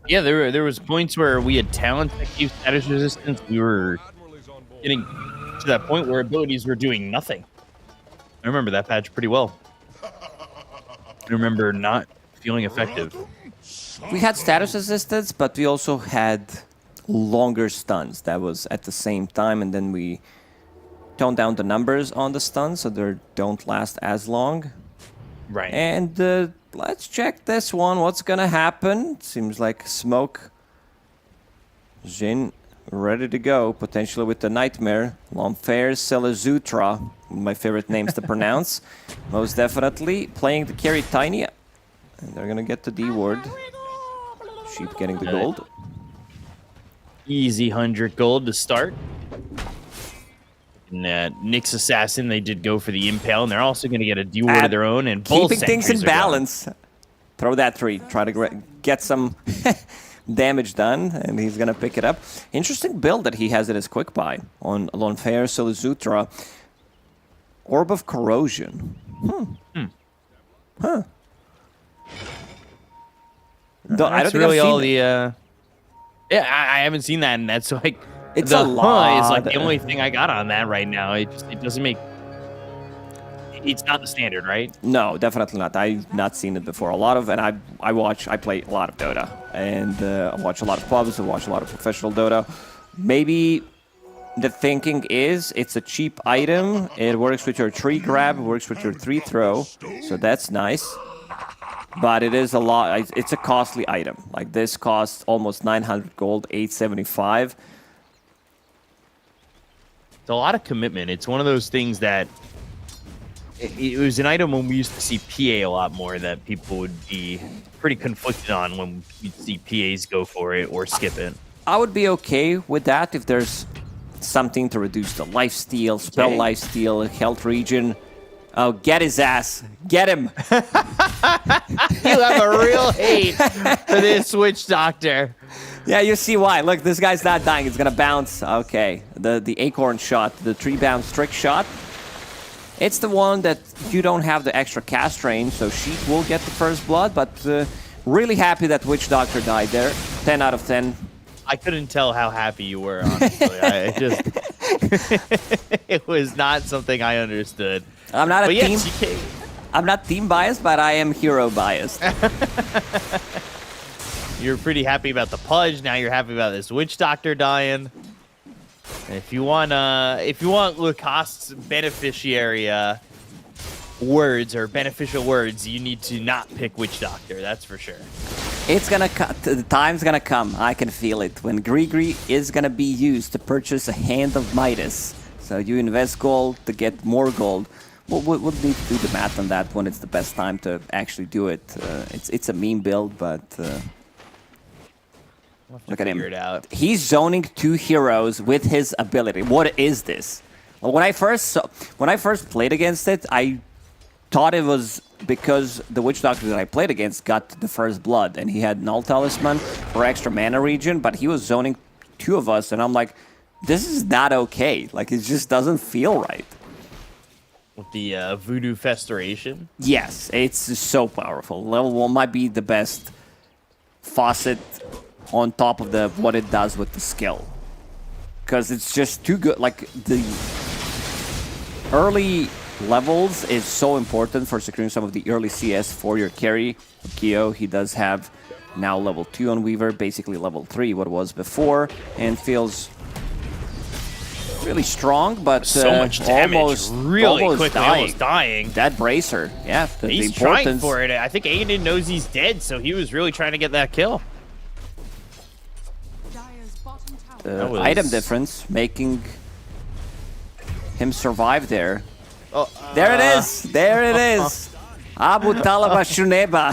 Yeah, there was points where we had talents that gave status resistance. We were getting to that point where abilities were doing nothing. I remember that patch pretty well. I remember not feeling effective. We had status resistance, but we also had longer stuns. That was at the same time, and then we toned down the numbers on the stuns so they don't last as long. Right. And let's check this one. What's gonna happen? Seems like Smoke. Jin ready to go, potentially with the Nightmare. Lomfair, Selezutra, my favorite names to pronounce. Most definitely. Playing the carry Tiny. And they're gonna get the D ward. Sheep getting the gold. Easy 100 gold to start. And Nyx Assassin, they did go for the Impale, and they're also going to get a D ward of their own. And both keeping things in sentries are balance. Throw that 3. Try to get some damage done, and he's going to pick it up. Interesting build that he has in his quick buy on Lomfair, Selezutra. Orb of Corrosion. Huh. I don't think really I've all seen the. Yeah, I haven't seen that, and that's like it's the a lot. Is like the only thing I got on that right now. It doesn't make. It's not the standard, right? No, definitely not. I've not seen it before. And I play a lot of Dota, and I watch a lot of pubs. I watch a lot of professional Dota. Maybe the thinking is it's a cheap item. It works with your 3 grab, it works with your 3 throw, so that's nice. But it is a lot. It's a costly item. Like this costs almost 900 gold, 875. It's a lot of commitment. It's one of those things that it was an item when we used to see PA a lot more that people would be pretty conflicted on when you'd see PAs go for it or skip it. I would be okay with that if there's something to reduce the lifesteal, spell lifesteal, health regen. Oh, get his ass. Get him. You have a real hate for this Witch Doctor. Yeah, you see why. Look, this guy's not dying. It's going to bounce. Okay, the acorn shot, the 3-bounce trick shot. It's the one that you don't have the extra cast range, so she will get the first blood, but really happy that Witch Doctor died there. 10 out of 10. I couldn't tell how happy you were, honestly. I just... it was not something I understood. I'm not But a yeah, team. TK I'm not team biased, but I am hero biased. You're pretty happy about the Pudge. Now you're happy about this Witch Doctor dying. And if you want Lacoste's beneficiary words or beneficial words, you need to not pick Witch Doctor. That's for sure. It's gonna the time's gonna come. I can feel it when Grigri is gonna be used to purchase a Hand of Midas. So you invest gold to get more gold. We'll need to do the math on that when it's the best time to actually do it. It's a meme build, but look at him. Figure it out. He's zoning 2 heroes with his ability. What is this? Well, when I first played against it, I thought it was because the Witch Doctor that I played against got the first blood, and he had Null Talisman for extra mana regen, but he was zoning 2 of us, and I'm like, this is not okay. Like, it just doesn't feel right. With the Voodoo Festoration. Yes, it's so powerful. Level 1 might be the best faucet on top of what it does with the skill. Because it's just too good. Like, the early levels is so important for securing some of the early CS for your carry. Kyo, he does have now level 2 on Weaver, basically level 3, what it was before, and feels really strong, but So much damage, almost quickly, dying. almost dying. That bracer, yeah. He's trying for it. I think Aiden knows he's dead, so he was really trying to get that kill. Dire's bottom tower. The That was- item difference making him survive there. Oh, There it is! There it is! Abu Talaba Shuneba.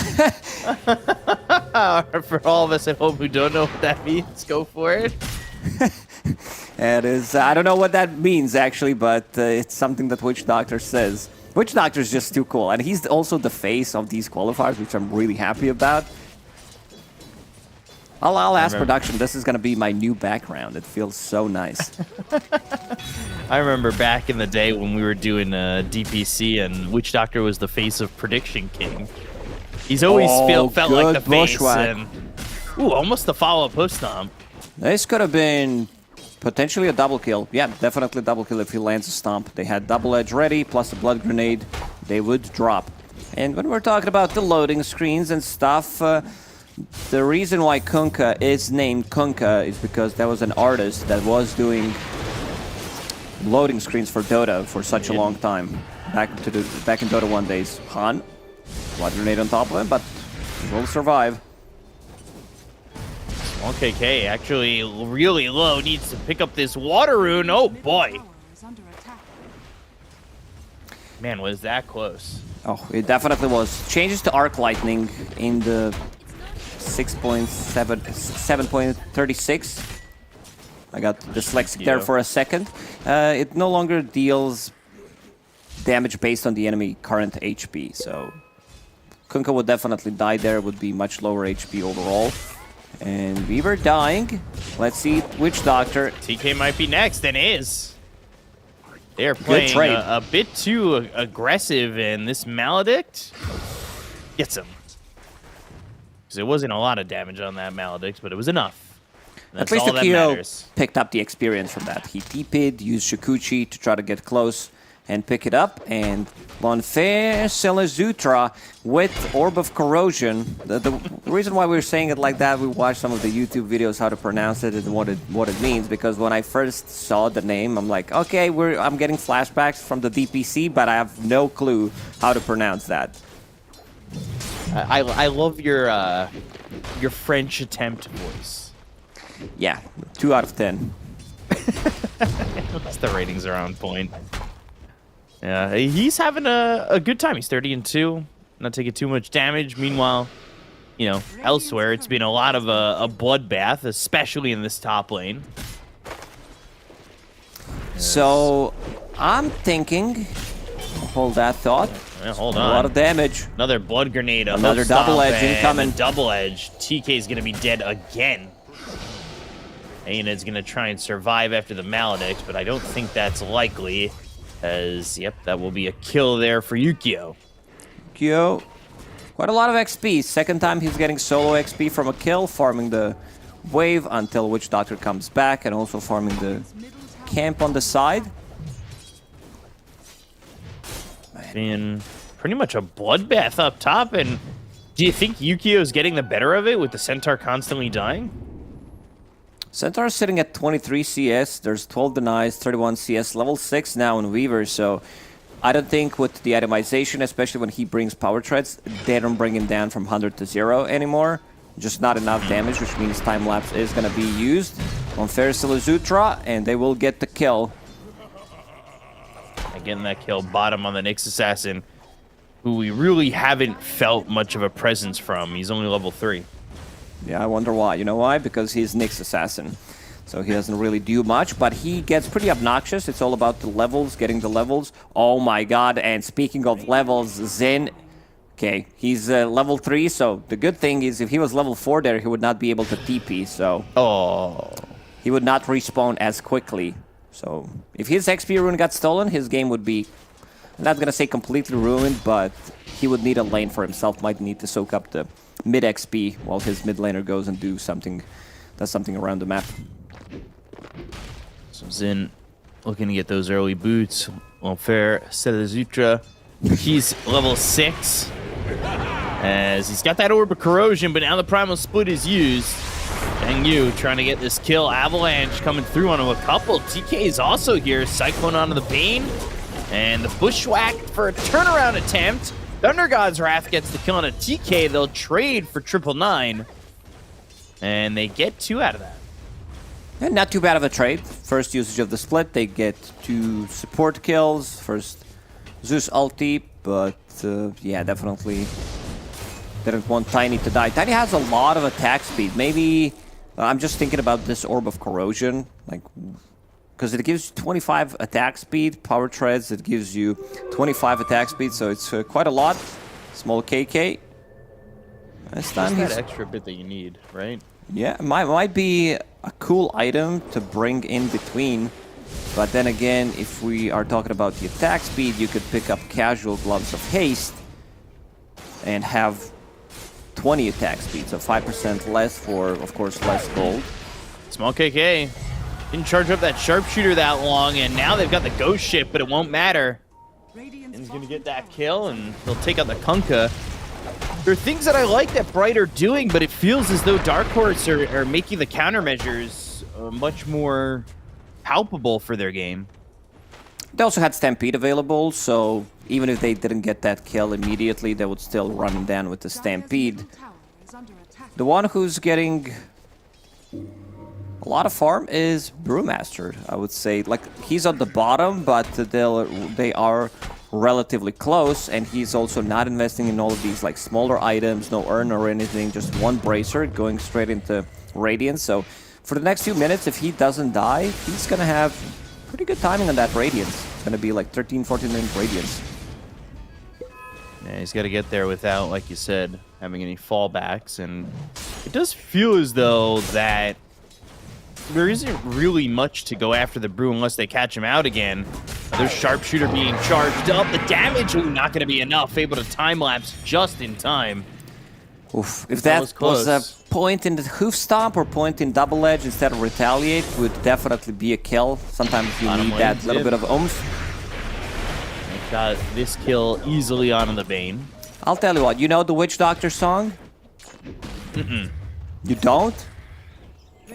for all of us at home who don't know what that means, go for it. It is. I don't know what that means actually, but it's something that Witch Doctor says. Witch Doctor is just too cool, and he's also the face of these qualifiers, which I'm really happy about. I'll ask production. This is gonna be my new background. It feels so nice. I remember back in the day when we were doing DPC and Witch Doctor was the face of Prediction King. He's always felt like the good face. bushwhack. And, ooh, almost the follow-up post stomp. This could have been potentially a double kill. Yeah, definitely a double kill if he lands a stomp. They had double edge ready, plus a blood grenade. They would drop. And when we're talking about the loading screens and stuff, the reason why Kunkka is named Kunkka is because there was an artist that was doing loading screens for Dota for such a long time. Back in Dota 1 days. Han, blood grenade on top of him, but he will survive. Small KK actually really low, needs to pick up this water rune. Oh boy. Tower is under attack. Man, was that close. Oh, it definitely was. Changes to Arc Lightning in the 7.36. I got dyslexic there for a second. It no longer deals damage based on the enemy current HP, so Kunkka would definitely die there, would be much lower HP overall. And we were dying. Let's see Witch Doctor. TK might be next, and is. They're playing trade. a bit too aggressive, and this Maledict gets him. Because it wasn't a lot of damage on that Maledict, but it was enough. That's At least all that Akio matters. picked up the experience from that. He TP'd, used Shikuchi to try to get close and pick it up, and Lonfair Selezutra with Orb of Corrosion. The reason why we're saying it like that, we watched some of the YouTube videos how to pronounce it and what it means, because when I first saw the name, I'm like, okay, I'm getting flashbacks from the DPC, but I have no clue how to pronounce that. I love your French attempt voice. Yeah, 2 out of 10. The ratings are on point. Yeah, he's having a good time. He's 30-2, not taking too much damage. Meanwhile, you know, elsewhere it's been a lot of a bloodbath, especially in this top lane. So I'm thinking, hold that thought. Yeah, hold A on. lot of damage. Another blood grenade. Another double edge incoming. Double edge. TK is going to be dead again. Aena's going to try and survive after the Maledict, but I don't think that's likely. As, yep, that will be a kill there for Yukio. Yukio, quite a lot of XP. Second time he's getting solo XP from a kill, farming the wave until Witch Doctor comes back, and also farming the camp on the side. Being pretty much a bloodbath up top, and do you think Yukio's getting the better of it with the Centaur constantly dying? Centaur is sitting at 23 CS. There's 12 denies, 31 CS, level 6 now in Weaver, so I don't think with the itemization, especially when he brings power treads, they don't bring him down from 100 to 0 anymore. Just not enough damage, which means time-lapse is going to be used on Zutra, and they will get the kill. Getting that kill bottom on the Nyx Assassin, who we really haven't felt much of a presence from. He's only level 3. Yeah, I wonder why. You know why? Because he's Nyx Assassin. So he doesn't really do much, but he gets pretty obnoxious. It's all about the levels, getting the levels. Oh my god, and speaking of levels, Zen... Okay, he's level 3, so the good thing is if he was level 4 there, he would not be able to TP, so... Oh. He would not respawn as quickly. So if his XP rune got stolen, his game would be... I'm not going to say completely ruined, but he would need a lane for himself. Might need to soak up the mid XP while his mid laner goes and does something around the map. So Zen looking to get those early boots. Well, fair. Zutra, he's level 6. As he's got that Orb of Corrosion, but now the Primal Split is used. Dang you, trying to get this kill. Avalanche coming through on him a couple. TK is also here. Cyclone onto the Bane. And the Bushwhack for a turnaround attempt. Thunder God's Wrath gets the kill on a TK. They'll trade for 999. And they get 2 out of that. And not too bad of a trade. First usage of the split, they get 2 support kills. First Zeus ulti, but yeah, definitely didn't want Tiny to die. Tiny has a lot of attack speed. Maybe I'm just thinking about this Orb of Corrosion, like, because it gives you 25 attack speed. Power treads, it gives you 25 attack speed, so it's quite a lot. Small KK. This time Just that extra bit that you need, right? Yeah, might be a cool item to bring in between. But then again, if we are talking about the attack speed, you could pick up casual Gloves of Haste and have 20 attack speed, so 5% less for, of course, less gold. Small KK didn't charge up that sharpshooter that long, and now they've got the ghost ship, but it won't matter. And he's going to get that kill, and he'll take out the Kunkka. There are things that I like that Bright are doing, but it feels as though Dark Horse are making the countermeasures much more palpable for their game. They also had Stampede available, so even if they didn't get that kill immediately, they would still run him down with the Stampede. The one who's getting a lot of farm is Brewmaster, I would say. Like, he's on the bottom, but they are relatively close, and he's also not investing in all of these like smaller items, no urn or anything, just one bracer going straight into Radiance. So for the next few minutes, if he doesn't die, he's gonna have pretty good timing on that Radiance. It's gonna be like 13-14 minute Radiance. Yeah, he's got to get there without, like you said, having any fallbacks, and it does feel as though that there isn't really much to go after the Brew unless they catch him out again. There's Sharpshooter being charged up. The damage not going to be enough. Able to time-lapse just in time. Oof. If that was a point in the Hoof Stomp or point in Double Edge instead of Retaliate, would definitely be a kill. Sometimes you need that little bit of oomph. They got this kill easily on the Bane. I'll tell you what, you know the Witch Doctor song? Mm-mm. You don't?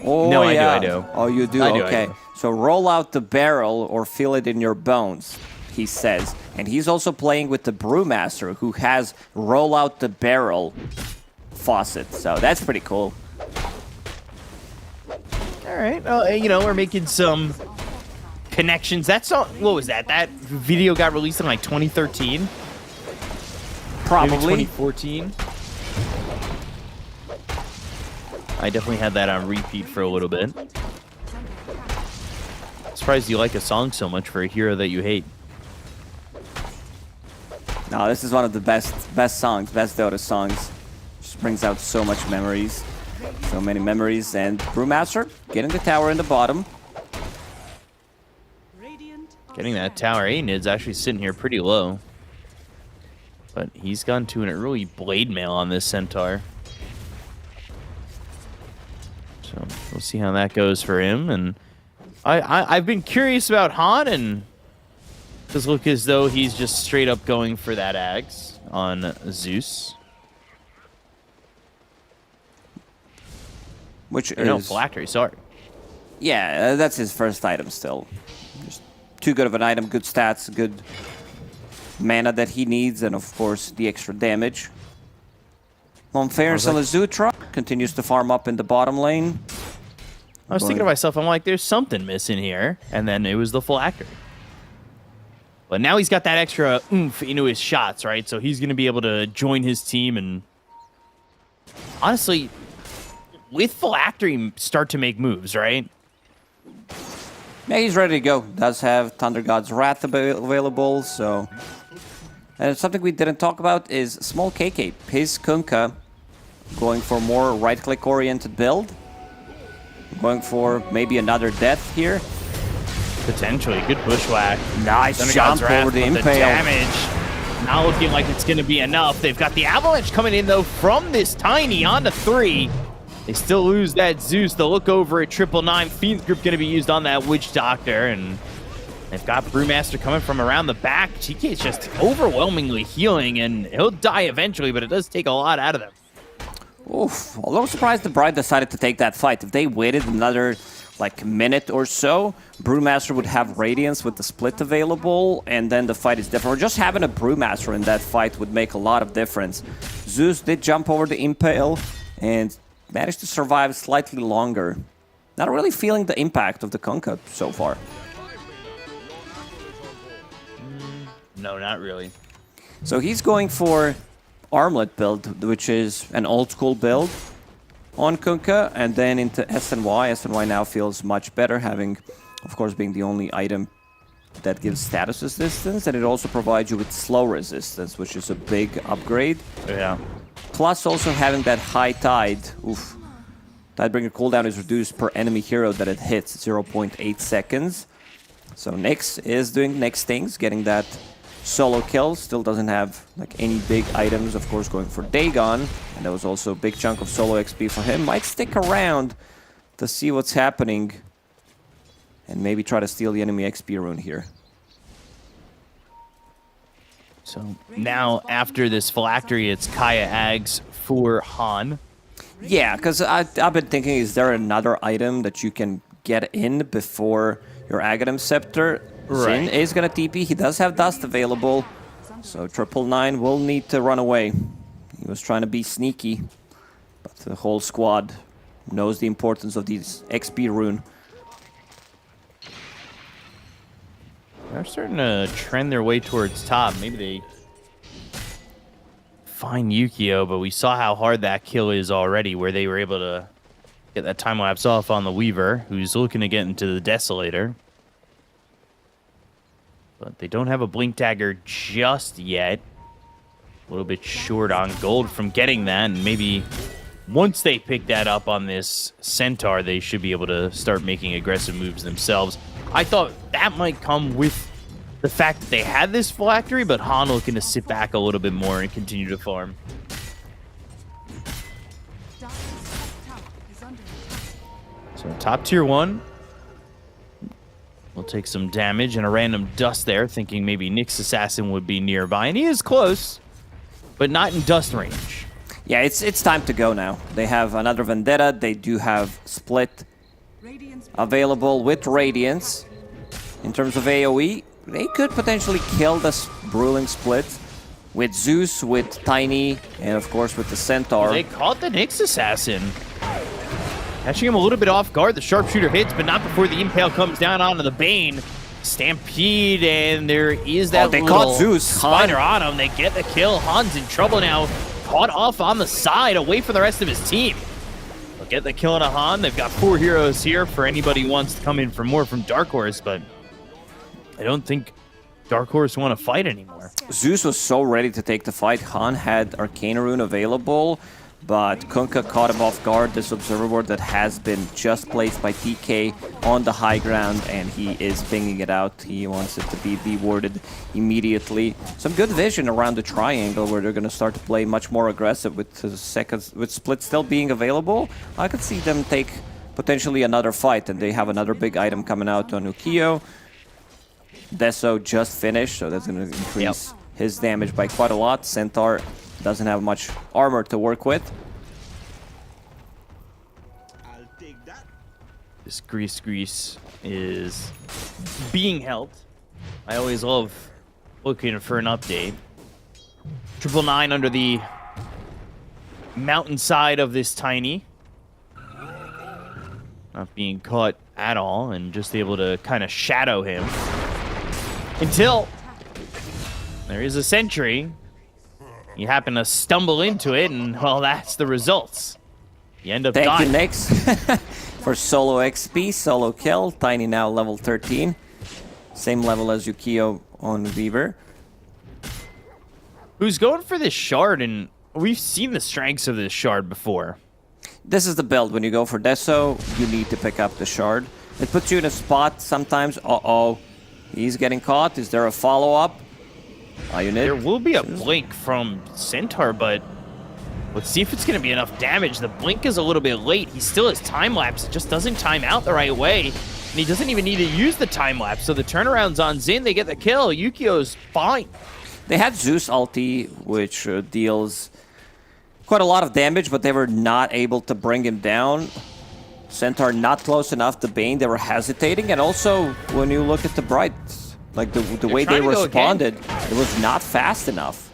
Oh, no, yeah. I do. Oh, you do? I do, okay. I do. So roll out the barrel or feel it in your bones, he says. And he's also playing with the Brewmaster, who has roll out the barrel faucet. So that's pretty cool. All right. You know, we're making some connections. That song, what was that? That video got released in like 2013? Probably. Maybe 2014? I definitely had that on repeat for a little bit. It's surprised you like a song so much for a hero that you hate. No, this is one of the best songs, best Dota songs. Just brings out so much memories. So many memories. And Brewmaster getting the tower in the bottom. Radiant are Getting that standing. tower. Anid's actually sitting here pretty low. But he's gone to an early blade mail on this Centaur. So we'll see how that goes for him. And I've been curious about Han, and does look as though he's just straight up going for that Axe on Zeus. Which Or no, is... Phylactery, sorry. Yeah, that's his first item still. Just too good of an item, good stats, good mana that he needs, and of course the extra damage. Fairness on the Zutra continues to farm up in the bottom lane. I was thinking to myself, I'm like, there's something missing here. And then it was the Phylactery. But now he's got that extra oomph into his shots, right? So he's going to be able to join his team and honestly, with Phylactery, start to make moves, right? Yeah, he's ready to go. Does have Thunder God's Wrath available, so... And something we didn't talk about is Small KK. His Kunkka going for more right-click oriented build. Going for maybe another death here. Potentially. Good bushwhack. Nice Thunder jump God's Wrath over the with impale. damage. Not looking like it's going to be enough. They've got the Avalanche coming in, though, from this Tiny onto 3. They still lose that Zeus. They'll look over at 999. Fiend's Group going to be used on that Witch Doctor, and they've got Brewmaster coming from around the back. TK is just overwhelmingly healing, and he'll die eventually, but it does take a lot out of them. Oof. A little surprised the Bride decided to take that fight. If they waited another minute or so, Brewmaster would have Radiance with the split available, and then the fight is different. Or just having a Brewmaster in that fight would make a lot of difference. Zeus did jump over the Impale and managed to survive slightly longer. Not really feeling the impact of the Kunkka so far. No, not really. So he's going for Armlet build, which is an old school build on Kunkka, and then into SNY. SNY now feels much better, having, of course, being the only item that gives status resistance, and it also provides you with slow resistance, which is a big upgrade. Yeah. Plus also having that high tide. Oof. Tidebringer cooldown is reduced per enemy hero that it hits, 0.8 seconds. So Nyx is doing Nyx things, getting that solo kill. Still doesn't have any big items, of course, going for Dagon. And that was also a big chunk of solo XP for him. Might stick around to see what's happening and maybe try to steal the enemy XP rune here. So now, after this Phylactery, it's Kaya Ags for Han. Yeah, because I've been thinking, is there another item that you can get in before your Aghanim Scepter? Right. Xin is going to TP. He does have Dust available, so 999 will need to run away. He was trying to be sneaky, but the whole squad knows the importance of these XP rune. They're starting to trend their way towards top. Maybe they find Yukio, but we saw how hard that kill is already, where they were able to get that time-lapse off on the Weaver, who's looking to get into the Desolator. But they don't have a Blink Dagger just yet. A little bit short on gold from getting that, and maybe once they pick that up on this Centaur, they should be able to start making aggressive moves themselves. I thought that might come with the fact that they had this Phylactery, but Han looking to sit back a little bit more and continue to farm. Darkness tower is under attack. So top tier 1 will take some damage and a random dust there, thinking maybe Nyx Assassin would be nearby, and he is close, but not in dust range. Yeah, it's time to go now. They have another Vendetta. They do have Split Radiant's available with Radiance. In terms of AoE, they could potentially kill this Bruling Split with Zeus, with Tiny, and of course with the Centaur. They caught the Nyx Assassin. Catching him a little bit off guard. The Sharpshooter hits, but not before the Impale comes down onto the Bane. Stampede, and there is that they little caught Zeus. spider on him. They get the kill. Han's in trouble now. Caught off on the side, away from the rest of his team. They'll get the kill on a Han. They've got 4 heroes here for anybody who wants to come in for more from Dark Horse, but I don't think Dark Horse want to fight anymore. Zeus was so ready to take the fight. Han had Arcana Rune available, but Kunkka caught him off guard. This observer ward that has been just placed by TK on the high ground, and he is pinging it out. He wants it to be dewarded immediately. Some good vision around the triangle where they're going to start to play much more aggressive with the seconds, with split still being available. I could see them take potentially another fight, and they have another big item coming out on Ukiyo. Deso just finished, so that's going to increase his damage by quite a lot. Centaur doesn't have much armor to work with. This Grease is being helped. I always love looking for an update. 999 under the mountainside of this tiny. Not being caught at all and just able to kind of shadow him. Until there is a sentry. You happen to stumble into it, and, well, that's the results. You end up dying. Thank you, Nix, for solo XP, solo kill. Tiny now level 13. Same level as Ukiyo on Weaver. Who's going for this shard, and we've seen the strengths of this shard before. This is the build. When you go for Deso, you need to pick up the shard. It puts you in a spot sometimes. Uh-oh. He's getting caught. Is there a follow-up? There will be a blink from Centaur, but let's see if it's going to be enough damage. The blink is a little bit late. He still has time-lapse. It just doesn't time out the right way. And he doesn't even need to use the time-lapse. So the turnaround's on Xin. They get the kill. Yukio's fine. They had Zeus ulti, which deals quite a lot of damage, but they were not able to bring him down. Centaur not close enough to Bane. They were hesitating. And also, when you look at the Bright, like the way they responded, it was not fast enough.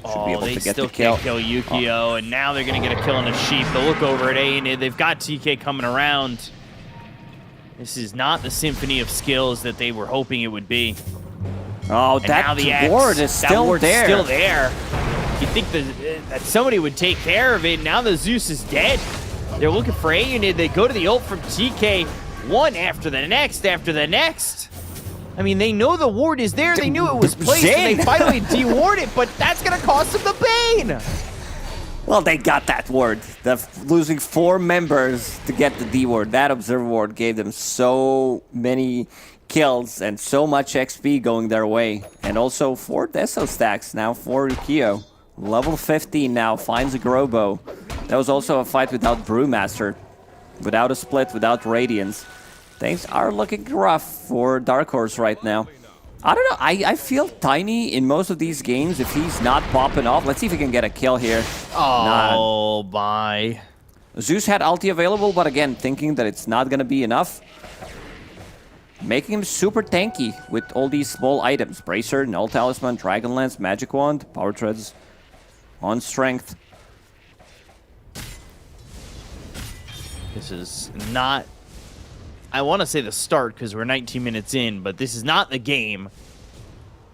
Should be able to get the kill. Can't kill Yukio, and now they're going to get a kill on a sheep. They'll look over at A, they've got TK coming around. This is not the symphony of skills that they were hoping it would be. Oh, And that now the ward is still there. Still there. You think that somebody would take care of it. Now the Zeus is dead. They're looking for A unit. They go to the ult from TK. One after the next after the next. I mean, they know the ward is there. They knew it was placed, and they finally deward it, but that's going to cost them the Bane. Well, they got that ward. They're losing 4 members to get the D ward. That observer ward gave them so many kills and so much XP going their way. And also 4 Deso stacks now for Ukiyo. Level 15 now, finds a Grobo. That was also a fight without Brewmaster, without a split, without Radiance. Things are looking rough for Dark Horse right now. I don't know, I feel Tiny in most of these games, if he's not popping off. Let's see if he can get a kill here. Oh, bye. Zeus had ulti available, but again, thinking that it's not going to be enough. Making him super tanky with all these small items. Bracer, Null Talisman, Dragon Lance, Magic Wand, Power Treads on strength. This is not... I want to say the start because we're 19 minutes in, but this is not the game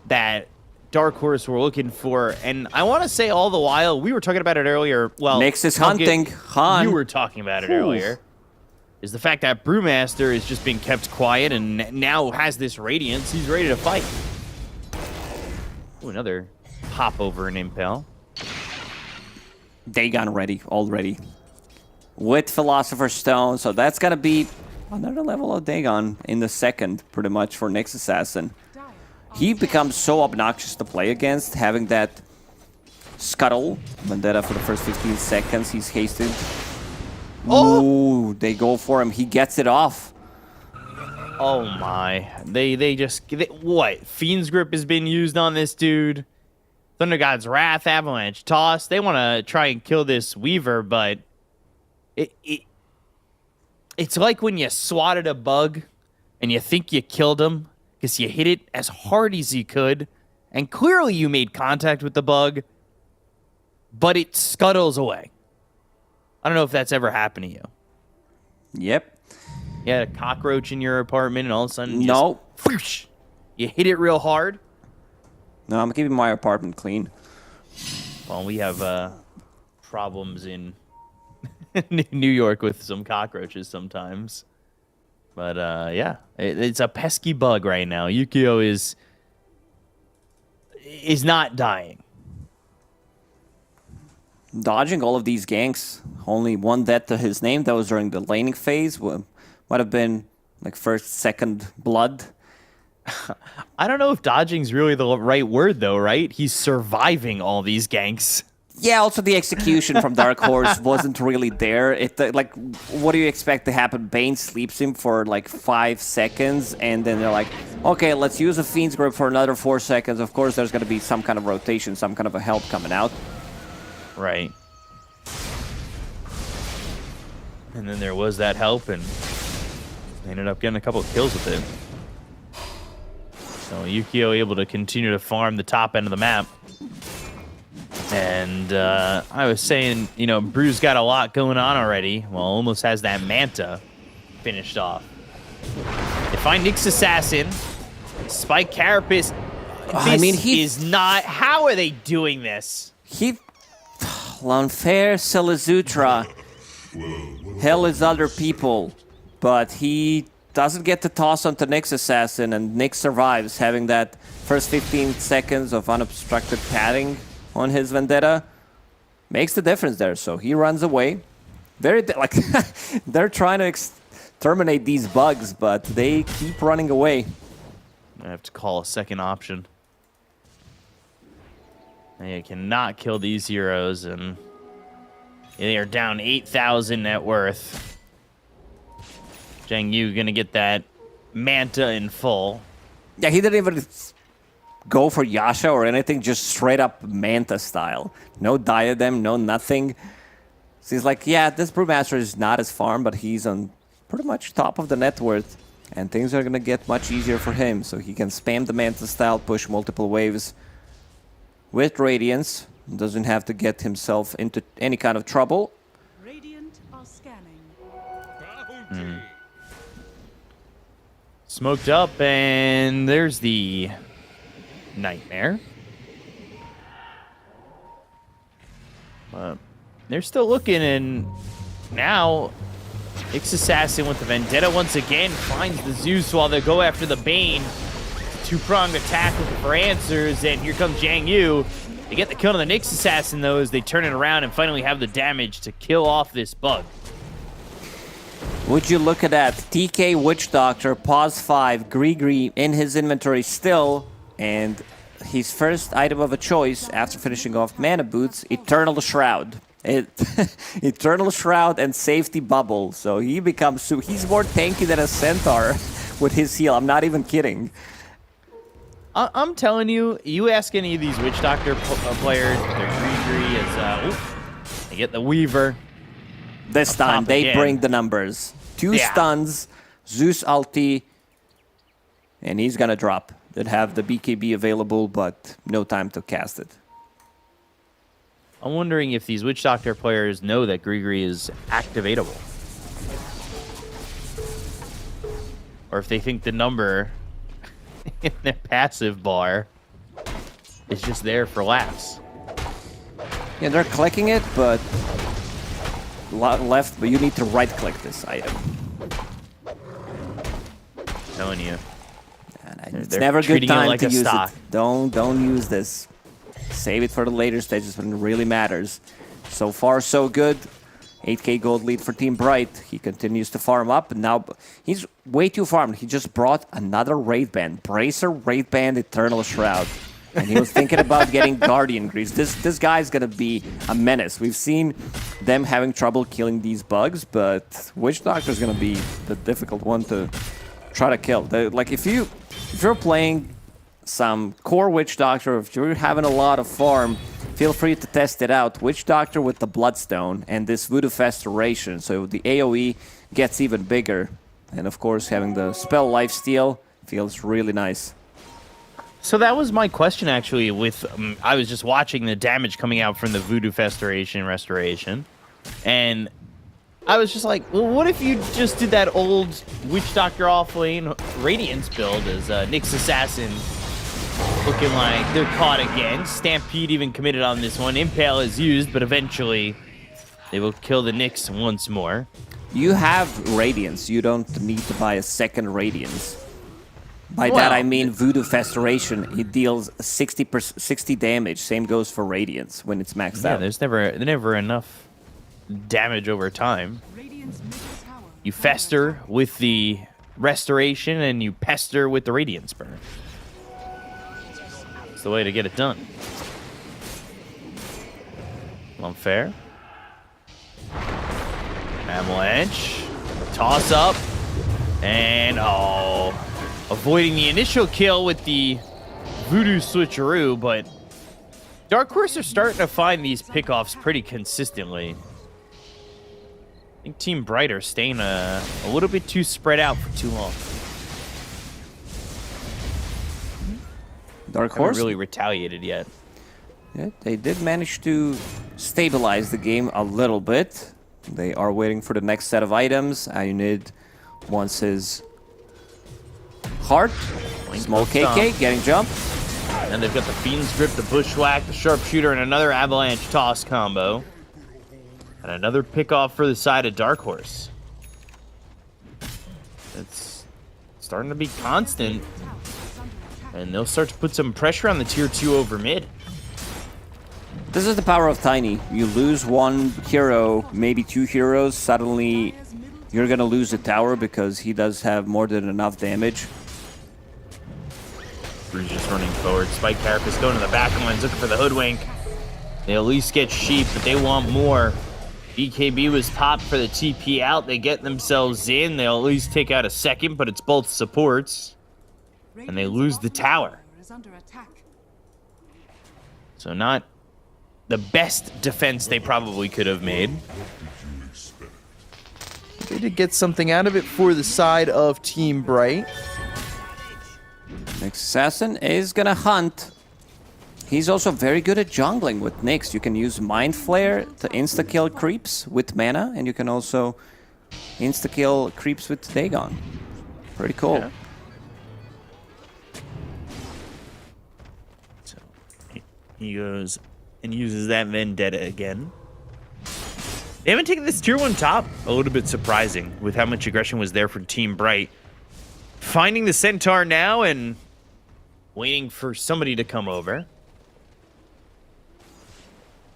that Dark Horse were looking for. And I want to say all the while, we were talking about it earlier. Well, Nix is hunting. Han. You were talking about it earlier. Is the fact that Brewmaster is just being kept quiet and now has this Radiance. He's ready to fight. Ooh, another hop over an Impel. Dagon ready already. With Philosopher's Stone, so that's going to be another level of Dagon in the second, pretty much, for Nyx Assassin. He becomes so obnoxious to play against, having that Scuttle Vendetta for the first 15 seconds. He's hasted. Oh! Ooh, they go for him. He gets it off. Oh my. What? Fiend's Grip has been used on this dude. Thunder God's Wrath, Avalanche Toss. They want to try and kill this Weaver, but it's like when you swatted a bug and you think you killed him because you hit it as hard as you could, and clearly you made contact with the bug, but it scuttles away. I don't know if that's ever happened to you. Yep. You had a cockroach in your apartment and all of a sudden no. Whoosh, you hit it real hard. No, I'm keeping my apartment clean. Well, we have problems in New York with some cockroaches sometimes. But yeah, it's a pesky bug right now. Yukio is not dying. Dodging all of these ganks. Only one death to his name. That was during the laning phase. Might have been like first, second blood. I don't know if dodging's really the right word, though, right? He's surviving all these ganks. Yeah, also the execution from Dark Horse wasn't really there. Like, what do you expect to happen? Bane sleeps him for like 5 seconds, and then they're like, okay, let's use a Fiend's Grip for another 4 seconds. Of course, there's going to be some kind of rotation, some kind of a help coming out. Right. And then there was that help, and they ended up getting a couple of kills with it. So Yukio able to continue to farm the top end of the map. And I was saying, you know, Brew's got a lot going on already. Well, almost has that Manta finished off. They find Nyx Assassin. Spike Carapace. I mean, he is not... How are they doing this? Unfair Selazutra. Hell is other people. But he doesn't get to toss onto Nyx Assassin, and Nyx survives, having that first 15 seconds of unobstructed padding on his Vendetta. Makes the difference there, so he runs away. They're trying to exterminate these bugs, but they keep running away. I have to call a second option. They cannot kill these heroes, and they are down 8,000 net worth. Zhang Yu gonna get that Manta in full. Yeah, he didn't even go for Yasha or anything, just straight up Manta style. No diadem, no nothing. So he's like, yeah, this Brewmaster is not as farm, but he's on pretty much top of the net worth. And things are gonna get much easier for him. So he can spam the Manta style, push multiple waves with Radiance. Doesn't have to get himself into any kind of trouble. Radiant are scanning. Smoked up, and there's the Nightmare. They're still looking, and now Nyx Assassin with the Vendetta once again finds the Zeus while they go after the Bane. Two-pronged attack looking for answers, and here comes Zhang Yu. They get the kill on the Nyx Assassin, though, as they turn it around and finally have the damage to kill off this bug. Would you look at that? TK Witch Doctor, pause 5, Grigri in his inventory still, and his first item of a choice after finishing off Mana Boots, Eternal Shroud. Eternal Shroud and Safety Bubble, so he becomes... He's more tanky than a Centaur with his heal, I'm not even kidding. I'm telling you, you ask any of these Witch Doctor players, their Grigri is... they get the Weaver. This time, they again. bring the numbers. 2 stuns, Zeus ulti, and he's gonna drop. They'd have the BKB available, but no time to cast it. I'm wondering if these Witch Doctor players know that Grigri is activatable. Or if they think the number in their passive bar is just there for laughs. Yeah, they're clicking it, but left, but you need to right-click this item. Telling you. It's They're never a good treating it time like to a use stock. it. Don't use this. Save it for the later stages when it really matters. So far, so good. 8k gold lead for Team Bright. He continues to farm up. Now, he's way too farmed. He just brought another Wraith Band. Bracer, Wraith Band, Eternal Shroud. And he was thinking about getting Guardian Grease. This guy's gonna be a menace. We've seen them having trouble killing these bugs, but Witch Doctor's gonna be the difficult one to try to kill. Like, if you're playing some core Witch Doctor, if you're having a lot of farm, feel free to test it out. Witch Doctor with the Bloodstone and this Voodoo Restoration, so the AoE gets even bigger. And of course, having the spell Lifesteal feels really nice. So that was my question, actually, with... I was just watching the damage coming out from the Voodoo Restoration, and I was just like, well, what if you just did that old Witch Doctor offlane Radiance build as Nyx Assassin, looking like they're caught again. Stampede even committed on this one. Impale is used, but eventually They will kill the Nyx once more. You have Radiance. You don't need to buy a second Radiance. By that Well, I mean Voodoo Festoration. It deals 60 damage. Same goes for Radiance when it's maxed Yeah, out. there's never enough damage over time. Radiant's middle tower. You fester with the restoration, and you pester with the Radiance burn. It's the way to get it done. Unfair. Avalanche. Toss up. And, oh. Avoiding the initial kill with the Voodoo switcheroo, but Dark Horse are starting to find these pickoffs pretty consistently. I think Team Bright are staying a little bit too spread out for too long. Dark Haven't Horse? really retaliated yet. Yeah, they did manage to stabilize the game a little bit. They are waiting for the next set of items. Ionid wants his heart. Small KK getting jumped. And they've got the Fiend's Grip, the Bushwhack, the Sharpshooter, and another Avalanche Toss combo. And another pickoff for the side of Dark Horse. It's starting to be constant. And they'll start to put some pressure on the tier 2 over mid. This is the power of Tiny. You lose one hero, maybe two heroes, suddenly you're gonna lose the tower because he does have more than enough damage. Bruce just running forward. Spike Carapace going to the back lines looking for the Hoodwink. They at least get Sheep, but they want more. BKB was popped for the TP out. They get themselves in. They'll at least take out a second, but it's both supports. And they lose the tower. Is under attack. So not the best defense they probably could have made. They did get something out of it for the side of Team Bright. Next assassin is gonna hunt. He's also very good at jungling with Nyx. You can use Mind Flare to insta-kill creeps with mana, and you can also insta-kill creeps with Dagon. Pretty cool. Yeah. So he goes and uses that Vendetta again. They haven't taken this tier 1 top. A little bit surprising with how much aggression was there from Team Bright. Finding the Centaur now and waiting for somebody to come over.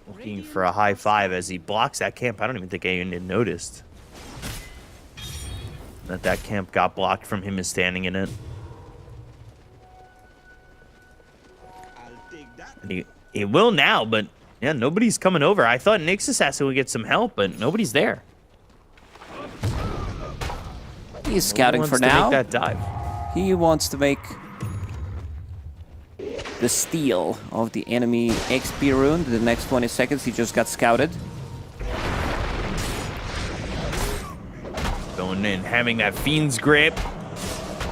Looking for a high five as he blocks that camp. I don't even think anyone noticed that camp got blocked from him standing in it. And he will now, but yeah, nobody's coming over. I thought Nyx Assassin would get some help, but nobody's there. He's scouting for now. Make that dive. He wants to make the steal of the enemy XP rune. The next 20 seconds, he just got scouted. Going in, having that Fiend's Grip.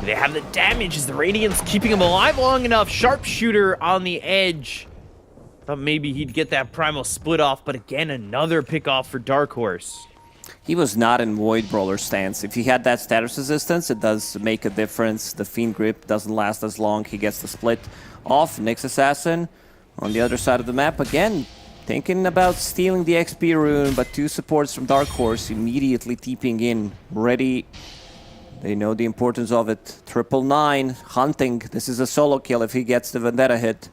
They have the damage. Is the Radiance keeping him alive long enough? Sharpshooter on the edge. Thought maybe he'd get that Primal Split off, but again, another pick off for Dark Horse. He was not in Void Brawler stance. If he had that status resistance, it does make a difference. The Fiend Grip doesn't last as long. He gets the split off. Nyx Assassin on the other side of the map. Again, thinking about stealing the XP rune, but two supports from Dark Horse immediately TPing in, ready. They know the importance of it. 999, hunting. This is a solo kill if he gets the Vendetta hit.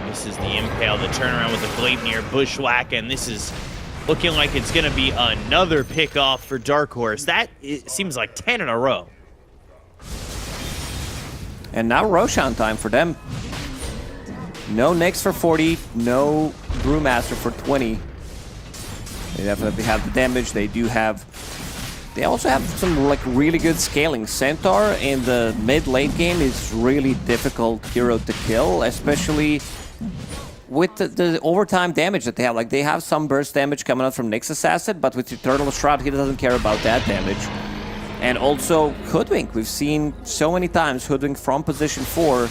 This is the Impale, the turnaround with the Gleipnir Bushwhack, and this is looking like it's going to be another pick-off for Dark Horse. That it seems like 10 in a row. And now Roshan time for them. No Nyx for 40, no Brewmaster for 20. They definitely have the damage. They also have some like really good scaling. Centaur in the mid-late game is really difficult hero to kill, especially with the overtime damage that they have. Like, they have some burst damage coming out from Nyx Assassin, but with Eternal Shroud, he doesn't care about that damage. And also Hoodwink. We've seen so many times Hoodwink from position 4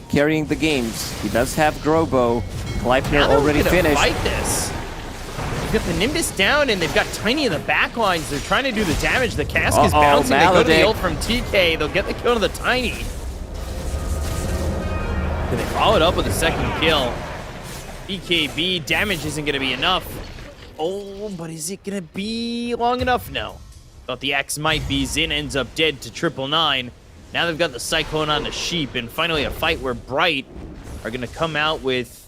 carrying the games. He does have Grobo. Gleipnir already finished. Fight this. They've got the Nimbus down, and they've got Tiny in the back lines. They're trying to do the damage. The cask is bouncing. They go to the ult from TK. They'll get the kill to the Tiny. They follow it up with a second kill. BKB damage isn't going to be enough. Oh, but is it going to be long enough? No. Thought the axe might be. Zin ends up dead to 999. Now they've got the Cyclone on the Sheep, and finally a fight where Bright are going to come out with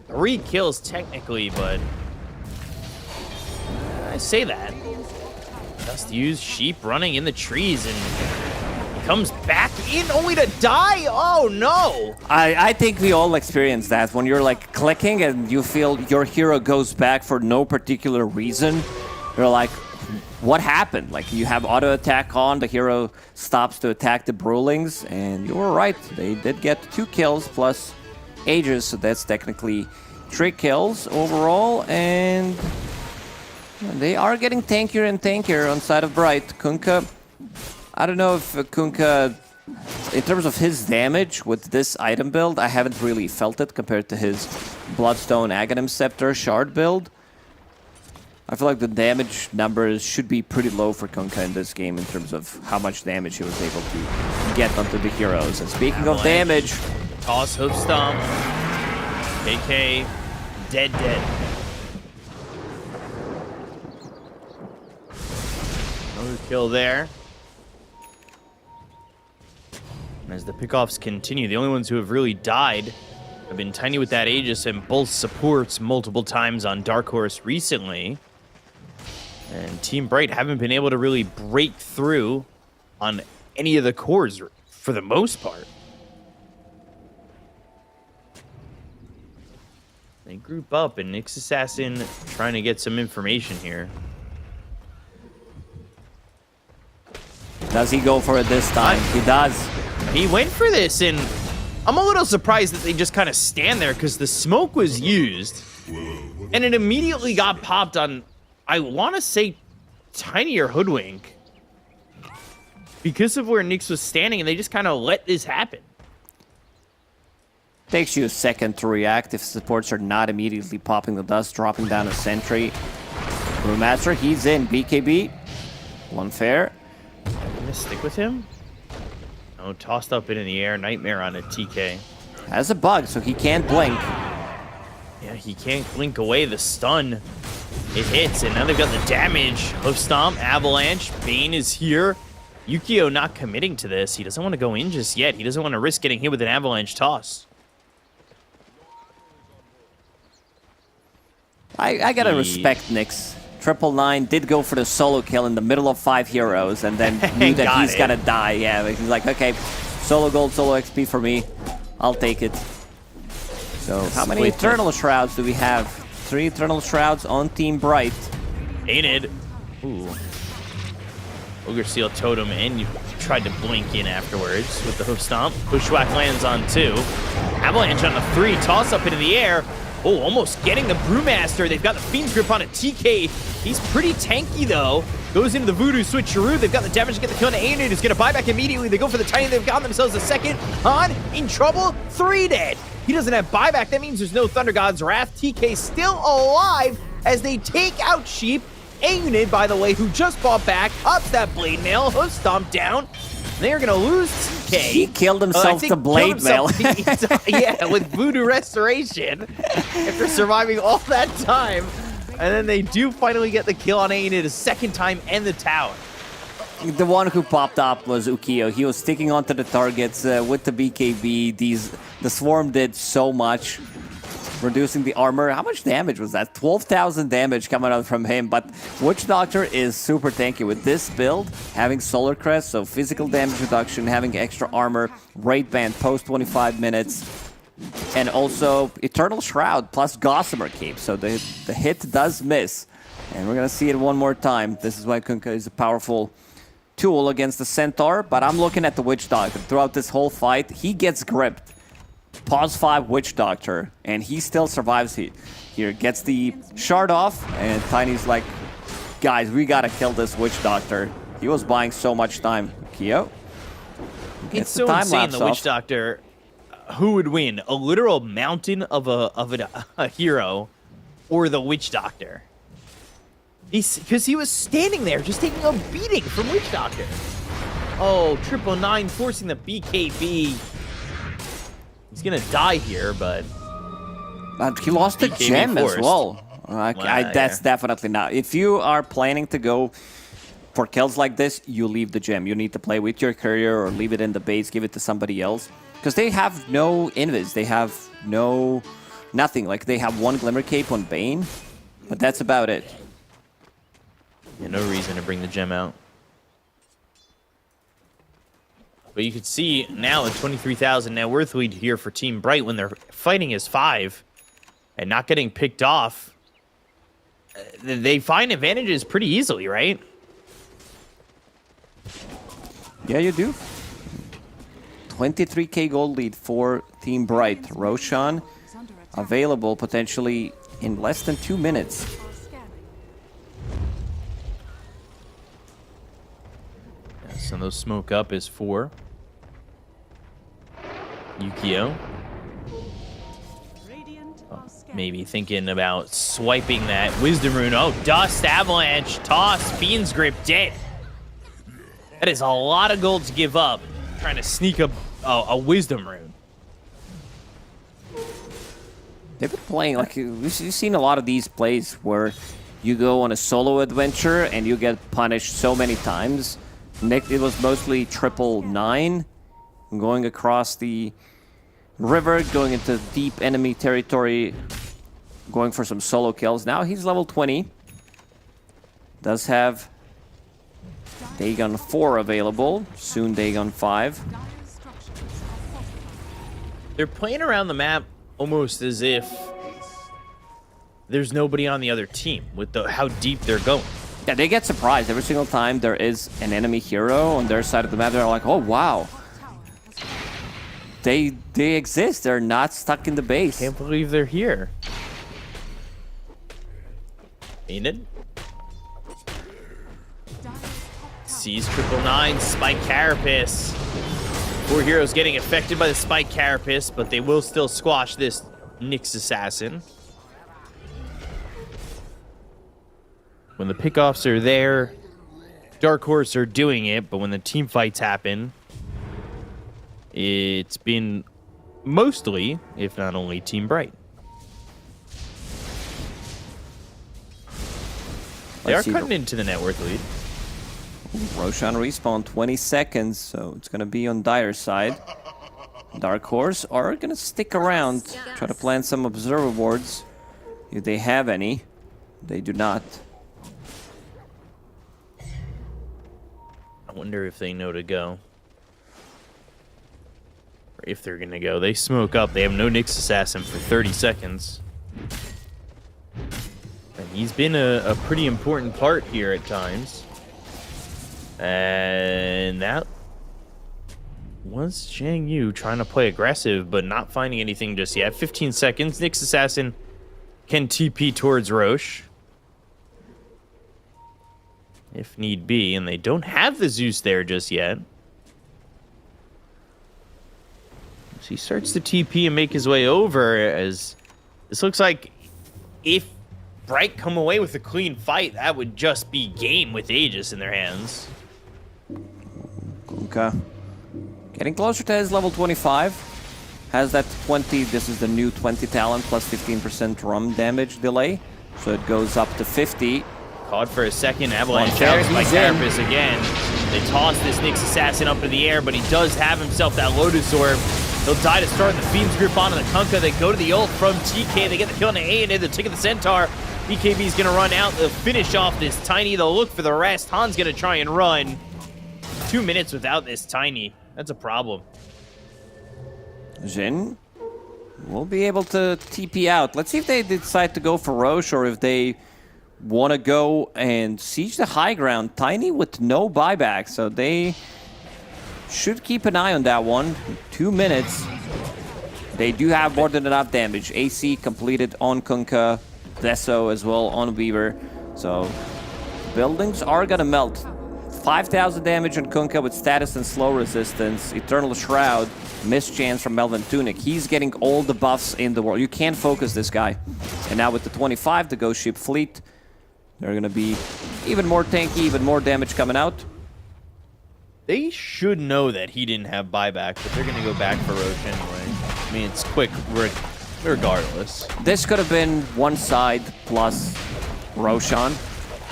3 kills technically, but I say that. Just use Sheep running in the trees, and he comes back in only to die? Oh, no! I think we all experience that when you're like clicking and you feel your hero goes back for no particular reason. You're like, what happened? Like you have auto attack on, the hero stops to attack the Brewlings, and you were right. They did get 2 kills plus Aegis, so that's technically 3 kills overall, and they are getting tankier and tankier on side of Bright. Kunkka, I don't know if Kunkka, in terms of his damage with this item build, I haven't really felt it compared to his Bloodstone Aghanim Scepter Shard build. I feel like the damage numbers should be pretty low for Kunkka in this game in terms of how much damage he was able to get onto the heroes. And speaking of damage... Toss, Hoof Stomp. KK, dead. Another kill there. And as the pickoffs continue, the only ones who have really died have been Tiny with that Aegis and both supports multiple times on Dark Horse recently. And Team Bright haven't been able to really break through on any of the cores for the most part. They group up, and Nyx Assassin trying to get some information here. Does he go for it this time? He does. He went for this, and I'm a little surprised that they just kind of stand there because the smoke was used, and it immediately got popped on, I want to say, Tiny or Hoodwink. Because of where Nyx was standing, and they just kind of let this happen. Takes you a second to react if supports are not immediately popping the dust, dropping down a sentry. Brewmaster, he's in. BKB. One fair. Gonna stick with him? No, tossed up into the air. Nightmare on a TK. Has a bug, so he can't blink. Yeah, he can't blink away the stun. It hits, and now they've got the damage. Hoof Stomp, Avalanche, Bane is here. Yukio not committing to this. He doesn't want to go in just yet. He doesn't want to risk getting hit with an Avalanche toss. I gotta respect Nyx. 999 did go for the solo kill in the middle of 5 heroes, and then knew that he's gonna die. Yeah, he's like, okay, solo gold, solo XP for me. I'll take it. So, how many Eternal Shrouds do we have? 3 Eternal Shrouds on Team Bright. Ain't it? Ooh. Ogre Seal Totem, and you tried to blink in afterwards with the Hoof Stomp. Bushwhack lands on 2. Avalanche on the 3, toss up into the air. Oh, almost getting the Brewmaster. They've got the Fiend's Grip on a TK. He's pretty tanky, though. Goes into the Voodoo Switcheroo. They've got the damage to get the kill on Aeonid, who's going to buy back immediately. They go for the Tiny. They've got themselves a second. Han in trouble. 3 dead. He doesn't have buyback. That means there's no Thunder God's Wrath. TK still alive as they take out Sheep. Aeonid, by the way, who just bought back, ups that Blade Mail. Hoof Stomp down. They're going to lose TK. He killed himself to Blade Mail. Yeah, with Voodoo Restoration after surviving all that time. And then they do finally get the kill on Aeonid a second time and the tower. The one who popped up was Ukio. He was sticking onto the targets with the BKB. The Swarm did so much, reducing the armor. How much damage was that? 12,000 damage coming out from him, but Witch Doctor is super tanky with this build, having Solar Crest, so physical damage reduction, having extra armor, Raid Band post 25 minutes, and also Eternal Shroud plus Gossamer Cape, so the hit does miss, and we're gonna see it one more time. This is why Kunkka is a powerful tool against the Centaur, but I'm looking at the Witch Doctor. Throughout this whole fight, he gets gripped. Pause 5 Witch Doctor, and he still survives here. Gets the shard off, and Tiny's like, guys, we gotta kill this Witch Doctor. He was buying so much time. Kyo. It's so insane, the Witch Doctor. Who would win? A literal mountain of a hero, or the Witch Doctor? Because he was standing there, just taking a beating from Witch Doctor. Oh, 999 forcing the BKB. He's gonna die here, but He lost the BKB gem as forced. well. That's Yeah. definitely not. If you are planning to go for kills like this, you leave the gem. You need to play with your courier or leave it in the base, give it to somebody else. Because they have no invis. They have nothing. Like, they have one Glimmer Cape on Bane, but that's about it. Yeah, no reason to bring the gem out. But you can see now a 23,000 net worth lead here for Team Bright when they're fighting as 5 and not getting picked off. They find advantages pretty easily, right? Yeah, you do. 23k gold lead for Team Bright. Roshan Is under attack. available potentially in less than 2 minutes. Are scanning. So those smoke up is 4. Yukio. Radiant are scanning. Maybe thinking about swiping that Wisdom Rune. Oh, Dust, Avalanche, Toss, Fiend's Grip, dead. That is a lot of gold to give up, trying to sneak a Wisdom Rune. They've been playing, like, you've seen a lot of these plays where you go on a solo adventure and you get punished so many times. Nick, it was mostly 999, going across the river, going into deep enemy territory, going for some solo kills. Now he's level 20. Does have Dagon 4 available, soon Dagon 5. Dire structures are fortified. They're playing around the map almost as if there's nobody on the other team with how deep they're going. Yeah, they get surprised every single time there is an enemy hero on their side of the map. They're like, oh, wow. They exist. They're not stuck in the base. Can't believe they're here. Ain't it? Sees 999, Spike Carapace. 4 heroes getting affected by the Spike Carapace, but they will still squash this Nyx Assassin. When the pickoffs are there, Dark Horse are doing it, but when the team fights happen, it's been mostly, if not only, Team Bright. They Let's are see cutting into the net worth lead. Roshan respawn 20 seconds, so it's going to be on Dire's side. Dark Horse are going to stick around, try to plant some observer boards. If they have any, they do not. I wonder if they know to go. Or if they're going to go. They smoke up. They have no Nyx Assassin for 30 seconds. And he's been a pretty important part here at times. And that was Zhang Yu trying to play aggressive, but not finding anything just yet. 15 seconds. Nyx Assassin can TP towards Roche, if need be, and they don't have the Zeus there just yet. So he starts to TP and make his way over, as this looks like if Bright come away with a clean fight, that would just be game with Aegis in their hands. Okay. Getting closer to his level 25. Has that 20, this is the new 20 talent plus 15% rum damage delay. So it goes up to 50. Caught for a second, Avalanche One there, out by he's in. Carapace again. They toss this Nyx Assassin up in the air, but he does have himself that Lotus Orb. He'll die to start the Fiend's Grip onto the Kunkka. They go to the ult from TK. They get the kill on the A and A. They take the Centaur. BKB's gonna run out. They'll finish off this Tiny. They'll look for the rest. Han's gonna try and run. 2 minutes without this Tiny. That's a problem. Jin will be able to TP out. Let's see if they decide to go for Roche or if they want to go and siege the high ground. Tiny with no buyback, so they should keep an eye on that one. 2 minutes. They do have more than enough damage. AC completed on Kunkka, Deso as well on Weaver. So buildings are gonna melt. 5,000 damage on Kunkka with status and slow resistance. Eternal Shroud, mischance from Melvin Tunic. He's getting all the buffs in the world. You can't focus this guy. And now with the 25, the Ghost Ship Fleet, they're going to be even more tanky, even more damage coming out. They should know that he didn't have buyback, but they're going to go back for Roche anyway. I mean, it's quick regardless. This could have been one side plus Roshan.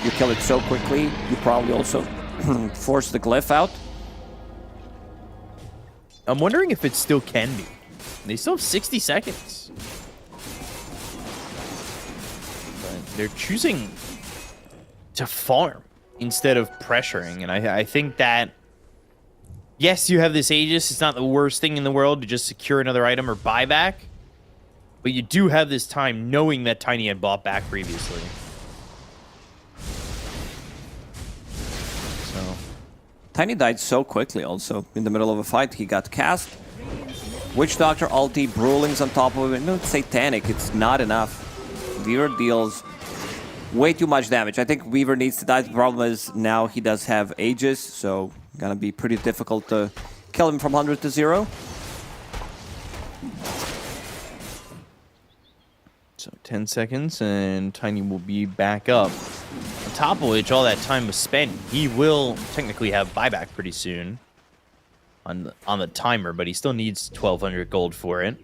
You kill it so quickly, you probably also force the glyph out. I'm wondering if it still can be. They still have 60 seconds. But they're choosing to farm instead of pressuring. And I think that, yes, you have this Aegis. It's not the worst thing in the world to just secure another item or buy back. But you do have this time knowing that Tiny had bought back previously. So Tiny died so quickly also. In the middle of a fight, he got cast. Witch Doctor ulti, Brewlings on top of it. No, it's Satanic. It's not enough. Weaver deals way too much damage. I think Weaver needs to die. The problem is now he does have Aegis, so gonna be pretty difficult to kill him from 100 to 0. So 10 seconds and Tiny will be back up. On top of which, all that time was spent. He will technically have buyback pretty soon on the timer, but he still needs 1,200 gold for it.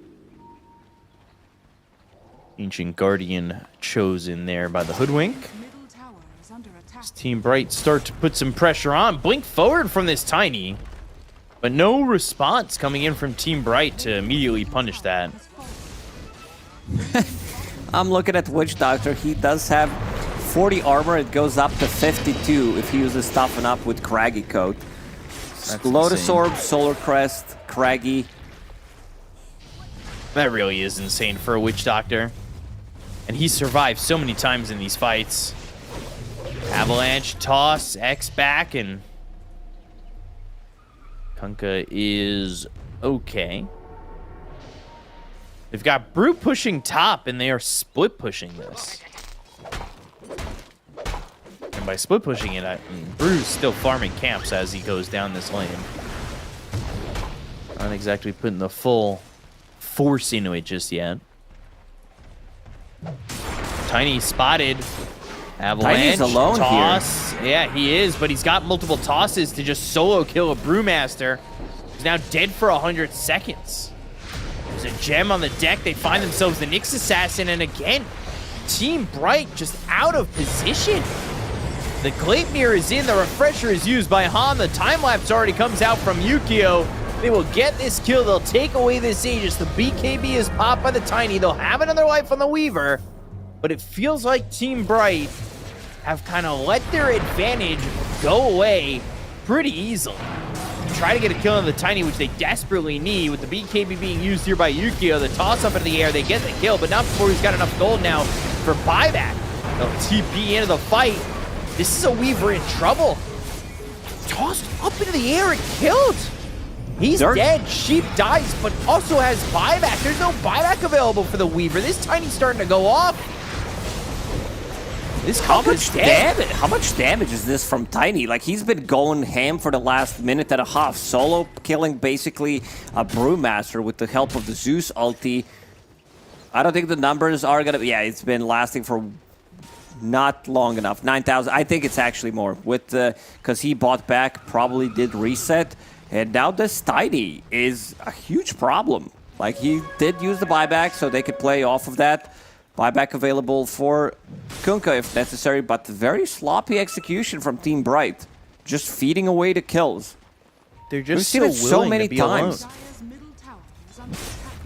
Ancient Guardian chosen there by the Hoodwink. Middle tower is under attack. As Team Bright start to put some pressure on. Blink forward from this Tiny, but no response coming in from Team Bright to immediately punish that. I'm looking at Witch Doctor. He does have 40 armor. It goes up to 52 if he uses Toughen Up with Craggy Coat. That's Lotus insane. Orb, Solar Crest, Craggy. That really is insane for a Witch Doctor. And he survived so many times in these fights. Avalanche, toss, X back, and Kunkka is okay. They've got Brew pushing top, and they are split pushing this. And by split pushing it, I mean Brew's still farming camps as he goes down this lane. Not exactly putting the full force into it just yet. Tiny spotted. Avalanche, Tiny's alone toss. Yeah, he is, but he's got multiple tosses to just solo kill a Brewmaster. He's now dead for 100 seconds. There's a gem on the deck. They find themselves the Nyx Assassin, and again, Team Bright just out of position. The Gleipnir is in. The Refresher is used by Han. The time-lapse already comes out from Yukio. They will get this kill. They'll take away this Aegis. The BKB is popped by the Tiny. They'll have another life on the Weaver. But it feels like Team Bright have kind of let their advantage go away pretty easily. Try to get a kill on the Tiny, which they desperately need, with the BKB being used here by Yukio. The toss up into the air, they get the kill, but not before he's got enough gold now for buyback. They'll TP into the fight. This is a Weaver in trouble. Tossed up into the air and killed. He's dead. Sheep dies, but also has buyback. There's no buyback available for the Weaver. This Tiny's starting to go off. This How much Kunkka's dead. damage? How much damage is this from Tiny? Like, he's been going ham for the last minute and a half, solo killing basically a Brewmaster with the help of the Zeus ulti. I don't think the numbers are gonna. Yeah, it's been lasting for not long enough. 9,000. I think it's actually more with the because he bought back, probably did reset, and now this Tiny is a huge problem. Like, he did use the buyback, so they could play off of that. Buyback available for Kunkka if necessary, but very sloppy execution from Team Bright. Just feeding away the kills. They're We've just seen so it so willing many to be alone. times. Dire's middle tower is under attack.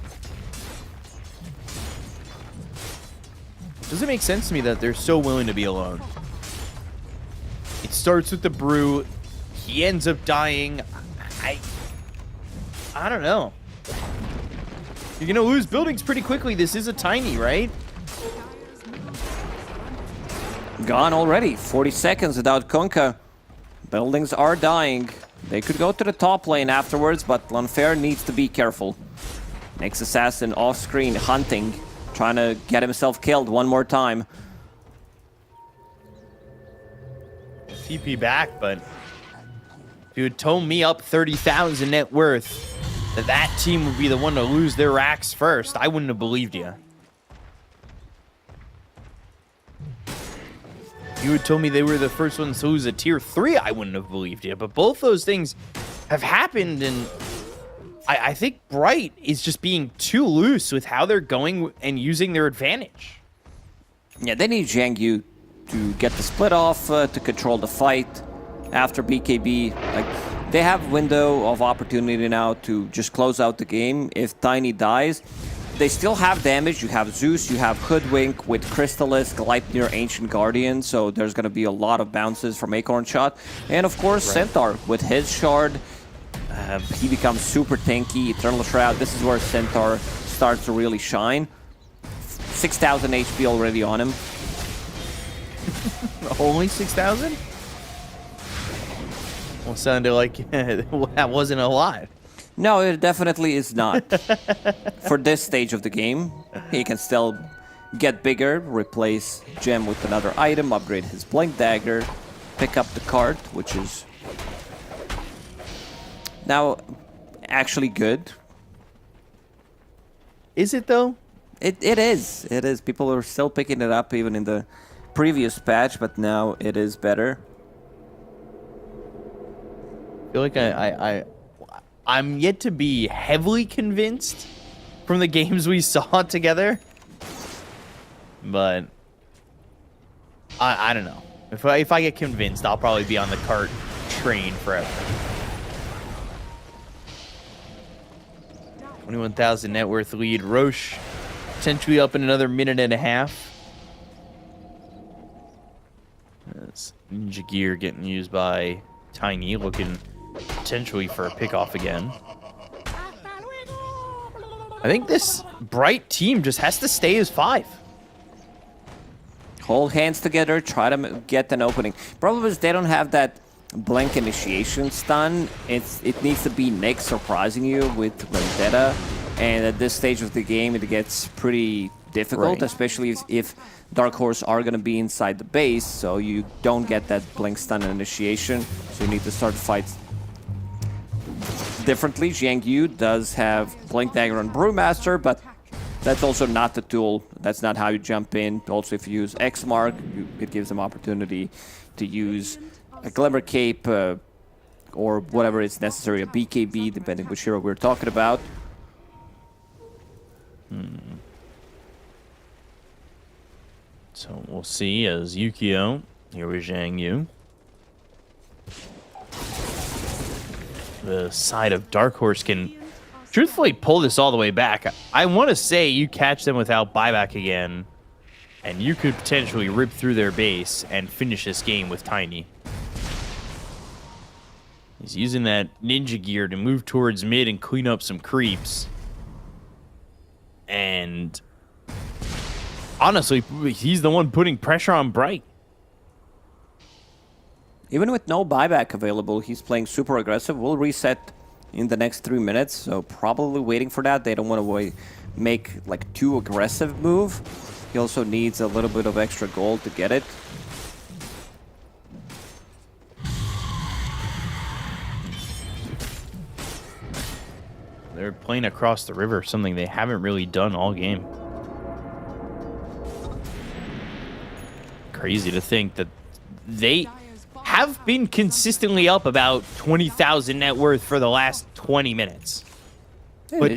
Doesn't make sense to me that they're so willing to be alone. It starts with the Brew. He ends up dying. I don't know. You're gonna lose buildings pretty quickly. This is a Tiny, right? Gone already. 40 seconds without Kunkka. Buildings are dying. They could go to the top lane afterwards, but Lanfair needs to be careful. Nyx Assassin off screen, hunting, trying to get himself killed one more time. TP back, but if you had told me up 30,000 net worth that team would be the one to lose their racks first, I wouldn't have believed you. You had told me they were the first ones to lose a tier 3, I wouldn't have believed you. But both those things have happened in I think Bright is just being too loose with how they're going and using their advantage. Yeah, they need Zhang Yu to get the split off, to control the fight after BKB. Like, they have window of opportunity now to just close out the game. If Tiny dies, they still have damage. You have Zeus, you have Hoodwink with Crystallis, Gleipnir, Ancient Guardian, so there's going to be a lot of bounces from Acorn Shot. And of course, Centaur with his shard. He becomes super tanky. Eternal Shroud, this is where Centaur starts to really shine. 6,000 HP already on him. Only 6,000? Well, sounded like that wasn't a lot. No, it definitely is not. For this stage of the game, he can still get bigger, replace Gem with another item, upgrade his Blink Dagger, pick up the cart, which is now actually good. Is it, though? It is. It is. People are still picking it up even in the previous patch, but now it is better. I feel like I'm yet to be heavily convinced from the games we saw together. But I don't know. If I get convinced, I'll probably be on the cart train forever. 21,000 net worth lead. Roche potentially up in another minute and a half. That's Ninja Gear getting used by Tiny, looking potentially for a pickoff again. I think this Bright team just has to stay as 5. Hold hands together, try to get an opening. Problem is they don't have that Blink Initiation stun. It needs to be Nick surprising you with Vendetta. And at this stage of the game, it gets pretty difficult, especially if Dark Horse are going to be inside the base, so you don't get that Blink stun initiation. So you need to start fights differently. Zhang Yu does have Blink Dagger on Brewmaster, but that's also not the tool. That's not how you jump in. Also, if you use X Mark, it gives them opportunity to use a Glimmer Cape or whatever is necessary, a BKB, depending which hero we're talking about. So we'll see as Yukio, here with Zhang Yu. The side of Dark Horse can truthfully pull this all the way back. I want to say you catch them without buyback again, and you could potentially rip through their base and finish this game with Tiny. He's using that ninja gear to move towards mid and clean up some creeps. And honestly, he's the one putting pressure on Bright. Even with no buyback available, he's playing super aggressive. We'll reset in the next 3 minutes, so probably waiting for that. They don't want to make like too aggressive move. He also needs a little bit of extra gold to get it. They're playing across the river, something they haven't really done all game. Crazy to think that they have been consistently up about 20,000 net worth for the last 20 minutes. Yeah, but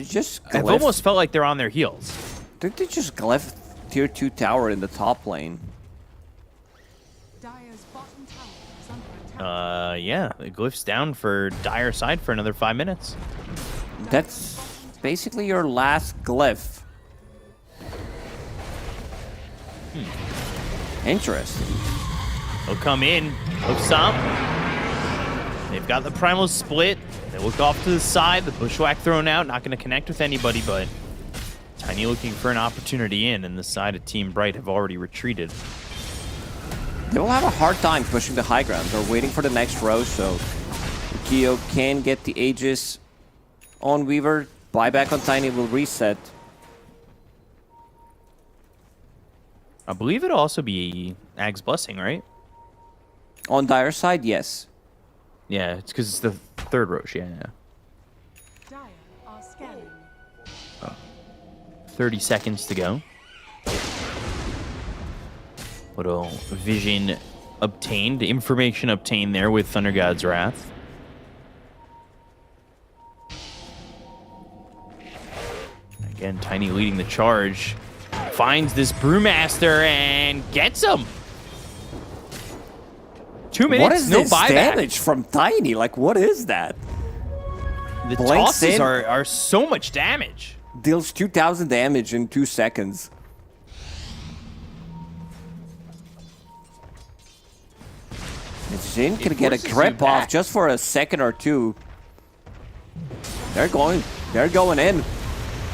I've almost felt like they're on their heels. Did they just glyph tier 2 tower in the top lane? Dire's bottom tower is under attack. Yeah, the glyph's down for Dire side for another 5 minutes. That's basically your last glyph. Interesting. They'll come in, look some. They've got the primal split. They look off to the side, the bushwhack thrown out, not going to connect with anybody, but Tiny looking for an opportunity in, and the side of Team Bright have already retreated. They will have a hard time pushing the high ground. They're waiting for the next row, so Kyo can get the Aegis on Weaver. Buyback on Tiny will reset. I believe it'll also be Ag's Blessing, right? On Dire side, yes. Yeah, it's because it's the third Roche, yeah. Dire are scanning. 30 seconds to go. Little vision obtained, information obtained there with Thunder God's Wrath. Again, Tiny leading the charge. Finds this Brewmaster and gets him. 2 minutes, What is no this buyback. damage from Tiny? Like, what is that? The Blinks tosses in. are so much damage. Deals 2,000 damage in 2 seconds. And Jin can get a forces you grip off back. just for a second or two. They're going in.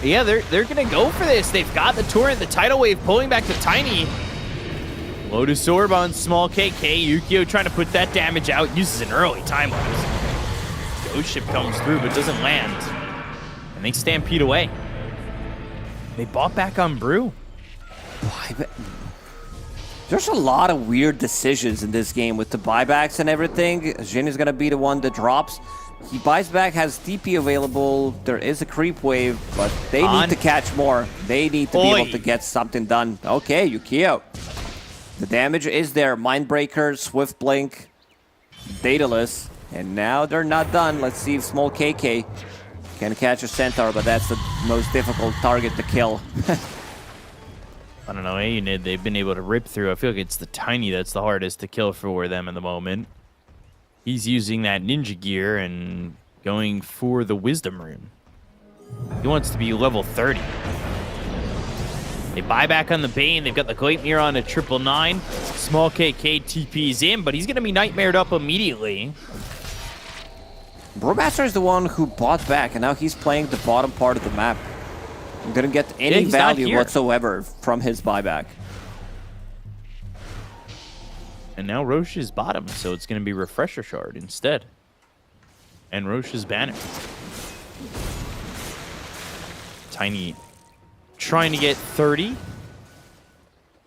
Yeah, they're gonna go for this. They've got the torrent, the tidal wave pulling back to Tiny. Lotus Orb on small KK. Yukio trying to put that damage out. Uses an early time lapse. Ghost ship comes through but doesn't land. And they stampede away. They bought back on Brew. There's a lot of weird decisions in this game with the buybacks and everything. Jin is gonna be the one that drops. He buys back, has TP available. There is a creep wave, but they need to catch more. They need to be able to get something done. Okay, Yukio. The damage is there. Mindbreaker, Swift Blink, Daedalus, and now they're not done. Let's see if small KK can catch a Centaur, but that's the most difficult target to kill. I don't know, Unid, they've been able to rip through. I feel like it's the Tiny that's the hardest to kill for them in the moment. He's using that ninja gear and going for the Wisdom Rune. He wants to be level 30. They buy back on the Bane. They've got the Gleipnir on a 999. Small KK TP's in, but he's going to be nightmared up immediately. Brewmaster is the one who bought back, and now he's playing the bottom part of the map. Didn't get any he's not value here. whatsoever from his buyback. And now Roche is bottom, so it's going to be Refresher Shard instead. And Roche's banner. Tiny trying to get 30.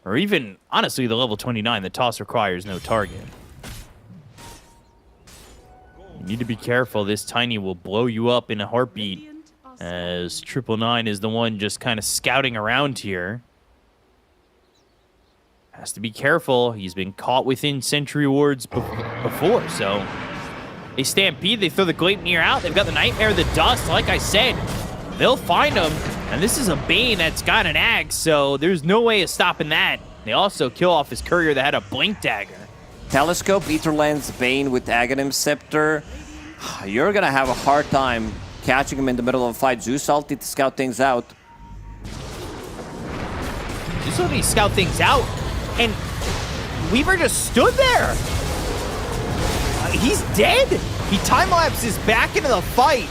Or even, honestly, the level 29. The toss requires no target. You need to be careful. This Tiny will blow you up in a heartbeat. Radiant are As 999 is the one just kind of scouting around here. Has to be careful. He's been caught within sentry wards before, so they stampede. They throw the Gleipnir out. They've got the Nightmare, the Dust. Like I said, they'll find him. And this is a Bane that's got an axe, so there's no way of stopping that. They also kill off his courier that had a Blink Dagger. Telescope, Etherland's Bane with Aghanim's Scepter. You're gonna have a hard time catching him in the middle of a fight. Zeus ulti to scout things out. Just let me scout things out. And Weaver just stood there. He's dead. He time-lapses back into the fight.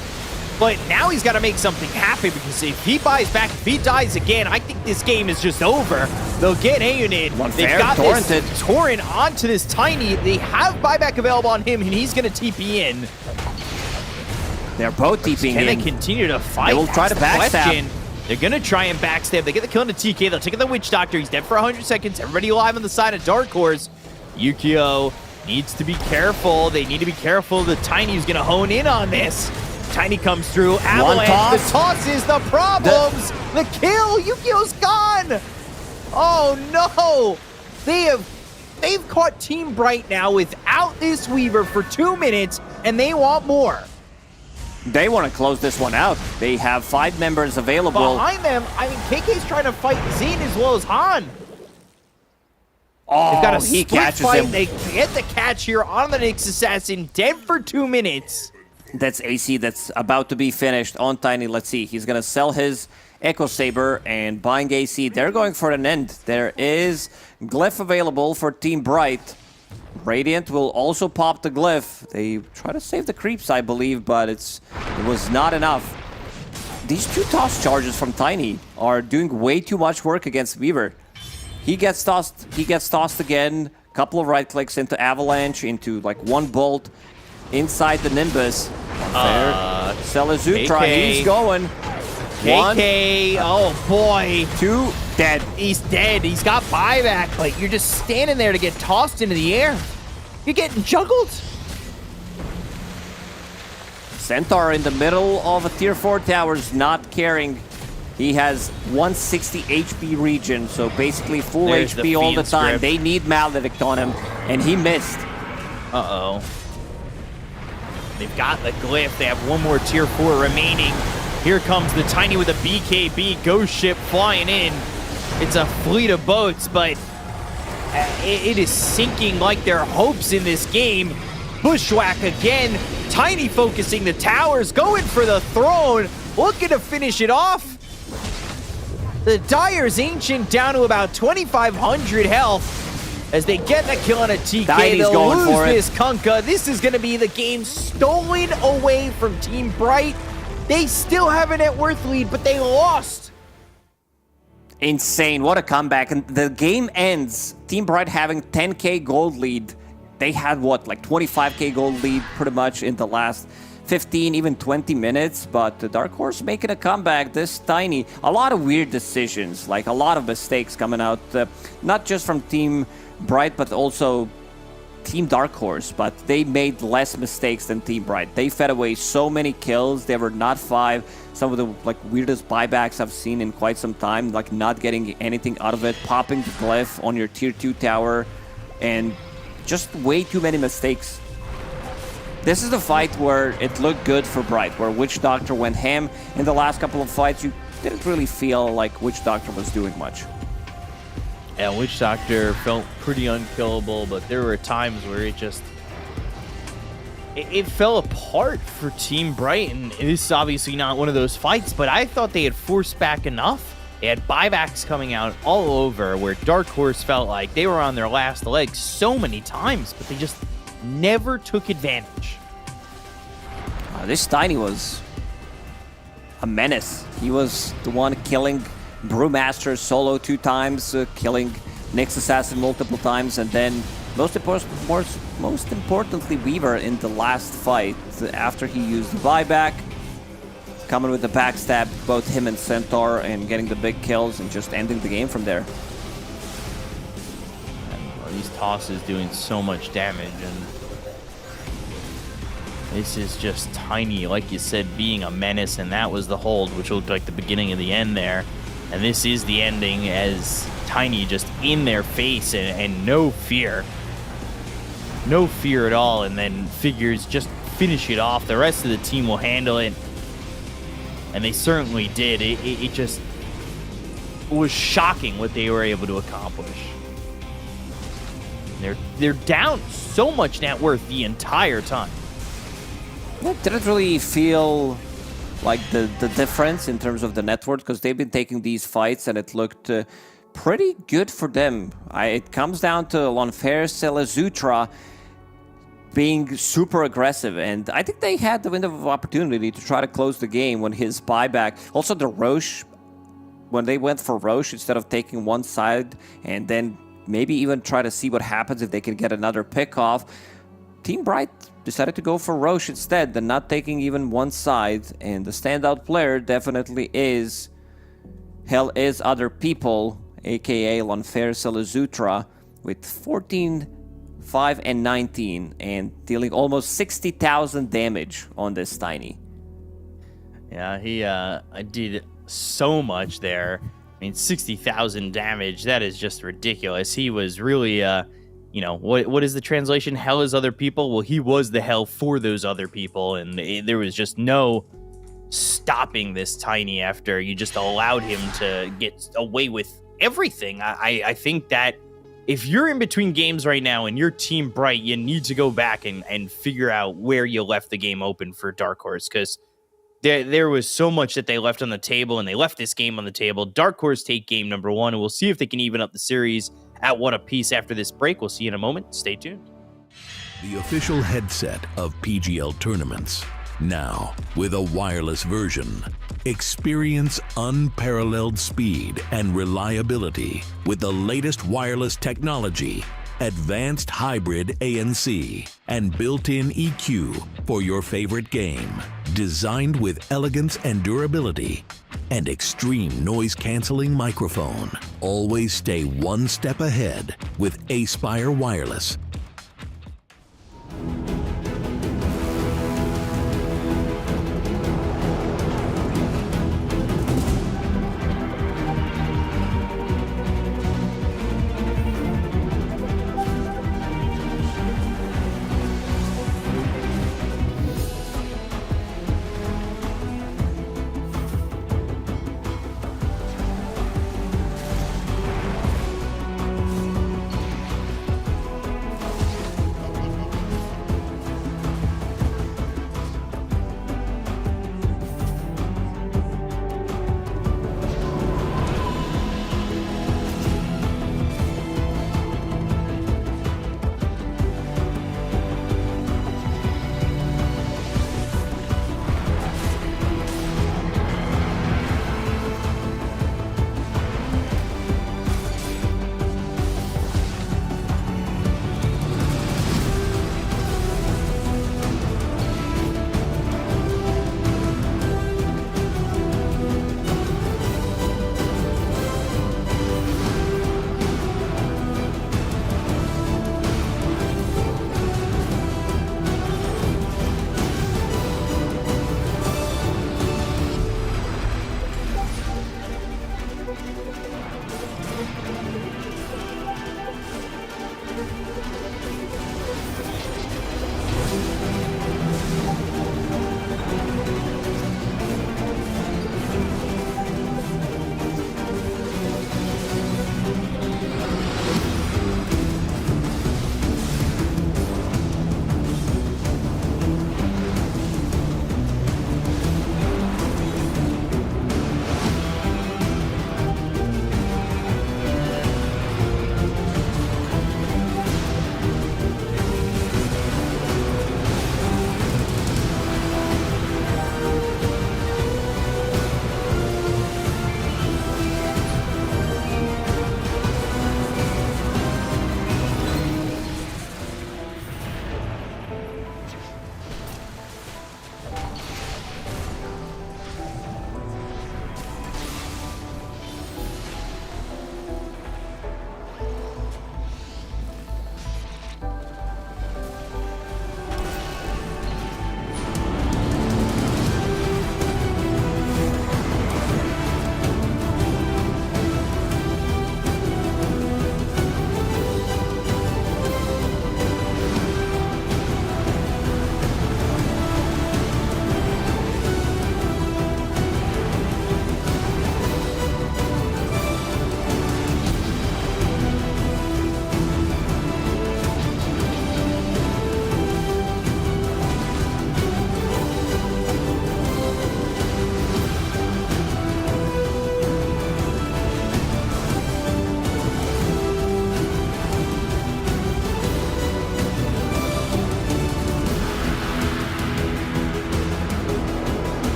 But now he's got to make something happen, because if he buys back, if he dies again, I think this game is just over. They'll get Aeonid. They've got this Torrent onto this Tiny. They have buyback available on him, and he's going to TP in. They're both TPing Can in. they continue to fight? They will try to That's the backstab. question. They're going to try and backstab. They get the kill into TK. They'll take out the Witch Doctor. He's dead for 100 seconds. Everybody alive on the side of Dark Horse. Yukio needs to be careful. They need to be careful. The Tiny's going to hone in on this. Tiny comes through. Avalanche. toss. The tosses. The problems. The kill. Yukio's gone. Oh, no. They've caught Team Bright now without this Weaver for 2 minutes, and they want more. They want to close this one out. They have 5 members available. Behind them, I mean, KK's trying to fight Zine as well as Han. Oh, They've got a he split catches fight. him. They get the catch here on the Nyx Assassin, dead for 2 minutes. That's AC that's about to be finished on Tiny. Let's see. He's going to sell his Echo Saber and buying AC. They're going for an end. There is Glyph available for Team Bright. Radiant will also pop the Glyph. They try to save the creeps, I believe, but it was not enough. These 2 toss charges from Tiny are doing way too much work against Weaver. He gets tossed again. Couple of right clicks into Avalanche, into like 1 bolt inside the Nimbus. Selazutra, he's going. KK, oh boy. 2, dead. He's dead. He's got buyback, but you're just standing there to get tossed into the air. You're getting juggled. Centaur in the middle of a tier 4 tower's not caring. He has 160 HP regen, so basically full There's HP all the Fiend time. script. They need Maledict on him, and he missed. Uh-oh. They've got the Glyph. They have 1 more tier 4 remaining. Here comes the Tiny with a BKB ghost ship flying in. It's a fleet of boats, but it is sinking like their hopes in this game. Bushwhack again. Tiny focusing the towers, going for the throne, looking to finish it off. The Dire's Ancient down to about 2,500 health as they get the kill on a TK. Tiny's They'll going lose for it. this Kunkka. This is going to be the game stolen away from Team Bright. They still have a net worth lead, but they lost. Insane. What a comeback. And the game ends. Team Bright having 10k gold lead. They had, what, like 25k gold lead pretty much in the last 15, even 20 minutes. But the Dark Horse making a comeback. This Tiny. A lot of weird decisions. Like a lot of mistakes coming out. Not just from Team Bright, but also Team Dark Horse. But they made less mistakes than Team Bright. They fed away so many kills. They were not 5. Some of the like weirdest buybacks I've seen in quite some time. Like not getting anything out of it. Popping the glyph on your tier 2 tower. And just way too many mistakes. This is the fight where it looked good for Bright, where Witch Doctor went ham. In the last couple of fights, you didn't really feel like Witch Doctor was doing much. Yeah, Witch Doctor felt pretty unkillable, but there were times where it fell apart for Team Bright, and this is obviously not one of those fights, but I thought they had forced back enough. They had buybacks coming out all over, where Dark Horse felt like they were on their last legs so many times, but they just never took advantage. This Tiny was a menace. He was the one killing Brewmaster solo 2 times, killing Nyx Assassin multiple times, and then most importantly Weaver in the last fight after he used the buyback. Coming with the backstab, both him and Centaur, and getting the big kills and just ending the game from there. And these tosses doing so much damage, and this is just Tiny, like you said, being a menace, and that was the hold, which looked like the beginning of the end there. And this is the ending, as Tiny just in their face and no fear. No fear at all, and then figures just finish it off. The rest of the team will handle it. And they certainly did. It just was shocking what they were able to accomplish. They're down so much net worth the entire time. It didn't really feel like the difference in terms of the net worth, because they've been taking these fights and it looked pretty good for them. It comes down to Lonfair Selezutra being super aggressive, and I think they had the window of opportunity to try to close the game when his buyback. Also the Roche, when they went for Roche instead of taking one side and then maybe even try to see what happens if they can get another pick off. Team Bright decided to go for Roche instead, than not taking even one side, and the standout player definitely is Hell Is Other People, aka Lonfair Selezutra, with 14, 5, and 19, and dealing almost 60,000 damage on this Tiny. Yeah, he did so much there. I mean, 60,000 damage, that is just ridiculous. He was really, what is the translation? Hell is other people? Well, he was the hell for those other people, and there was just no stopping this Tiny after you just allowed him to get away with everything. I think that if you're in between games right now and you're Team Bright, you need to go back and figure out where you left the game open for Dark Horse, because there was so much that they left on the table, and they left this game on the table. Dark Horse take game number 1, and we'll see if they can even up the series at 1 apiece after this break. We'll see you in a moment. Stay tuned. The official headset of PGL tournaments. Now, with a wireless version. Experience unparalleled speed and reliability with the latest wireless technology, advanced hybrid ANC, and built-in EQ for your favorite game. Designed with elegance and durability, and extreme noise-canceling microphone. Always stay one step ahead with Aspire Wireless.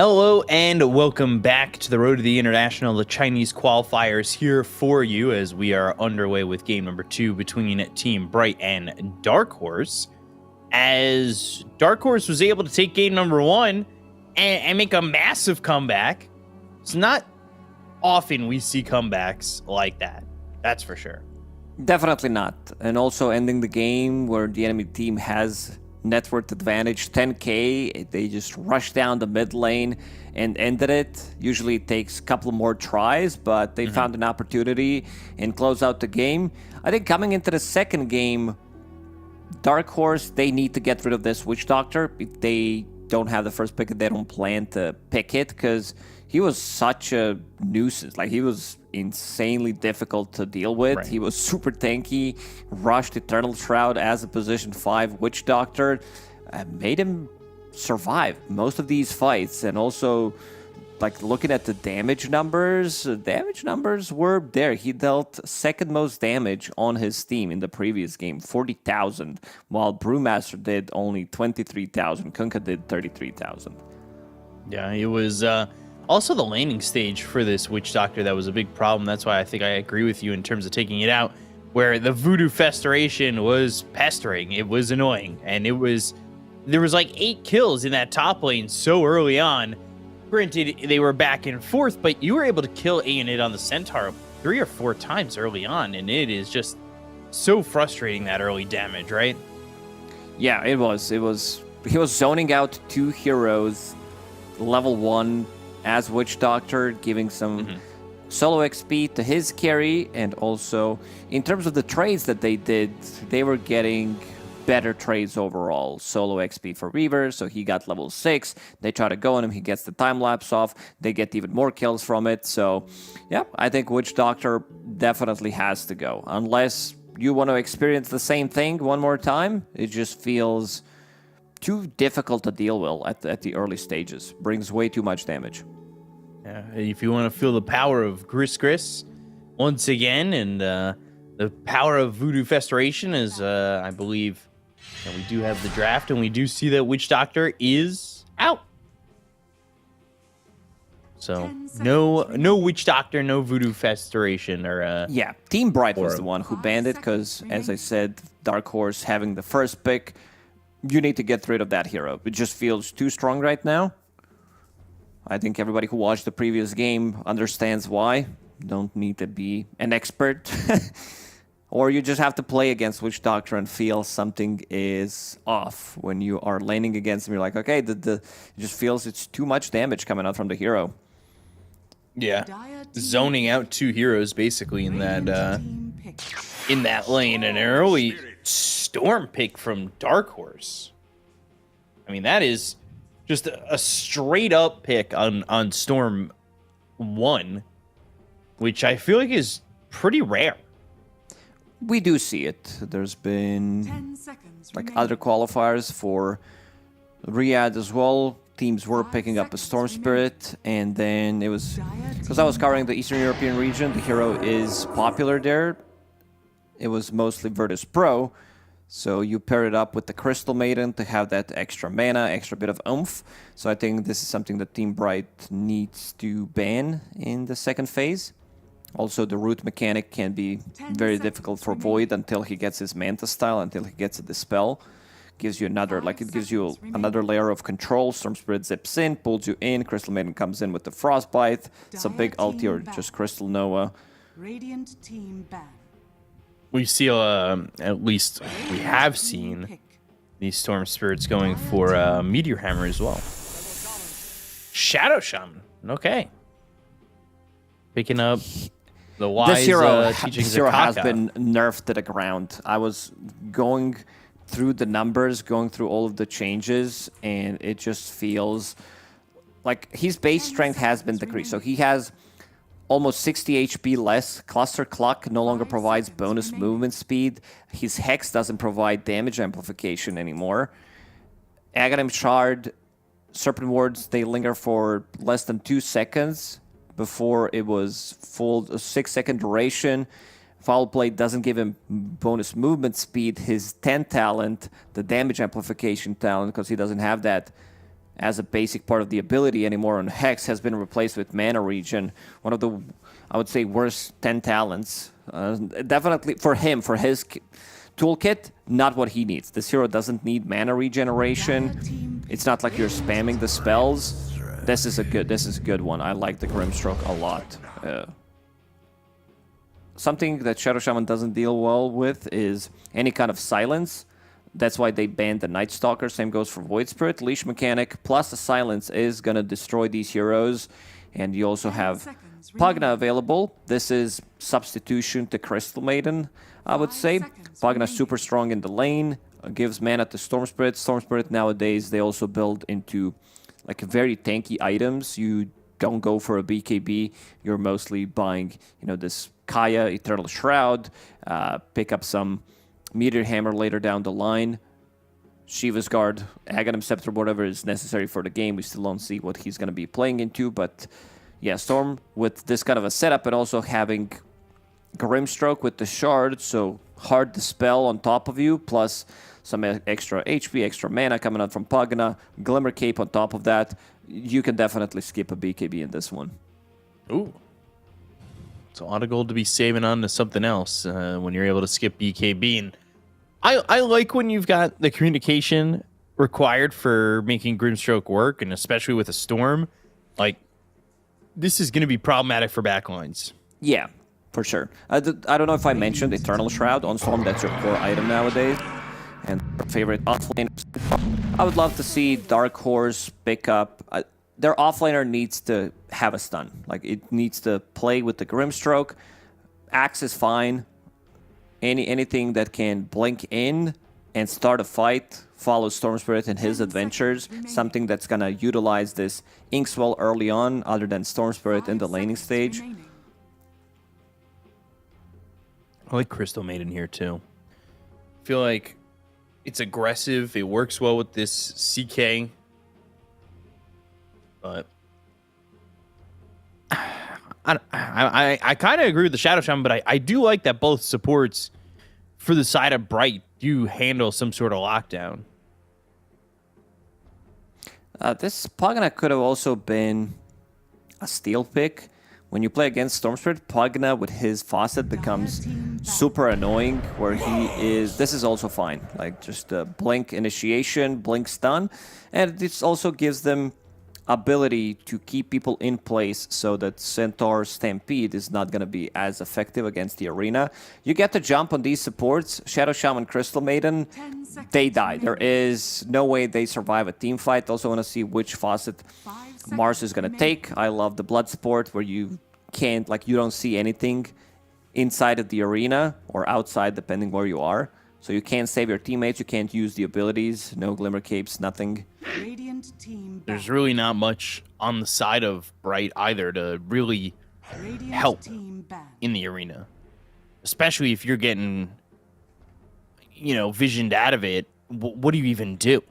Hello and welcome back to the Road to the International, the Chinese qualifiers here for you as we are underway with game number 2 between Team Bright and Dark Horse. As Dark Horse was able to take game number 1 and make a massive comeback. It's not often we see comebacks like that, that's for sure. Definitely not. And also ending the game where the enemy team has net worth advantage, 10k, they just rush down the mid lane and ended it. Usually it takes a couple more tries, but they found an opportunity and close out the game. I think coming into the second game, Dark Horse, they need to get rid of this Witch Doctor. If they don't have the first pick, they don't plan to pick it, because he was such a nuisance. Like, he was insanely difficult to deal with. Right. He was super tanky, rushed Eternal Shroud as a position 5 Witch Doctor, made him survive most of these fights. And also, like, looking at the damage numbers were there. He dealt second most damage on his team in the previous game, 40,000, while Brewmaster did only 23,000. Kunkka did 33,000. Yeah, it was also the landing stage for this Witch Doctor that was a big problem. That's why I think I agree with you in terms of taking it out, where the Voodoo Festeration was pestering. It was annoying, and there was like 8 kills in that top lane so early on. Granted, they were back and forth, but you were able to kill Aeonid on the Centaur 3 or 4 times early on, and it is just so frustrating, that early damage, right? Yeah, it was. He was zoning out 2 heroes, level 1 as Witch Doctor, giving some solo XP to his carry, and also in terms of the trades that they did, they were getting better trades overall. Solo XP for Reaver, so he got level 6. They try to go on him, he gets the time lapse off, they get even more kills from it. So yeah, I think Witch Doctor definitely has to go. Unless you want to experience the same thing one more time, it just feels too difficult to deal with at the early stages. Brings way too much damage. Yeah, if you want to feel the power of Gris once again, and the power of Voodoo Festeration is, I believe, and we do have the draft, and we do see that Witch Doctor is out. So no Witch Doctor, no Voodoo Festeration, or yeah, Team Bright was the one who banned it, because, as I said, Dark Horse having the first pick, you need to get rid of that hero. It just feels too strong right now. I think everybody who watched the previous game understands why. Don't need to be an expert. Or you just have to play against Witch Doctor and feel something is off. When you are laning against him, you're like, okay, it just feels it's too much damage coming out from the hero. yeah, zoning out 2 heroes basically in that lane, and an early Storm pick from Dark Horse. I mean, that is just a straight up pick on Storm 1, which I feel like is pretty rare. We do see it. There's been 10 seconds like remaining. other qualifiers for Riyadh as well. Teams were picking up a Storm Spirit, and then it was, because I was covering the Eastern European region, the hero is popular there. It was mostly Virtus Pro, so you pair it up with the Crystal Maiden to have that extra mana, extra bit of oomph. So I think this is something that Team Bright needs to ban in the second phase. Also, the root mechanic can be very difficult for Void until he gets his Manta style, until he gets a Dispel. Gives you another, like, it gives you another layer of control. Storm Spirit zips in, pulls you in, Crystal Maiden comes in with the Frostbite. It's a big ulti, or just Crystal Nova. Radiant team ban. We see, at least we have seen these Storm Spirits going for Meteor Hammer as well. Shadow Shaman, okay. Picking up the wise This hero teachings hero of has Kaka. been nerfed to the ground. I was going through the numbers, going through all of the changes, and it just feels like his base strength has been decreased. So he has almost 60 HP less. Cluster Clock no longer provides bonus movement speed. His Hex doesn't provide damage amplification anymore. Aghanim Shard, Serpent Wards, they linger for less than 2 seconds. Before it was full 6-second duration. Foul Play doesn't give him bonus movement speed. His 10 talent, the damage amplification talent, because he doesn't have that as a basic part of the ability anymore, and Hex has been replaced with Mana Regen, one of the, I would say, worst 10 talents. Definitely for him, for his toolkit, not what he needs. This hero doesn't need mana regeneration. It's not like you're spamming the spells. This is a good one. I like the Grimstroke a lot. Something that Shadow Shaman doesn't deal well with is any kind of silence. That's why they banned the Night Stalker. Same goes for Void Spirit. Leash mechanic plus the silence is gonna destroy these heroes. And you also have Pugna available. This is substitution to Crystal Maiden, I would say. Pugna super strong in the lane, gives mana to Storm Spirit. Storm Spirit nowadays, they also build into like very tanky items. You don't go for a BKB. You're mostly buying, this Kaya, Eternal Shroud, pick up some Meteor Hammer later down the line. Shiva's Guard, Aghanim Scepter, whatever is necessary for the game. We still don't see what he's going to be playing into, but yeah, Storm with this kind of a setup and also having Grimstroke with the Shard, so hard dispel on top of you, plus some extra HP, extra mana coming out from Pugna, Glimmer Cape on top of that. You can definitely skip a BKB in this one. Ooh. It's a lot of gold to be saving on to something else when you're able to skip BKB. And I like when you've got the communication required for making Grimstroke work, and especially with a Storm. Like, this is going to be problematic for backlines. Yeah, for sure. I don't know if I mentioned Eternal Shroud on Storm. That's your core item nowadays. And favorite offlaners. I would love to see Dark Horse pick up... their offlaner needs to have a stun. Like, it needs to play with the Grimstroke. Axe is fine. Anything that can blink in and start a fight, follow Storm Spirit in his adventures, something that's going to utilize this Inkswell early on, other than Storm Spirit in the laning stage. I like Crystal Maiden here, too. I feel like it's aggressive. It works well with this CK. But I kind of agree with the Shadow Shaman, but I do like that both supports for the side of Bright do handle some sort of lockdown. This Pugna could have also been a steal pick. When you play against Storm Spirit, Pugna with his faucet becomes super annoying, where he is... This is also fine. Like, just blink initiation, blink stun. And this also gives them ability to keep people in place so that Centaur Stampede is not going to be as effective against the arena. You get to jump on these supports. Shadow Shaman, Crystal Maiden, they die. There is no way they survive a team fight. Also want to see which faucet Mars is going to take. I love the blood support where you can't, like, you don't see anything inside of the arena or outside depending where you are. So you can't save your teammates, you can't use the abilities, no Glimmer Capes, nothing. There's really not much on the side of Bright either to really help in the arena. Especially if you're getting, visioned out of it. What do you even do?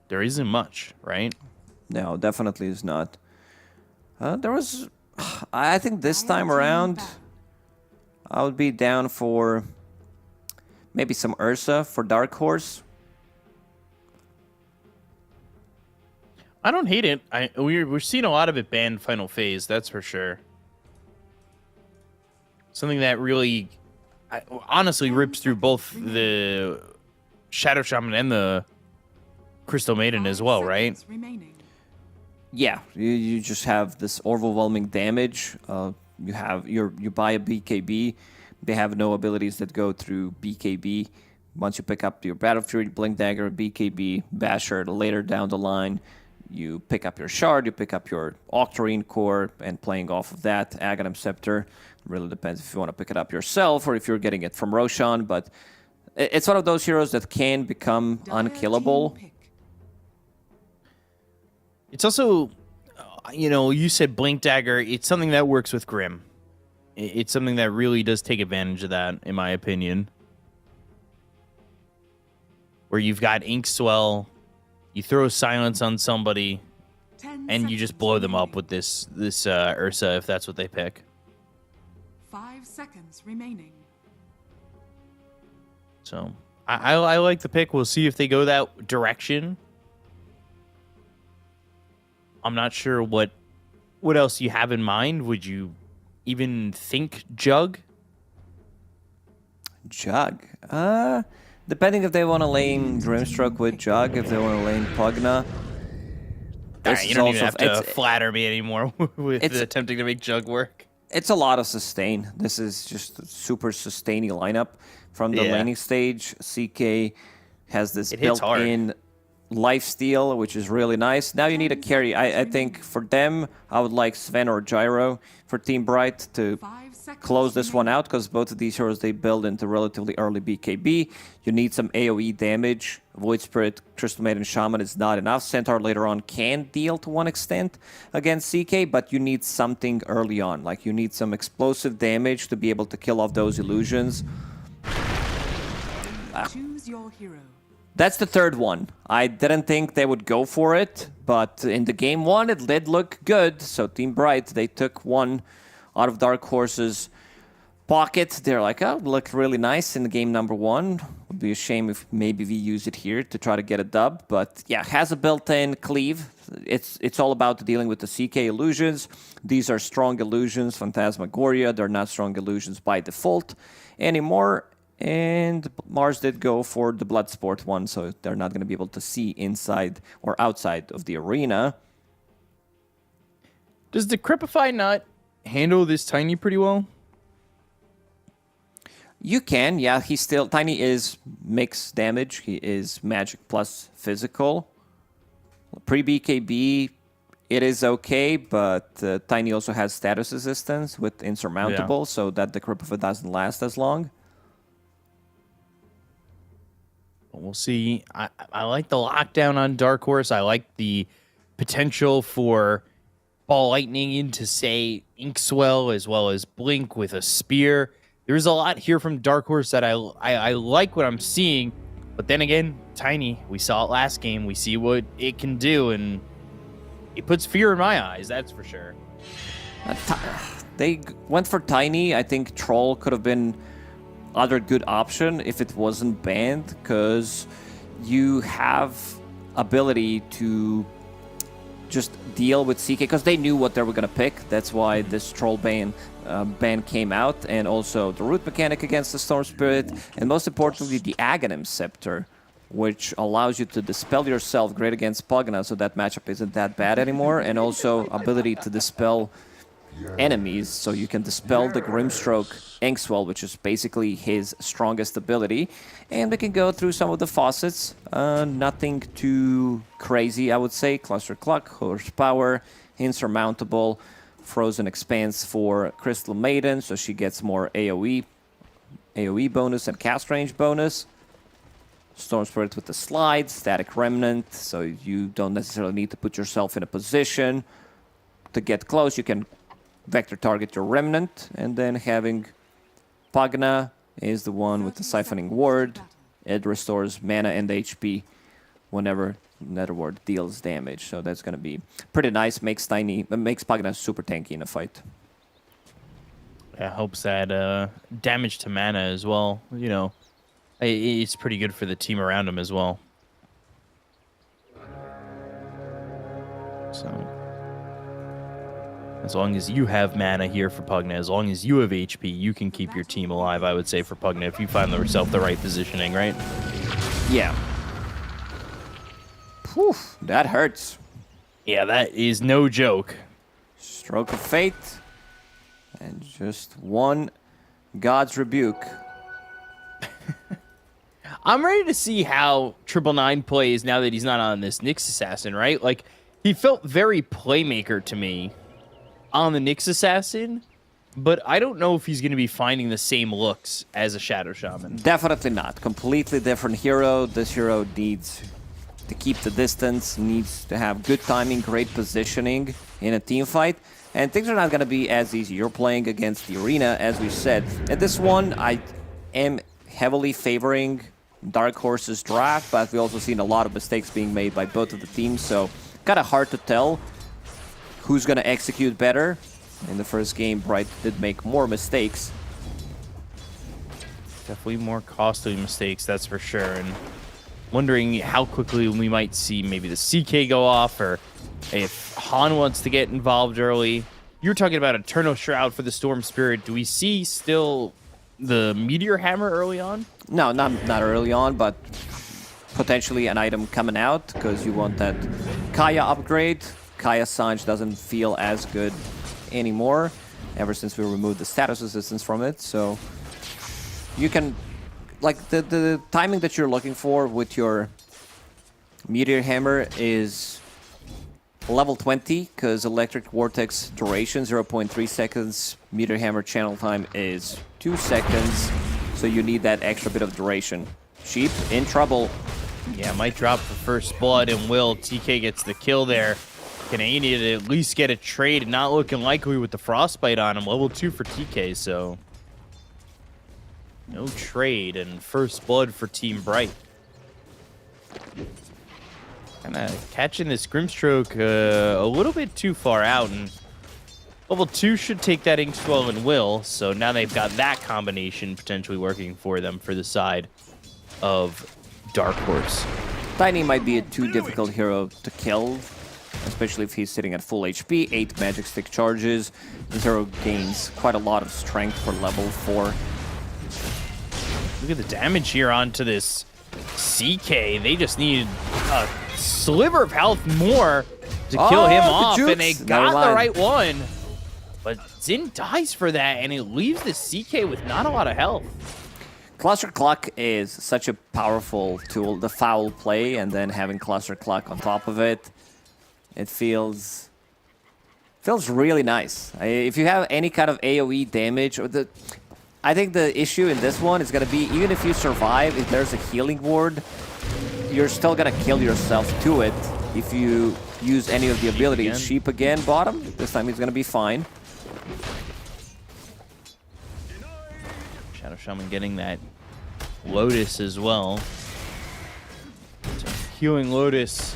There isn't much, right? No, definitely is not. There was... I think this time around... I would be down for maybe some Ursa for Dark Horse. I don't hate it. We're seeing a lot of it banned Final Phase, that's for sure. Something that really, honestly, rips through both the Shadow Shaman and the Crystal Maiden as well, right? Yeah, you just have this overwhelming damage. You buy a BKB. They have no abilities that go through BKB. Once you pick up your Battle Fury, Blink Dagger, BKB, Basher, later down the line, you pick up your Shard, you pick up your Octarine Core, and playing off of that, Aghanim Scepter. Really depends if you want to pick it up yourself or if you're getting it from Roshan, but it's one of those heroes that can become unkillable. It's also... you said Blink Dagger. It's something that works with Grim. It's something that really does take advantage of that, in my opinion. Where you've got Inkswell, you throw silence on somebody, and you just blow them up with this Ursa, if that's what they pick. 5 seconds remaining. So, I like the pick. We'll see if they go that direction. I'm not sure what else you have in mind. Would you even think Jug? Jug. Depending if they want to lane Grimstroke with Jug, if they want to lane Pugna. All right, you don't even have to flatter me anymore with attempting to make Jug work. It's a lot of sustain. This is just a super sustaining lineup from the laning stage. CK has this built-in lifesteal, which is really nice. Now you need a carry. I think for them, I would like Sven or Gyro for Team Bright to close this one out, because both of these heroes, they build into relatively early BKB. You need some AoE damage. Void Spirit, Crystal Maiden, Shaman is not enough. Centaur later on can deal to one extent against CK, but you need something early on. Like, you need some explosive damage to be able to kill off those illusions. Choose your hero. That's the third one. I didn't think they would go for it, but in the game one, it did look good. So Team Bright, they took one out of Dark Horse's pocket. They're like, oh, looked really nice in the game number one. Would be a shame if maybe we use it here to try to get a dub. But yeah, has a built-in cleave. It's all about dealing with the CK illusions. These are strong illusions, Phantasmagoria. They're not strong illusions by default anymore. And Mars did go for the Bloodsport one, so they're not going to be able to see inside or outside of the arena. Does the Cripify not handle this Tiny pretty well? You can, yeah. He's still... Tiny is mixed damage. He is magic plus physical. Pre-BKB, it is okay, but Tiny also has status resistance with Insurmountable, so that the Cripify doesn't last as long. We'll see. I like the lockdown on Dark Horse. I like the potential for Ball Lightning into, say, Inkswell, as well as Blink with a Spear. There's a lot here from Dark Horse that I like what I'm seeing. But then again, Tiny, we saw it last game. We see what it can do, and it puts fear in my eyes, that's for sure. They went for Tiny. I think Troll could have been other good option if it wasn't banned, because you have ability to just deal with CK, because they knew what they were going to pick. That's why this Troll ban came out, and also the root mechanic against the Storm Spirit, and most importantly the Aghanim Scepter, which allows you to dispel yourself great against Pugna, so that matchup isn't that bad anymore, and also ability to dispel enemies, so you can dispel the Grimstroke Inkswell, which is basically his strongest ability. And we can go through some of the faucets. Nothing too crazy, I would say. Cluster Cluck, Horsepower, Insurmountable, Frozen Expanse for Crystal Maiden, so she gets more AoE bonus and cast range bonus. Storm Spirit with the slide, Static Remnant, so you don't necessarily need to put yourself in a position to get close. You can vector target your Remnant, and then having Pugna is the one with the Siphoning Ward. It restores mana and HP whenever Nether Ward deals damage, so that's going to be pretty nice. Makes Pugna super tanky in a fight. Yeah, helps that damage to mana as well. You know, it's pretty good for the team around him as well. So as long as you have mana here for Pugna, as long as you have HP, you can keep your team alive, I would say, for Pugna, if you find yourself the right positioning, right? Yeah. Whew, that hurts. Yeah, that is no joke. Stroke of Fate. And just one God's Rebuke. I'm ready to see how 999 plays now that he's not on this Nyx Assassin, right? Like, he felt very Playmaker to me on the Nyx Assassin, but I don't know if he's going to be finding the same looks as a Shadow Shaman. Definitely not. Completely different hero. This hero needs to keep the distance, needs to have good timing, great positioning in a team fight, and things are not going to be as easy. You're playing against the arena, as we said. At this one, I am heavily favoring Dark Horse's draft, but we also seen a lot of mistakes being made by both of the teams, so kind of hard to tell who's going to execute better. In the first game, Bright did make more mistakes. Definitely more costly mistakes, that's for sure. And wondering how quickly we might see maybe the CK go off, or if Han wants to get involved early. You were talking about Eternal Shroud for the Storm Spirit. Do we see still the Meteor Hammer early on? No, not early on, but potentially an item coming out, because you want that Kaya upgrade. Kaya Sanj doesn't feel as good anymore ever since we removed the status resistance from it. So you can, like, the timing that you're looking for with your Meteor Hammer is level 20, because Electric Vortex duration 0.3 seconds, Meteor Hammer channel time is 2 seconds, so you need that extra bit of duration. Sheep in trouble. Yeah, might drop for first blood, and will. TK gets the kill there. Canadian at least get a trade, not looking likely with the Frostbite on him. Level 2 for TK, so no trade, and first blood for Team Bright. Kind of catching this Grimstroke a little bit too far out, and level 2 should take that Inkswell and will, so now they've got that combination potentially working for them for the side of Dark Horse. Tiny might be a too difficult hero to kill, especially if he's sitting at full HP, 8 magic stick charges. The hero gains quite a lot of strength for level 4. Look at the damage here onto this CK. They just need a sliver of health more to kill him off, and they got the right one. But Zin dies for that, and it leaves the CK with not a lot of health. Cluster Cluck is such a powerful tool, the foul play, and then having Cluster Cluck on top of it, it feels really nice. If you have any kind of AoE damage, or I think the issue in this one is going to be, even if you survive, if there's a healing ward, you're still going to kill yourself to it if you use any of the abilities. Sheep again, bottom. This time he's going to be fine. Shadow Shaman getting that Lotus as well. So healing Lotus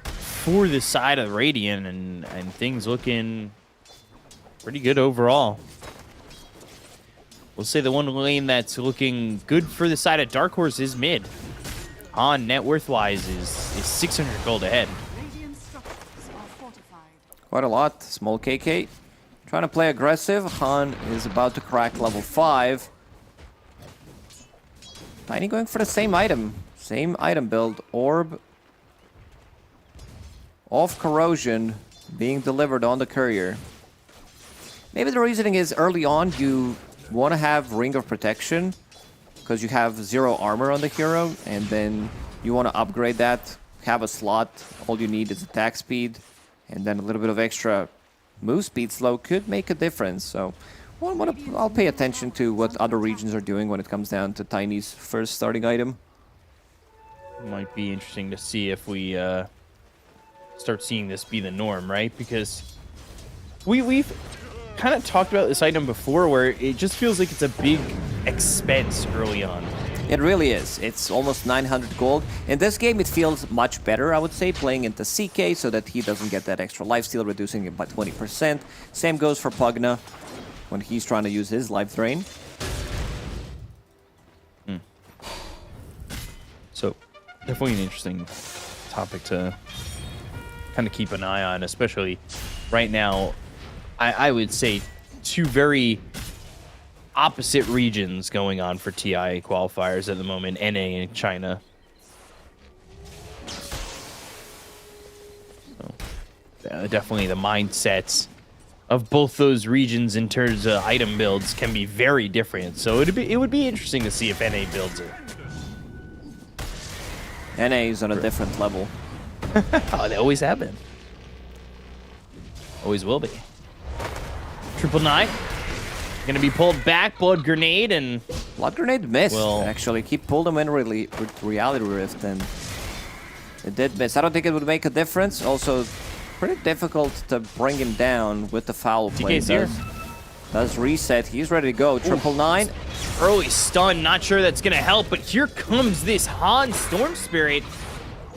for the side of Radiant, and things looking pretty good overall. We'll say the one lane that's looking good for the side of Dark Horse is mid. Han, net worth-wise, is 600 gold ahead. Radiant structures are fortified. Quite a lot. Small KK. Trying to play aggressive. Han is about to crack level 5. Tiny going for the same item. Same item build. Orb of Corrosion being delivered on the courier. Maybe the reasoning is early on you want to have Ring of Protection because you have 0 armor on the hero, and then you want to upgrade that, have a slot. All you need is attack speed, and then a little bit of extra move speed slow could make a difference. So I'll pay attention to what other regions are doing when it comes down to Tiny's first starting item. Might be interesting to see if we start seeing this be the norm, right? Because we've kind of talked about this item before, where it just feels like it's a big expense early on. It really is. It's almost 900 gold. In this game, it feels much better, I would say, playing into CK so that he doesn't get that extra lifesteal, reducing it by 20%. Same goes for Pugna when he's trying to use his life drain. So, definitely an interesting topic to kind of keep an eye on, especially right now. I would say 2 very opposite regions going on for TI qualifiers at the moment, NA and China. So, definitely the mindsets of both those regions in terms of item builds can be very different. So it would be interesting to see if NA builds it. NA is on a different level. Oh, they always have been. Always will be. 999 gonna be pulled back. Blood Grenade, and Blood Grenade missed, well, actually. He pulled him in really with Reality Rift, and it did miss. I don't think it would make a difference. Also, pretty difficult to bring him down with the foul play. TK's here. Does reset. He's ready to go. 999. Early stun. Not sure that's gonna help, but here comes this Han Storm Spirit,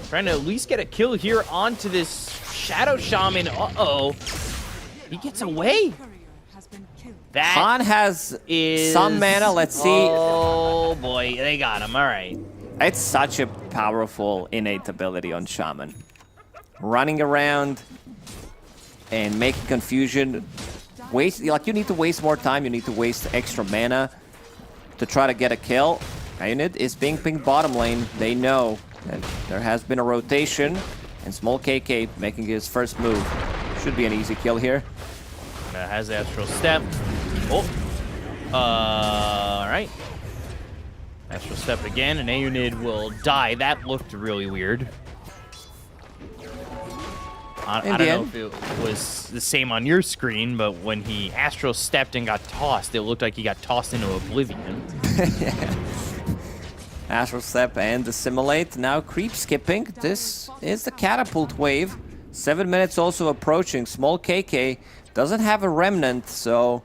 trying to at least get a kill here onto this Shadow Shaman. Uh-oh. He gets away. Courier has been killed. That Han has is some mana. Let's see. Oh boy, they got him. All right. It's such a powerful innate ability on Shaman. Running around and making confusion. You need to waste more time. You need to waste extra mana to try to get a kill. Unit is being pinged bottom lane. They know that there has been a rotation, and small KK making his first move. Should be an easy kill here. Has Astral Step. Oh. All right. Astral Step again, and Aeonid will die. That looked really weird. I don't know if it was the same on your screen, but when he Astral Stepped and got tossed, it looked like he got tossed into oblivion. Astral Step and Assimilate. Now creep skipping. This is the catapult wave. 7 minutes also approaching. Small KK doesn't have a remnant, so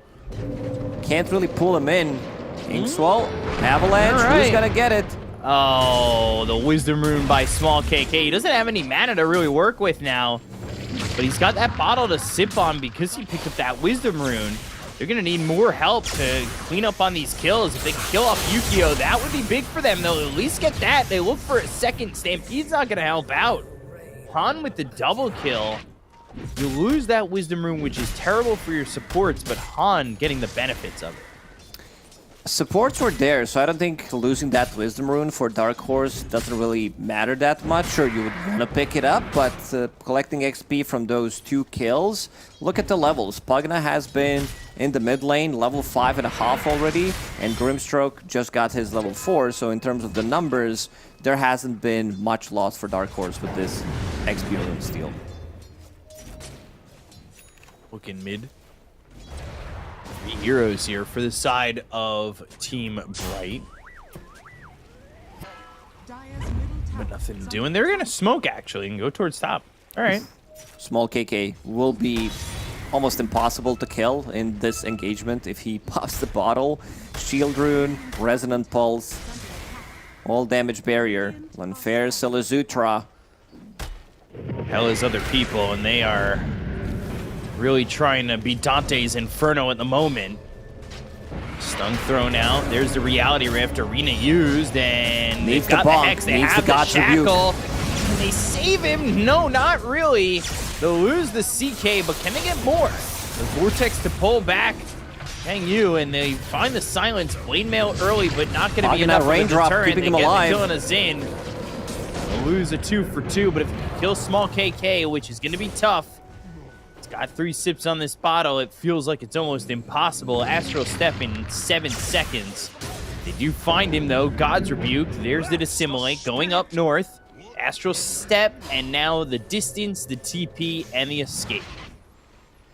can't really pull him in. Inkswell, Avalanche, who's gonna get it? Oh, the Wisdom Rune by Small KK. He doesn't have any mana to really work with now, but he's got that bottle to sip on because he picked up that Wisdom Rune. They're gonna need more help to clean up on these kills. If they can kill off Yukio, that would be big for them. They'll at least get that. They look for a second. Stampede's not gonna help out. Han with the double kill. You lose that Wisdom Rune, which is terrible for your supports, but Han getting the benefits of it. Supports were there, so I don't think losing that Wisdom Rune for Dark Horse doesn't really matter that much. Sure, you would want to pick it up, but collecting XP from those 2 kills, look at the levels. Pugna has been in the mid lane, level 5.5 already, and Grimstroke just got his level 4, so in terms of the numbers, there hasn't been much loss for Dark Horse with this XP rune steal. Looking mid. 3 heroes here for the side of Team Bright. But nothing doing. They're going to smoke, actually, and go towards top. All right. Small KK will be almost impossible to kill in this engagement if he pops the bottle. Shield Rune, Resonant Pulse, all damage barrier. Lanfair, Silazutra. Hell is other people, and they are really trying to beat Dante's Inferno at the moment. Stun thrown out. There's the Reality Rift. Arena used, and they've got the Hex. They have the Shackle. Can they save him? No, not really. They'll lose the CK, but can they get more? The Vortex to pull back. Hang you, and they find the Silence. Blade Mail early, but not going to be enough for the deterrent. Keeping him They alive. get the kill on a Zin. They'll lose a 2 for 2, but if you kill Small KK, which is going to be tough, got 3 sips on this bottle. It feels like it's almost impossible. Astral Step in 7 seconds. They do find him, though. God's Rebuke. There's the Dissimilate going up north. Astral Step, and now the distance, the TP, and the escape.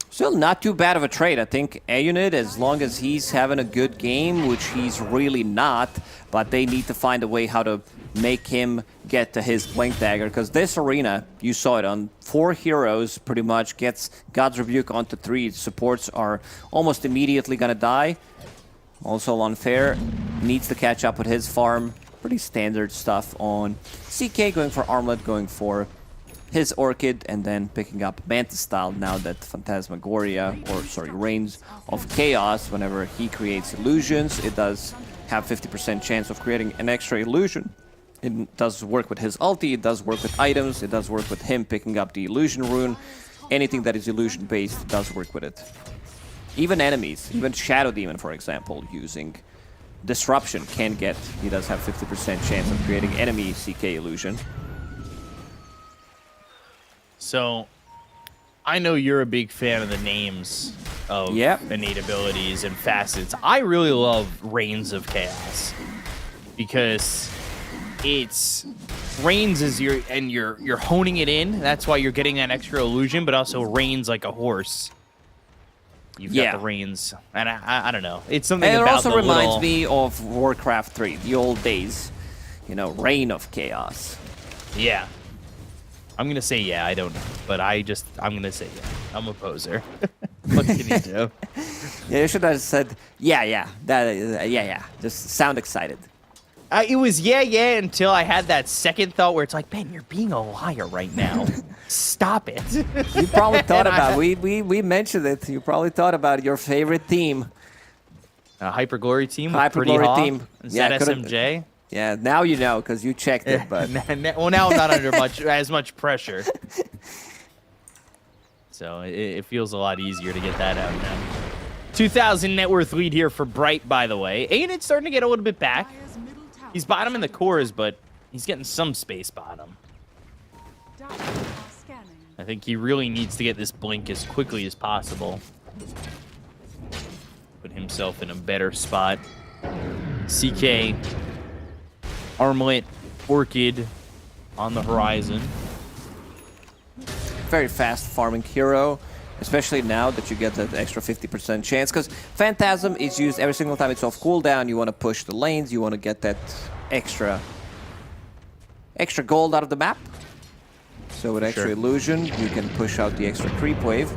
Still not too bad of a trade. I think Aeonid, as long as he's having a good game, which he's really not, but they need to find a way how to make him get to his Blink Dagger, because this arena, you saw it on 4 heroes, pretty much gets God's Rebuke onto 3. Supports are almost immediately gonna die. Also Unfair needs to catch up with his farm. Pretty standard stuff on CK, going for Armlet, going for his Orchid, and then picking up Mantis style now that Phantasmagoria, or sorry, Reigns of Chaos, whenever he creates illusions, it does have 50% chance of creating an extra illusion. It does work with his ulti, it does work with items, it does work with him picking up the illusion rune. Anything that is illusion based does work with it. Even enemies, even Shadow Demon, for example, using Disruption can get, he does have 50% chance of creating enemy CK illusion. So, I know you're a big fan of the names of innate abilities and facets. I really love Reigns of Chaos because it's Reigns is you're honing it in. That's why you're getting that extra illusion, but also Reigns like a horse. You've got the reins, and I don't know. It's something and about it also the reminds little... me of Warcraft 3, the old days. You know, Reign of Chaos. Yeah. I'm going to say yeah, I don't know. But I'm going to say yeah. I'm a poser. What can you do? Yeah, you should have said, yeah. Just sound excited. It was yeah until I had that second thought where it's like, Ben, you're being a liar right now. Stop it. You probably thought about we mentioned it. You probably thought about your favorite team A Hyper Glory team with Hyper Pretty Glory Hawk team. instead Yeah, could've- SMJ. Yeah, now you know because you checked it, but Well, now I'm not under as much pressure. So it feels a lot easier to get that out now. 2,000 net worth lead here for Bright, by the way. Aided's starting to get a little bit back. Dire's middle tower He's bottom in the cores, but he's getting some space bottom. Dire are scanning. I think he really needs to get this blink as quickly as possible. Put himself in a better spot. CK, Armlet, Orchid on the horizon. very fast farming hero, especially now that you get that extra 50% chance, because Phantasm is used every single time it's off cooldown. You want to push the lanes, you want to get that extra gold out of the map. So with extra illusion, you can push out the extra creep wave.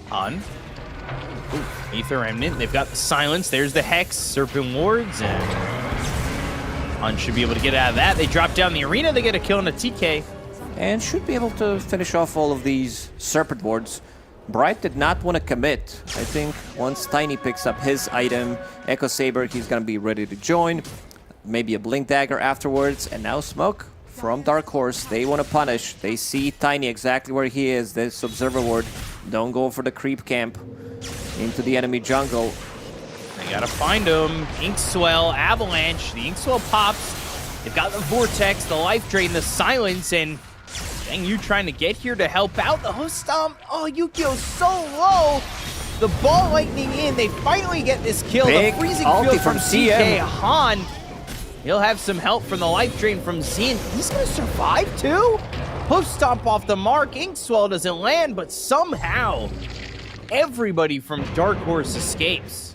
On. Ooh, Aether Remnant. They've got the silence. There's the Hex, Serpent Wards, and On should be able to get out of that. They drop down the arena. They get a kill on a TK. And should be able to finish off all of these Serpent Wards. Bright did not want to commit. I think once Tiny picks up his item, Echo Saber, he's going to be ready to join. Maybe a Blink Dagger afterwards. And now Smoke from Dark Horse. They want to punish. They see Tiny exactly where he is. This Observer Ward. Don't go for the creep camp into the enemy jungle. They gotta find him. Inkswell, Avalanche. The Inkswell pops. They've got the Vortex, the Life Drain, the Silence, and dang, you trying to get here to help out. The Host Stomp. Oh, Yukio's so low. The ball lightning in. They finally get this kill. Big the freezing ulti field from from CM. CK. Han. He'll have some help from the Life Drain from Zen. He's gonna survive too? Host Stomp off the mark. Inkswell doesn't land, but somehow everybody from Dark Horse escapes.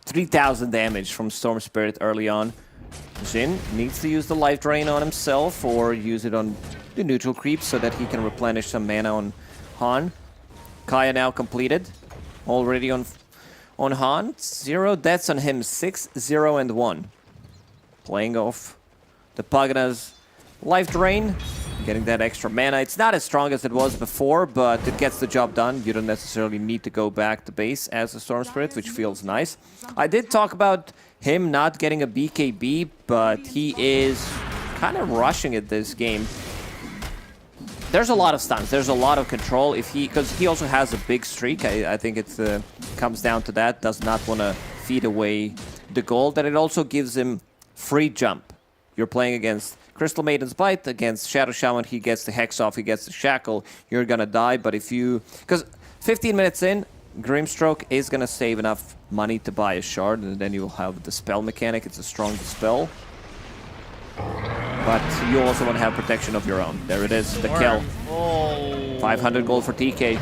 3,000 damage from Storm Spirit early on. Jin needs to use the Life Drain on himself or use it on the neutral creep so that he can replenish some mana on Han. Kaya now completed. Already on Han. 0 deaths on him. 6, 0, and 1. Playing off the Pagana's Life Drain. Getting that extra mana. It's not as strong as it was before, but it gets the job done. You don't necessarily need to go back to base as a Storm Spirit, which feels nice. I did talk about him not getting a BKB, but he is kind of rushing it this game. There's a lot of stuns. There's a lot of control. Because he also has a big streak. I think it comes down to that. Does not want to feed away the gold. And it also gives him free jump. You're playing against Crystal Maiden's Bite, against Shadow Shaman, he gets the Hex off, he gets the Shackle, you're gonna die, but if you... Because 15 minutes in, Grimstroke is gonna save enough money to buy a shard, and then you'll have the spell mechanic, it's a strong dispel. But you also want to have protection of your own. There it is, the kill. Oh. 500 gold for TK.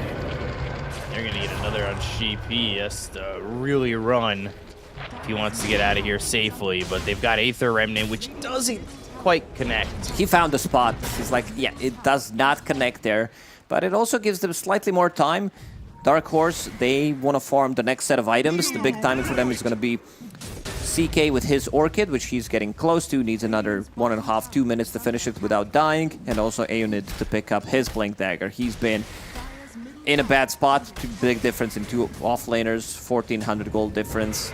They're gonna need another on Sheep. He has to really run if he wants to get out of here safely, but they've got Aether Remnant, which doesn't quite connect. He found the spot. He's like, yeah, it does not connect there, but it also gives them slightly more time. Dark Horse, they want to farm the next set of items. The big timing for them is going to be CK with his Orchid, which he's getting close to. Needs another 1.5, 2 minutes to finish it without dying. And also Aeonid to pick up his Blink Dagger. He's been in a bad spot. Big difference in two offlaners. 1,400 gold difference.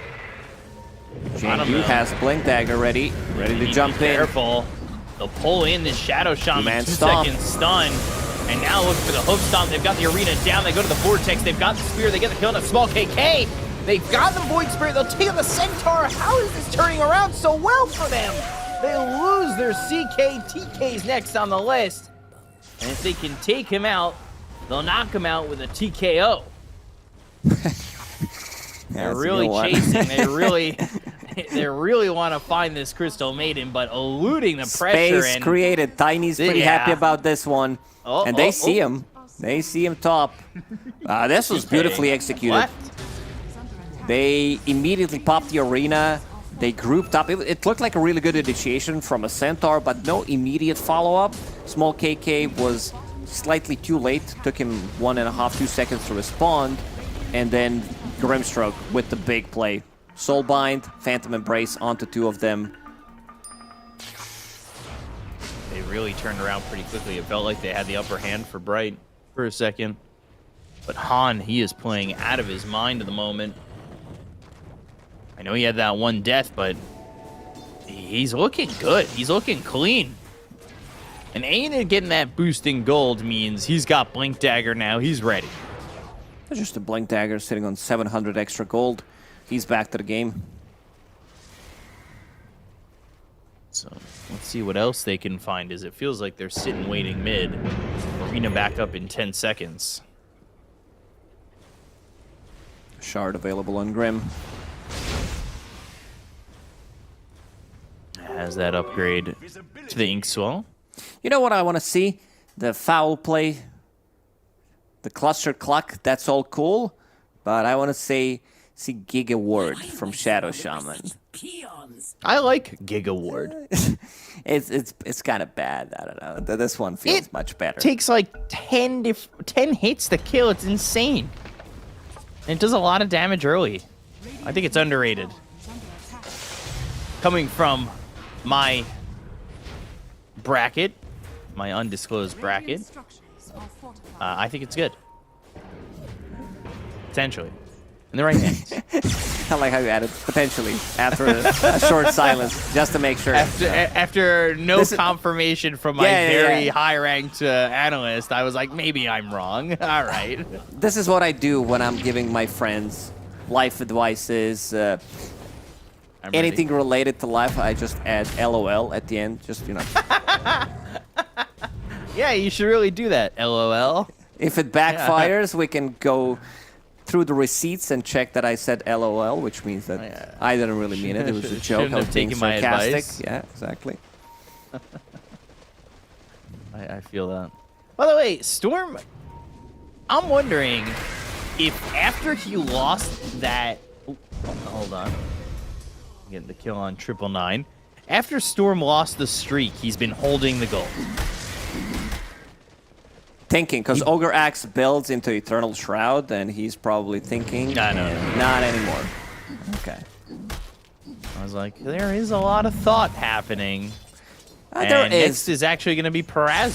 Jingu has Blink Dagger ready to jump in. Careful. They'll pull in the Shadow Shaman, Two-man 2 stomp. second stun. And now look for the Hoof Stomp. They've got the arena down. They go to the Vortex. They've got the Spear. They get the kill on a small KK. They've got the Void Spirit. They'll take on the Centaur. How is this turning around so well for them? They lose their CK. TK's next on the list. And if they can take him out, they'll knock him out with a TKO. They're really chasing. They really want to find this Crystal Maiden, but eluding the pressure. Space and created. Tiny's pretty happy about this one. And they see him. They see him top. This was beautifully executed. What? They immediately popped the arena. They grouped up. It looked like a really good initiation from a Centaur, but no immediate follow-up. Small KK was slightly too late. Took him 1.5, 2 seconds to respond. And then Grimstroke with the big play. Soulbind, Phantom Embrace onto 2 of them. They really turned around pretty quickly. It felt like they had the upper hand for Bright for a second. But Han, he is playing out of his mind at the moment. I know he had that one death, but he's looking good. He's looking clean. And Aiden getting that boosting gold means he's got Blink Dagger now. He's ready. Just a Blink Dagger sitting on 700 extra gold. He's back to the game. So let's see what else they can find, as it feels like they're sitting waiting mid. Arena back up in 10 seconds. Shard available on Grim. Has that upgrade to the Inkswell. You know what I want to see? The foul play, the cluster cluck, that's all cool. But I want to see Giga Ward from Shadow Shaman. I like Giga Ward. It's kind of bad. I don't know. This one feels much better. Takes like 10 hits to kill. It's insane. And it does a lot of damage early. I think it's underrated. Coming from my bracket, my undisclosed bracket, I think it's good. Potentially. In the right hands. I like how you added potentially after a short silence, just to make sure. After no confirmation from my very high-ranked analyst, I was like, maybe I'm wrong. All right. This is what I do when I'm giving my friends life advices, anything related to life. I just add LOL at the end, just, you know. Yeah, you should really do that, LOL. If it backfires, we can go through the receipts and check that I said LOL, which means that I didn't really mean it. It was a joke. I was being sarcastic. Yeah, exactly. I feel that. By the way, Storm, I'm wondering if after he lost that... Oh, hold on. I'm getting the kill on 999. After Storm lost the streak, he's been holding the gold. Thinking, because Ogre Axe builds into Eternal Shroud, and he's probably thinking, No. not anymore. Okay. I was like, there is a lot of thought happening. There Next is actually going to be Peraz.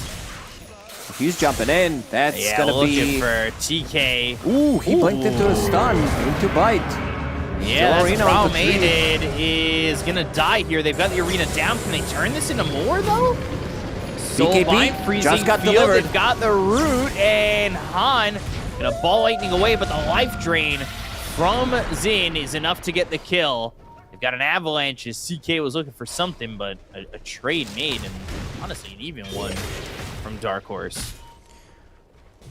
If he's jumping in, that's going to be... for TK. Ooh, he blinked into a stun, into bite. Yeah, that's the Arena problem. with the tree. Aided is going to die here. They've got the arena down. Can they turn this into more, though? BKB freezing just got field. delivered. They've got the root, and Han gonna ball lightning away, but the life drain from Xin is enough to get the kill. They've got an avalanche as CK was looking for something, but a trade made, and honestly an even one from Dark Horse.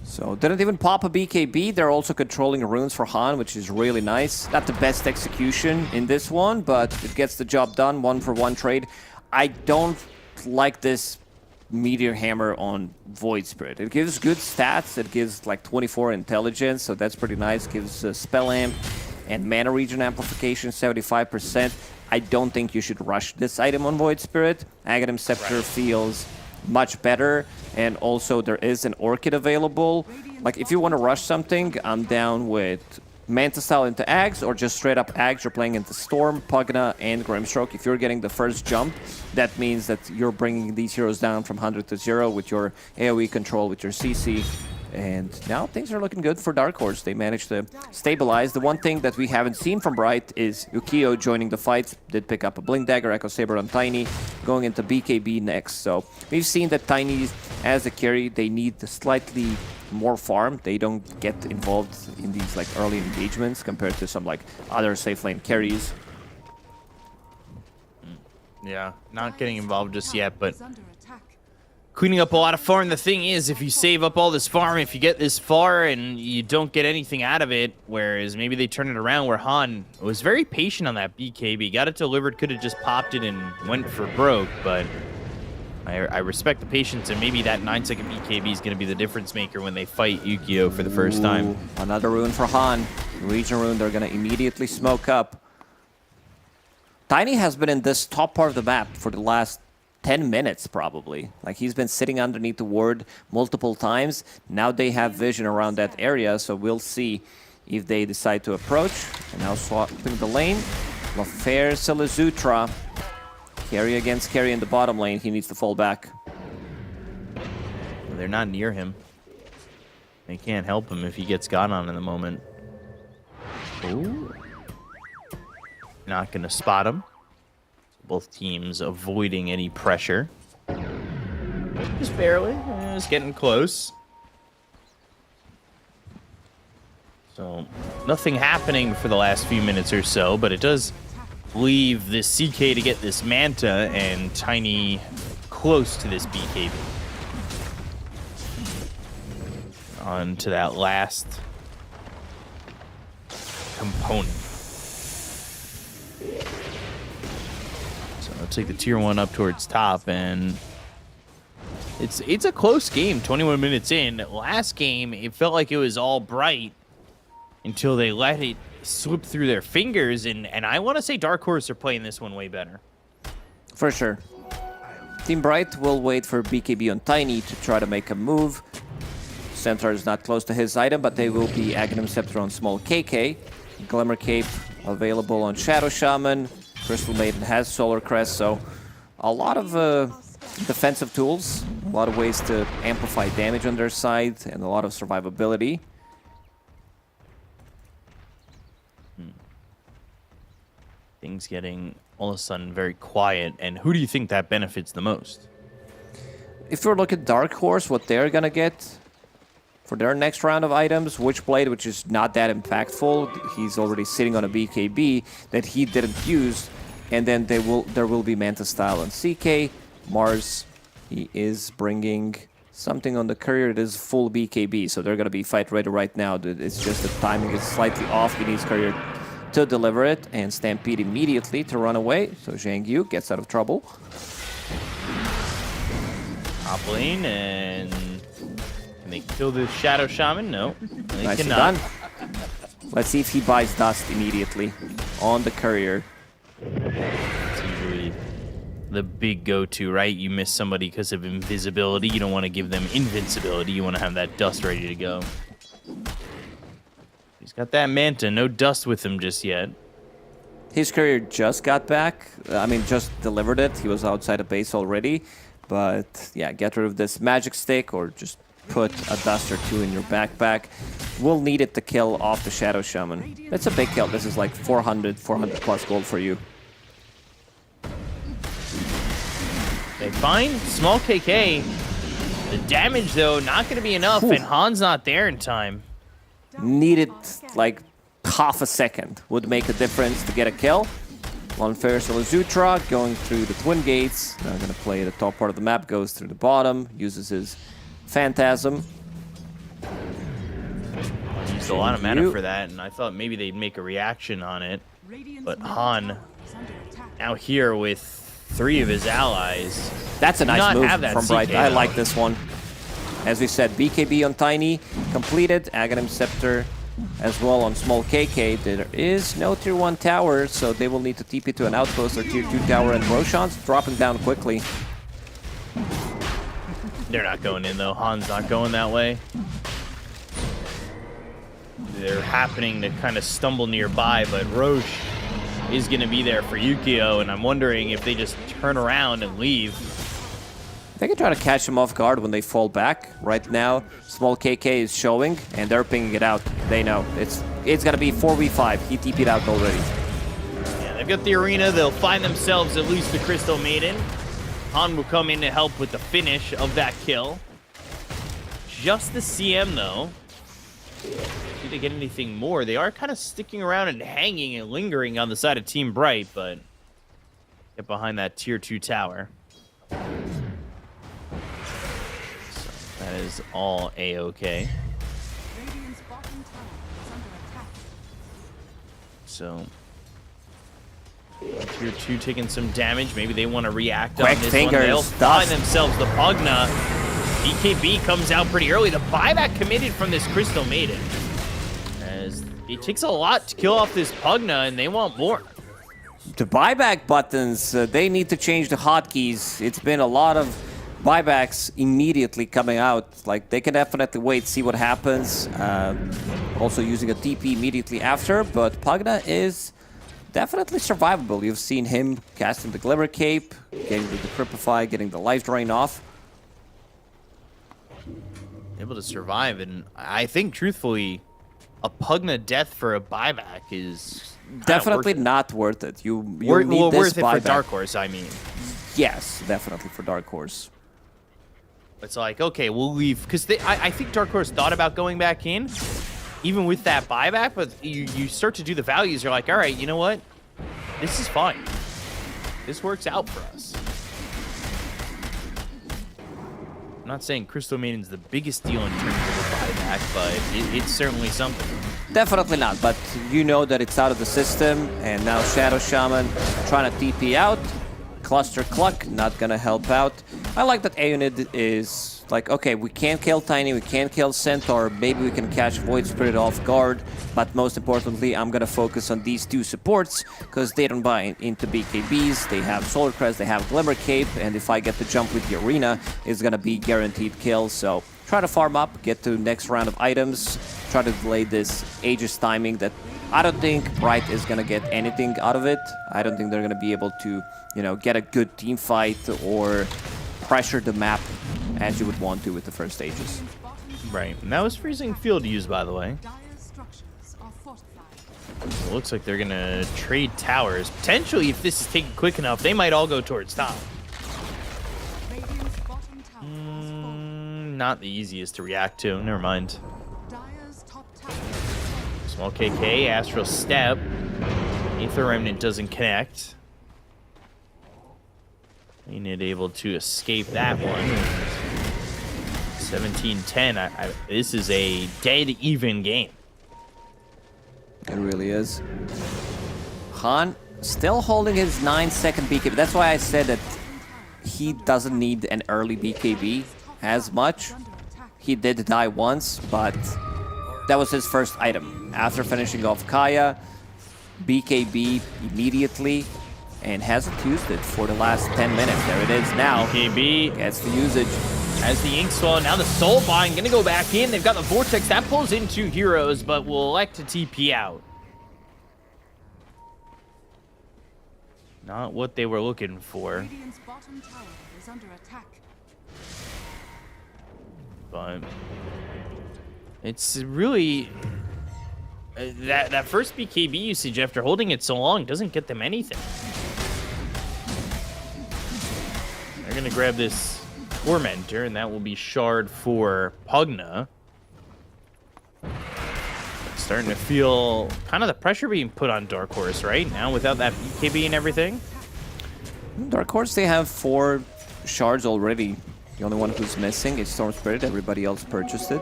So didn't even pop a BKB. They're also controlling runes for Han, which is really nice. Not the best execution in this one, but it gets the job done. 1-for-1 trade. I don't like this Meteor Hammer on Void Spirit. It gives good stats. It gives like 24 intelligence, so that's pretty nice. Gives spell amp and mana regen amplification 75%. I don't think you should rush this item on Void Spirit. Aghanim Scepter feels much better, and also there is an Orchid available. Like if you want to rush something, I'm down with Manta Style into Ags, or just straight up Ags. You're playing into Storm, Pugna, and Grimstroke. If you're getting the first jump, that means that you're bringing these heroes down from 100 to 0 with your AoE control, with your CC. And now things are looking good for Dark Horse. They managed to stabilize. The one thing that we haven't seen from Bright is Yukio joining the fight. Did pick up a Blink Dagger, Echo Saber on Tiny, going into BKB next. So we've seen that Tiny, as a carry, they need slightly more farm. They don't get involved in these like early engagements compared to some like other safe lane carries. Yeah, not getting involved just yet, but cleaning up a lot of farm. The thing is, if you save up all this farm, if you get this far and you don't get anything out of it, whereas maybe they turn it around where Han was very patient on that BKB, got it delivered, could have just popped it and went for broke, but I respect the patience, and maybe that 9-second BKB is going to be the difference maker when they fight Yukio for the first time. Another rune for Han. Region rune, they're going to immediately smoke up. Tiny has been in this top part of the map for the last 10 minutes, probably. Like, he's been sitting underneath the ward multiple times. Now they have vision around that area, so we'll see if they decide to approach. And now swapping the lane. Lafair Silizutra. Carry against carry in the bottom lane. He needs to fall back. They're not near him. They can't help him if he gets got on in the moment. Ooh. Not going to spot him. Both teams avoiding any pressure. Just barely. It's getting close. So, nothing happening for the last few minutes or so, but it does leave this CK to get this Manta and Tiny close to this BKB. On to that last component. So I'll take the tier 1 up towards top, and it's a close game, 21 minutes in. Last game, it felt like it was all bright until they let it slip through their fingers, and I want to say Dark Horse are playing this one way better. For sure. Team Bright will wait for BKB on Tiny to try to make a move. Centaur is not close to his item, but they will be Aghanim Scepter on small KK. Glimmer Cape available on Shadow Shaman. Crystal Maiden has Solar Crest, so a lot of defensive tools, a lot of ways to amplify damage on their side, and a lot of survivability. Things getting all of a sudden very quiet, and who do you think that benefits the most? If we look at Dark Horse, what they're gonna get for their next round of items, Witchblade, which is not that impactful. He's already sitting on a BKB that he didn't use, and then there will be Manta Style on CK. Mars, he is bringing something on the courier that is full BKB, so they're gonna be fight ready right now. It's just the timing is slightly off. He needs courier to deliver it, and Stampede immediately to run away, so Zhang Yu gets out of trouble. Top lane, and can they kill the Shadow Shaman? No, they Nicely cannot. done. Let's see if he buys Dust immediately on the courier. It's usually the big go-to, right? You miss somebody because of invisibility. You don't want to give them invincibility. You want to have that Dust ready to go. He's got that Manta, no Dust with him just yet. His courier just got back. Just delivered it. He was outside of base already. But yeah, get rid of this magic stick or just put a Dust or two in your backpack. We'll need it to kill off the Shadow Shaman. It's a big kill. This is like 400 plus gold for you. They find small KK. The damage, though, not going to be enough, and Han's not there in time. Needed like half a second. Would make a difference to get a kill. One Ferris Zutra going through the Twin Gates. Now going to play the top part of the map, goes through the bottom, uses his Phantasm. Used a lot of mana for that, and I thought maybe they'd make a reaction on it. But Han, now here with 3 of his allies. That's a nice move from Bright. I though. like this one. As we said, BKB on Tiny completed. Aghanim Scepter as well on small KK. There is no tier 1 tower, so they will need to TP to an outpost or tier 2 tower, and Roshan's dropping down quickly. They're not going in, though. Han's not going that way. They're happening to kind of stumble nearby, but Roche is going to be there for Yukio, and I'm wondering if they just turn around and leave. They can try to catch him off guard when they fall back. Right now, small KK is showing, and they're pinging it out. They know. It's going to be 4v5. He TP'd out already. Yeah, they've got the arena. They'll find themselves at least the Crystal Maiden. Han will come in to help with the finish of that kill. Just the CM, though. Did they get anything more? They are kind of sticking around and hanging and lingering on the side of Team Bright, but get behind that tier 2 tower. So that is all A-okay. Radiant's bottom tower is under attack. So tier 2 taking some damage. Maybe they want to react Quick on this fingers, one. They'll Dust. find themselves the Pugna. BKB comes out pretty early. The buyback committed from this Crystal Maiden. As it takes a lot to kill off this Pugna, and they want more. The buyback buttons, they need to change the hotkeys. It's been a lot of buybacks immediately coming out. Like, they can definitely wait, see what happens. Also using a TP immediately after, but Pugna is definitely survivable. You've seen him casting the Glimmer Cape, getting the Decrypify, getting the Life Drain off. able to survive, and I think, truthfully, a Pugna death for a buyback is kinda Definitely worth it. not worth it. You need Well, this worth it for buyback. Dark Horse, I mean. Yes, definitely for Dark Horse. It's like, okay, we'll leave. Because I think Dark Horse thought about going back in, even with that buyback, but you start to do the values, you're like, all right, you know what? This is fine. This works out for us. I'm not saying Crystal Maiden's the biggest deal in terms of a buyback, but it's certainly something. Definitely not, but you know that it's out of the system, and now Shadow Shaman trying to TP out. Cluster Cluck, not gonna help out. I like that Aeonid is like, okay, we can't kill Tiny, we can't kill Centaur, maybe we can catch Void Spirit off guard, but most importantly, I'm gonna focus on these two supports, because they don't buy into BKBs, they have Solar Crest, they have Glimmer Cape, and if I get to jump with the Arena, it's gonna be guaranteed kills, so try to farm up, get to next round of items, try to delay this Aegis timing that I don't think Bright is gonna get anything out of it. I don't think they're gonna be able to, you know, get a good team fight or pressure the map as you would want to with the first Aegis. Right. And that was Freezing Field used, by the way. Dire structures are fortified. It looks like they're going to trade towers. Potentially, if this is taken quick enough, they might all go towards top. Radiant's bottom tower has fallen. Not the easiest to react to. Never mind. Dire's top tower. Small KK, Astral Step. Aether Remnant doesn't connect. Ain't able to escape that one. 17-10. This is a dead even game. It really is. Han still holding his 9-second BKB. That's why I said that he doesn't need an early BKB as much. He did die once, but that was his first item. After finishing off Kaya, BKB immediately, and hasn't used it for the last 10 minutes. There it is now. KB Gets the usage. as the Ink Swallow. Now the Soulbind gonna go back in. They've got the Vortex. That pulls in 2 heroes, but will elect to TP out. Not what they were looking for, Radiant's bottom tower is under attack. but it's really... that first BKB usage after holding it so long doesn't get them anything. They're gonna grab this Tormentor, and that will be Shard for Pugna. Starting to feel kind of the pressure being put on Dark Horse right now without that BKB and everything. Dark Horse, they have 4 shards already. The only one who's missing is Storm Spirit. Everybody else purchased it.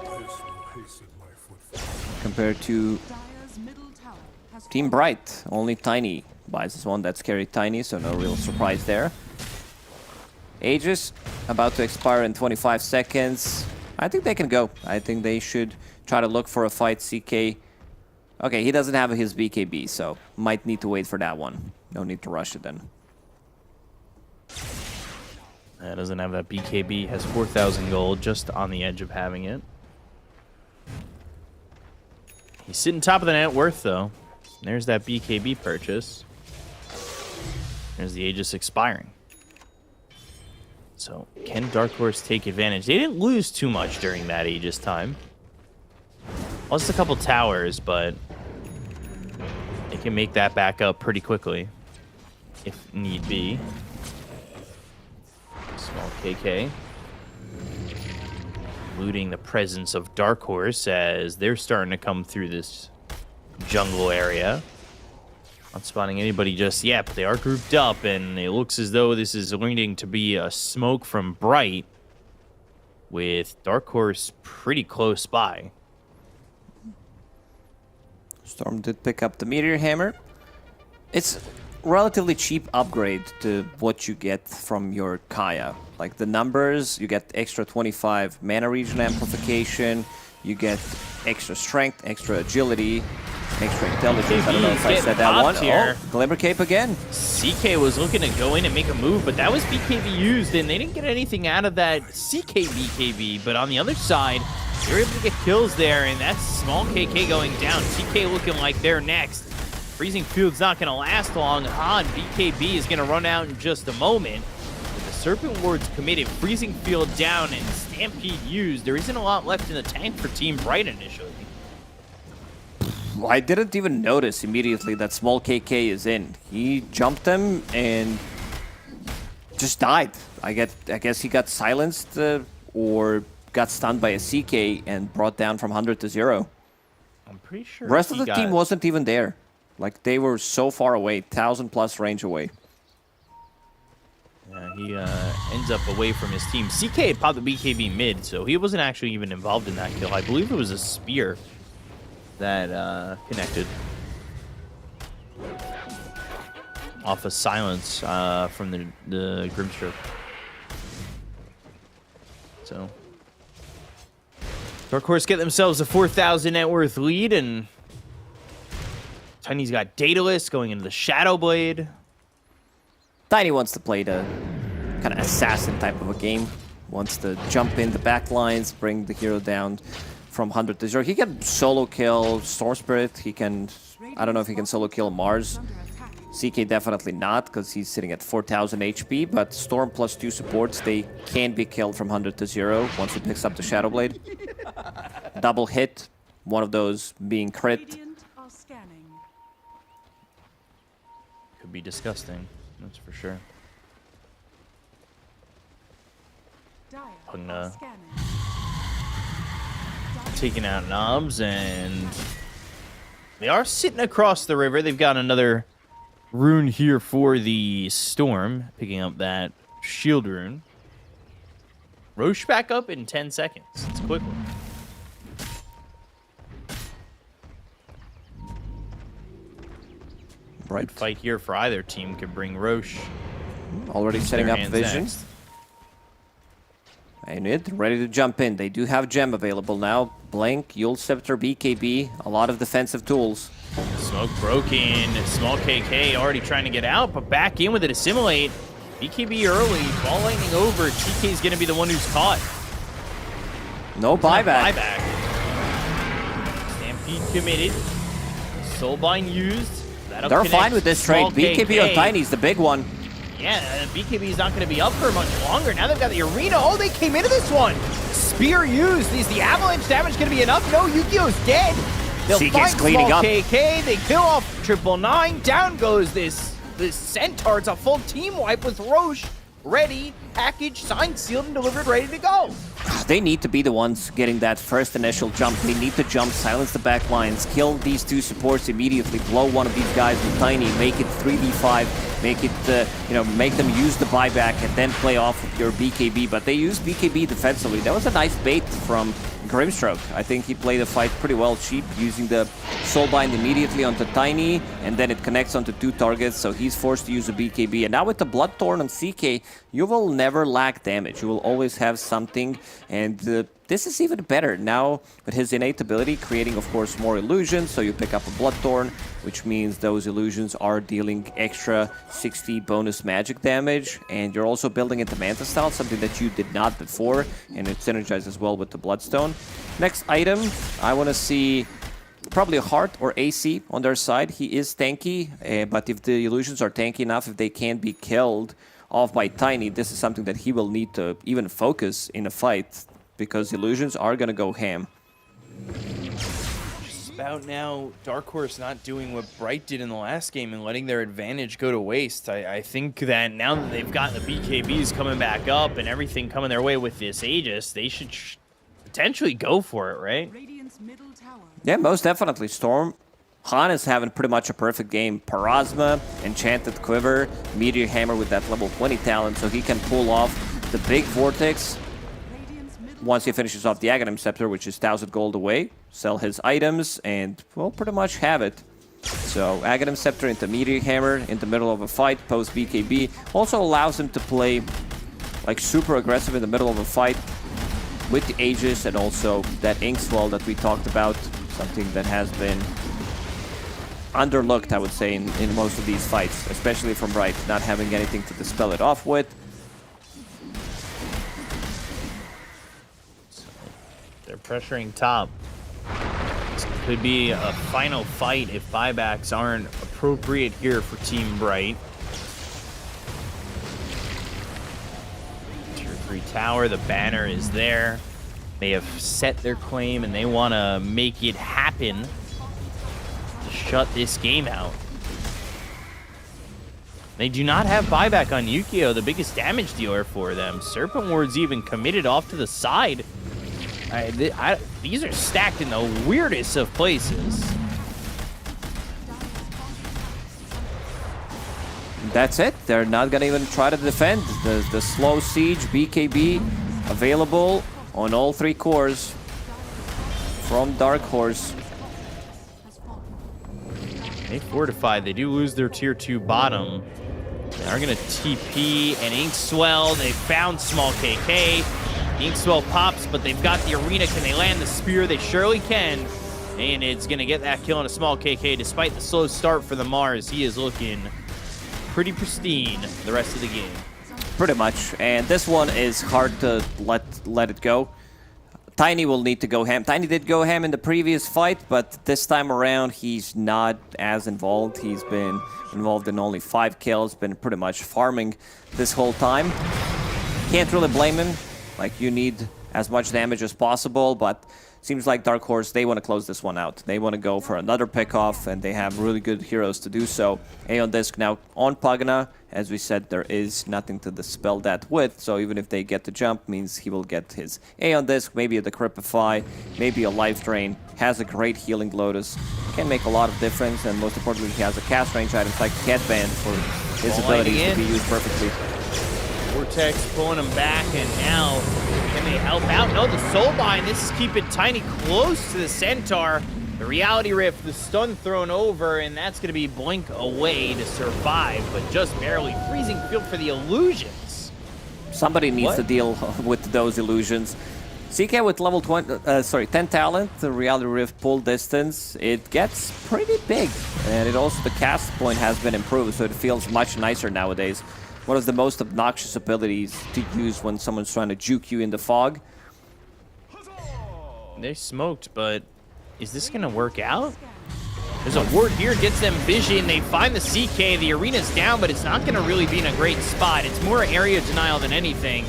Compared to Dire's middle tower has Team Bright, only Tiny buys this one. That's carried Tiny, so no real surprise there. Aegis about to expire in 25 seconds. I think they can go. I think they should try to look for a fight. CK. Okay, he doesn't have his BKB, so might need to wait for that one. No need to rush it then. Doesn't have that BKB, has 4,000 gold, just on the edge of having it. He's sitting top of the net worth, though. There's that BKB purchase. There's the Aegis expiring. So, can Dark Horse take advantage? They didn't lose too much during that Aegis time. Lost a couple towers, but they can make that back up pretty quickly, if need be. Small KK. Looting the presence of Dark Horse as they're starting to come through this jungle area. Not spotting anybody just yet, but they are grouped up, and it looks as though this is leading to be a smoke from Bright, with Dark Horse pretty close by. Storm did pick up the Meteor Hammer. It's relatively cheap upgrade to what you get from your Kaya. Like the numbers, you get extra 25 mana regen amplification, you get extra strength, extra agility, extra intelligence. I don't know if I said that one. Here. Oh, Glimmer Cape again. CK was looking to go in and make a move, but that was BKB used, and they didn't get anything out of that CK BKB. But on the other side, they were able to get kills there, and that's small KK going down. CK looking like they're next. Freezing Field's not going to last long. Han, BKB is going to run out in just a moment. With the Serpent Ward's committed, Freezing Field down, and Stampede used. There isn't a lot left in the tank for Team Bright initially. I didn't even notice immediately that small KK is in. He jumped him and just died. I guess he got silenced or got stunned by a CK and brought down from 100 to 0. I'm pretty sure The rest of the team wasn't even there. Like, they were so far away, 1,000+ range away. Yeah, he ends up away from his team. CK had popped the BKB mid, so he wasn't actually even involved in that kill. I believe it was a spear that connected off a silence from the Grimstroke. So Dark Horse get themselves a 4,000 net worth lead, and Tiny's got Daedalus going into the Shadow Blade. Tiny wants to play the kind of assassin type of a game. Wants to jump in the back lines, bring the hero down from 100 to 0. He can solo kill Storm Spirit. He can, I don't know if he can solo kill Mars. CK definitely not, because he's sitting at 4,000 HP, but Storm plus 2 supports, they can be killed from 100 to 0 once he picks up the Shadow Blade. Double hit, one of those being crit. Radiant are scanning. Could be disgusting, that's for sure. Dire Putting, are scanning. Taking out Knobs, and they are sitting across the river. They've got another rune here for the Storm, picking up that shield rune. Roche back up in 10 seconds. It's a quick one. Right. Fight here for either team could bring Roche. Already setting their up hands vision. next. And it ready to jump in. They do have gem available now. Blink, Yule Scepter, BKB, a lot of defensive tools. Smoke broken. Small KK already trying to get out, but back in with it. Assimilate. BKB early. Ball lightning over. TK's going to be the one who's caught. No buyback. Buyback. Stampede committed. Soulbind used. That'll They're connect fine with this trade. Small BKB KK. on Tiny's the big one. Yeah, BKB is not going to be up for much longer. Now they've got the arena. Oh, they came into this one. Spear used. Is the avalanche damage going to be enough? No, Yu-Gi-Oh's dead. They'll CK's find cleaning Small up. KK. They kill off 999. Down goes this Centaur. It's a full team wipe with Roche ready, packaged, signed, sealed, and delivered, ready to go. They need to be the ones getting that first initial jump. They need to jump, silence the back lines, kill these two supports immediately, blow one of these guys with Tiny, make it 3v5, make it, make them use the buyback and then play off with your BKB. But they used BKB defensively. That was a nice bait from Grimstroke. I think he played the fight pretty well cheap, using the Soulbind immediately onto Tiny, and then it connects onto 2 targets, so he's forced to use a BKB. And now with the Bloodthorn on CK, you will never lack damage. You will always have something, and this is even better now with his innate ability, creating, of course, more illusions. So you pick up a Bloodthorn, which means those illusions are dealing extra 60 bonus magic damage, and you're also building into Manta Style, something that you did not before, and it synergizes well with the Bloodstone. Next item, I want to see probably a Heart or AC on their side. He is tanky, but if the illusions are tanky enough, if they can't be killed off by Tiny, this is something that he will need to even focus in a fight, because illusions are going to go ham. Just about now, Dark Horse not doing what Bright did in the last game and letting their advantage go to waste. I think that now that they've got the BKBs coming back up and everything coming their way with this Aegis, they should potentially go for it, right? Radiant's middle tower. Yeah, most definitely. Storm. Han is having pretty much a perfect game. Parasma, Enchanted Quiver, Meteor Hammer with that level 20 talent, so he can pull off the big Vortex. Radiant's middle Once he finishes off the Aghanim Scepter, which is 1,000 gold away, sell his items, and we'll pretty much have it. So Aghanim Scepter into Meteor Hammer in the middle of a fight, post BKB, also allows him to play like super aggressive in the middle of a fight with the Aegis, and also that Inkswell that we talked about, something that has been underlooked, I would say, in most of these fights, especially from Bright, not having anything to dispel it off with. They're pressuring top. This could be a final fight if buybacks aren't appropriate here for Team Bright. tower. The banner is there. They have set their claim, and they want to make it happen to shut this game out. They do not have buyback on Yukio, the biggest damage dealer for them. Serpent Ward's even committed off to the side. These are stacked in the weirdest of places. That's it. They're not gonna even try to defend. The slow siege BKB available on all 3 cores from Dark Horse. They fortified. They do lose their tier 2 bottom. They are going to TP and Inkswell. They found small KK. Inkswell pops, but they've got the arena. Can they land the spear? They surely can. And it's going to get that kill on a small KK. Despite the slow start for the Mars, he is looking pretty pristine the rest of the game. Pretty much. And this one is hard to let it go. Tiny will need to go ham. Tiny did go ham in the previous fight, but this time around he's not as involved. He's been involved in only 5 kills, been pretty much farming this whole time. Can't really blame him. Like, you need as much damage as possible, but seems like Dark Horse, they want to close this one out. They want to go for another pick-off, and they have really good heroes to do so. Aeon Disc now on Pagana. As we said, there is nothing to dispel that with, so even if they get the jump, means he will get his Aeon Disc, maybe a Decrepify, maybe a Life Drain. Has a great Healing Lotus. Can make a lot of difference, and most importantly, he has a cast range items like Headband for his abilities to be used perfectly. Vortex pulling him back, and now can they help out? No, the Soulbind. This is keeping Tiny close to the Centaur. The Reality Rift, the stun thrown over, and that's going to be Blink away to survive, but just barely. Freezing field for the illusions. Somebody needs to deal with those illusions. CK with level 10 talent, the Reality Rift pull distance, it gets pretty big. And it also, the cast point has been improved, so it feels much nicer nowadays. One of the most obnoxious abilities to use when someone's trying to juke you in the fog. They smoked, but is this going to work out? There's a ward here, gets them vision. They find the CK. The arena's down, but it's not going to really be in a great spot. It's more area denial than anything.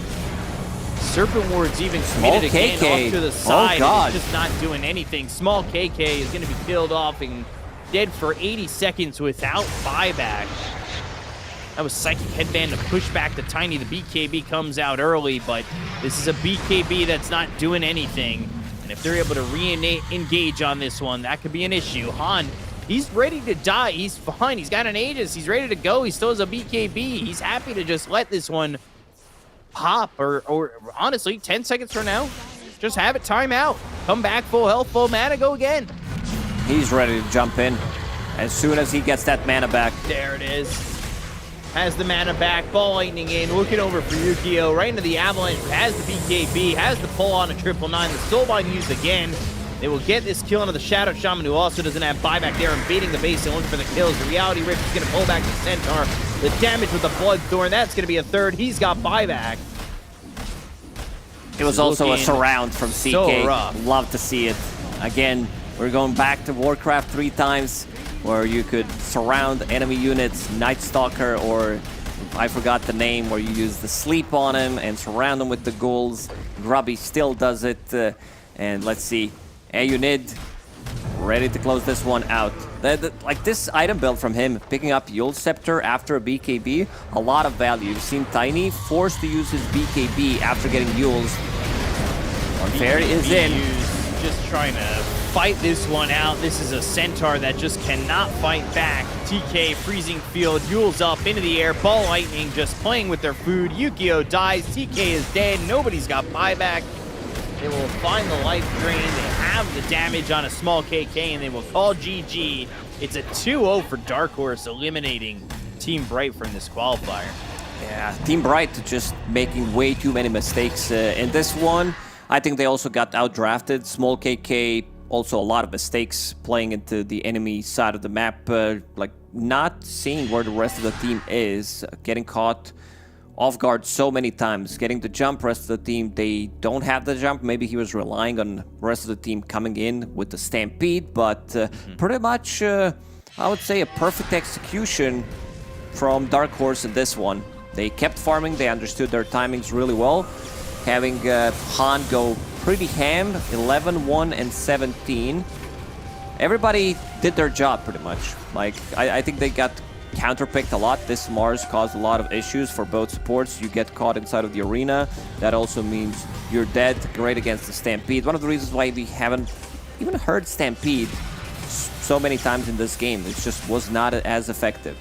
Serpent Ward's even committed again off to the side. God. It's just not doing anything. Small KK is going to be killed off and dead for 80 seconds without buyback. That was Psychic Headband to push back the Tiny. The BKB comes out early, but this is a BKB that's not doing anything. And if they're able to re-engage on this one, that could be an issue. Han, he's ready to die. He's fine. He's got an Aegis. He's ready to go. He still has a BKB. He's happy to just let this one pop. Or honestly, 10 seconds from now, just have it time out. Come back full health, full mana, go again. He's ready to jump in as soon as he gets that mana back. There it is. Has the mana back, Ball Lightning in, looking over for Yukio, right into the Avalanche, has the BKB, has the pull on a 999, the Soulbind used again. They will get this kill into the Shadow Shaman, who also doesn't have buyback there, invading the base and looking for the kills. The Reality Rift is going to pull back the Centaur. The damage with the Bloodthorn, that's going to be a third. He's got buyback. It was also a surround from CK. So rough. Love to see it. Again, we're going back to Warcraft 3 times, where you could surround enemy units, Night Stalker, or I forgot the name, where you use the sleep on him and surround them with the ghouls. Grubby still does it, and let's see, Eunid ready to close this one out. Like this item build from him, picking up Yule Scepter after a BKB, a lot of value. You've seen Tiny forced to use his BKB after getting Yules. Unfair is in. Just trying to fight this one out. This is a Centaur that just cannot fight back. TK, Freezing Field, Yule's up into the air. Ball Lightning just playing with their food. Yukio dies. TK is dead. Nobody's got buyback. They will find the life drain. They have the damage on a small KK, and they will call GG. It's a 2-0 for Dark Horse, eliminating Team Bright from this qualifier. Yeah, Team Bright just making way too many mistakes in this one. I think they also got outdrafted. Small KK, also a lot of mistakes playing into the enemy side of the map. Like not seeing where the rest of the team is. Getting caught off guard so many times. Getting the jump, rest of the team, they don't have the jump. Maybe he was relying on the rest of the team coming in with the Stampede. But pretty much, I would say a perfect execution from Dark Horse in this one. They kept farming. They understood their timings really well. having Han go pretty ham, 11, 1, and 17. Everybody did their job pretty much. Like, I think they got counterpicked a lot. This Mars caused a lot of issues for both supports. You get caught inside of the arena. That also means you're dead. Great against the Stampede. One of the reasons why we haven't even heard Stampede so many times in this game. It just was not as effective.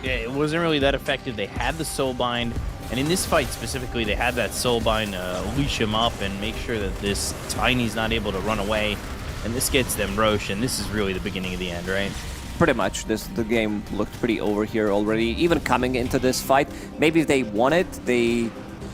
Yeah, it wasn't really that effective. They had the Soulbind, and in this fight specifically, they had that Soulbind leash him up and make sure that this Tiny's not able to run away. And this gets them Roche, and this is really the beginning of the end, right? Pretty much. The game looked pretty over here already. Even coming into this fight, maybe if they wanted, they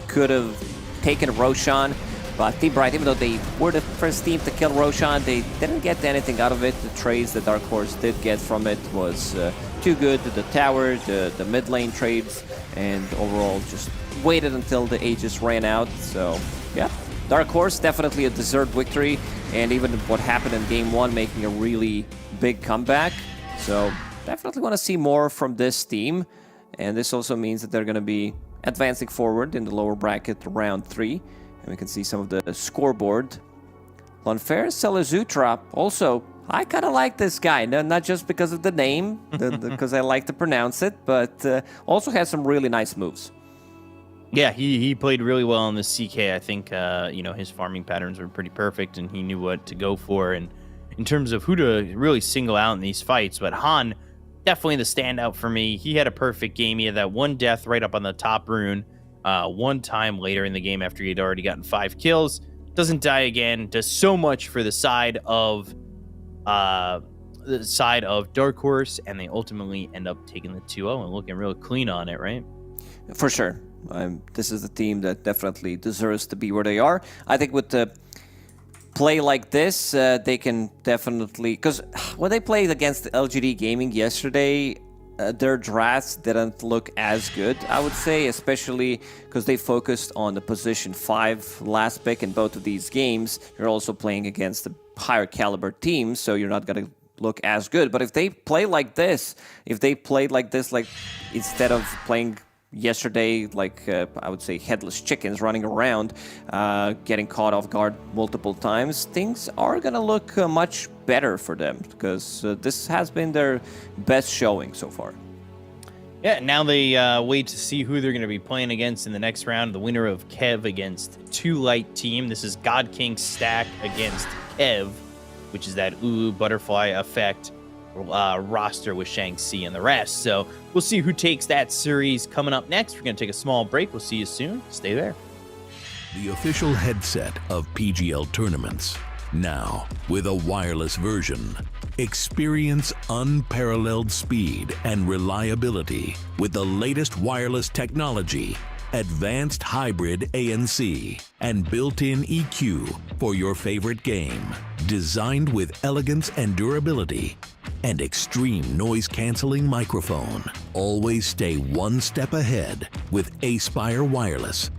could have taken Roshan. But Team Bright, even though they were the first team to kill Roshan, they didn't get anything out of it. The trades that Dark Horse did get from it was too good. The tower, the mid lane trades, and overall just waited until the Aegis ran out. So, yeah. Dark Horse, definitely a deserved victory. And even what happened in Game 1, making a really big comeback. So, definitely want to see more from this team. And this also means that they're going to be advancing forward in the lower bracket round 3. And we can see some of the scoreboard. Lonfair Selazutra, also, I kind of like this guy. No, not just because of the name, because I like to pronounce it, but also has some really nice moves. Yeah, he played really well in the CK. I think, his farming patterns were pretty perfect, and he knew what to go for. And in terms of who to really single out in these fights, but Han, definitely the standout for me. He had a perfect game. He had that one death right up on the top rune. One time later in the game after he had already gotten 5 kills. Doesn't die again. Does so much for the side of Dark Horse, and they ultimately end up taking the 2-0 and looking real clean on it, right? For sure. This is a team that definitely deserves to be where they are. I think with the play like this, they can definitely... Because when they played against LGD Gaming yesterday, their drafts didn't look as good, I would say, especially because they focused on the position 5 last pick in both of these games. You're also playing against the higher caliber teams, so you're not going to look as good. But if they play like this, like instead of playing yesterday, like I would say headless chickens running around, getting caught off guard multiple times, things are going to look much better for them, because this has been their best showing so far. Yeah, now they wait to see who they're going to be playing against in the next round. The winner of Kev against Two Light Team. This is God King Stack against Kev, which is that Ulu Butterfly Effect roster with Shang-Chi and the rest. So we'll see who takes that series coming up next. We're going to take a small break. We'll see you soon. Stay there. The official headset of PGL tournaments. Now, with a wireless version. Experience unparalleled speed and reliability with the latest wireless technology, advanced hybrid ANC, and built-in EQ for your favorite game. Designed with elegance and durability, and extreme noise-canceling microphone. Always stay one step ahead with Aspire Wireless.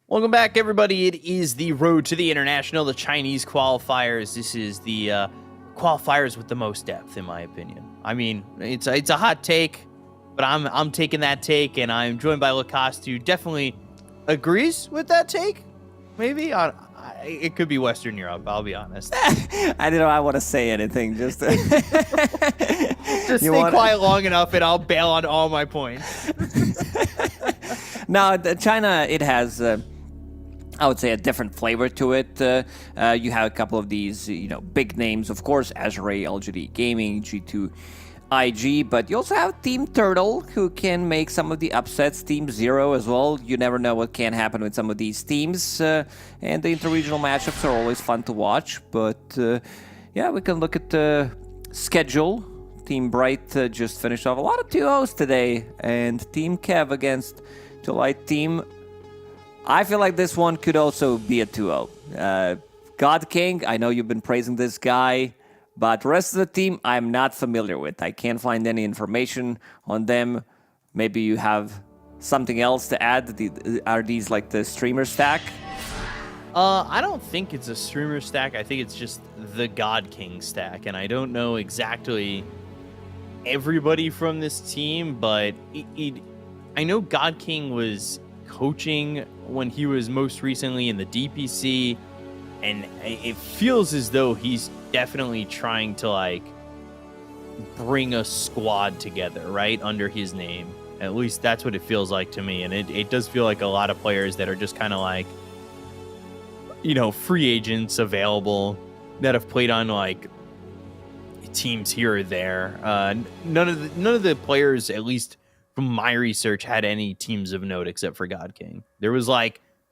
Welcome back, everybody. It is the road to the international, the Chinese qualifiers. This is the qualifiers with the most depth, in my opinion. I mean, it's a hot take, but I'm taking that take, and I'm joined by Lacoste, who definitely agrees with that take. Maybe it could be Western Europe. I'll be honest. I don't know. I want to say anything. Just Just stay quiet long enough, and I'll bail on all my points. No, China. It has. I would say a different flavor to it. You have a couple of these, big names, of course, Azure, LGD Gaming, G2, IG, but you also have Team Turtle, who can make some of the upsets, Team Zero as well. You never know what can happen with some of these teams, and the interregional matchups are always fun to watch, but yeah, we can look at the schedule. Team Bright just finished off a lot of 2-0s today, and Team Kev against Light Team. I feel like this one could also be a 2-0. God King, I know you've been praising this guy, but the rest of the team I'm not familiar with. I can't find any information on them. Maybe you have something else to add. Are these like the streamer stack? I don't think it's a streamer stack. I think it's just the God King stack, and I don't know exactly everybody from this team, but I know God King was coaching when he was most recently in the DPC, and it feels as though he's definitely trying to bring a squad together right under his name. At least that's what it feels like to me, and it does feel like a lot of players that are just kind of free agents available that have played on teams here or there. None of the players, at least from my research, had any teams of note except for God King. There was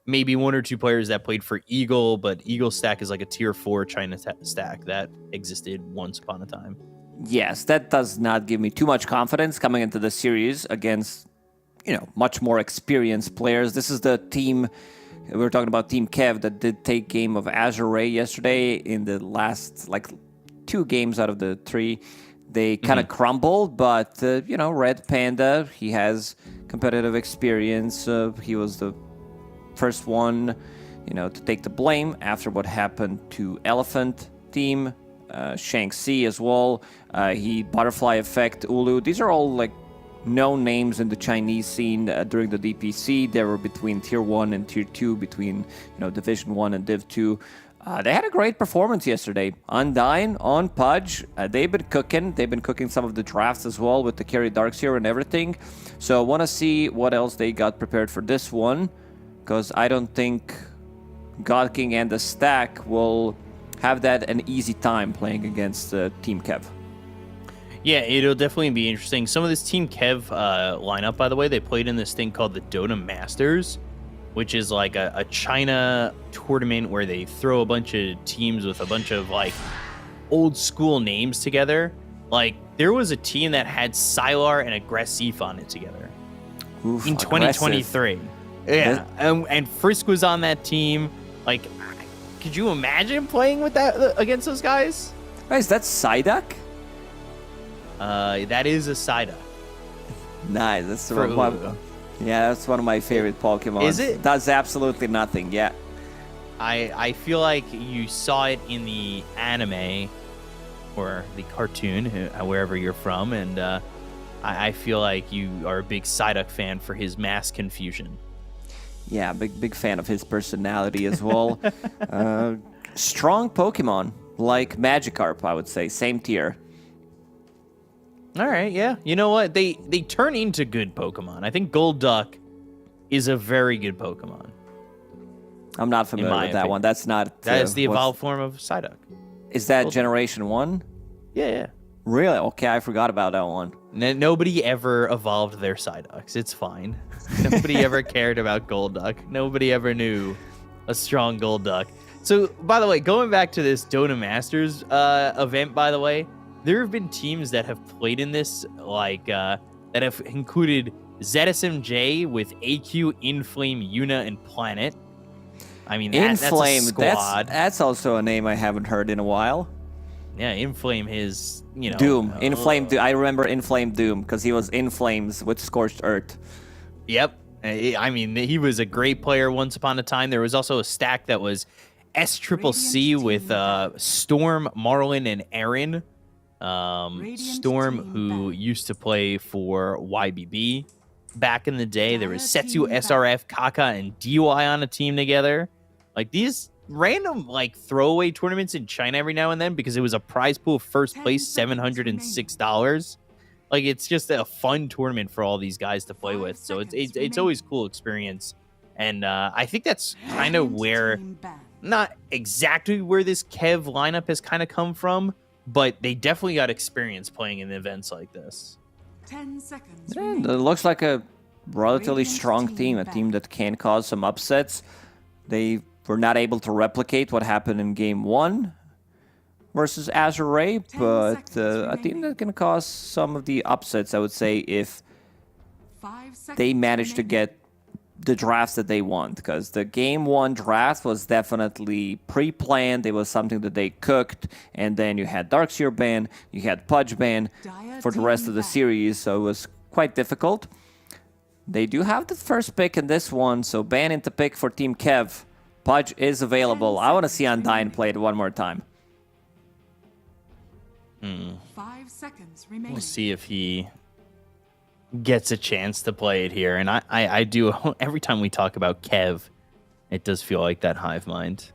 maybe one or two players that played for Eagle, but Eagle stack is a tier 4 China stack that existed once upon a time. Yes, that does not give me too much confidence coming into the series against, much more experienced players. This is the team, we were talking about Team Kev, that did take game of Azure yesterday in the last, 2 games out of the 3. They kind of crumbled, but, Red Panda, he has competitive experience. He was the first one, to take the blame after what happened to Elephant Team, Shanxi as well. He Butterfly Effect, Ulu. These are all, known names in the Chinese scene during the DPC. They were between Tier 1 and Tier 2, between, Division 1 and Div 2. They had a great performance yesterday. Undyne, on Pudge, they've been cooking. They've been cooking some of the drafts as well with the Carry Darkseer and everything. So I want to see what else they got prepared for this one, because I don't think God King and the stack will have that an easy time playing against Team Kev. Yeah, it'll definitely be interesting. Some of this Team Kev lineup, by the way, they played in this thing called the Dota Masters, which is a China tournament where they throw a bunch of teams with a bunch of old school names together. There was a team that had Sylar and Aggressive on it together. Oof, in 2023. Yeah, and Frisk was on that team. Could you imagine playing with that against those guys? Is that Psyduck? That is a Psyduck. Nice. That's that's one of my favorite Pokemon. Is it? Does absolutely nothing. Yeah. I feel like you saw it in the anime or the cartoon, wherever you're from, and I feel like you are a big Psyduck fan for his mass confusion. Yeah, big fan of his personality as well. Strong Pokemon, like Magikarp, I would say. Same tier. All right, yeah. You know what? They turn into good Pokemon. I think Golduck is a very good Pokemon. I'm not familiar with that one. That's not... That is the evolved form of Psyduck. Is that Generation 1? Yeah. Really? Okay, I forgot about that one. Nobody ever evolved their Psyducks. It's fine. Nobody ever cared about Golduck. Nobody ever knew a strong Golduck. So, by the way, going back to this Dota Masters event, by the way, there have been teams that have played in this, that have included ZSMJ with AQ, Inflame, Yuna, and Planet. I mean, Inflame, that's a squad. That's also a name I haven't heard in a while. Yeah, Inflame his, Doom. Inflame Doom. I remember Inflame Doom because he was in flames with Scorched Earth. Yep. I mean, he was a great player once upon a time. There was also a stack that was SCCC with Storm, Marlin, and Aaron. Storm, who used to play for YBB back in the day. There was Setsu, SRF, Kaka, and DY on a team together. Like, these random, like, throwaway tournaments in China every now and then, because it was a prize pool of first place, $706. Like, it's just a fun tournament for all these guys to play with. So it's always cool experience. And I think that's kind of where, not exactly where this Kev lineup has kind of come from, but they definitely got experience playing in events like this. 10 seconds. It looks like a relatively strong team, a team that can cause some upsets. They were not able to replicate what happened in Game 1 versus Azure Ray, but a team that can cause some of the upsets, I would say, if they manage to get the drafts that they want, because the Game 1 draft was definitely pre-planned. It was something that they cooked, and then you had Darkseer ban, you had Pudge ban for the rest of the series, so it was quite difficult. They do have the first pick in this one, so ban into pick for Team Kev. Pudge is available. I want to see Undyne play it one more time. 5 seconds remaining. We'll see if he gets a chance to play it here. And I do, every time we talk about Kev, it does feel like that hive mind.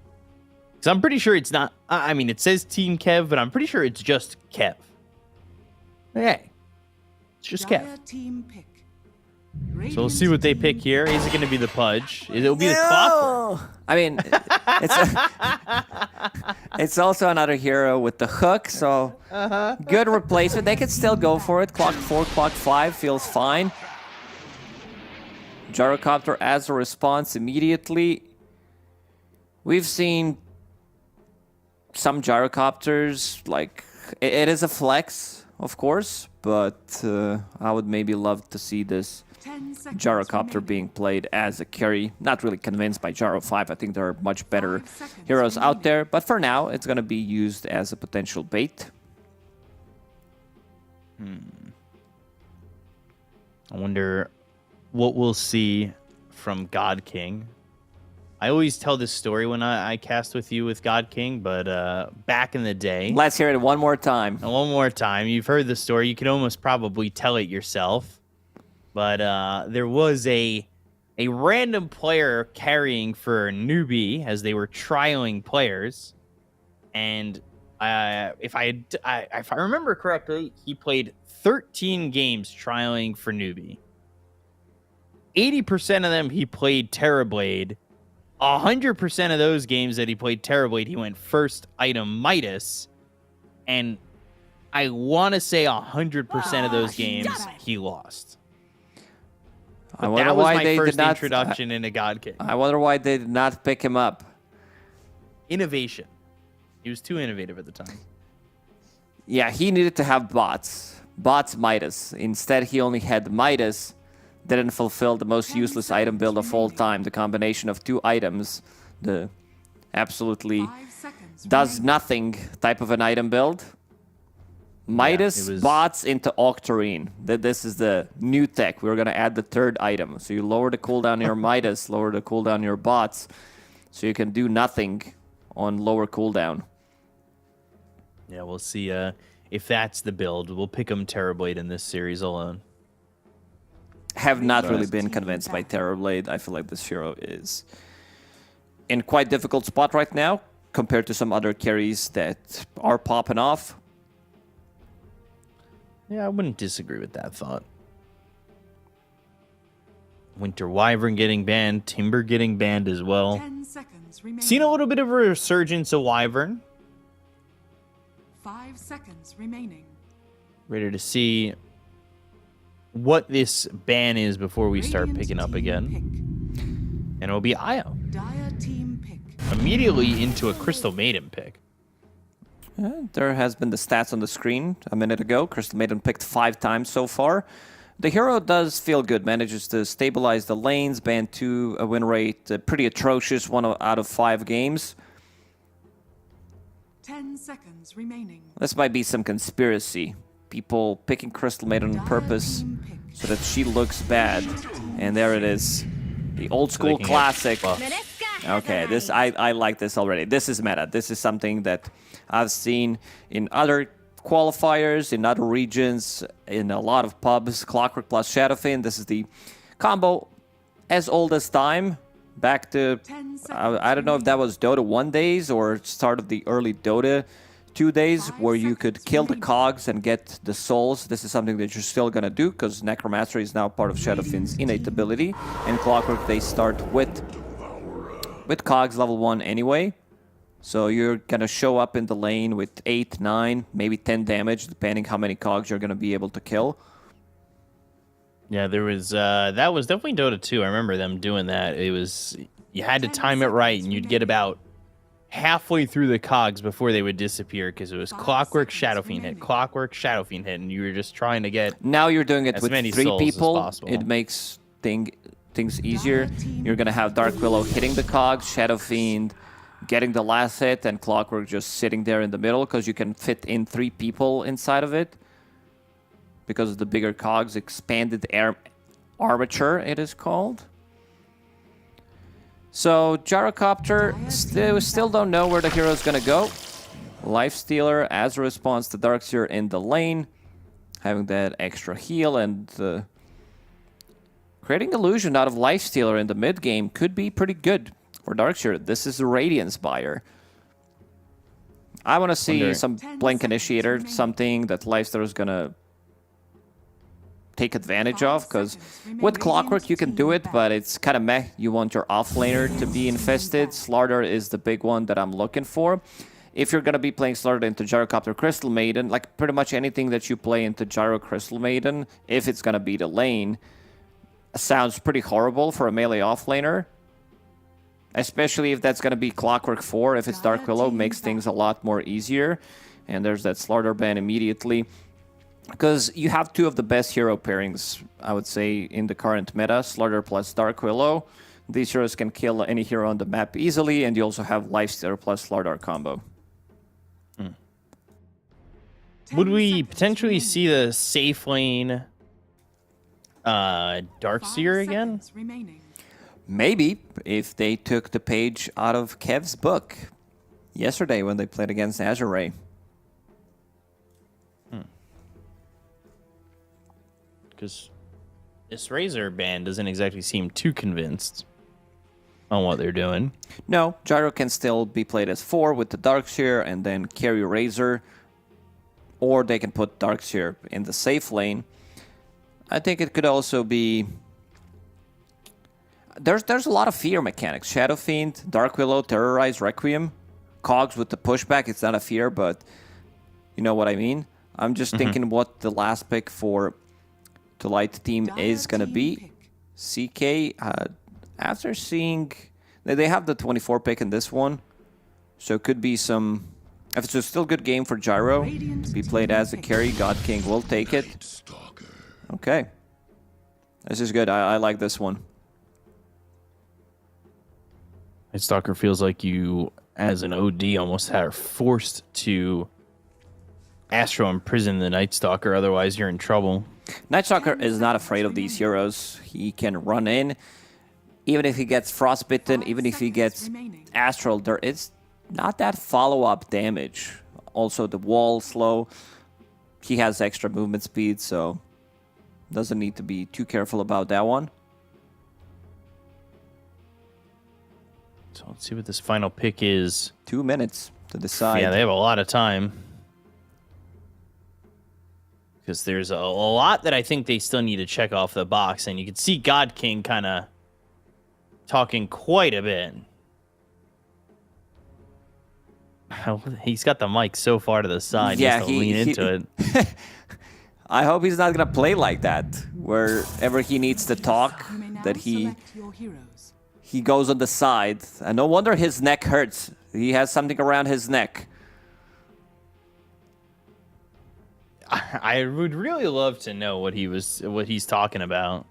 Because I'm pretty sure it's not, I mean, it says Team Kev, but I'm pretty sure it's just Kev. Hey, it's just Kev. Team pick. So we'll see what they pick here. Is it going to be the Pudge? It'll be the Clockwork. I mean, it's also another hero with the hook, so good replacement. They could still go for it. Clock 4, Clock 5 feels fine. Gyrocopter as a response immediately. We've seen some gyrocopters, like, it is a flex, of course, but I would maybe love to see this Gyrocopter being played as a carry. Not really convinced by Gyro 5. I think there are much better heroes out there, but for now, it's going to be used as a potential bait. I wonder what we'll see from God King. I always tell this story when I cast with you with God King, but back in the day... Let's hear it one more time. One more time. You've heard the story. You can almost probably tell it yourself. But there was a random player carrying for a newbie as they were trialing players. And if I remember correctly, he played 13 games trialing for newbie. 80% of them he played Terrorblade. 100% of those games that he played Terrorblade, he went first item Midas. And I want to say 100% of those games he lost. I wonder that was why my they first did not, introduction into God King. I wonder why they did not pick him up. Innovation. He was too innovative at the time. Yeah, he needed to have bots. Bots Midas. Instead, he only had Midas. Didn't fulfill the most useless item build of all time. The combination of two items. The absolutely does nothing type of an item build. Midas bots into Octarine. This is the new tech. We're going to add the third item. So you lower the cooldown on your Midas, lower the cooldown on your bots. So you can do nothing on lower cooldown. Yeah, we'll see if that's the build. We'll pick him Terrorblade in this series alone. Have not really been convinced by Terrorblade. I feel like this hero is in quite difficult spot right now compared to some other carries that are popping off. Yeah, I wouldn't disagree with that thought. Winter Wyvern getting banned, Timber getting banned as well. 10 seconds remaining. Seen a little bit of a resurgence of Wyvern. 5 seconds remaining. Ready to see what this ban is before we start picking up again. And it'll be Io. Dire team pick. Immediately into a Crystal Maiden pick. There has been the stats on the screen a minute ago. Crystal Maiden picked 5 times so far. The hero does feel good, manages to stabilize the lanes, ban 2, a win rate pretty atrocious, 1 out of 5 games. 10 seconds remaining. This might be some conspiracy. People picking Crystal Maiden on purpose so that she looks bad. And there it is. The old school Looking at classic. buff. Okay, this I like this already. This is meta. This is something that I've seen in other qualifiers, in other regions, in a lot of pubs. Clockwork plus Shadowfin. This is the combo as old as time. Back to, 10 seconds I don't know if that was Dota 1 days or start of the early Dota 2 days, 5 where you could seconds kill the remaining. cogs and get the souls. This is something that you're still gonna do, because Necromancer is now part of Shadowfin's innate ability. And Clockwork, they start with cogs level 1 anyway. So you're gonna show up in the lane with 8, 9, maybe 10 damage, depending how many cogs you're gonna be able to kill. Yeah, there was that was definitely Dota 2. I remember them doing that. It was you had to time it right, and you'd get about halfway through the cogs before they would disappear because it was 5 Clockwork, seconds Shadowfiend hit, remaining. Clockwork, Shadowfiend hit, and you were just trying to get. Now you're doing it As with many 3 souls as people. possible. It makes things easier. You're gonna have Dark Willow hitting the cogs, Shadowfiend getting the last hit, and Clockwork just sitting there in the middle because you can fit in 3 people inside of it. Because of the bigger cogs, expanded armature, it is called. So Gyrocopter, still don't know where the hero is gonna go. Lifestealer as a response to Darkseer in the lane, having that extra heal, and creating illusion out of Lifestealer in the mid game could be pretty good for Darkseer. This is a Radiance buyer. I want to see Wondering. some 10 Blink seconds Initiator, remaining. something that Lifestealer is gonna take advantage 5 of, because seconds remaining. with Clockwork you can do it, Radiant but team it's kind of meh. You want your offlaner to be infested. Slaughter is the big one that I'm looking for. If you're going to be playing Slaughter into Gyrocopter Crystal Maiden, like pretty much anything that you play into Gyro Crystal Maiden, if it's going to be the lane, sounds pretty horrible for a melee offlaner. Especially if that's going to be Clockwork 4, if it's Dark Willow, makes things a lot more easier. And there's that Slaughter ban immediately. Because you have 2 of the best hero pairings, I would say, in the current meta. Slaughter plus Dark Willow. These heroes can kill any hero on the map easily, and you also have Lifestealer plus Slaughter combo. Would 10 we seconds potentially remaining. see the safe lane Darkseer 5 again? seconds remaining. Maybe, if they took the page out of Kev's book yesterday when they played against Azure Ray. Because this Razor band doesn't exactly seem too convinced on what they're doing. No, Gyro can still be played as 4 with the Darkseer and then carry Razor. Or they can put Darkseer in the safe lane. I think it could also be... There's a lot of fear mechanics. Shadowfiend, Dark Willow, Terrorize, Requiem. Cogs with the pushback, it's not a fear, but you know what I mean? I'm just thinking what the last pick for the light team is going to be. CK, after seeing... They have the 24 pick in this one. So it could be some... If it's a still good game for Gyro to be played as a carry, God King will take it. Okay. This is good. I like this one. Night Stalker feels like you, as an OD, almost are forced to Astro imprison the Night Stalker, otherwise you're in trouble. Night Stalker is not afraid of these heroes. He can run in. Even if he gets frostbitten, even if he gets astral, there is not that follow-up damage. Also, the wall slow. He has extra movement speed, so doesn't need to be too careful about that one. So let's see what this final pick is. 2 minutes to decide. Yeah, they have a lot of time. Because there's a lot that I think they still need to check off the box. And you can see God King kind of talking quite a bit. He's got the mic so far to the side. Yeah, he has to lean into it. I hope he's not going to play like that. Wherever he needs to talk, You may now that he select your heroes. goes on the side. And no wonder his neck hurts. He has something around his neck. I would really love to know what he's talking about.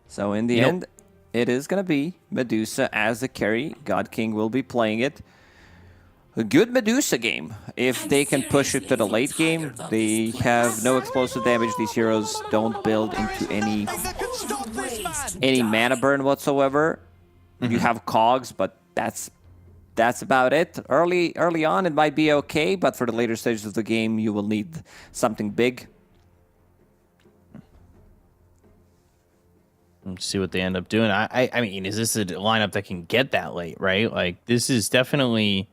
So in the end, it is going to be Medusa as the carry. God King will be playing it. a good Medusa game. If they can push it to the late game, they have no explosive damage. These heroes don't build into any mana burn whatsoever. You have cogs, but that's about it. Early on, it might be okay, but for the later stages of the game, you will need something big. Let's see what they end up doing. I mean, is this a lineup that can get that late, right? Like, this is definitely,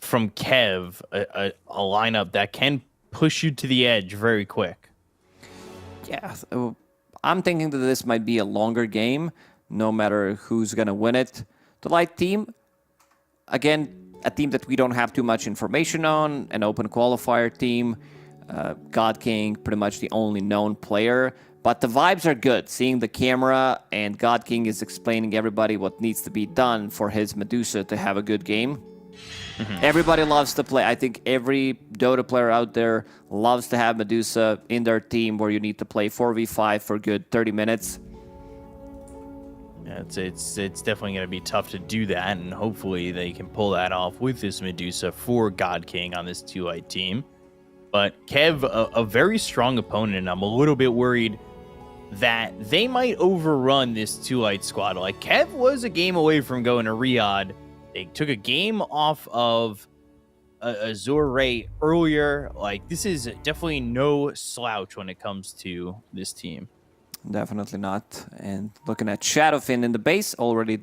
from Kev, a lineup that can push you to the edge very quick. Yeah, so I'm thinking that this might be a longer game, no matter who's going to win it. The light team, again, a team that we don't have too much information on, an open qualifier team. God King, pretty much the only known player. But the vibes are good. Seeing the camera and God King is explaining everybody what needs to be done for his Medusa to have a good game. Everybody loves to play. I think every Dota player out there loves to have Medusa in their team where you need to play 4v5 for good 30 minutes. Yeah, it's definitely going to be tough to do that, and hopefully they can pull that off with this Medusa for God King on this 2-light team. But Kev, a very strong opponent, and I'm a little bit worried that they might overrun this 2-light squad. Like, Kev was a game away from going to Riyadh. They took a game off of Azure Ray earlier. Like, this is definitely no slouch when it comes to this team. Definitely not. And looking at Shadowfin in the base, already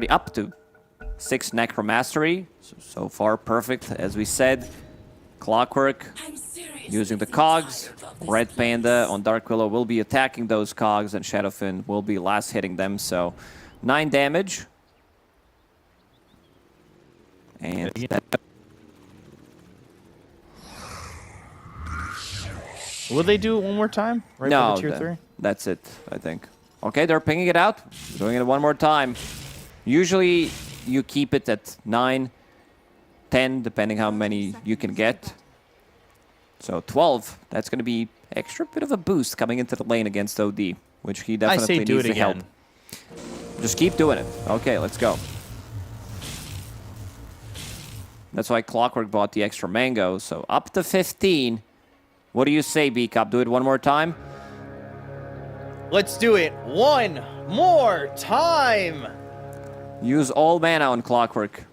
up to 6 Necromastery. So far, perfect, as we said. Clockwork, using the cogs. Red Panda on Dark Willow will be attacking those cogs, and Shadowfin will be last hitting them. So 9 damage. And Will they do it one more time? Right no, for the tier 3? That's it, I think. Okay, they're pinging it out. Doing it one more time. Usually you keep it at 9, 10, depending how many you can get. So 12, that's going to be extra bit of a boost coming into the lane against OD, which he definitely needs to help. Just keep doing it. Okay, let's go. That's why Clockwork bought the extra mango. So up to 15. What do you say, B-Cup? Do it one more time? Let's do it one more time. Use all mana on Clockwork.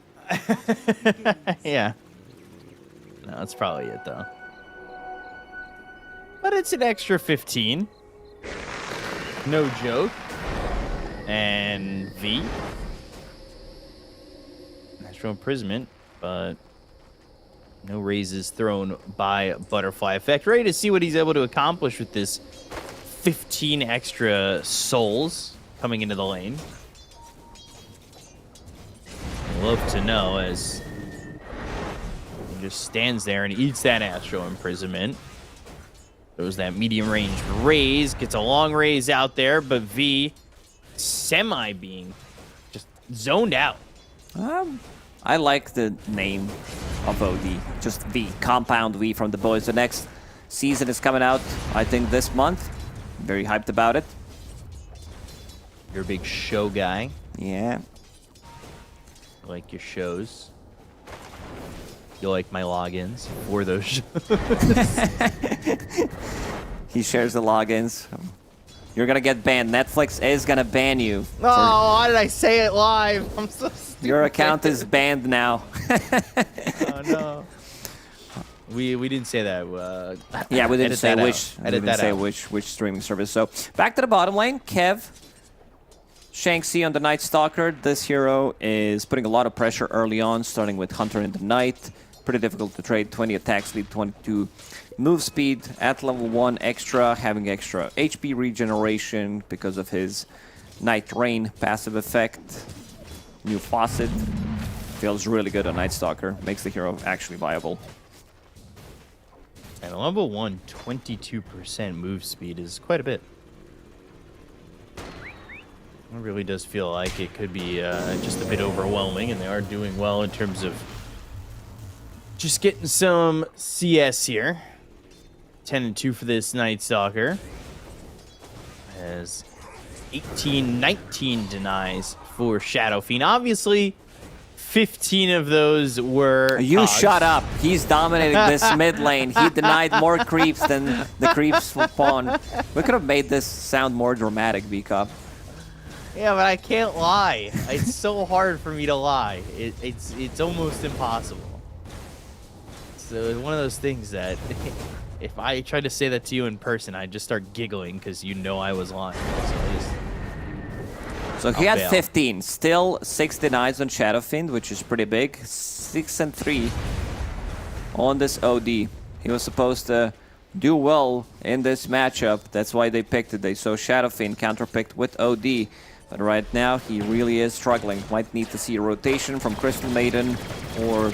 Yeah. No, that's probably it, though. But it's an extra 15. No joke. And V. Natural imprisonment, but no raises thrown by Butterfly Effect. Ready to see what he's able to accomplish with this 15 extra souls coming into the lane. Love to know, as he just stands there and eats that Astral Imprisonment. Throws that medium range raise, gets a long raise out there, but V semi being just zoned out. I like the name of OD, just V, Compound V from the boys. The next season is coming out, I think, this month. Very hyped about it. You're a big show guy. Yeah. I like your shows. You like my logins for those shows. He shares the logins. You're gonna get banned. Netflix is gonna ban you. Oh, why did I say it live? I'm so stupid. Your account is banned now. Oh no. We didn't say that. Yeah, we didn't say which. which streaming service. So back to the bottom lane. Kev, Shanxi on the Night Stalker. This hero is putting a lot of pressure early on, starting with Hunter in the Night. Pretty difficult to trade. 20 attack speed, 22 move speed. At level 1 extra, having extra HP regeneration because of his Night Rain passive effect. New faucet. Feels really good on Night Stalker. Makes the hero actually viable. And level 1, 22% move speed is quite a bit. It really does feel like it could be just a bit overwhelming, and they are doing well in terms of just getting some CS here. 10-2 for this Night Stalker. As 18-19 denies for Shadow Fiend. Obviously, 15 of those were You cogs. shut up. He's dominating this mid lane. He denied more creeps than the creeps spawn. We could have made this sound more dramatic, VCop. Yeah, but I can't lie. It's so hard for me to lie. It's almost impossible. So it's one of those things that if I tried to say that to you in person, I'd just start giggling because you know I was lying. So he I'll had bail. 15. Still 6 denies on Shadowfiend, which is pretty big. 6 and 3 on this OD. He was supposed to do well in this matchup. That's why they picked it. They saw Shadowfiend counterpicked with OD. But right now, he really is struggling. Might need to see a rotation from Crystal Maiden or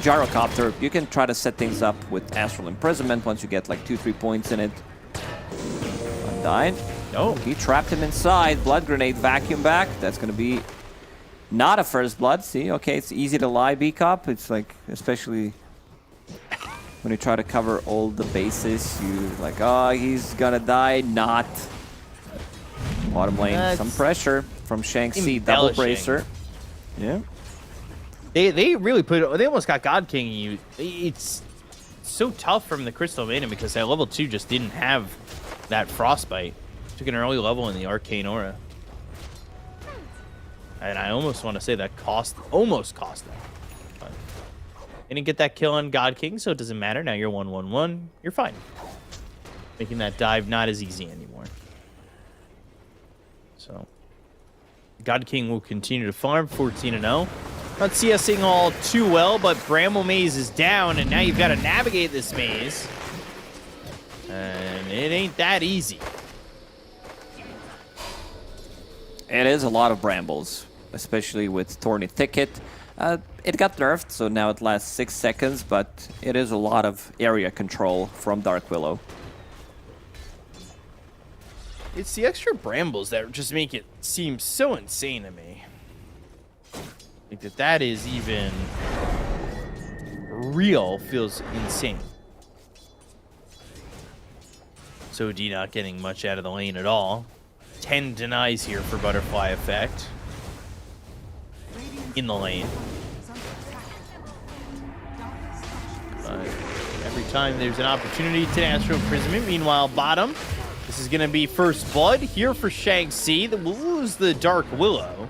Gyrocopter. You can try to set things up with Astral Imprisonment once you get like 2-3 points in it. Undyne. No. He trapped him inside. Blood Grenade vacuum back. That's going to be not a first blood. See, okay, it's easy to lie, B-Cop. It's like, especially when you try to cover all the bases, you like, oh, he's going to die. Not. Bottom lane, some pressure from Shang-Chi. Double embellishing. bracer. Yeah. They really they almost got God King you. It's so tough from the Crystal Maiden because that level 2 just didn't have that Frostbite. Took an early level in the Arcane Aura. And I almost want to say that almost cost them. But they didn't get that kill on God King, so it doesn't matter. Now you're 1-1-1. You're fine. Making that dive not as easy anymore. So God King will continue to farm 14-0. Not CSing all too well, but Bramble Maze is down, and now you've got to navigate this maze. And it ain't that easy. It is a lot of brambles, especially with Thorny Thicket. It got nerfed, so now it lasts 6 seconds, but it is a lot of area control from Dark Willow. It's the extra brambles that just make it seem so insane to me. Like that is even real feels insane. So D not getting much out of the lane at all. 10 denies here for Butterfly Effect. In the lane. Every time there's an opportunity to Astral Imprisonment. Meanwhile, bottom. This is going to be first blood here for Shang-Chi. That will lose the Dark Willow.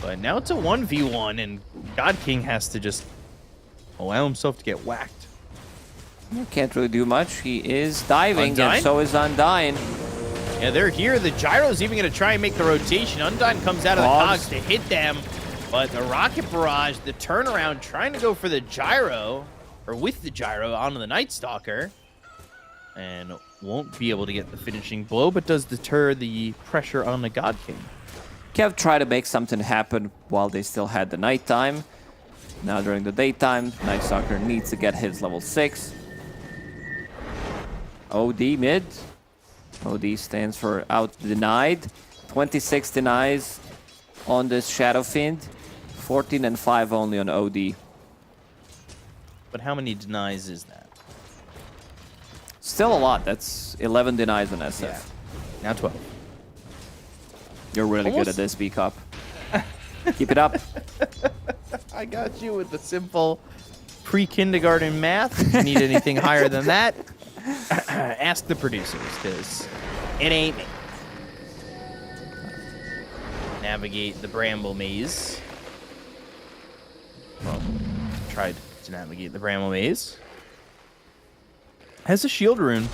But now it's a 1v1, and God King has to just allow himself to get whacked. Can't really do much. He is diving, Undyne? and so is Undyne. Yeah, they're here. The Gyro's even going to try and make the rotation. Undyne comes out of the cogs to hit them. But the Rocket Barrage, the turnaround, trying to go for the Gyro, or with the Gyro onto the Night Stalker. And won't be able to get the finishing blow, but does deter the pressure on the God King. Kev tried to make something happen while they still had the nighttime. Now during the daytime, Night Stalker needs to get his level 6. OD mid. OD stands for out denied. 26 denies on this Shadowfiend. 14 and 5 only on OD. But how many denies is that? Still a lot. That's 11 denies on SF. Yeah. Now 12. You're really good at this, B-Cop. Keep it up. I got you with the simple pre-kindergarten math. If you need anything higher than that, ask the producers, because it ain't me. Navigate the Bramble Maze. Well, tried to navigate the Bramble Maze. Has a shield rune.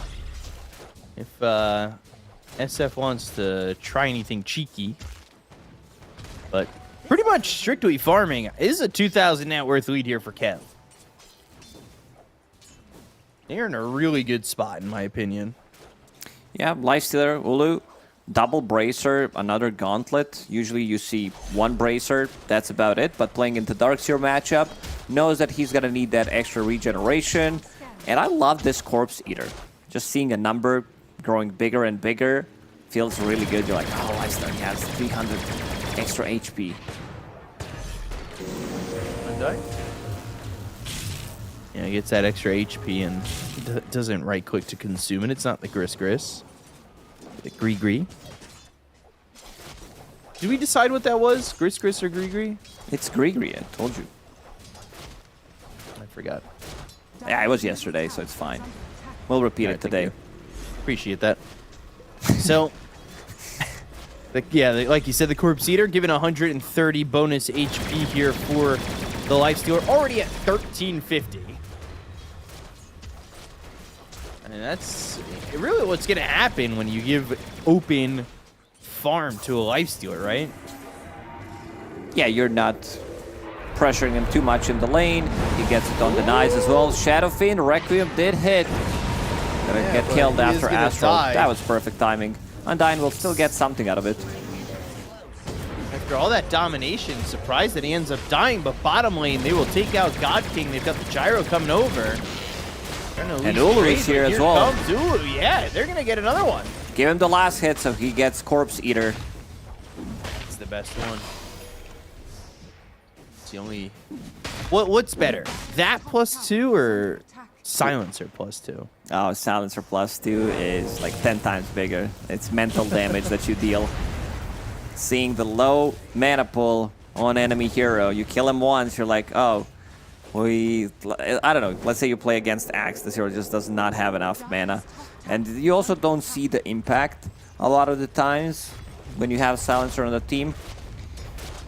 If SF wants to try anything cheeky. But pretty much strictly farming. Is a 2,000 net worth lead here for Kev. They're in a really good spot, in my opinion. Yeah, Lifestealer, Ulu, double bracer, another gauntlet. Usually you see one bracer, that's about it. But playing into Darkseer matchup, knows that he's gonna need that extra regeneration. And I love this Corpse Eater. Just seeing a number growing bigger and bigger feels really good. You're like, oh, Lifestealer has 300 extra HP. Yeah, he gets that extra HP and doesn't right-click to consume it. It's not the Gris. The Gree. Did we decide what that was? Gris or Grigri? It's Grigri, I told you. I forgot. Yeah, it was yesterday, so it's fine. We'll repeat it today. Appreciate that. So, like you said, the Corpse Eater given 130 bonus HP here for the Lifestealer, already at 1350. And that's really what's going to happen when you give open farm to a Lifestealer, right? Yeah, you're not pressuring him too much in the lane. He gets it on denies as well. Shadow Fiend, Requiem did hit. Gonna get killed after Astral. That was perfect timing. Undyne will still get something out of it. After all that domination, surprised that he ends up dying, but bottom lane, they will take out God King. They've got the Gyro coming over. And Ulu is here as well. Comes Ulu. Yeah, they're going to get another one. Give him the last hit so he gets Corpse Eater. It's the best one. It's the only... What's better? That +2 or Silencer +2? Oh, Silencer +2 is like 10 times bigger. It's mental damage that you deal. Seeing the low mana pool on enemy hero, you kill him once, you're like, oh, I don't know, let's say you play against Axe, this hero just does not have enough mana. And you also don't see the impact a lot of the times when you have Silencer on the team,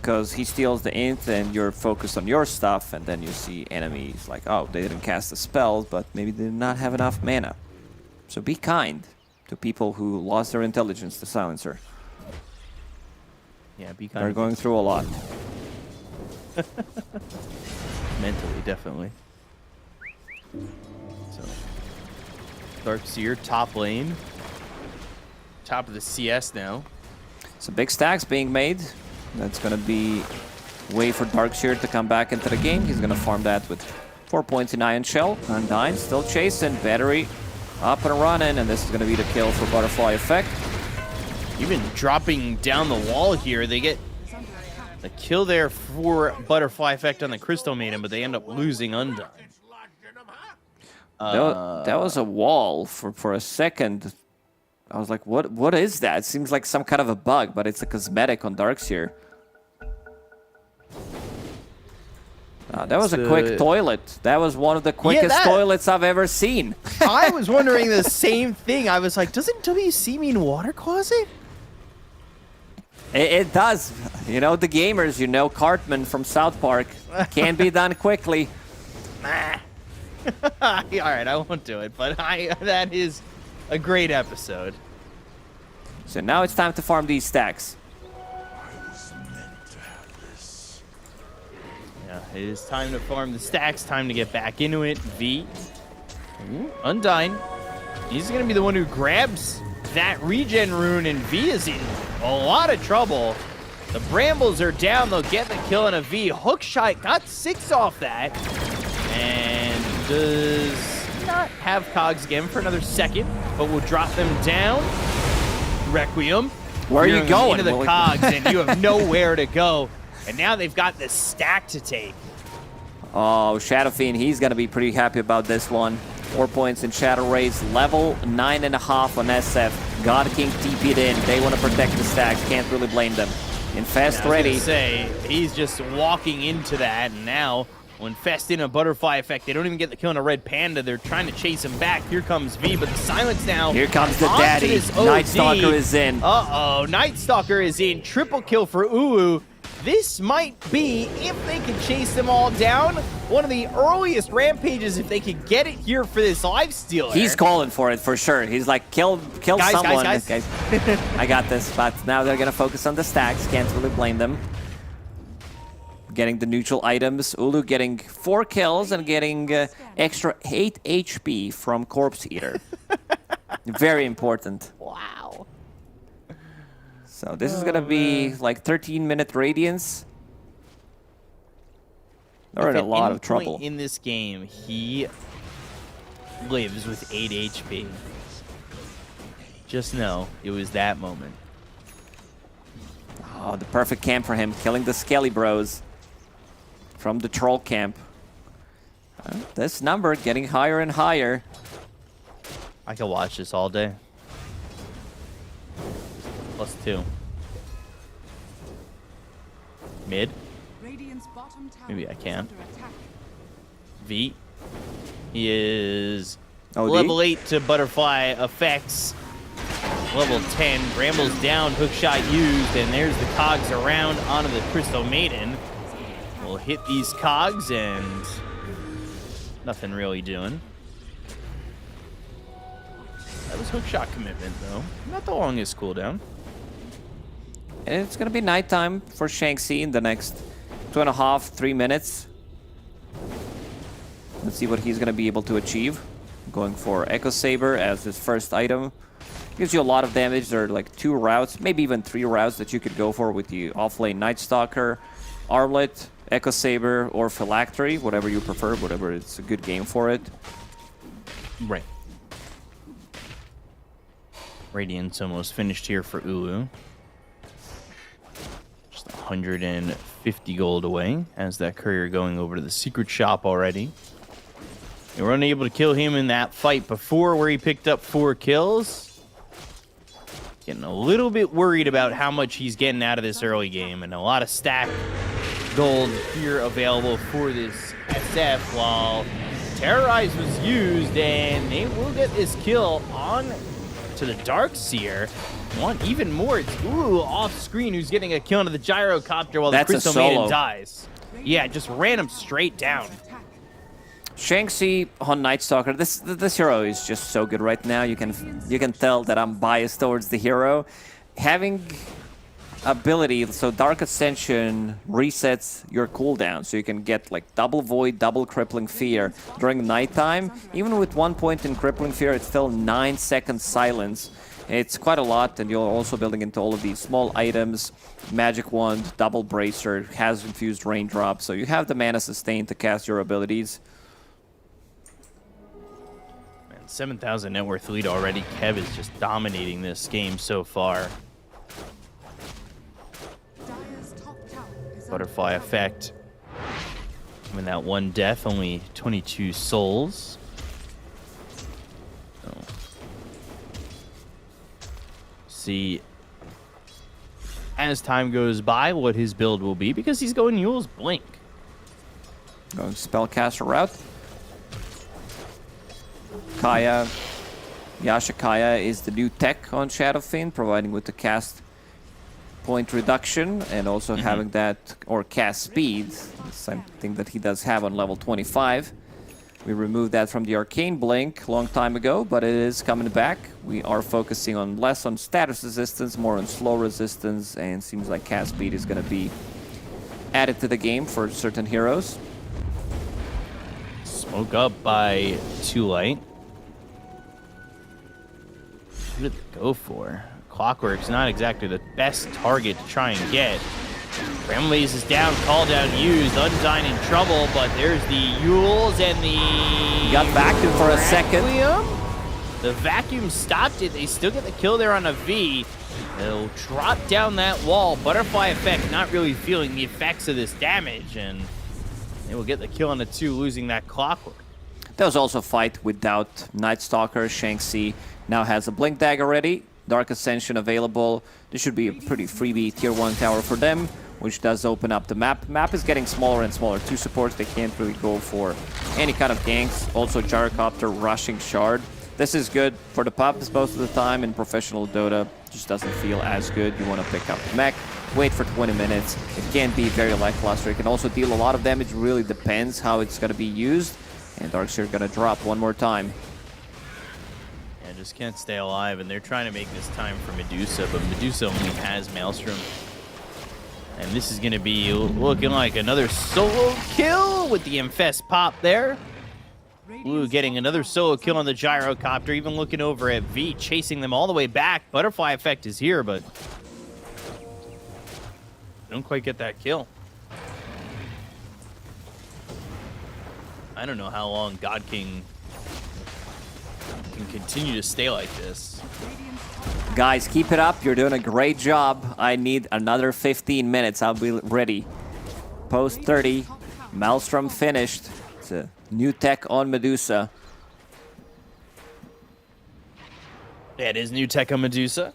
because he steals the int and you're focused on your stuff, and then you see enemies like, oh, they didn't cast the spells, but maybe they did not have enough mana. So be kind to people who lost their intelligence to Silencer. Yeah, be kind. They're going through a lot. Mentally, definitely. So, Darkseer, top lane. Top of the CS now. So big stacks being made. That's going to be way for Darkseer to come back into the game. He's going to farm that with 4 points in Iron Shell. Undyne still chasing. Battery up and running. And this is going to be the kill for Butterfly Effect. Even dropping down the wall here, they get the kill there for Butterfly Effect on the Crystal Maiden, but they end up losing Undyne. That was a wall for a second. I was like, what is that? It seems like some kind of a bug, but it's a cosmetic on Darkseer. That was a quick toilet. That was one of the quickest toilets I've ever seen. I was wondering the same thing. I was like, doesn't WC mean water closet? It does. You know, the gamers, you know, Cartman from South Park. Can be done quickly. All right, I won't do it, but that is a great episode. So now it's time to farm these stacks. Yeah, it is time to farm the stacks, time to get back into it. V. Undyne. He's going to be the one who grabs that regen rune, and V is in a lot of trouble. The Brambles are down. They'll get the kill on a V. Hookshot got 6 off that. And does not have Cogs again for another second, but will drop them down. Requiem. Where are you going? Into the Cogs, and you have nowhere to go. And now they've got the stack to take. Oh, Shadow Fiend, he's going to be pretty happy about this one. 4 points in Shadow Rays, level 9.5 on SF. God King TP'd in. They want to protect the stacks. Can't really blame them. Infest ready. I was gonna say, he's just walking into that, and now when Fest in a Butterfly Effect, they don't even get the kill on a Red Panda. They're trying to chase him back. Here comes V, but the silence now. Here comes the daddy. Night Stalker is in. Uh-oh, Night Stalker is in. Triple kill for Ulu. This might be, if they can chase them all down, one of the earliest rampages if they could get it here for this Lifestealer. He's calling for it for sure. He's like, kill someone. Guys. I got this, but now they're going to focus on the stacks. Can't really blame them. Getting the neutral items. Ulu getting 4 kills and getting extra 8 HP from Corpse Eater. Very important. Wow. So this is going to be like 13-minute radiance. They're in a lot of trouble. In this game, he lives with 8 HP. Just know, it was that moment. Oh, the perfect camp for him. Killing the Skelly Bros from the troll camp. This number getting higher and higher. I could watch this all day. +2. Mid. Radiant's bottom tower Maybe I is can. under attack. V. He is OD. level 8 to butterfly effects. Level 10. Brambles down, hook shot used, and there's the cogs around onto the Crystal Maiden. We'll hit these cogs and nothing really doing. That was hook shot commitment though. Not the longest cooldown. And it's gonna be nighttime for Shanxi in the next 2.5, 3 minutes. Let's see what he's gonna be able to achieve. Going for Echo Saber as his first item. Gives you a lot of damage. There are like 2 routes, maybe even 3 routes that you could go for with the offlane Night Stalker, Armlet, Echo Saber, or Phylactery, whatever you prefer, whatever it's a good game for it. Right. Radiant's almost finished here for Ulu. Just 150 gold away as that courier going over to the secret shop already. They were unable to kill him in that fight before where he picked up 4 kills. Getting a little bit worried about how much he's getting out of this early game, and a lot of stack gold here available for this SF while Terrorize was used, and they will get this kill on to the Darkseer. Want even more? It's Ulu off screen who's getting a kill into the gyrocopter while That's the a Crystal solo. Maiden dies. Yeah, just ran him straight down. Shanxi on Night Stalker. This hero is just so good right now. You can tell that I'm biased towards the hero. Having ability, so Dark Ascension resets your cooldown, so you can get like double Void, double Crippling Fear during nighttime. Even with 1 point in Crippling Fear, it's still 9 seconds silence. It's quite a lot, and you're also building into all of these small items. Magic Wand, Double Bracer, has infused Raindrop, so you have the mana sustain to cast your abilities. 7,000 net worth lead already. Kev is just dominating this game so far. Dire's top tower is under Butterfly effect. When that 1 death, only 22 souls. So. See, as time goes by, what his build will be, because he's going Yule's Blink. Going Spellcaster route. Kaya, Yasha Kaya is the new tech on Shadowfiend, providing with the cast point reduction and also having that, or cast speed, something that he does have on level 25. We removed that from the Arcane Blink a long time ago, but it is coming back. We are focusing on less on status resistance, more on slow resistance, and seems like cast speed is going to be added to the game for certain heroes. Smoke up by Too Light. Who did they go for? Clockwork's not exactly the best target to try and get. Brambles is down, call down used, Undyne in trouble, but there's the Yules and the... He got vacuumed for a second. Vacuum? The vacuum stopped it. They still get the kill there on a V. They'll drop down that wall. Butterfly effect not really feeling the effects of this damage, and they will get the kill on the 2, losing that Clockwork. There was also a fight without Night Stalker. Shanxi now has a Blink Dagger ready. Dark Ascension available. This should be a pretty freebie tier 1 tower for them, which does open up the map. Map is getting smaller and smaller. 2 supports, they can't really go for any kind of ganks. Also Gyrocopter, Rushing Shard. This is good for the pubs most of the time. In professional Dota, just doesn't feel as good. You want to pick up the mech, wait for 20 minutes. It can be very lackluster. It can also deal a lot of damage. Really depends how it's going to be used. And Darkseer going to drop one more time. Yeah, just can't stay alive, and they're trying to make this time for Medusa, but Medusa only has Maelstrom. And this is going to be looking like another solo kill with the Infest pop there. Ooh, getting another solo kill on the Gyrocopter, even looking over at V, chasing them all the way back. Butterfly effect is here, but don't quite get that kill. I don't know how long God King can continue to stay like this. Guys, keep it up. You're doing a great job. I need another 15 minutes. I'll be ready. Post 30. Maelstrom finished. It's a new tech on Medusa. Yeah, it is new tech on Medusa.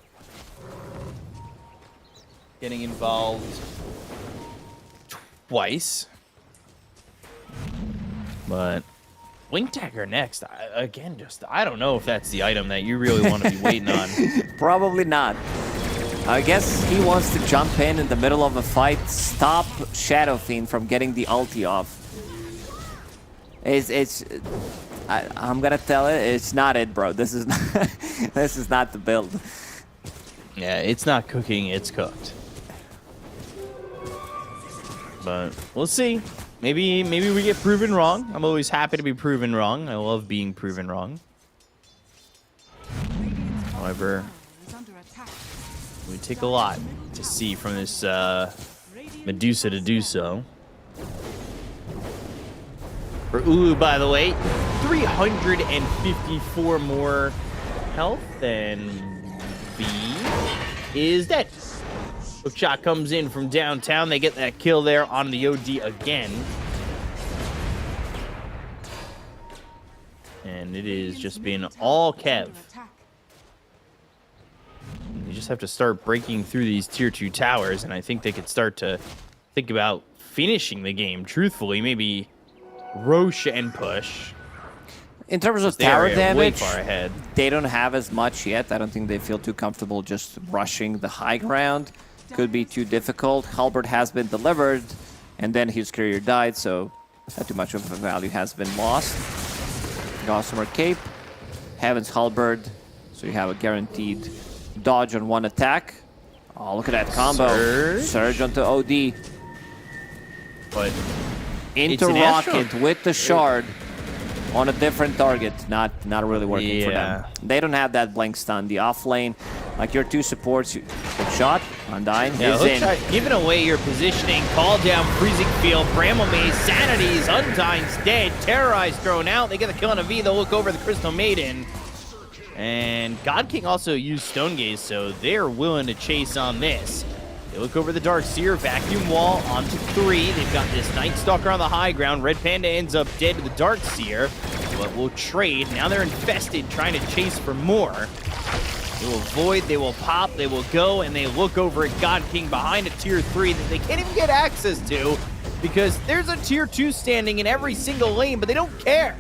Getting involved twice. But Blink Dagger next. I don't know if that's the item that you really want to be waiting on. Probably not. I guess he wants to jump in the middle of a fight, stop Shadow Fiend from getting the ulti off. I'm gonna tell it, it's not it, bro. This is not, this is not the build. Yeah, it's not cooking, it's cooked. But we'll see. Maybe we get proven wrong. I'm always happy to be proven wrong. I love being proven wrong. However, Is under attack. it would take a lot to see from this Medusa to do so. For Ulu, by the way, 354 more health than V is dead. Hook shot comes in from downtown. They get that kill there on the OD again. And it is just been all Kev. Under attack. They just have to start breaking through these tier 2 towers, and I think they could start to think about finishing the game, truthfully. Maybe Roche and push. In terms of They tower are way damage, far ahead. they don't have as much yet. I don't think they feel too comfortable just rushing the high ground. Could be too difficult. Halberd has been delivered, and then his courier died, so not too much of a value has been lost. Gossamer Cape, Heaven's Halberd, so you have a guaranteed dodge on one attack. Oh, look at that combo. Surge onto OD. But Into an Astro. Rocket with the shard on a different target. Not really working for them. Yeah. They don't have that blank stun. The off lane, like your two supports, good shot, Undyne yeah, is hook in. shot, giving away your positioning, call down, freezing field, Bramble Maze, Sanity's, Undyne's dead, Terrorize thrown out. They get the kill on a V. They'll look over the Crystal Maiden. And God King also used Stone Gaze, so they're willing to chase on this. They look over the Dark Seer, vacuum wall onto 3. They've got this Night Stalker on the high ground. Red Panda ends up dead to the Dark Seer, but will trade. Now they're infested, trying to chase for more. They will void, they will pop, they will go, and they look over at God King behind a tier 3 that they can't even get access to because there's a tier 2 standing in every single lane, but they don't care.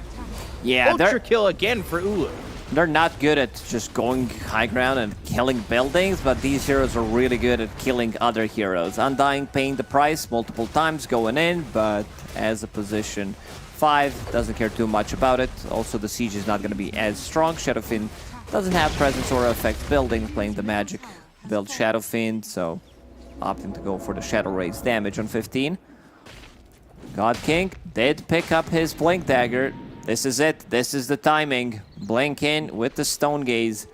Yeah, Ultra kill again for Ulu. they're not good at just going high ground and killing buildings, but these heroes are really good at killing other heroes. Undying paying the price multiple times going in, but as a position 5, doesn't care too much about it. Also, the siege is not going to be as strong. Shadowfiend doesn't have presence or affect buildings, playing the magic build Shadowfiend, so opting to go for the Shadow Raise damage on 15. God King did pick up his Blink Dagger. This is it. This is the timing. Blink in with the Stone Gaze.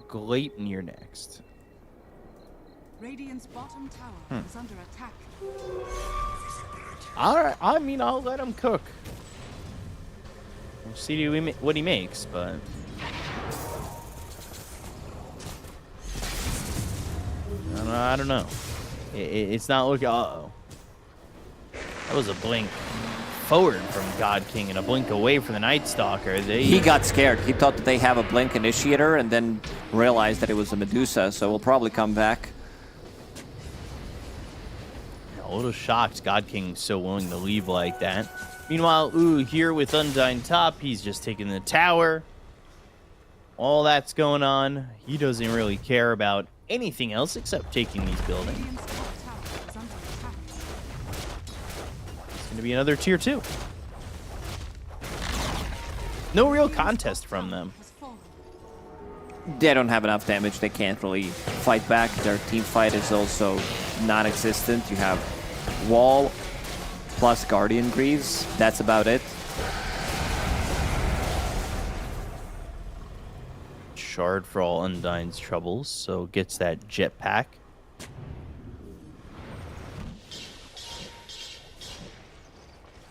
Gleiton, you're next. Radiant's bottom tower is under attack. All right, I mean, I'll let him cook. We'll see what he makes, but... I don't know. It's not looking... Uh-oh. That was a blink forward from God King and a blink away from the Night Stalker. He got scared. He thought that they have a Blink Initiator and then realized that it was a Medusa, so we'll probably come back. A little shocked God King's so willing to leave like that. Meanwhile, here with Undyne top, he's just taking the tower. All that's going on. He doesn't really care about anything else except taking these buildings. Radiant's top tower is under attack. It's going to be another tier 2. No real contest from them. Has fallen. They don't have enough damage. They can't really fight back. Their team fight is also non-existent. You have Wall plus Guardian Greaves. That's about it. Shard for all Undyne's troubles, so gets that jetpack.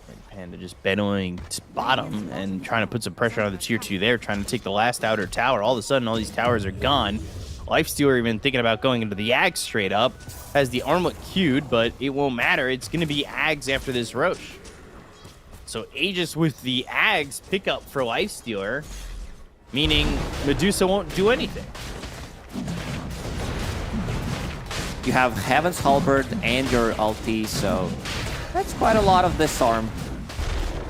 Red Panda just bellowing bottom and trying to put some pressure on the tier 2 there, trying to take the last outer tower. All of a sudden, all these towers are gone. Lifestealer even thinking about going into the Ags straight up. Has the armlet queued, but it won't matter. It's going to be Ags after this Roche. So Aegis with the Ags pickup for Lifestealer, meaning Medusa won't do anything. You have Heaven's Halberd and your ulti, so that's quite a lot of disarm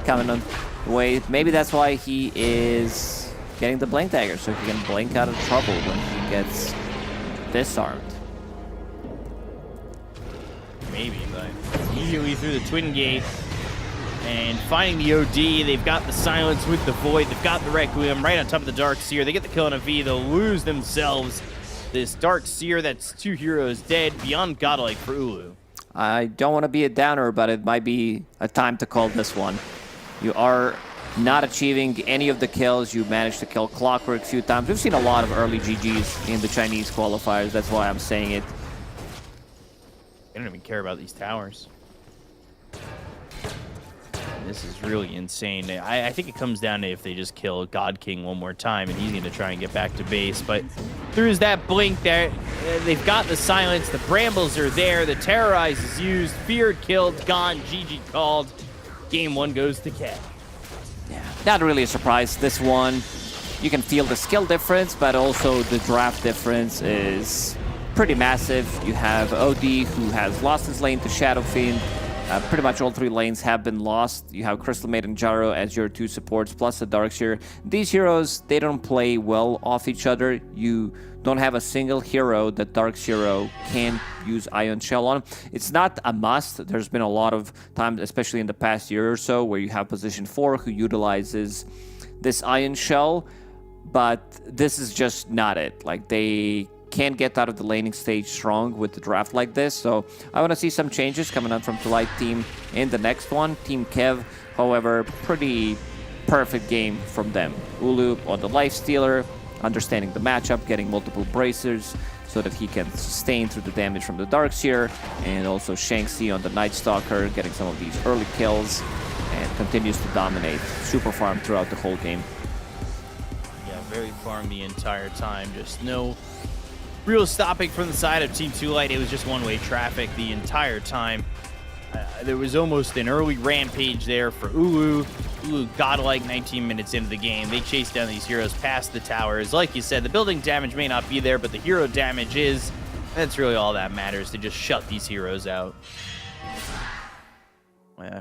coming on the way. Maybe that's why he is getting the Blink Dagger, so he can blink out of trouble when he gets disarmed. Maybe, but immediately through the Twin Gate and finding the OD. They've got the Silence with the Void. They've got the Requiem right on top of the Dark Seer. They get the kill on a V. They'll lose themselves. This Dark Seer, that's 2 heroes dead, beyond godlike for Ulu. I don't want to be a downer, but it might be a time to call this one. You are not achieving any of the kills. You managed to kill Clockwork a few times. We've seen a lot of early GGs in the Chinese qualifiers. That's why I'm saying it. They don't even care about these towers. This is really insane. I think it comes down to if they just kill God King one more time, and he's going to try and get back to base. But there's that blink there. They've got the Silence. The Brambles are there. The Terrorize is used. Feared, killed, gone. GG called. Game 1 goes to Kev. Yeah, not really a surprise. This one, you can feel the skill difference, but also the draft difference is pretty massive. You have OD, who has lost his lane to Shadow Fiend. Pretty much all 3 lanes have been lost. You have Crystal Maid and Jaro as your 2 supports, plus the Darkseer. These heroes, they don't play well off each other. You don't have a single hero that Darkseer can use Ion Shell on. It's not a must. There's been a lot of times, especially in the past year or so, where you have position 4 who utilizes this Ion Shell, but this is just not it. Like, they can't get out of the laning stage strong with the draft like this, so I want to see some changes coming up from the Light team in the next one. Team Kev, however, pretty perfect game from them. Ulu on the Lifestealer, understanding the matchup, getting multiple bracers so that he can sustain through the damage from the Darkseer, and also Shanxi on the Night Stalker, getting some of these early kills, and continues to dominate. Super farm throughout the whole game. Yeah, very farm the entire time. Just no real stopping from the side of Team 2 Light. It was just one-way traffic the entire time. There was almost an early rampage there for Ulu. Ulu godlike 19 minutes into the game. They chased down these heroes past the towers. Like you said, the building damage may not be there, but the hero damage is. That's really all that matters, to just shut these heroes out.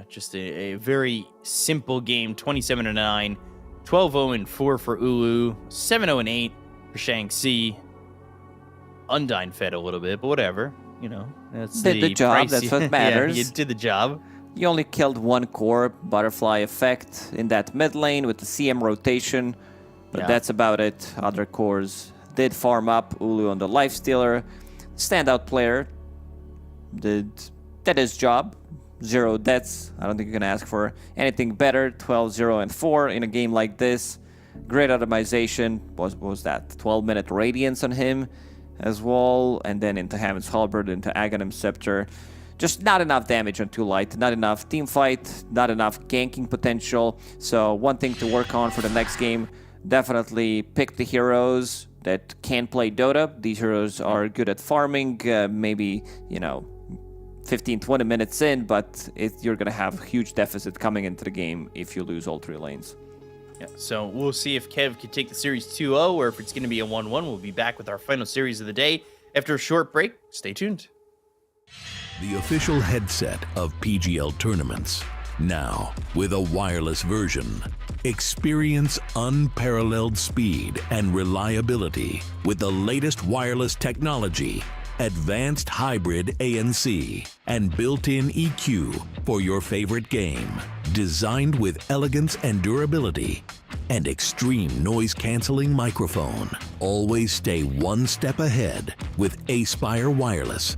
Just a very simple game. 27-9, 12-0-4 for Ulu, 7-0-8 for Shanxi. Undyne fed a little bit, but whatever. You know, that's did the job. That's what matters. Yeah, you did the job. You only killed 1 core, Butterfly Effect in that mid lane with the CM rotation, but that's about it. Other cores did farm up. Ulu on the Lifestealer, standout player, did his job. 0 deaths. I don't think you can ask for anything better. 12-0-4 in a game like this. Great optimization. What was that? 12-minute Radiance on him as well, and then into Heaven's Halberd, into Aghanim Scepter. Just not enough damage on 2 Light, not enough team fight, not enough ganking potential. So one thing to work on for the next game, definitely pick the heroes that can play Dota. These heroes are good at farming, maybe, 15-20 minutes in, but you're going to have a huge deficit coming into the game if you lose all 3 lanes. Yeah, so we'll see if Kev can take the series 2-0 or if it's going to be a 1-1. We'll be back with our final series of the day after a short break. Stay tuned. The official headset of PGL tournaments. Now, with a wireless version. Experience unparalleled speed and reliability with the latest wireless technology, advanced hybrid ANC, and built-in EQ for your favorite game. Designed with elegance and durability, and extreme noise-canceling microphone. Always stay 1 step ahead with Aspire Wireless.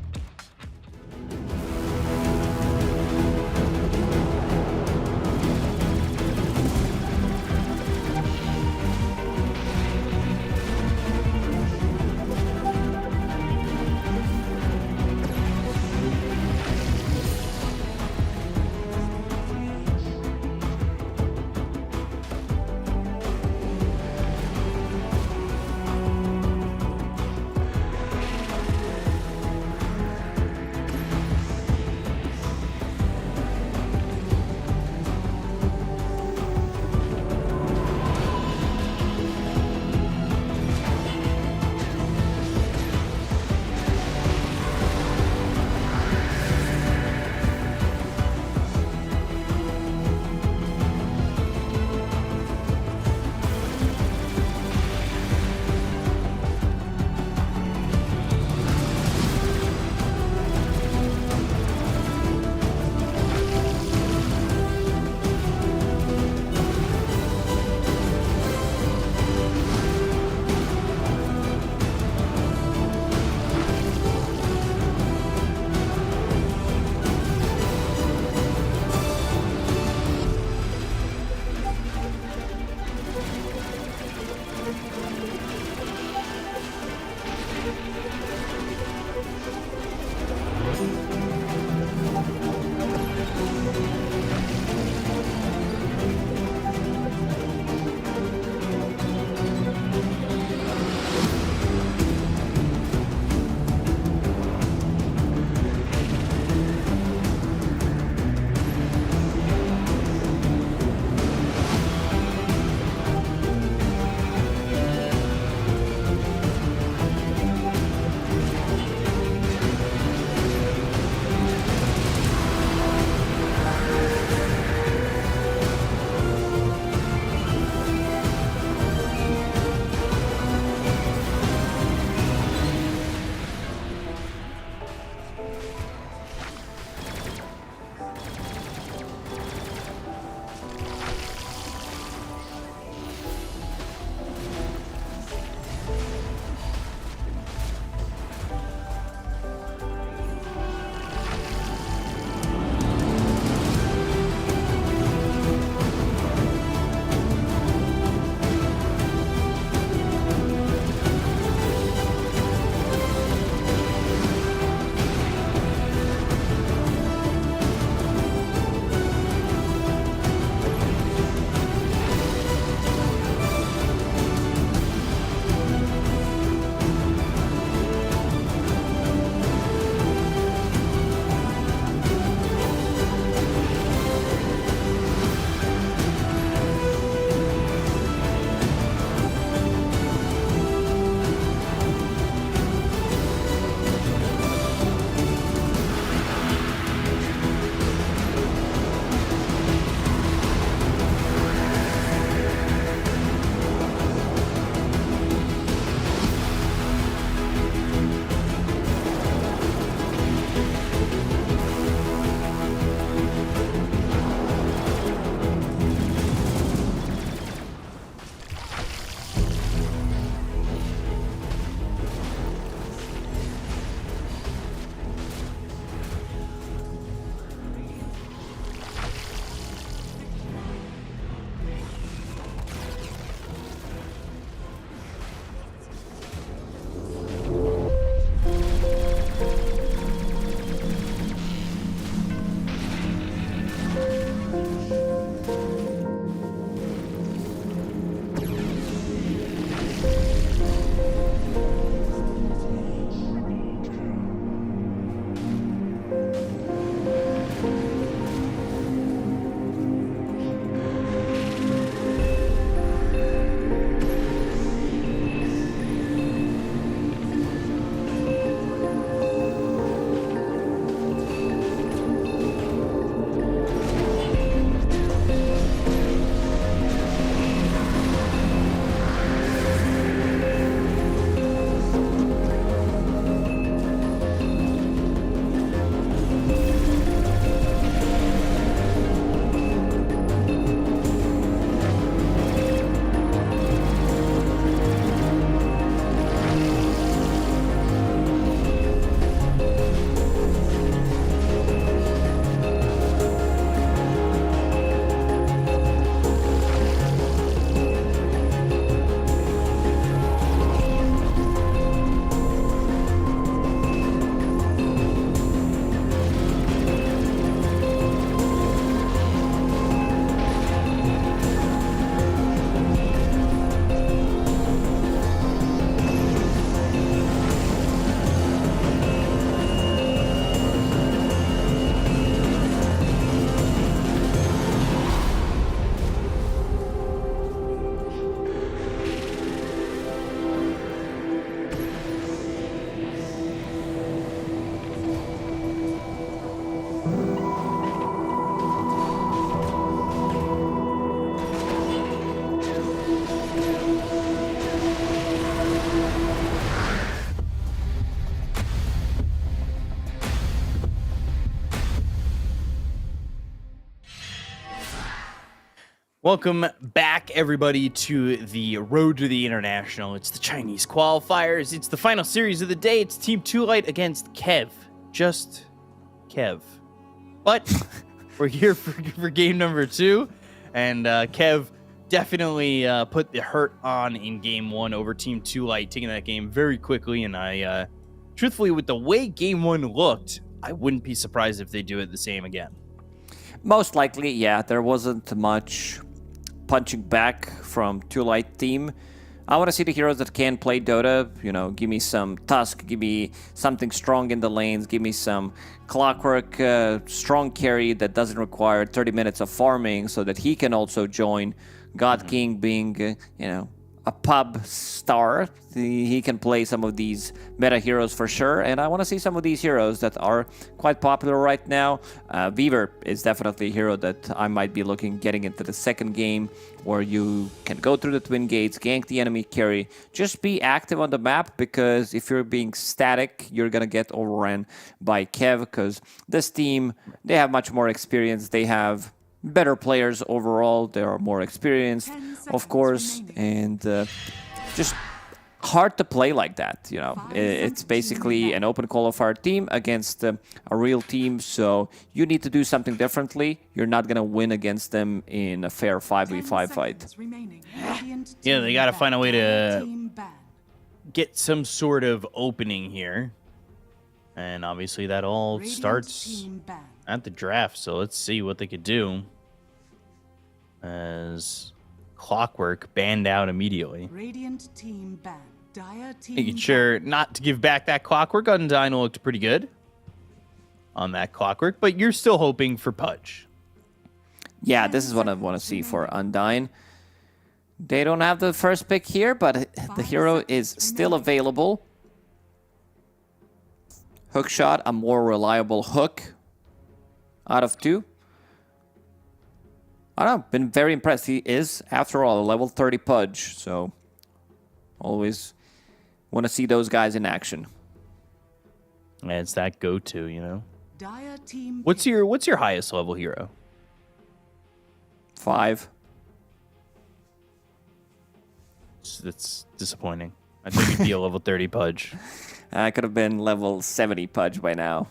Welcome back, everybody, to the Road to the International. It's the Chinese qualifiers. It's the final series of the day. It's Team 2 Light against Kev. Just Kev. But we're here for game number 2. And Kev definitely put the hurt on in game 1 over Team 2 Light, taking that game very quickly. And I, truthfully, with the way game 1 looked, I wouldn't be surprised if they do it the same again. Most likely, yeah. There wasn't much punching back from 2 Light team. I want to see the heroes that can play Dota. You know, give me some Tusk, give me something strong in the lanes, give me some Clockwork, strong carry that doesn't require 30 minutes of farming so that he can also join. God King being, you know, a pub star. He can play some of these meta heroes for sure, and I want to see some of these heroes that are quite popular right now. Weaver is definitely a hero that I might be getting into the second game, where you can go through the twin gates, gank the enemy carry, just be active on the map, because if you're being static, you're gonna get overrun by Kev, because this team, they have much more experience, they have better players overall, they are more experienced, of course, and just hard to play like that, you know. It's basically an open qualifier team against a real team, so you need to do something differently. You're not going to win against them in a fair 5v5 fight. Yeah, they got to find a way to get some sort of opening here. And obviously that all starts at the draft, so let's see what they could do. As Clockwork banned out immediately. Radiant team ban. Dire team Making sure not to give back that Clockwork. Undyne looked pretty good on that Clockwork, but you're still hoping for Pudge. Yeah, this is what I want to see for Undyne. They don't have the first pick here, but the hero is still available. Hookshot, a more reliable hook out of 2. I don't know, been very impressed. He is, after all, a level 30 Pudge, so always want to see those guys in action. And it's that go-to, you know. Dire team What's your highest level hero? 5. That's disappointing. I think it'd be a level 30 Pudge. I could have been level 70 Pudge by now.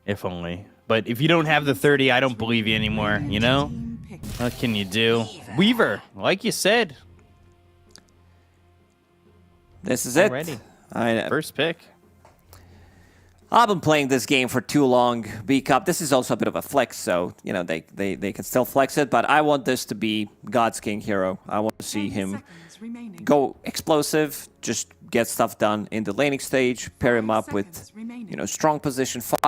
If only. But if you don't have the 30, I don't believe you anymore, you know? What can you do? Weaver, like you said. This is it. Already. I, First pick. I've been playing this game for too long. B-Cup, this is also a bit of a flex, so, you know, they can still flex it, but I want this to be God's King hero. I want to see him go explosive, just get stuff done in the laning stage, pair him up with, you know, strong position 5.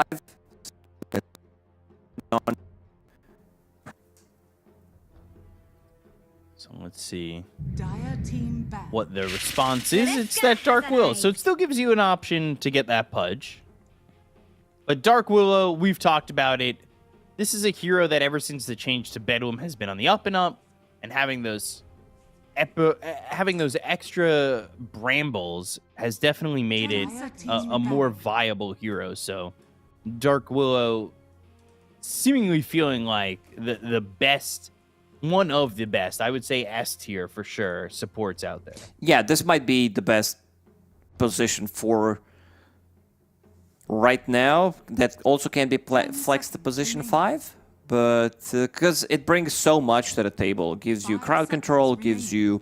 So let's see Dire team ban. what the response is. It's that Dark Willow, so it still gives you an option to get that Pudge. But Dark Willow, we've talked about it. This is a hero that ever since the change to Bedlam has been on the up and up, and having those extra brambles has definitely made it a more viable hero. So Dark Willow seemingly feeling like the best, one of the best, I would say S tier for sure, supports out there. Yeah, this might be the best position for right now. That also can be flexed to position 5, but because it brings so much to the table. It gives you crowd control, gives you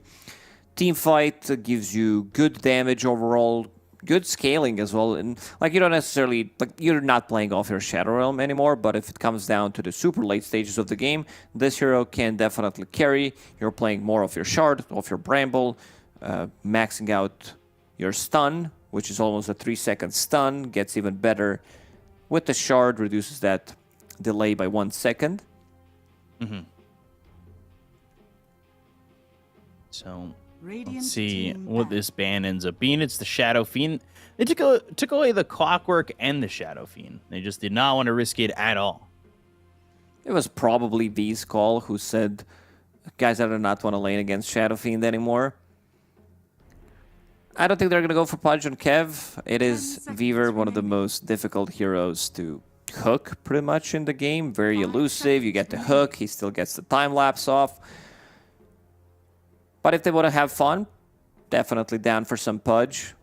team fight, gives you good damage overall, good scaling as well. And like, you don't necessarily, like, you're not playing off your Shadow Realm anymore, but if it comes down to the super late stages of the game, this hero can definitely carry. You're playing more of your Shard, of your Bramble, maxing out your stun, which is almost a 3-second stun, gets even better with the Shard, reduces that delay by 1 second. Mm-hmm. So let's see what this ban ends up being. It's the Shadow Fiend. They took away the Clockwork and the Shadow Fiend. They just did not want to risk it at all. It was probably V's call, who said, guys, I do not want to lane against Shadow Fiend anymore. I don't think they're going to go for Pudge on Kev. It is Weaver, one of the most difficult heroes to hook pretty much in the game. Very elusive. You get the hook. He still gets the time lapse off. But if they want to have fun, definitely down for some Pudge.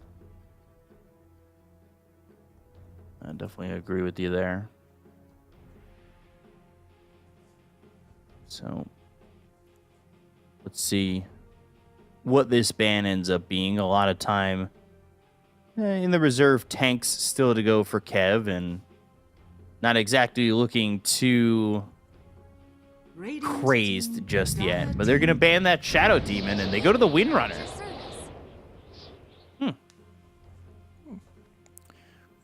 I definitely agree with you there. So, let's see what this ban ends up being. A lot of time in the reserve tanks still to go for Kev, and not exactly looking too crazed just yet. But they're going to ban that Shadow Demon, and they go to the Windrunner.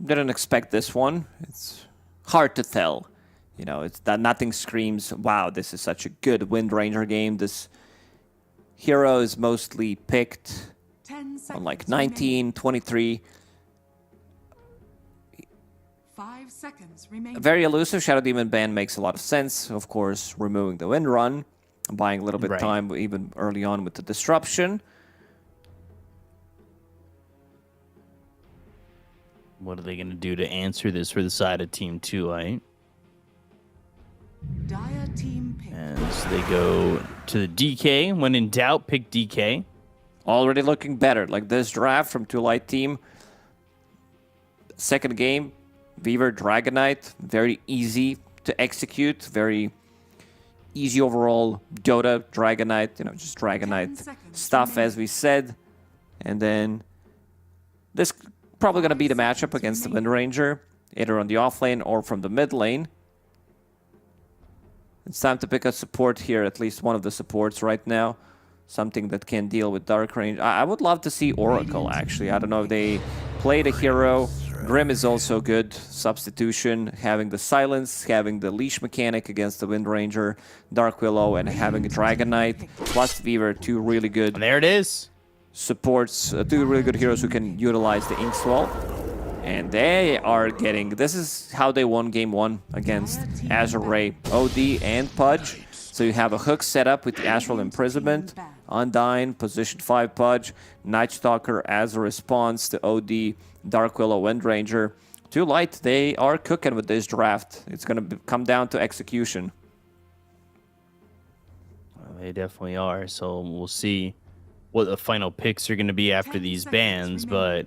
Didn't expect this one. It's hard to tell. You know, it's that nothing screams, wow, this is such a good Wind Ranger game. This hero is mostly picked on like 19, 23. 5 seconds remaining. Very elusive. Shadow Demon ban makes a lot of sense. Of course, removing the Wind Run, buying a little bit time even early on with the Disruption. What are they going to do to answer this for the side of Team 2, right? Dire team pick. And so they go to the DK. When in doubt, pick DK. Already looking better. Like this draft from 2 Light Team. Second game, Weaver Dragonite. Very easy to execute. Very easy overall Dota Dragonite. You know, just Dragonite stuff as we said. And then this probably going to be the matchup against the Wind Ranger. Either on the off lane or from the mid lane. It's time to pick a support here, at least one of the supports right now. Something that can deal with Dark Range. I would love to see Oracle, actually. I don't know if they play the hero. Grim is also good. Substitution, having the silence, having the leash mechanic against the Wind Ranger, Dark Willow, and having a Dragonite, plus Weaver, 2 really good And there it is. supports, 2 really good heroes who can utilize the Inkswell. And they are getting... This is how they won Game 1 against Azure Ray, OD, and Pudge. So you have a hook set up with the Astral Imprisonment, Undyne, Position 5 Pudge, Night Stalker as a response to OD, Dark Willow, Wind Ranger. 2 Light, they are cooking with this draft. It's going to come down to execution. Well, they definitely are. So we'll see what the final picks are going to be after these bans, but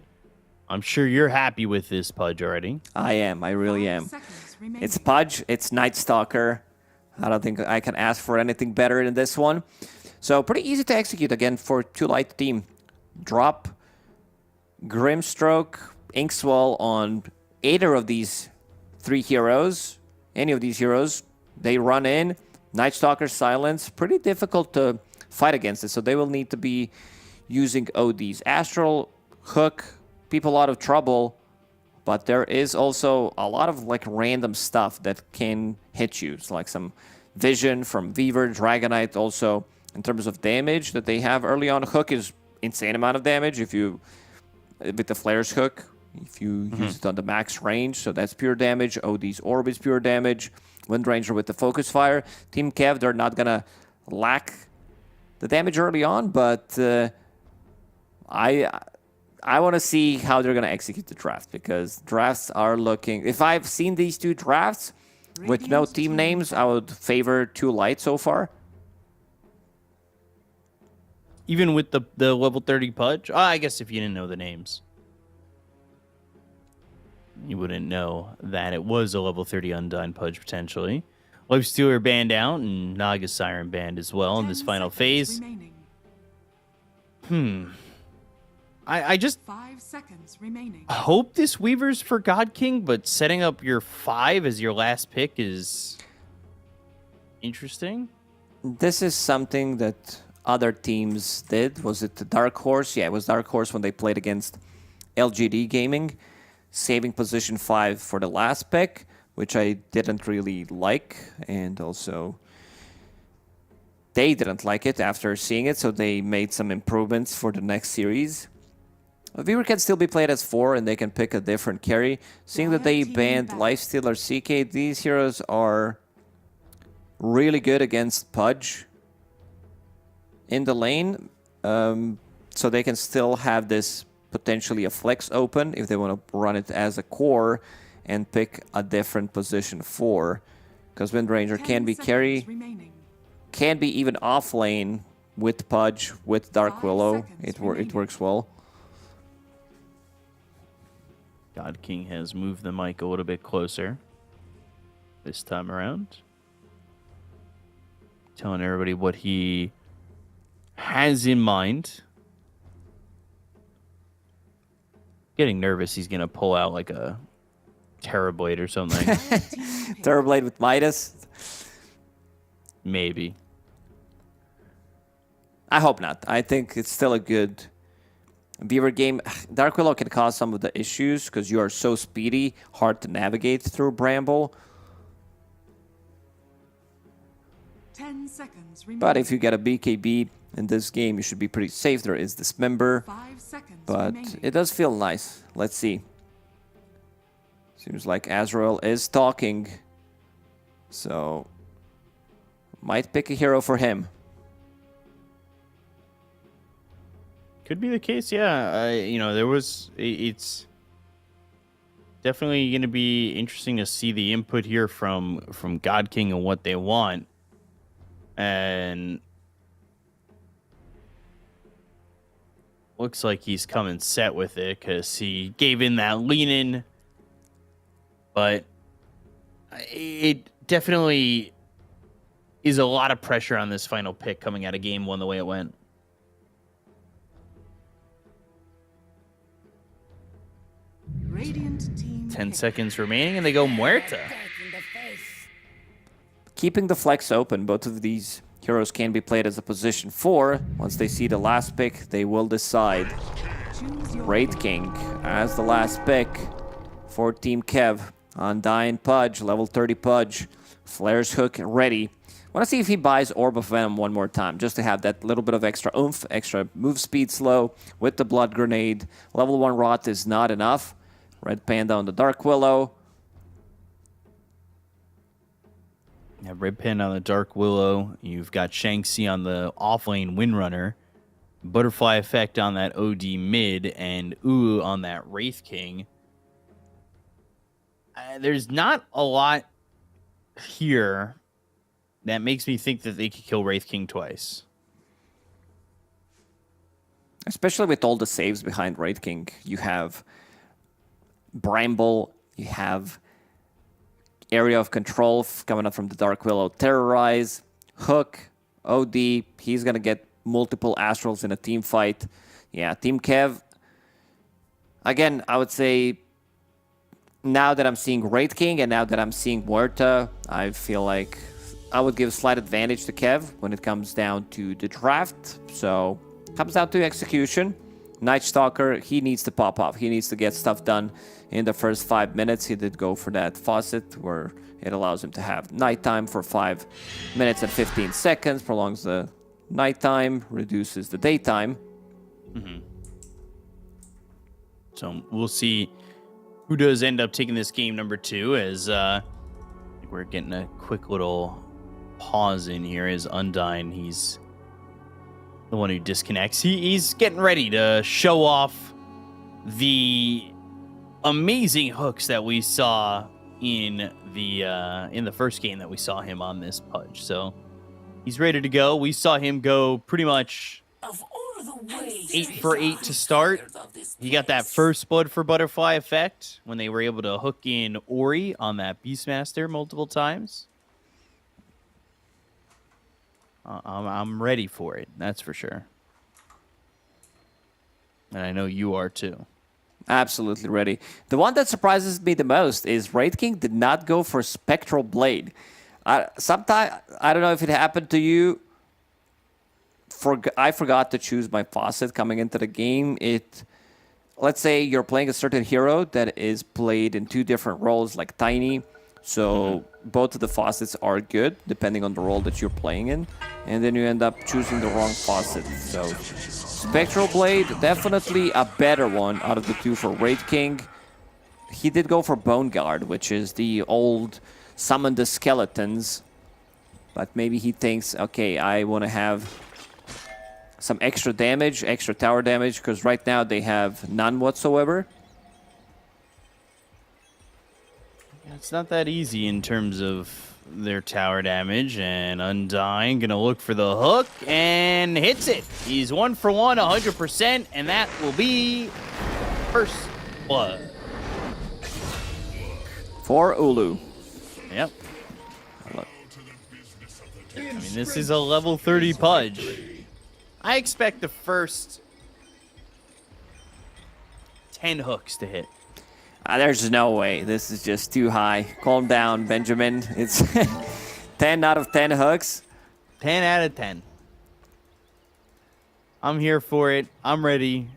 I'm sure you're happy with this, Pudge, already. I am. I really am. It's Pudge. It's Night Stalker. I don't think I can ask for anything better than this one. So pretty easy to execute again for 2 Light Team. Drop Grimstroke, Inkswell on either of these 3 heroes. Any of these heroes. They run in. Night Stalker, Silence. Pretty difficult to fight against it. So they will need to be using ODs. Astral, Hook, people out of trouble. But there is also a lot of like random stuff that can hit you. It's like some vision from Weaver, Dragonite also in terms of damage that they have early on. Hook is insane amount of damage if you with the Flare's hook. If you use it on the max range, so that's pure damage. OD's Orb is pure damage. Wind Ranger with the Focus Fire. Team Kev, they're not gonna lack the damage early on, but I want to see how they're going to execute the draft, because drafts are looking... If I've seen these 2 drafts with no team names, I would favor 2 Light so far. Even with the level 30 Pudge? I guess if you didn't know the names, you wouldn't know that it was a level 30 Undyne Pudge, potentially. Lifestealer banned out, and Naga Siren banned as well in this final phase. I just 5 seconds remaining. hope this Weaver's for God King, but setting up your 5 as your last pick is interesting. This is something that other teams did. Was it the Dark Horse? Yeah, it was Dark Horse when they played against LGD Gaming, saving position 5 for the last pick, which I didn't really like, and also they didn't like it after seeing it, so they made some improvements for the next series. Weaver can still be played as 4, and they can pick a different carry. Seeing that they banned Lifestealer CK, these heroes are really good against Pudge in the lane. So they can still have this potentially a flex open if they want to run it as a core and pick a different position for. Because Wind Ranger 10 can be seconds carry, remaining. can be even off lane with Pudge, with Dark 5 Willow. seconds It remaining. works well. God King has moved the mic a little bit closer this time around. Telling everybody what he has in mind. Getting nervous he's going to pull out like a Terrorblade or something. Terrorblade with Midas? Maybe. I hope not. I think it's still a good Beaver game. Dark Willow can cause some of the issues because you are so speedy, hard to navigate through Bramble. 10 seconds remaining. But if you get a BKB in this game, you should be pretty safe. There is Dismember, 5 seconds but remaining. it does feel nice. Let's see. Seems like Azrael is talking, so might pick a hero for him. Could be the case, yeah. It's definitely going to be interesting to see the input here from God King and what they want. And looks like he's coming set with it because he gave in that lean in. But it definitely is a lot of pressure on this final pick coming out of game one the way it went. Radiant team 10 pick. seconds remaining, and they go Muerta. Keeping the flex open, both of these heroes can be played as a position 4. Once they see the last pick, they will decide. Choose your Wraith King as the last pick for Team Kev. Undying Pudge, level 30 Pudge. Flare's Hook ready. Want to see if he buys Orb of Venom one more time, just to have that little bit of extra oomph, extra move speed slow with the Blood Grenade. Level 1 Rot is not enough. Red Panda on the Dark Willow. Yeah, Red Panda on the Dark Willow. You've got Shanxi on the offlane Windrunner. Butterfly Effect on that OD mid, and on that Wraith King. There's not a lot here that makes me think that they could kill Wraith King twice. Especially with all the saves behind Wraith King. You have Bramble, you have Area of Control coming up from the Dark Willow, Terrorize, Hook, OD. He's going to get multiple Astrals in a team fight. Yeah, Team Kev. Again, I would say now that I'm seeing Wraith King and now that I'm seeing Muerta, I feel like I would give slight advantage to Kev when it comes down to the draft. So, comes down to execution. Night Stalker, he needs to pop off. He needs to get stuff done in the first 5 minutes. He did go for that faucet where it allows him to have nighttime for 5 minutes and 15 seconds, prolongs the nighttime, reduces the daytime. So we'll see who does end up taking this game number 2 as we're getting a quick little pause in here as Undyne, he's the one who disconnects. He's getting ready to show off the amazing hooks that we saw in the first game that we saw him on this Pudge. So he's ready to go. We saw him go pretty much 8 for 8 to start. He got that first blood for Butterfly Effect when they were able to hook in Ori on that Beastmaster multiple times. I'm ready for it, that's for sure. And I know you are too. Absolutely ready. The one that surprises me the most is Wraith King did not go for Spectral Blade. Sometimes, I don't know if it happened to you. I forgot to choose my faucet coming into the game. Let's say you're playing a certain hero that is played in 2 different roles, like Tiny. So both of the faucets are good, depending on the role that you're playing in. And then you end up choosing the wrong faucet. So Spectral Blade, definitely a better one out of the 2 for Wraith King. He did go for Bone Guard, which is the old summon the skeletons. But maybe he thinks, okay, I want to have some extra damage, extra tower damage, because right now they have none whatsoever. It's not that easy in terms of their tower damage, and Undying gonna look for the hook and hits it. He's 1 for 1, 100%, and that will be first blood. For Ulu. Yep. I mean, this is a level 30 Pudge. I expect the first 10 hooks to hit. There's no way. This is just too high. Calm down, Benjamin. It's 10 out of 10 hooks. 10 out of 10. I'm here for it. I'm ready.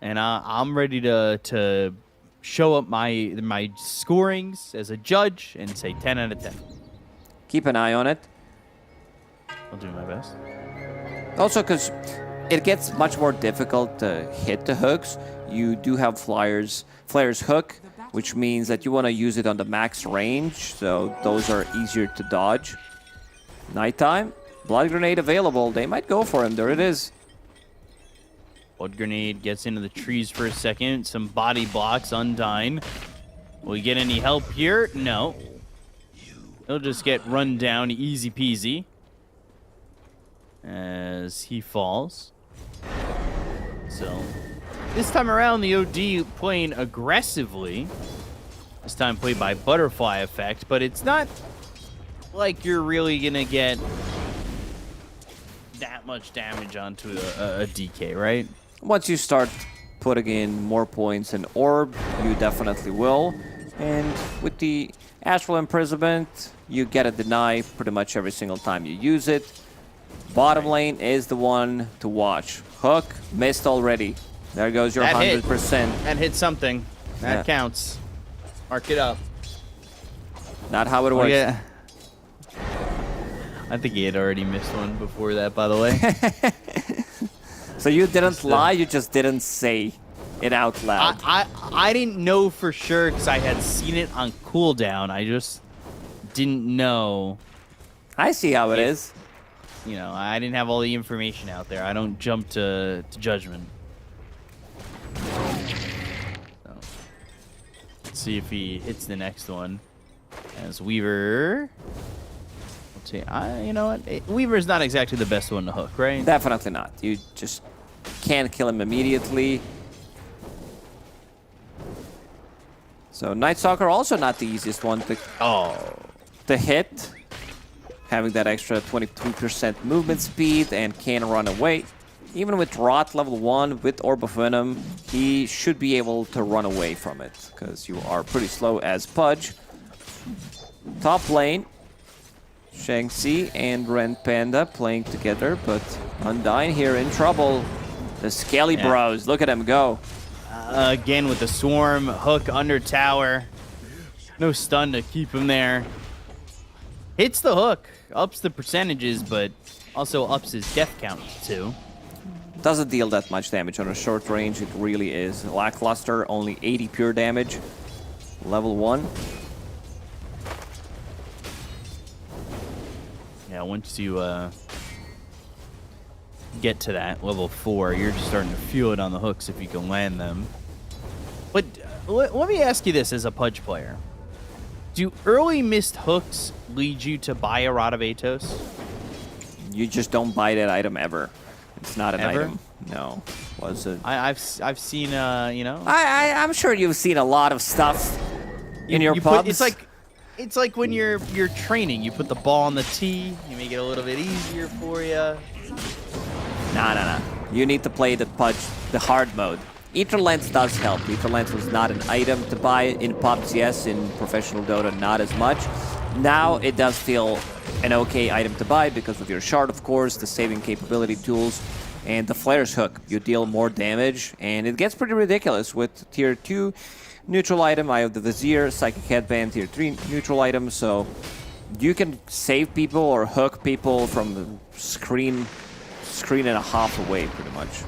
And I'm ready to show up my scorings as a judge and say 10 out of 10. Keep an eye on it. I'll do my best. Also, because it gets much more difficult to hit the hooks. You do have Flare's hook, which means that you want to use it on the max range, so those are easier to dodge. Nighttime, Blood Grenade available. They might go for him. There it is. Blood Grenade gets into the trees for a second. Some body blocks, Undyne. Will he get any help here? No. He'll just get run down easy peasy as he falls. So this time around, the OD playing aggressively. This time played by Butterfly Effect, but it's not like you're really going to get that much damage onto a DK, right? Once you start putting in more points in Orb, you definitely will. And with the Astral Imprisonment, you get a deny pretty much every single time you use it. Bottom lane is the one to watch. Hook, missed already. There goes your 100%. That hit something. That counts. Mark it up. Not how it works. Yeah. I think he had already missed one before that, by the way. So you didn't lie, you just didn't say it out loud. I didn't know for sure because I had seen it on cooldown. I just didn't know. I see how it is. You know, I didn't have all the information out there. I don't jump to judgment. So, let's see if he hits the next one. As Weaver. Let's see. You know what? Weaver's not exactly the best one to hook, right? Definitely not. You just can't kill him immediately. So Night Stalker also not the easiest one to hit. Having that extra 22% movement speed and can run away. Even with Rot level 1 with Orb of Venom, he should be able to run away from it because you are pretty slow as Pudge. Top lane, Shang-Chi and Ren Panda playing together, but Undyne here in trouble. The Scaly Bros, look at them go. Again with the Swarm, hook under tower. No stun to keep him there. Hits the hook, ups the percentages, but also ups his death count too. Doesn't deal that much damage on a short range, it really is. Lackluster, only 80 pure damage. Level 1. Yeah, once you get to that level 4, you're just starting to feel it on the hooks if you can land them. But let me ask you this as a Pudge player. Do early missed hooks lead you to buy a Rod of Atos? You just don't buy that item ever. It's not an Ever? item. No. Was it? I've seen you know. I'm sure you've seen a lot of stuff in your pubs. It's like when you're training. You put the ball on the tee. You make it a little bit easier for you. No. You need to play the Pudge, the hard mode. Ether Lens does help. Ether Lens was not an item to buy in pubs, yes. In professional Dota, not as much. Now it does feel an okay item to buy because of your shard, of course, the saving capability tools, and the Flare's hook. You deal more damage, and it gets pretty ridiculous with tier 2 neutral item. I have the Vizier, Psychic Headband, tier 3 neutral item, so you can save people or hook people from the screen and a half away, pretty much.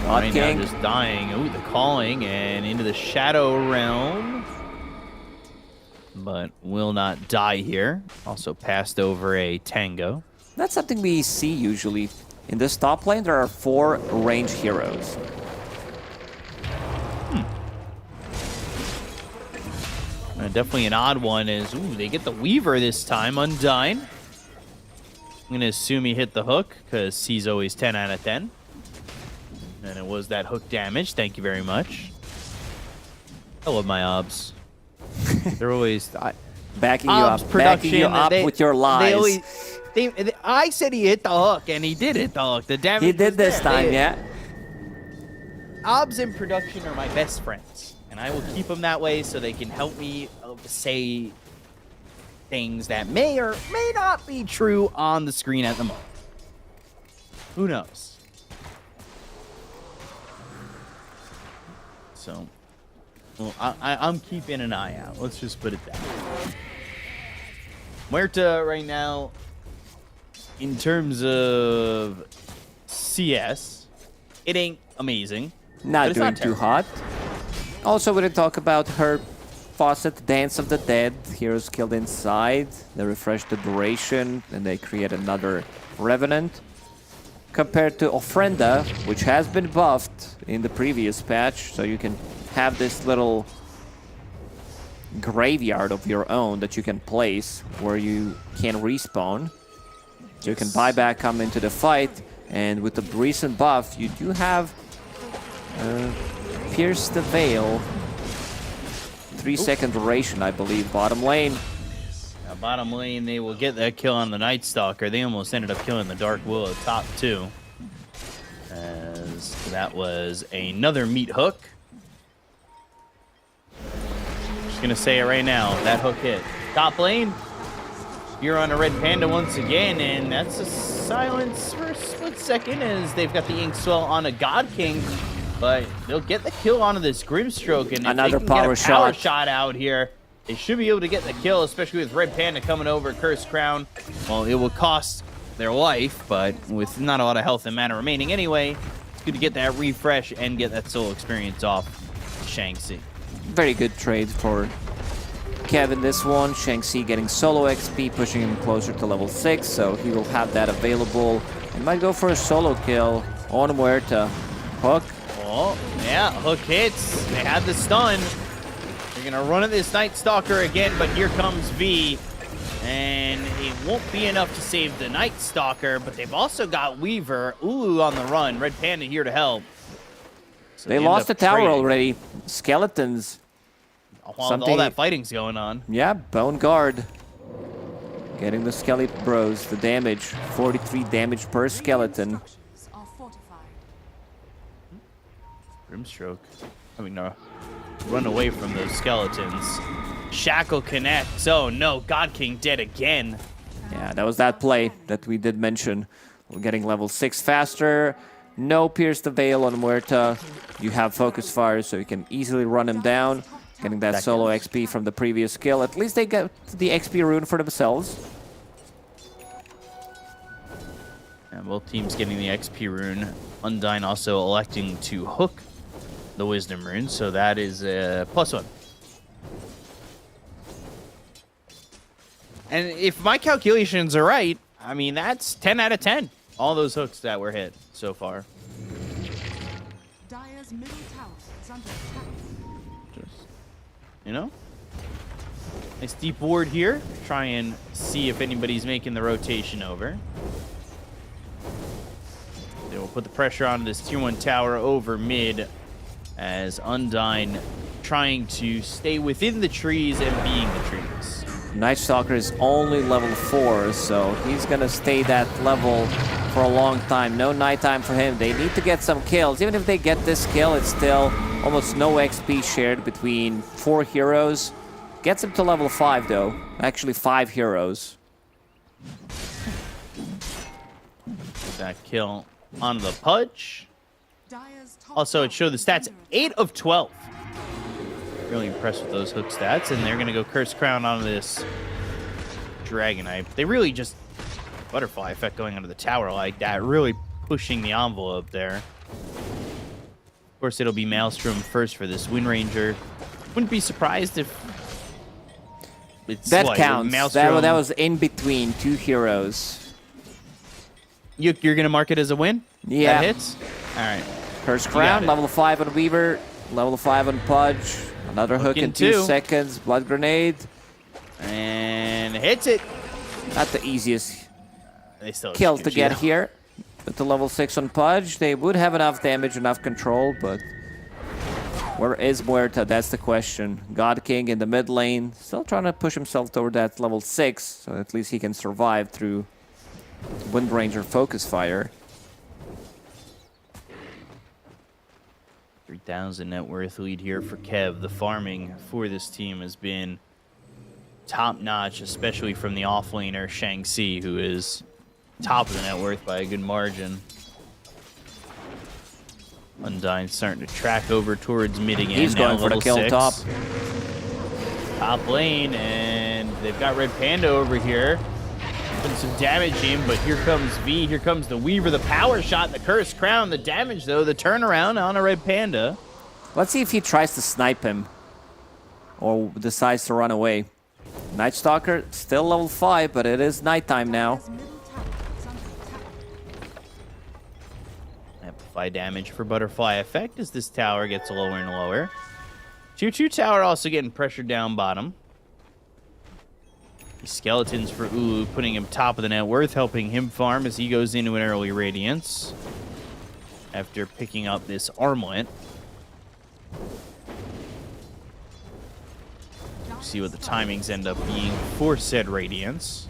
Right now, just dying. Ooh, the calling and into the Shadow Realm. But will not die here. Also passed over a Tango. That's something we see usually. In this top lane, there are 4 range heroes. Definitely an odd one is, ooh, they get the Weaver this time, Undyne. I'm going to assume he hit the hook, because he's always 10 out of 10. And it was that hook damage. Thank you very much. I love my obs. They're always... Backing you up with your lies. I said he hit the hook, and he did hit the hook. The damage He did was this there. time, yeah. Obs in production are my best friends, and I will keep them that way so they can help me say things that may or may not be true on the screen at the moment. Who knows? So, well, I'm keeping an eye out. Let's just put it that way. Muerta right now, in terms of CS, it ain't amazing. Not But it's doing not too terrible. hot. Also, we didn't talk about her faucet, Dance of the Dead. Heroes killed inside. They refresh the duration, and they create another Revenant. Compared to Ofrenda, which has been buffed in the previous patch, so you can have this little graveyard of your own that you can place where you can respawn. So you can buy back, come into the fight, and with the recent buff, you do have Pierce the Veil. 3-second duration, I believe. Bottom lane. Now, bottom lane, they will get that kill on the Night Stalker. They almost ended up killing the Dark Willow top 2. As that was another meat hook. Just gonna say it right now, that hook hit. Top lane, you're on a Red Panda once again, and that's a silence for a split second as they've got the Ink Swell on a God King, but they'll get the kill onto this Grimstroke, and if Another they can power get a power shot. shot out here, they should be able to get the kill, especially with Red Panda coming over, Cursed Crown. Well, it will cost their life, but with not a lot of health and mana remaining anyway, it's good to get that refresh and get that solo experience off Shanxi. Very good trade for Kevin this one. Shanxi getting solo XP, pushing him closer to level 6, so he will have that available. He might go for a solo kill on Muerta. Hook. Oh, yeah, hook hits. They had the stun. They're going to run at this Night Stalker again, but here comes V. And it won't be enough to save the Night Stalker, but they've also got Weaver. Ooh, on the run. Red Panda here to help. So They end lost the up tower trading. already. Skeletons. While Something- all that fighting's going on. Yeah, Bone Guard. Getting the Skelly Bros, the damage. 43 damage per skeleton. Structures are fortified. Grimstroke. Run away from those skeletons. Shackle connects. Oh no, God King dead again. Yeah, that was that play that we did mention. We're getting level 6 faster. No Pierce the Veil on Muerta. You have Focus Fire, so you can easily run him down. Getting that solo XP from the previous skill. At least they get the XP rune for themselves. And both teams getting the XP rune. Undyne also electing to hook the Wisdom rune, so that is a +1. And if my calculations are right, I mean, that's 10 out of 10. All those hooks that were hit so far. Dire's middle tower is under attack. You know? Nice deep ward here. Try and see if anybody's making the rotation over. They will put the pressure on this tier 1 tower over mid as Undyne trying to stay within the trees and being the trees. Night Stalker is only level 4, so he's gonna stay that level for a long time. No nighttime for him. They need to get some kills. Even if they get this kill, it's still almost no XP shared between 4 heroes. Gets him to level 5 though. Actually 5 heroes. That kill on the Pudge. Dire's top Also, it showed the stats tower 8 of 12. Really impressed with those hook stats, and they're going to go Curse Crown on this Dragon Knight. They really just butterfly effect going onto the tower like that, really pushing the envelope there. Of course, it'll be Maelstrom first for this Wind Ranger. Wouldn't be surprised if it's That what, counts. Maelstrom, That was in between 2 heroes. you're going to mark it as a win? Yeah. That hits? All right. Curse got Crown, it. level 5 on Weaver. Level 5 on Pudge. Another hook in 2 seconds. Blood grenade. And hits it. Not the easiest They still kill to execute get you. here. With the level 6 on Pudge, they would have enough damage, enough control, but where is Muerta? That's the question. God King in the mid lane, still trying to push himself toward that level 6, so at least he can survive through Wind Ranger Focus Fire. 3,000 net worth lead here for Kev. The farming for this team has been top-notch, especially from the offlaner Shang-Chi, who is top of the net worth by a good margin. Undyne starting to track over towards mid again. He's going for the kill 6. top. Top lane, and they've got Red Panda over here. Putting some damage in, but here comes V, here comes the Weaver, the power shot, the Cursed Crown, the damage though, the turnaround on a Red Panda. Let's see if he tries to snipe him or decides to run away. Night Stalker, still level 5, but it is nighttime now. Dire's middle tower is under attack. Amplify damage for Butterfly Effect as this tower gets lower and lower. Tier 2 tower also getting pressured down bottom. The skeletons for Ulu, putting him top of the net worth, helping him farm as he goes into an early Radiance after picking up this armlet. See what the timings end up being for said Radiance.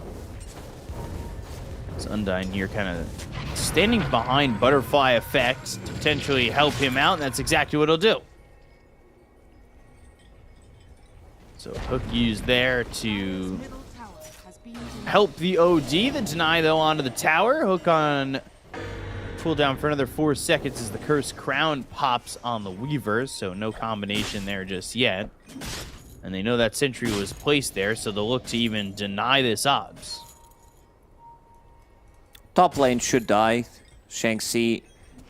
It's Undyne here kind of standing behind Butterfly Effect to potentially help him out, and that's exactly what he'll do. So hook used there to Middle tower has been denied. help the OD. The deny, though, onto the tower. Hook on cooldown for another 4 seconds as the Cursed Crown pops on the Weavers, so no combination there just yet. And they know that sentry was placed there, so they'll look to even deny this obs. Top lane should die. Shang-Chi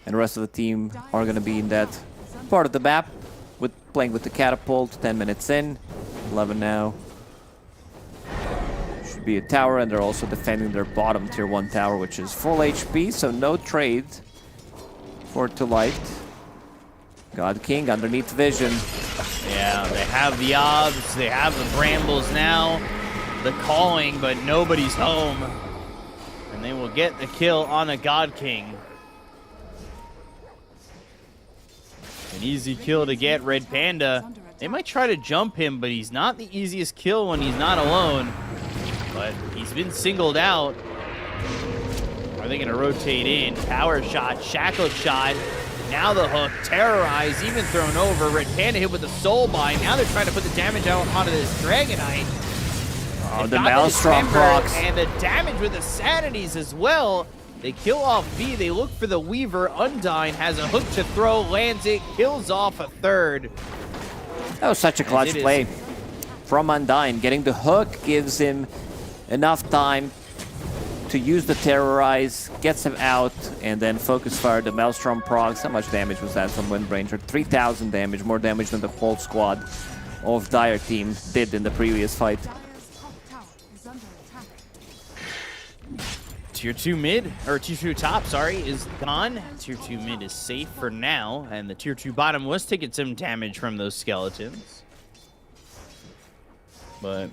and the rest of the team are going to be in that part of the map, with playing with the catapult. 10 minutes in, 11 now. Should be a tower, and they're also defending their bottom tier 1 tower, which is full HP, so no trade for to light. God King underneath vision. Yeah, they have the obs, they have the brambles now, the calling, but nobody's home. And they will get the kill on a God King. An easy kill to get, Red Panda. They might try to jump him, but he's not the easiest kill when he's not alone. But he's been singled out. Are they going to rotate in? Power shot, shackled shot. Now the hook, terrorized, even thrown over. Red Panda hit with the soul bind. Now they're trying to put the damage out onto this Dragonite. Oh, They've the got Maelstrom Dismember procs. and the damage with the Sanities as well. They kill off V. They look for the Weaver. Undyne has a hook to throw, lands it, kills off a third. That was such a clutch it is. play from Undyne. Getting the hook gives him enough time to use the terrorize, gets him out, and then focus fire the Maelstrom procs. How much damage was that from Wind Ranger? 3,000 damage, more damage than the whole squad of Dire team did in the previous fight. Dire's top tower is under attack. Tier 2 mid, or Tier 2 top, sorry, is gone. Tier 2 mid is safe for now, and the Tier 2 bottom was taking some damage from those skeletons. But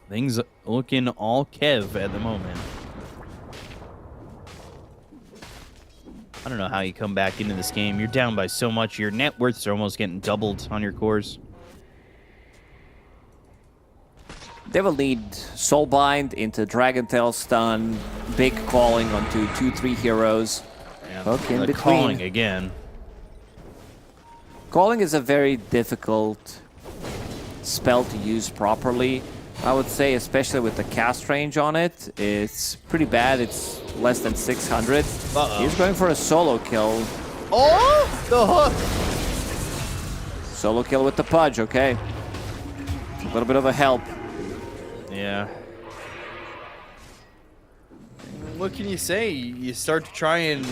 things looking all Kev at the moment. I don't know how you come back into this game. You're down by so much. Your net worths are almost getting doubled on your cores. They will lead Soulbind into Dragon Tail stun, big calling onto 2-3 heroes. Hook in The between. calling again. Calling is a very difficult spell to use properly. I would say, especially with the cast range on it, it's pretty bad. It's less than 600. Uh-oh. He's going for a solo kill. Oh, the hook. Solo kill with the Pudge, okay. A little bit of a help. Yeah. What can you say? You start to try and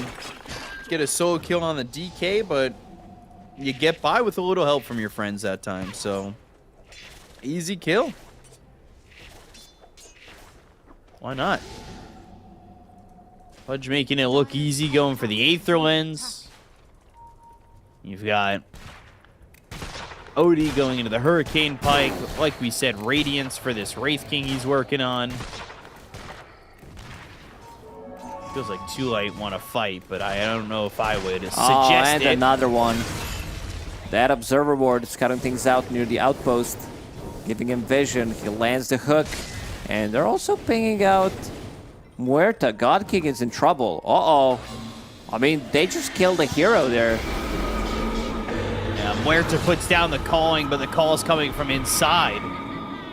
get a solo kill on the DK, but you get by with a little help from your friends that time, so easy kill. Why not? Pudge making it look easy, going for the Aether Lens. You've got Odie going into the Hurricane Pike. Like we said, Radiance for this Wraith King he's working on. Feels like Too Light want to fight, but I don't know if I would suggest and it. another one. That observer board is cutting things out near the outpost, giving him vision. He lands the hook, and they're also pinging out Muerta. God King is in trouble. Uh-oh. I mean, they just killed a hero there. Yeah, Muerta puts down the calling, but the call is coming from inside.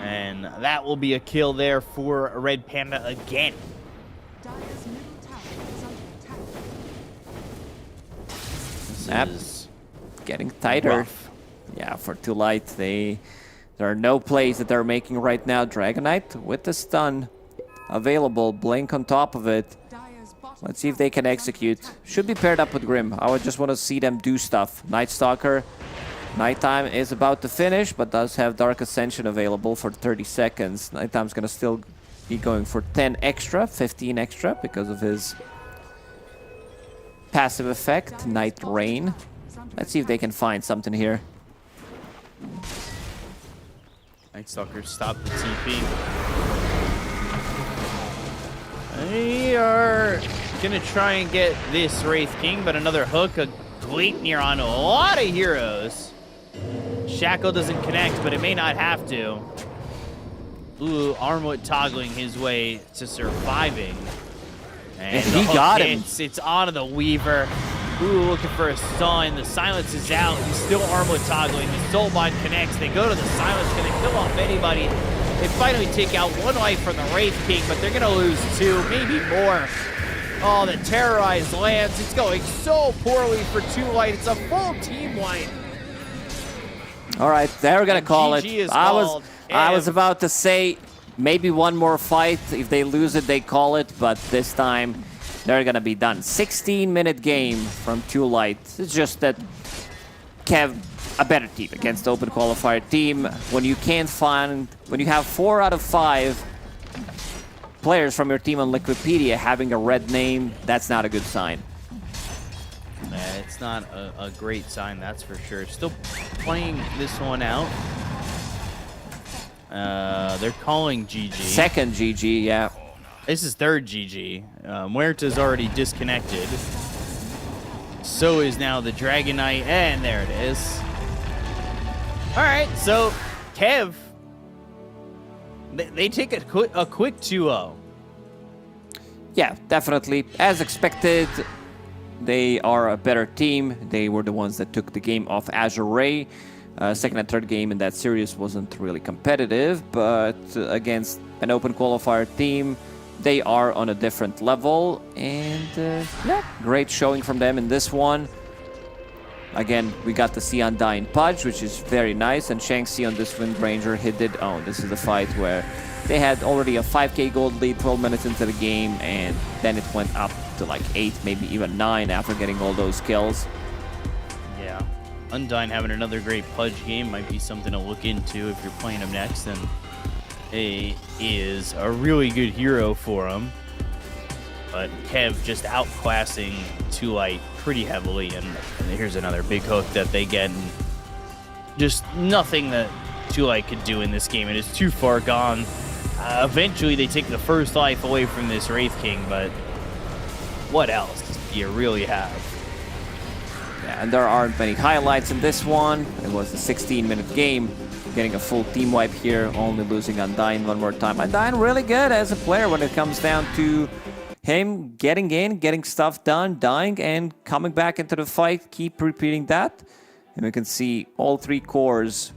And that will be a kill there for Red Panda again. Dire's middle tower is under attack. This Yep. is Getting tighter. rough. Yeah, for Too Light, there are no plays that they're making right now. Dragonite with the stun available, Blink on top of it. Dire's bottom Let's see if they can execute. Should be paired up with Grim. I would just want to see them do stuff. Night Stalker, nighttime is about to finish, but does have Dark Ascension available for 30 seconds. Nighttime's gonna still be going for 10 extra, 15 extra because of his passive effect, Night Rain. Let's see if they can find something here. Night Stalker stop the TP. They are gonna try and get this Wraith King, but another hook, a Gleipnir on a lot of heroes. Shackle doesn't connect, but it may not have to. Ooh, Armwood toggling his way to surviving. And He the hook got him. hits. It's onto the Weaver. Ooh, looking for a stun. The silence is out. He's still Armwood toggling. The Soulbond connects. They go to the silence. Can they kill off anybody? They finally take out one life from the Wraith King, but they're going to lose two, maybe more. Oh, the Terrorized lands. It's going so poorly for Too Light. It's a full team wipe. All right, they're gonna And call it. GG is I called. was about to say maybe one more fight. If they lose it, they call it. But this time, they're gonna be done. 16-minute game from Too Light. It's just that Kev, a better team against the Open Qualifier team. When you have 4 out of 5 players from your team on Liquipedia having a red name, that's not a good sign. It's not a great sign, that's for sure. Still playing this one out. They're calling GG. Second GG, yeah. This is third GG. Muerta's already disconnected. So is now the Dragon Knight, and there it is. All right, so Kev, they take a quick 2-0. Yeah, definitely. As expected, they are a better team. They were the ones that took the game off Azure Ray. Second and third game in that series wasn't really competitive, but against an Open Qualifier team, they are on a different level. And yeah, great showing from them in this one. Again, we got to see Undying Pudge, which is very nice, and Shanxi on this Wind Ranger, he did own. This is the fight where they had already a 5k gold lead 12 minutes into the game, and then it went up to like 8, maybe even 9 after getting all those kills. Yeah, Undyne having another great Pudge game might be something to look into if you're playing him next, and he is a really good hero for him. But Kev just outclassing Too Light pretty heavily, and here's another big hook that they get, and just nothing that Too Light could do in this game. It is too far gone. Eventually, they take the first life away from this Wraith King, but what else do you really have? Yeah, and there aren't many highlights in this one. It was a 16-minute game. Getting a full team wipe here, only losing Undyne one more time. Undyne really good as a player when it comes down to him getting in, getting stuff done, dying, and coming back into the fight. Keep repeating that. And we can see all 3 cores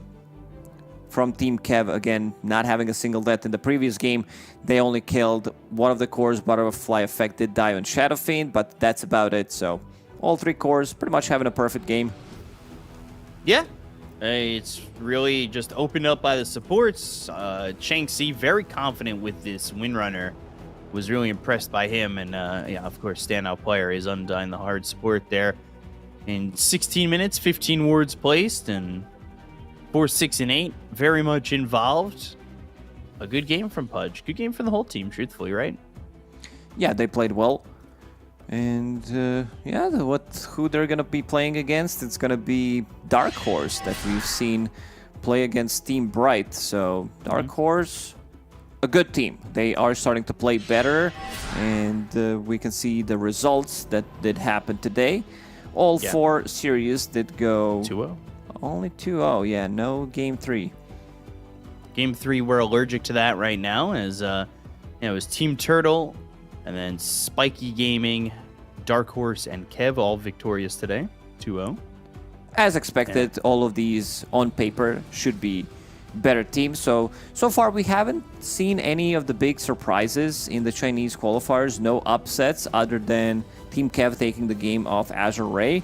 from Team Kev, again, not having a single death in the previous game. They only killed one of the cores. Butterfly Effect did die on Shadow Fiend, but that's about it. So all 3 cores pretty much having a perfect game. Yeah, it's really just opened up by the supports. Shanxi, very confident with this Windrunner. Was really impressed by him, and yeah, of course, standout player is Undyne, the hard support there. In 16 minutes, 15 wards placed, and 4, 6, and 8, very much involved. A good game from Pudge. Good game from the whole team, truthfully, right? Yeah, they played well. And yeah, who they're gonna be playing against? It's gonna be Dark Horse that we've seen play against Team Bright. So Dark Horse, a good team. They are starting to play better, and we can see the results that did happen today. All 4 series did go 2-0. Only 2-0. Yeah, no game 3. Game 3, we're allergic to that right now, as it was Team Turtle, and then Spiky Gaming, Dark Horse, and Kev all victorious today, 2-0. As expected, all of these on paper should be better teams. So far we haven't seen any of the big surprises in the Chinese qualifiers. No upsets other than Team Kev taking the game off Azure Ray.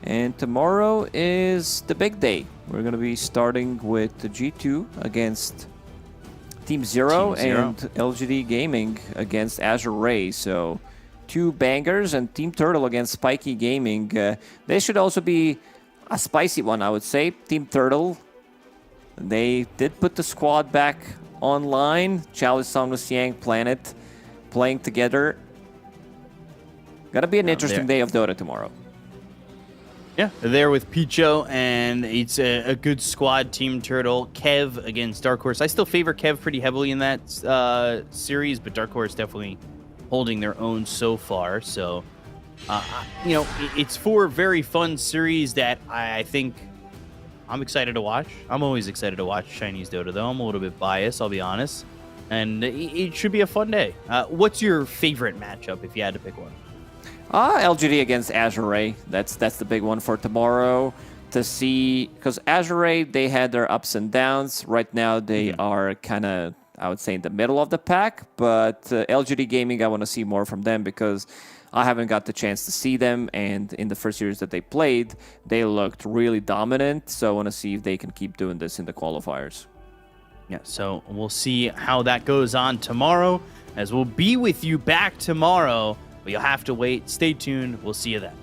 And tomorrow is the big day. We're going to be starting with the G2 against Team Zero and LGD Gaming against Azure Ray. So 2 bangers, and Team Turtle against Spiky Gaming. They should also be a spicy one, I would say. Team Turtle, they did put the squad back online. Chalice, Somnus, Yang, Planet playing together. Gonna be an interesting day of Dota tomorrow. Yeah, they're there with Picho, and it's a good squad. Team Turtle, Kev against Dark Horse. I still favor Kev pretty heavily in that series, but Dark Horse definitely holding their own so far. So, it's 4 very fun series that I think I'm excited to watch. I'm always excited to watch Chinese Dota, though. I'm a little bit biased, I'll be honest. And it should be a fun day. What's your favorite matchup if you had to pick one? LGD against Azure Ray. That's the big one for tomorrow to see, because Azure Ray, they had their ups and downs. Right now, they are kind of, I would say, in the middle of the pack. But LGD Gaming, I want to see more from them because I haven't got the chance to see them. And in the first series that they played, they looked really dominant. So I want to see if they can keep doing this in the qualifiers. Yeah, so we'll see how that goes on tomorrow, as we'll be with you back tomorrow. But you'll have to wait. Stay tuned. We'll see you then.